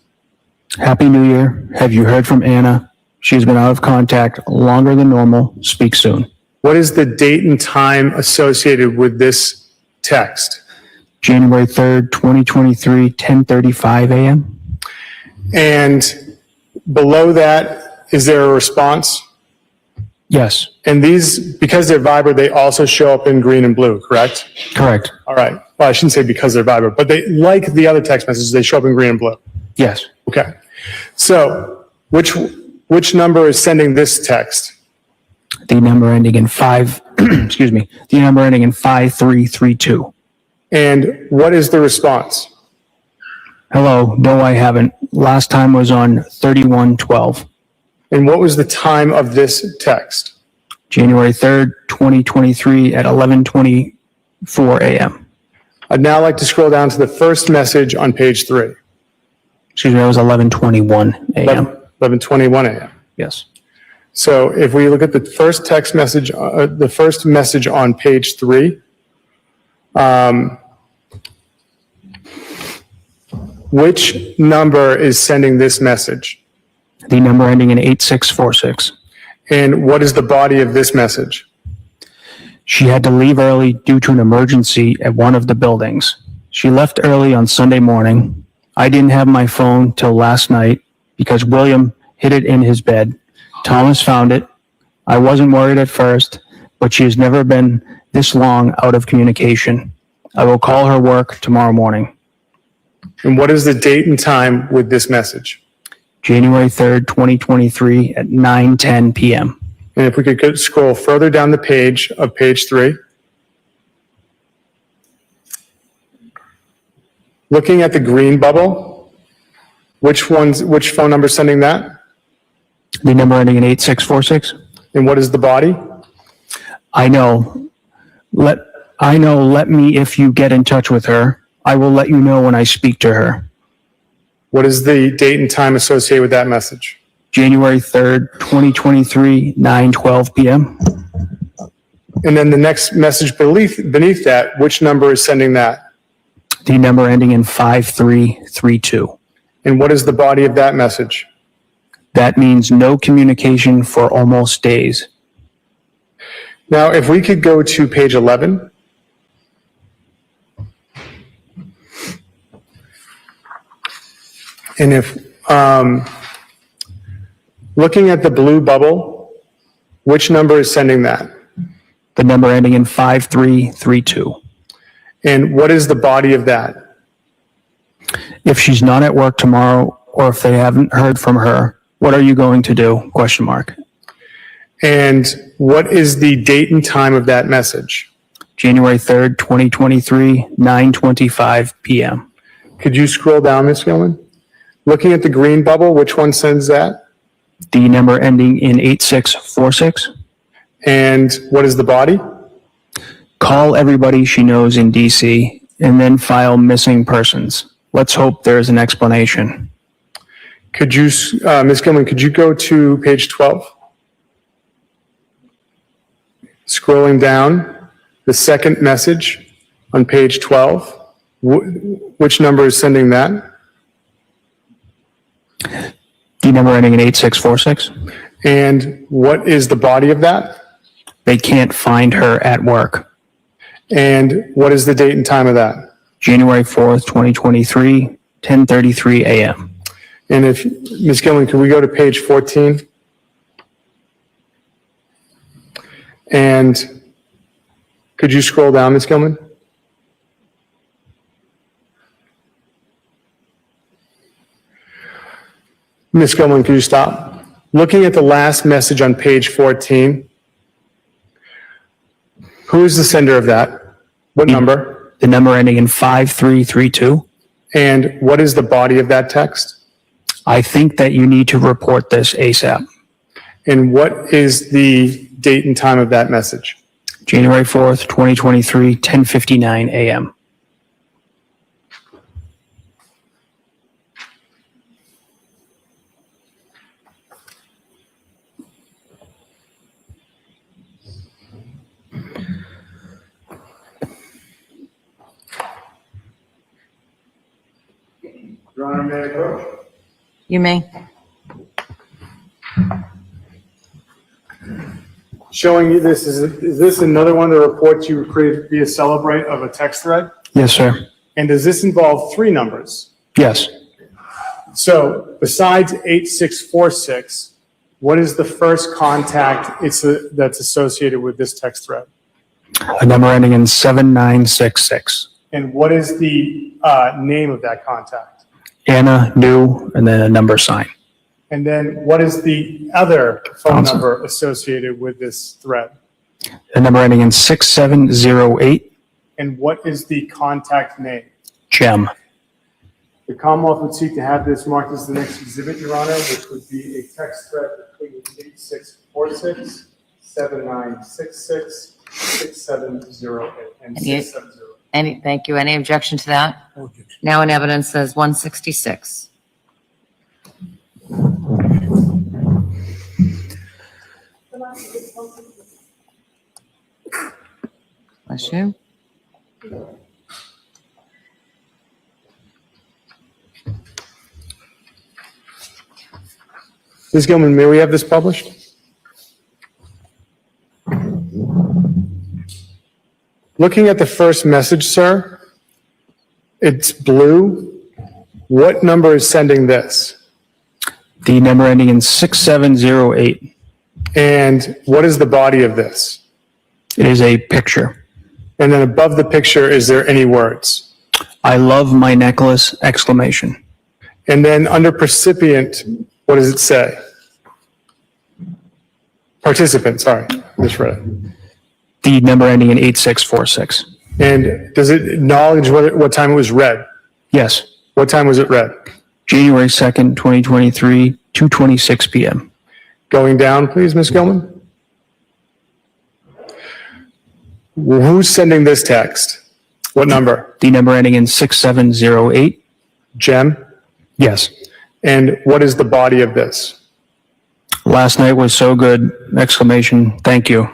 Happy New Year. Have you heard from Anna? She's been out of contact longer than normal. Speak soon. What is the date and time associated with this text? January 3rd, 2023, 10:35 a.m. And below that, is there a response? Yes, And these, because they're Viber, they also show up in green and blue, correct? correct. All right. Well, I shouldn't say because they're Viber, but they, like the other text messages, they show up in green and blue. Yes. Okay. So which number is sending this text? The number ending in excuse me, the number ending in 5332. And what is the response? Hello, no, I haven't. Last time was on 3112, And what was the time of this text? January 3rd, 2023 at 11:24 a.m. I'd now like to scroll down to the first message on page 3. Excuse me, that was 11:21 a.m. 11:21 a.m. Yes. So if we look at the first text message, the first message on page 3, which number is sending this message? The number ending in 8646. And what is the body of this message? She had to leave early due to an emergency at one of the buildings. She left early on Sunday morning. I didn't have my phone till last night because William hid it in his bed. Thomas found it. I wasn't worried at first, but she has never been this long out of communication. I will call her work tomorrow morning. And what is the date and time with this message? January 3rd, 2023 at 9:10 p.m. And if we could scroll further down the page of page 3. Looking at the green bubble, which phone number is sending that? The number ending in 8646. And what is the body? I know. Let me if you get in touch with her. I will let you know when I speak to her. What is the date and time associated with that message? January 3rd, 2023, 9:12 p.m. And then the next message beneath that, which number is sending that? The number ending in 5332. And what is the body of that message? That means no communication for almost days. Now, if we could go to page 11. And if, looking at the blue bubble, which number is sending that? The number ending in 5332. And what is the body of that? If she's not at work tomorrow, or if they haven't heard from her, what are you going to do? Question mark. And what is the date and time of that message? January 3rd, 2023, 9:25 p.m. Could you scroll down, Ms. Gilman? Looking at the green bubble, which one sends that? The number ending in 8646. And what is the body? Call everybody she knows in DC and then file missing persons. Let's hope there's an explanation. Could you, Ms. Gilman, could you go to page 12? Scrolling down, the second message on page 12. Which number is sending that? The number ending in 8646. And what is the body of that? They can't find her at work. And what is the date and time of that? January 4th, 2023, 10:33 a.m. And if, Ms. Gilman, could we go to page 14? And could you scroll down, Ms. Gilman? Ms. Gilman, could you stop? Looking at the last message on page 14, who is the sender of that? What number? The number ending in 5332. And what is the body of that text? I think that you need to report this ASAP. And what is the date and time of that message? January 4th, 2023, 10:59 a.m. Your Honor, may I approach? You may. Showing you this, is this another one of the reports you created via Celebrate of a text thread? Yes, sir. And does this involve 3 numbers? Yes. So besides 8646, what is the first contact that's associated with this text thread? A number ending in 7966. And what is the name of that contact? Anna, new, and then a number sign. And then what is the other phone Thompson. number associated with this thread? A number ending in 6708. And what is the contact name? Gem. The Commonwealth would seek to have this marked as the next exhibit, Your Honor, which would be a text thread between 8646, 7966, 6708, and 670. Thank you. Any objection to that? Now in evidence says 166. Bless you. Ms. Gilman, may we have this published? Looking at the first message, sir, it's blue. What number is sending this? The number ending in 6708. And what is the body of this? It is a picture. And then above the picture, is there any words? I love my necklace, exclamation. And then under recipient, what does it say? Participant, sorry, misread it. The number ending in 8646. And does it acknowledge what time it was read? Yes. What time was it read? January 2nd, 2023, 2:26 p.m. Going down, please, Ms. Gilman. Who's sending this text? What number? The number ending in 6708. Jem? Yes. And what is the body of this? Last night was so good, exclamation, thank you.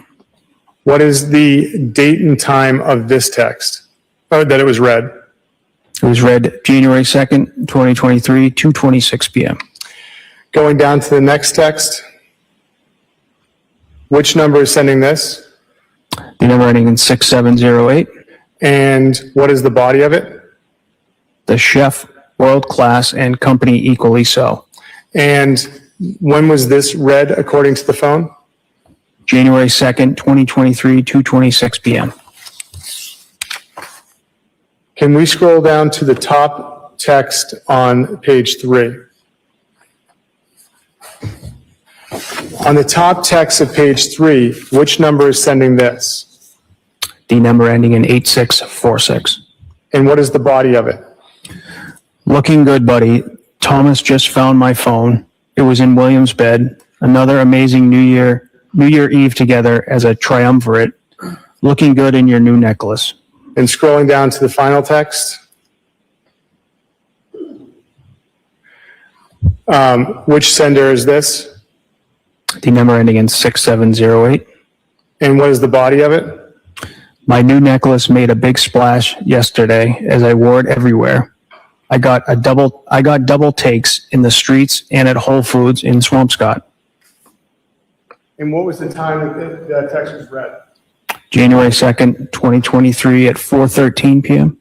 What is the date and time of this text? Or that it was read? It was read January 2nd, 2023, 2:26 p.m. Going down to the next text. Which number is sending this? The number ending in 6708. And what is the body of it? The chef, world class, and company equally so. And when was this read according to the phone? January 2nd, 2023, 2:26 p.m. Can we scroll down to the top text on page 3? On the top text of page 3, which number is sending this? The number ending in 8646. And what is the body of it? Looking good, buddy. Thomas just found my phone. It was in William's bed. Another amazing New Year Eve together as a triumvirate. Looking good in your new necklace. And scrolling down to the final text. Which sender is this? The number ending in 6708. And what is the body of it? My new necklace made a big splash yesterday as I wore it everywhere. I got double takes in the streets and at Whole Foods in Swampscott. And what was the time that the text was read? January 2nd, 2023 at 4:13 p.m.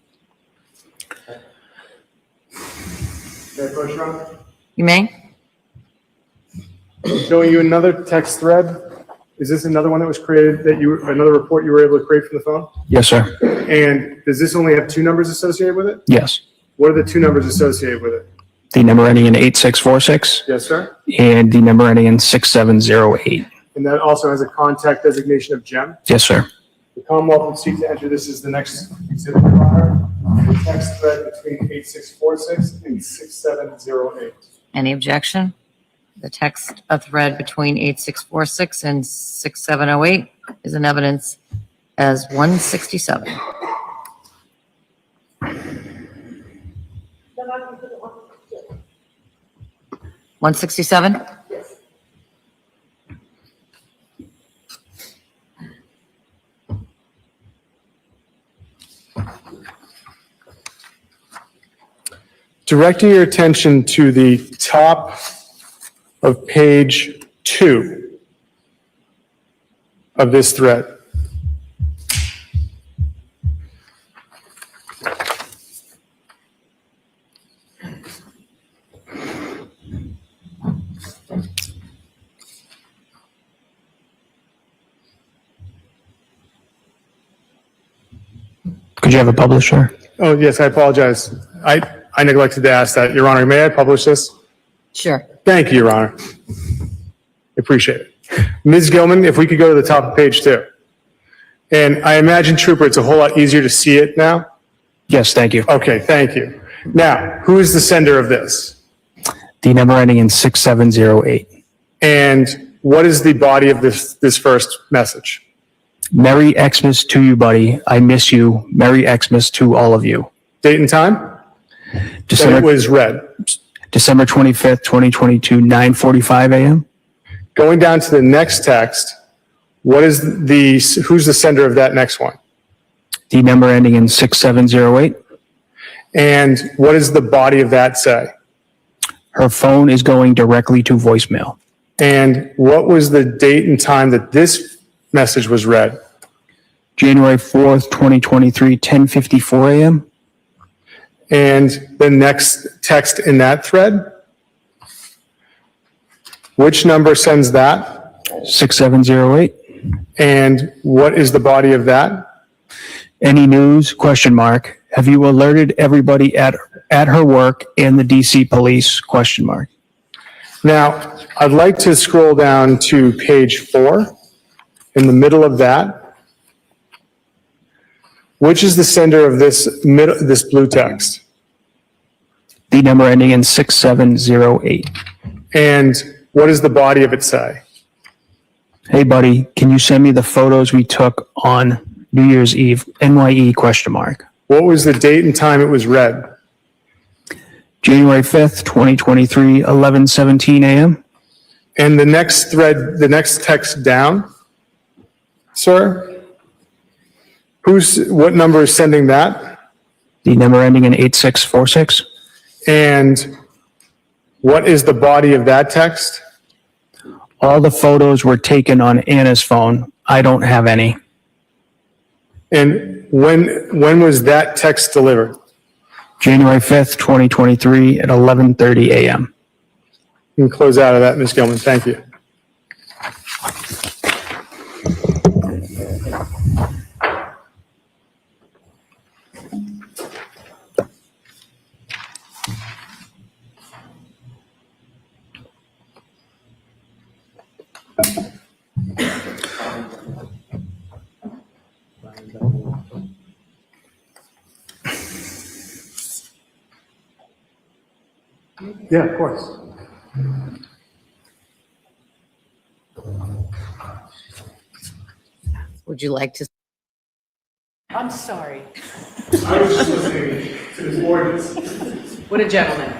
May I approach, Your Honor? You may? Showing you another text thread. Is this another one that was created another report you were able to create from the phone? Yes, sir. And does this only have 2 numbers associated with it? Yes. What are the 2 numbers associated with it? The number ending in 8646 Yes, sir. and the number ending in 6708. And that also has a contact designation of Jem. Yes, sir. The Commonwealth would seek to enter this as the next exhibit, Your Honor. The text thread between 8646 and 6708. Any objection? The text of thread between 8646 and 6708 is in evidence as 167. Then I can put it on. 167? Directing your attention to the top of page 2 of this thread. you have a publisher? Oh, yes, I apologize. I neglected to ask that. Your Honor, may I publish this? Sure. Thank you, Your Honor. Appreciate it. Ms. Gilman, if we could go to the top of page 2. And I imagine, Trooper, it's a whole lot easier to see it now? Yes, thank you. Okay, thank you. Now, who is the sender of this? The number ending in 6708. And what is the body of this first message? Merry Xmas to you, buddy. I miss you. Merry Xmas to all of you. Date and time? That December, it was read. December 25th, 2022, 9:45 a.m. Going down to the next text, who's the sender of that next one? The number ending in 6708. And what does the body of that say? Her phone is going directly to voicemail. And what was the date and time that this message was read? January 4th, 2023, 10:54 a.m. And the next text in that thread? Which number sends that? 6708. And what is the body of that? Any news? Question mark. Have you alerted everybody at her work and the DC police? Question mark. Now, I'd like to scroll down to page 4. In the middle of that, which is the sender of this blue text? The number ending in 6708. And what does the body of it say? Hey, buddy, can you send me the photos we took on New Year's Eve? NYE? Question mark. What was the date and time it was read? January 5th, 2023, 11:17 a.m. And the next thread, the next text down, sir? What number is sending that? The number ending in 8646. And what is the body of that text? All the photos were taken on Anna's phone. I don't have any. And when was that text delivered? January 5th, 2023 at 11:30 a.m. You can close out of that, Ms. Gilman. Thank you. Yeah, of course. Would you like to? I'm sorry. I was just listening to this ordinance. What a gentleman.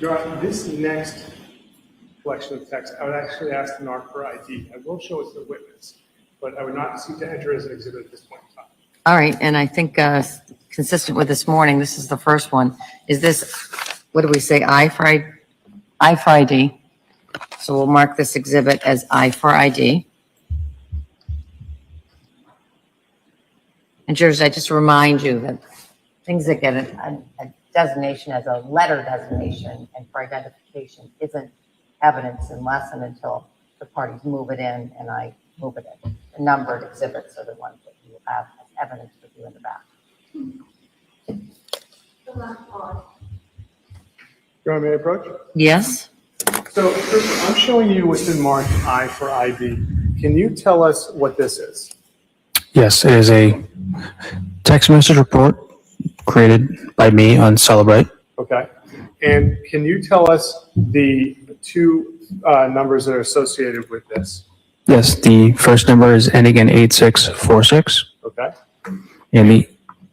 Your Honor, this next collection of text, I would actually ask the NARC for ID. I will show it to the witness, but I would not seek to enter as an exhibit at this point in time. All right, and I think consistent with this morning, this is the first one. Is this, what do we say, I for ID? So we'll mark this exhibit as I for ID. And Jersey, I just remind you that things that get a designation as a letter designation and for identification isn't evidence unless and until the parties move it in and I move it in. The numbered exhibits are the ones that you have as evidence with you in the back. Your Honor, may I approach? Yes? So first, I'm showing you what's been marked I for ID. Can you tell us what this is? Yes, it is a text message report created by me on Celebrate. Okay. And can you tell us the two numbers that are associated with this? Yes, the first number is ending in 8646. Okay. And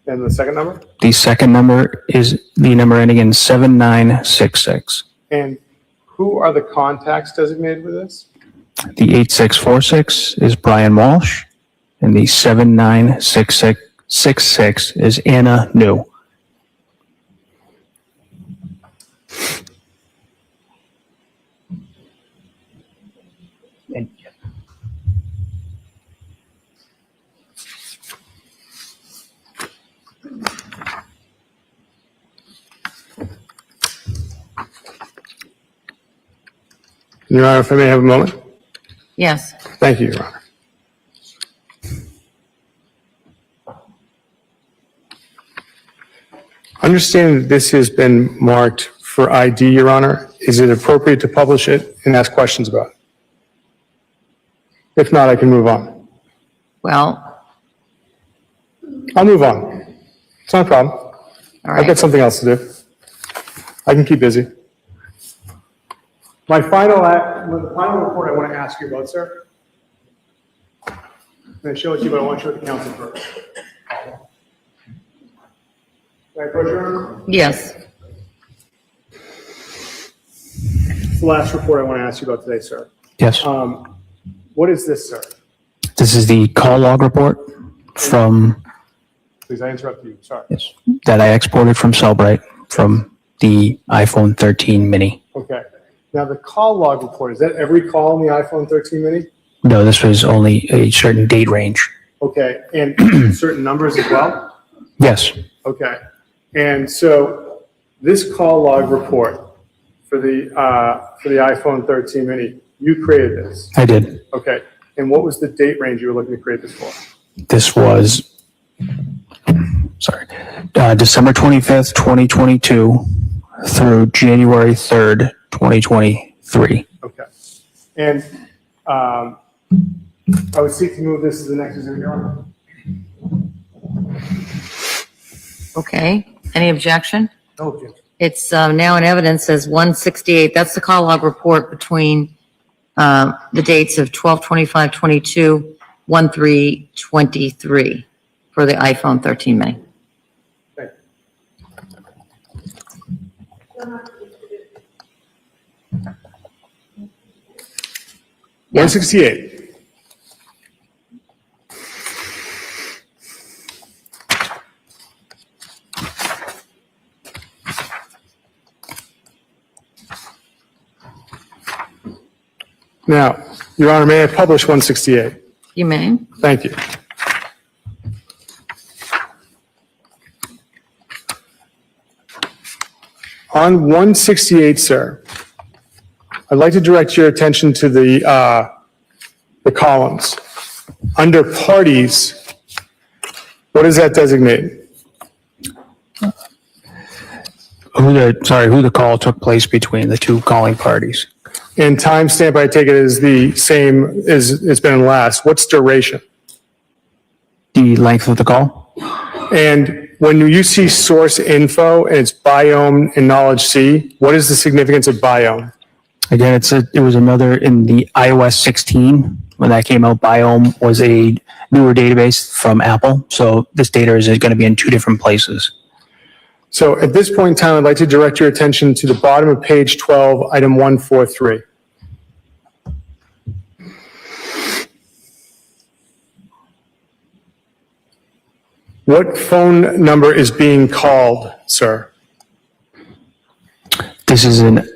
the second number? the second number is the number ending in 7966. And who are the contacts designated with this? The 8646 is Brian Walshe, and the 7966 is Anna New. Your Honor, if I may have a moment? Yes. Thank you, Your Honor. Understanding that this has been marked for ID, Your Honor, is it appropriate to publish it and ask questions about it? If not, I can move on. Well, I'll move on. It's not a problem. all I've right. got something else to do. I can keep busy. The final report I want to ask you about, sir. I'm going to show it to you, but I want to show it to counsel first. Can I approach your Honor? Yes. It's the last report I want to ask you about today, sir. Yes. What is this, sir? This is the call log report from Please, I interrupted you. Sorry. that I exported from Celebrate from the iPhone 13 mini. Okay. Now, the call log report, is that every call on the iPhone 13 mini? No, this was only a certain date range. Okay. And certain numbers as well? Yes. Okay. And so this call log report for the iPhone 13 mini, you created this? I did. Okay. And what was the date range you were looking to create this for? This was, December 25th, 2022 through January 3rd, 2023. Okay. And I would seek to move this to the next exhibit, Your Honor. Okay. Any objection? No objection. It's now in evidence as 168. That's the call log report between the dates of 12/25/22, 1/3/23 for the iPhone 13 mini. Thank you. 168. Now, Your Honor, may I publish 168? You may. Thank you. On 168, sir, I'd like to direct your attention to the columns. Under parties, what does that designate? Who the call took place between the two calling parties. And timestamp, I take it, is the same as it's been in the last. What's duration? The length of the call. And when you see source info and it's biome and knowledge C, what is the significance of biome? Again, it was another in the iOS 16 when that came out. Biome was a newer database from Apple, so this data is going to be in two different places. So at this point in time, I'd like to direct your attention to the bottom of page 12, item 143. What phone number is being called, sir? This is an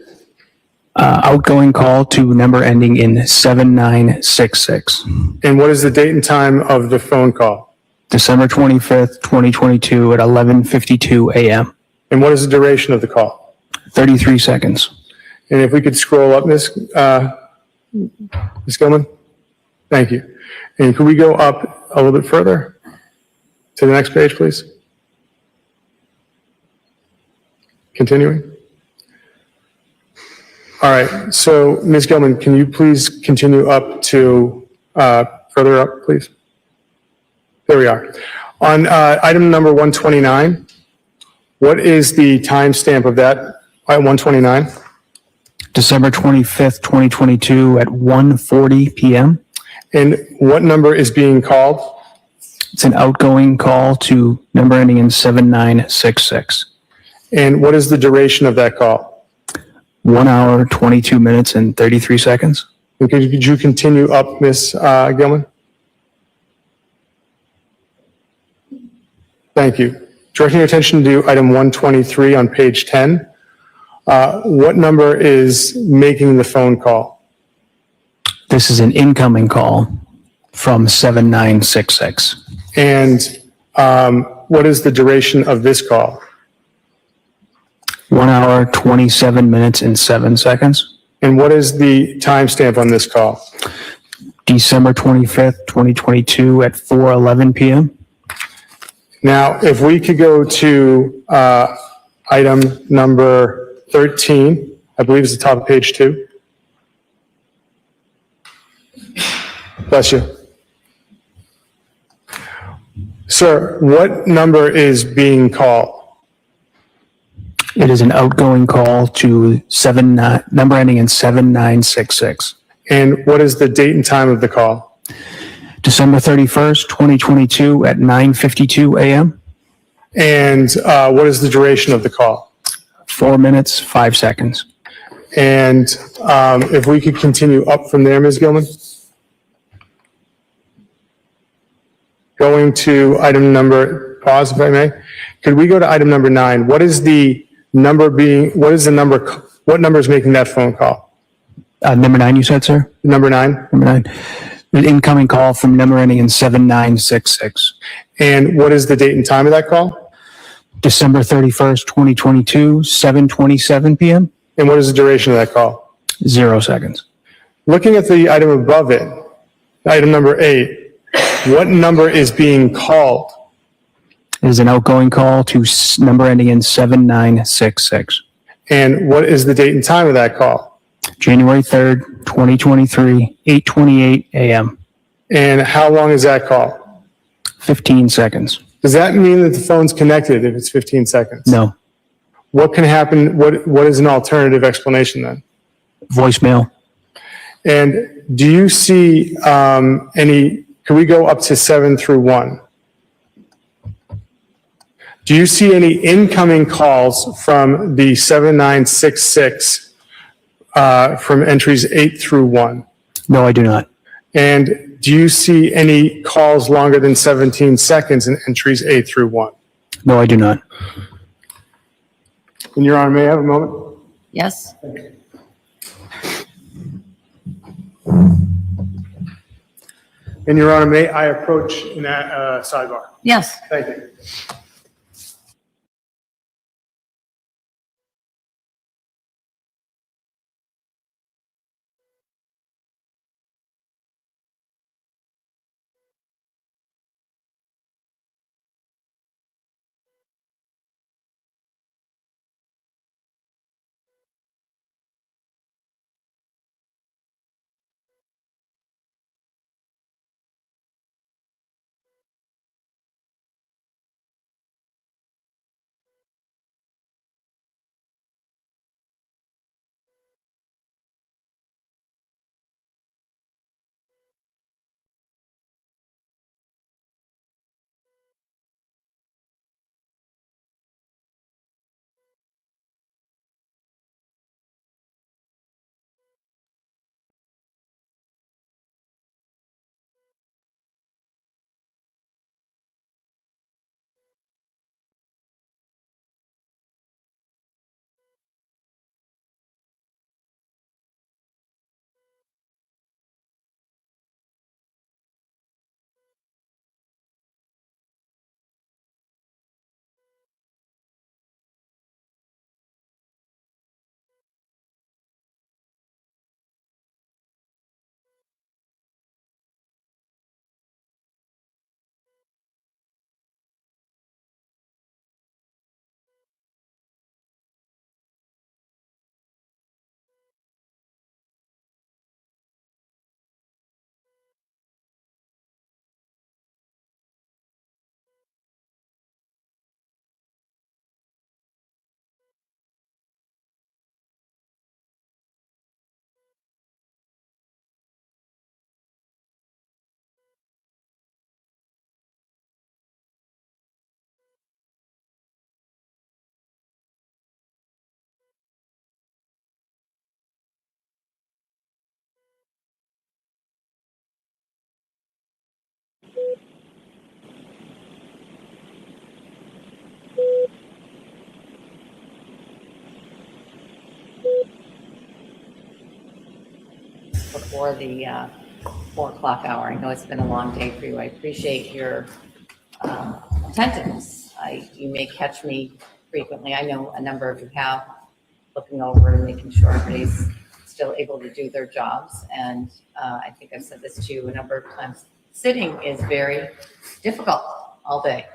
outgoing call to number ending in 7966. And what is the date and time of the phone call? December 25th, 2022 at 11:52 a.m. And what is the duration of the call? 33 seconds. And if we could scroll up, Ms. Gilman? Thank you. And could we go up a little bit further to the next page, please? Continuing. All right, so Ms. Gilman, can you please continue up to, further up, please? There we are. On item number 129, what is the timestamp of that, 129? December 25th, 2022 at 1:40 p.m. And what number is being called? It's an outgoing call to number ending in 7966. And what is the duration of that call? 1 hour, 22 minutes, and 33 seconds. And could you continue up, Ms. Gilman? Thank you. Directing your attention to item 123 on page 10. What number is making the phone call? This is an incoming call from 7966. And what is the duration of this call? 1 hour, 27 minutes, and 7 seconds. And what is the timestamp on this call? December 25th, 2022 at 4:11 p.m. Now, if we could go to item number 13, I believe it's the top of page 2. Bless you. Sir, what number is being called? It is an outgoing call to number ending in 7966. And what is the date and time of the call? December 31st, 2022 at 9:52 a.m. And what is the duration of the call? 4 minutes, 5 seconds. And if we could continue up from there, Ms. Gilman? Going to item number, pause if I may. Could we go to item number 9? What is the number what number is making that phone call? Number 9, you said, sir? Number 9? Number 9. An incoming call from number ending in 7966. And what is the date and time of that call? December 31st, 2022, 7:27 p.m. And what is the duration of that call? 0 seconds. Looking at the item above it, item number 8, what number is being called? It is an outgoing call to number ending in 7966. And what is the date and time of that call? January 3rd, 2023, 8:28 a.m. And how long is that call? 15 seconds. Does that mean that the phone's connected if it's 15 seconds? No. What can happen? What is an alternative explanation then? Voicemail. And do you see can we go up to 7 through 1? Do you see any incoming calls from the 7966 from entries 8 through 1? No, I do not. And do you see any calls longer than 17 seconds in entries 8 through 1? No, I do not. And Your Honor, may I have a moment? Yes? And Your Honor, may I approach in that sidebar? Yes. Thank you. before the 4 o'clock hour. I know it's been a long day for you. I appreciate your attentiveness. You may catch me frequently. I know a number of you have, looking over and making sure everybody's still able to do their jobs. And I think I've said this to you a number of times. Sitting is very difficult all day.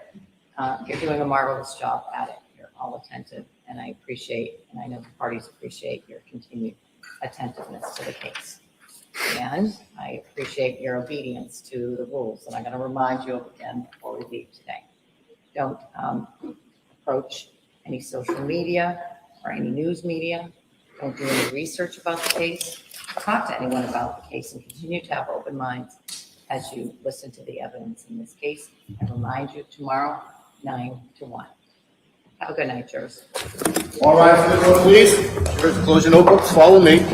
You're doing a marvelous job at it. You're all attentive, and I appreciate, and I know the parties appreciate your continued attentiveness to the case. And I appreciate your obedience to the rules, and I'm going to remind you of again before we leave today. Don't approach any social media or any news media. Don't do any research about the case. Talk to anyone about the case and continue to have open minds as you listen to the evidence in this case. I remind you tomorrow, 9 to 1. Have a good night, jurors. All right, please. Jurors, close your notebooks. Follow me.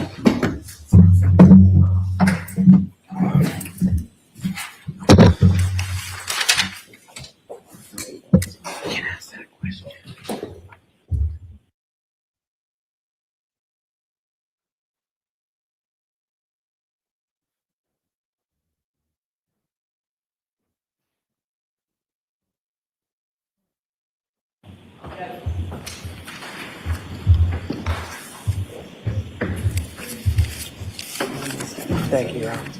Thank you, Your Honor.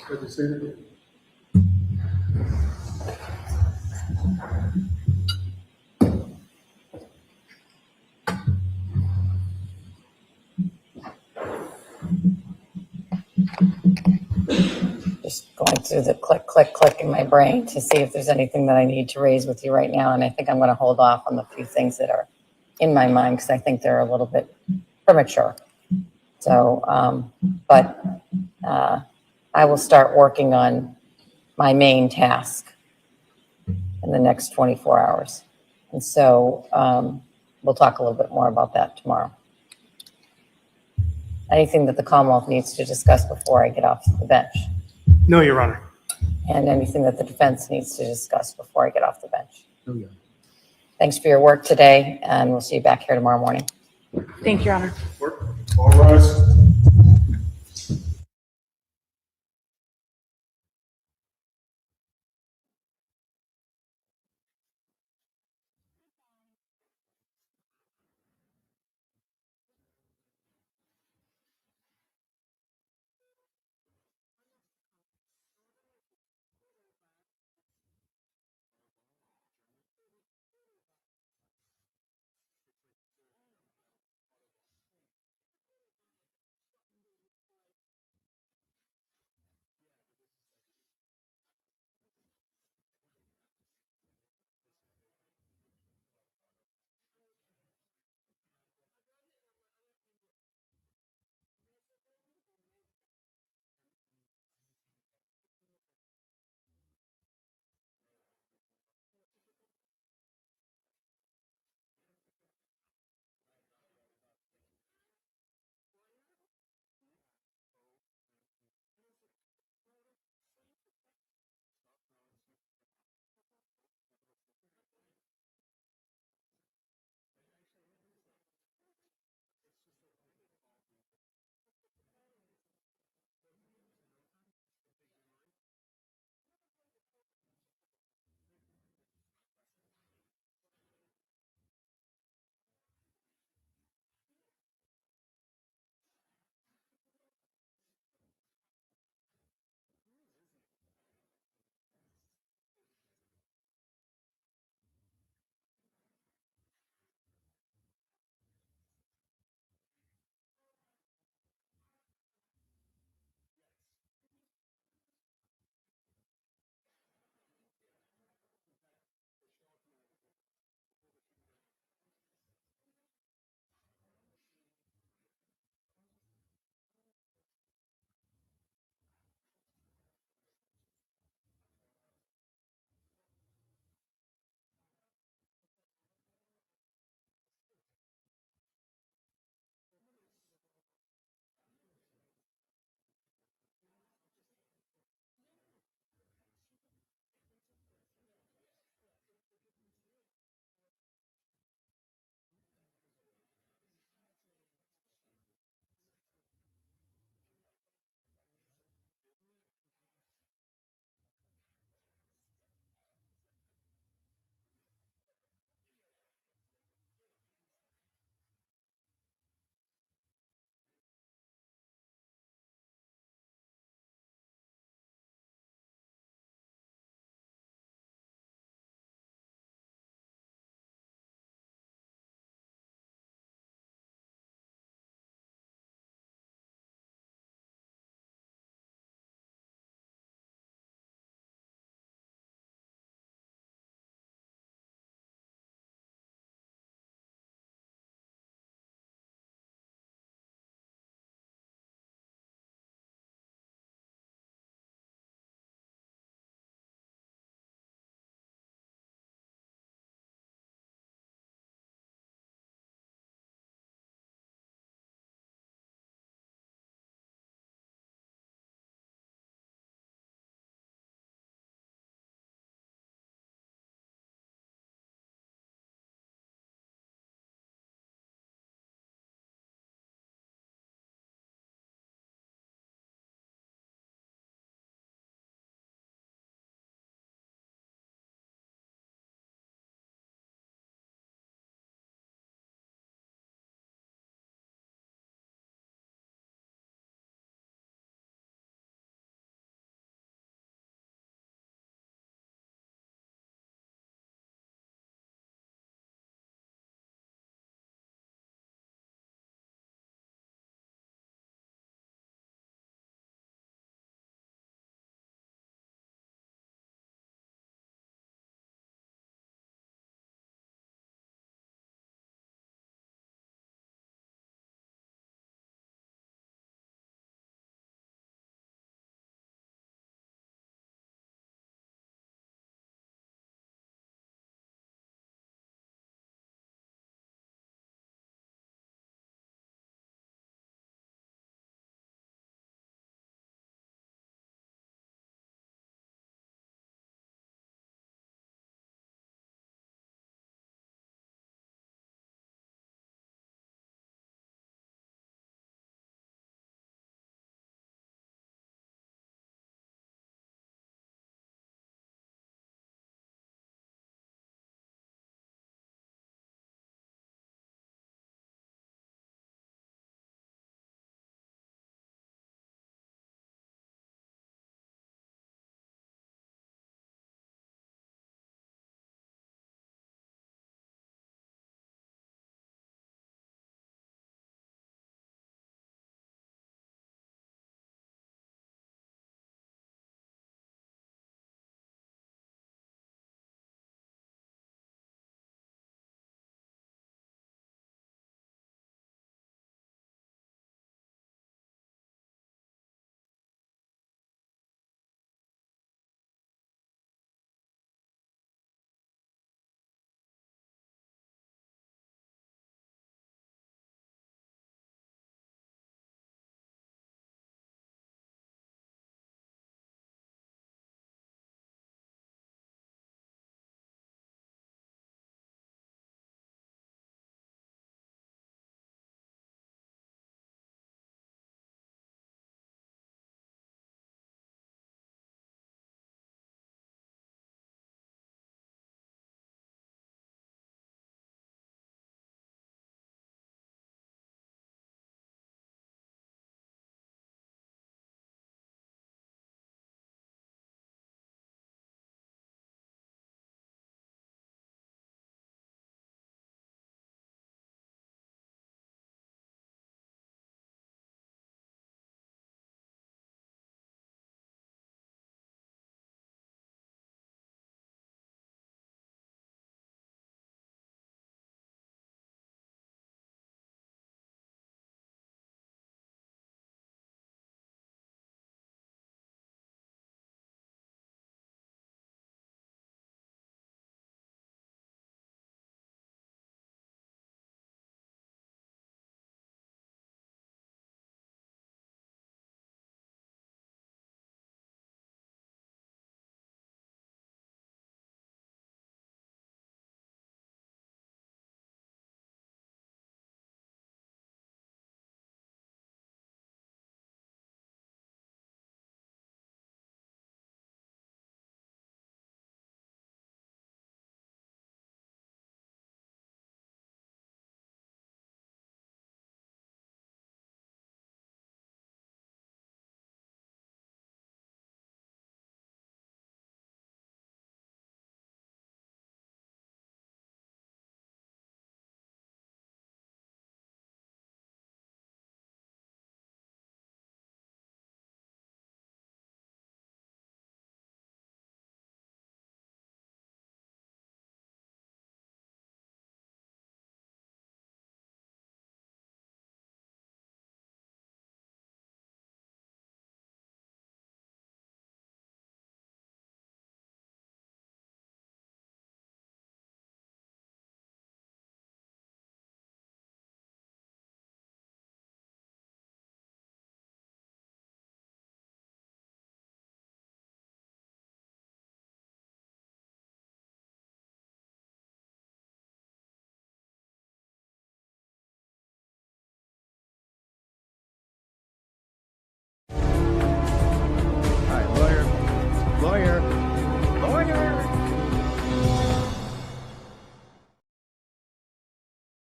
Good to see you. Just going through the click, click, click in my brain to see if there's anything that I need to raise with you right now. And I think I'm going to hold off on the few things that are in my mind because I think they're a little bit premature. So, I will start working on my main task in the next 24 hours. And so we'll talk a little bit more about that tomorrow. Anything that the Commonwealth needs to discuss before I get off the bench? No, Your Honor. And anything that the defense needs to discuss before I get off the bench? No, Your Honor. Thanks for your work today, and we'll see you back here tomorrow morning. Thank you, Your Honor. All rise.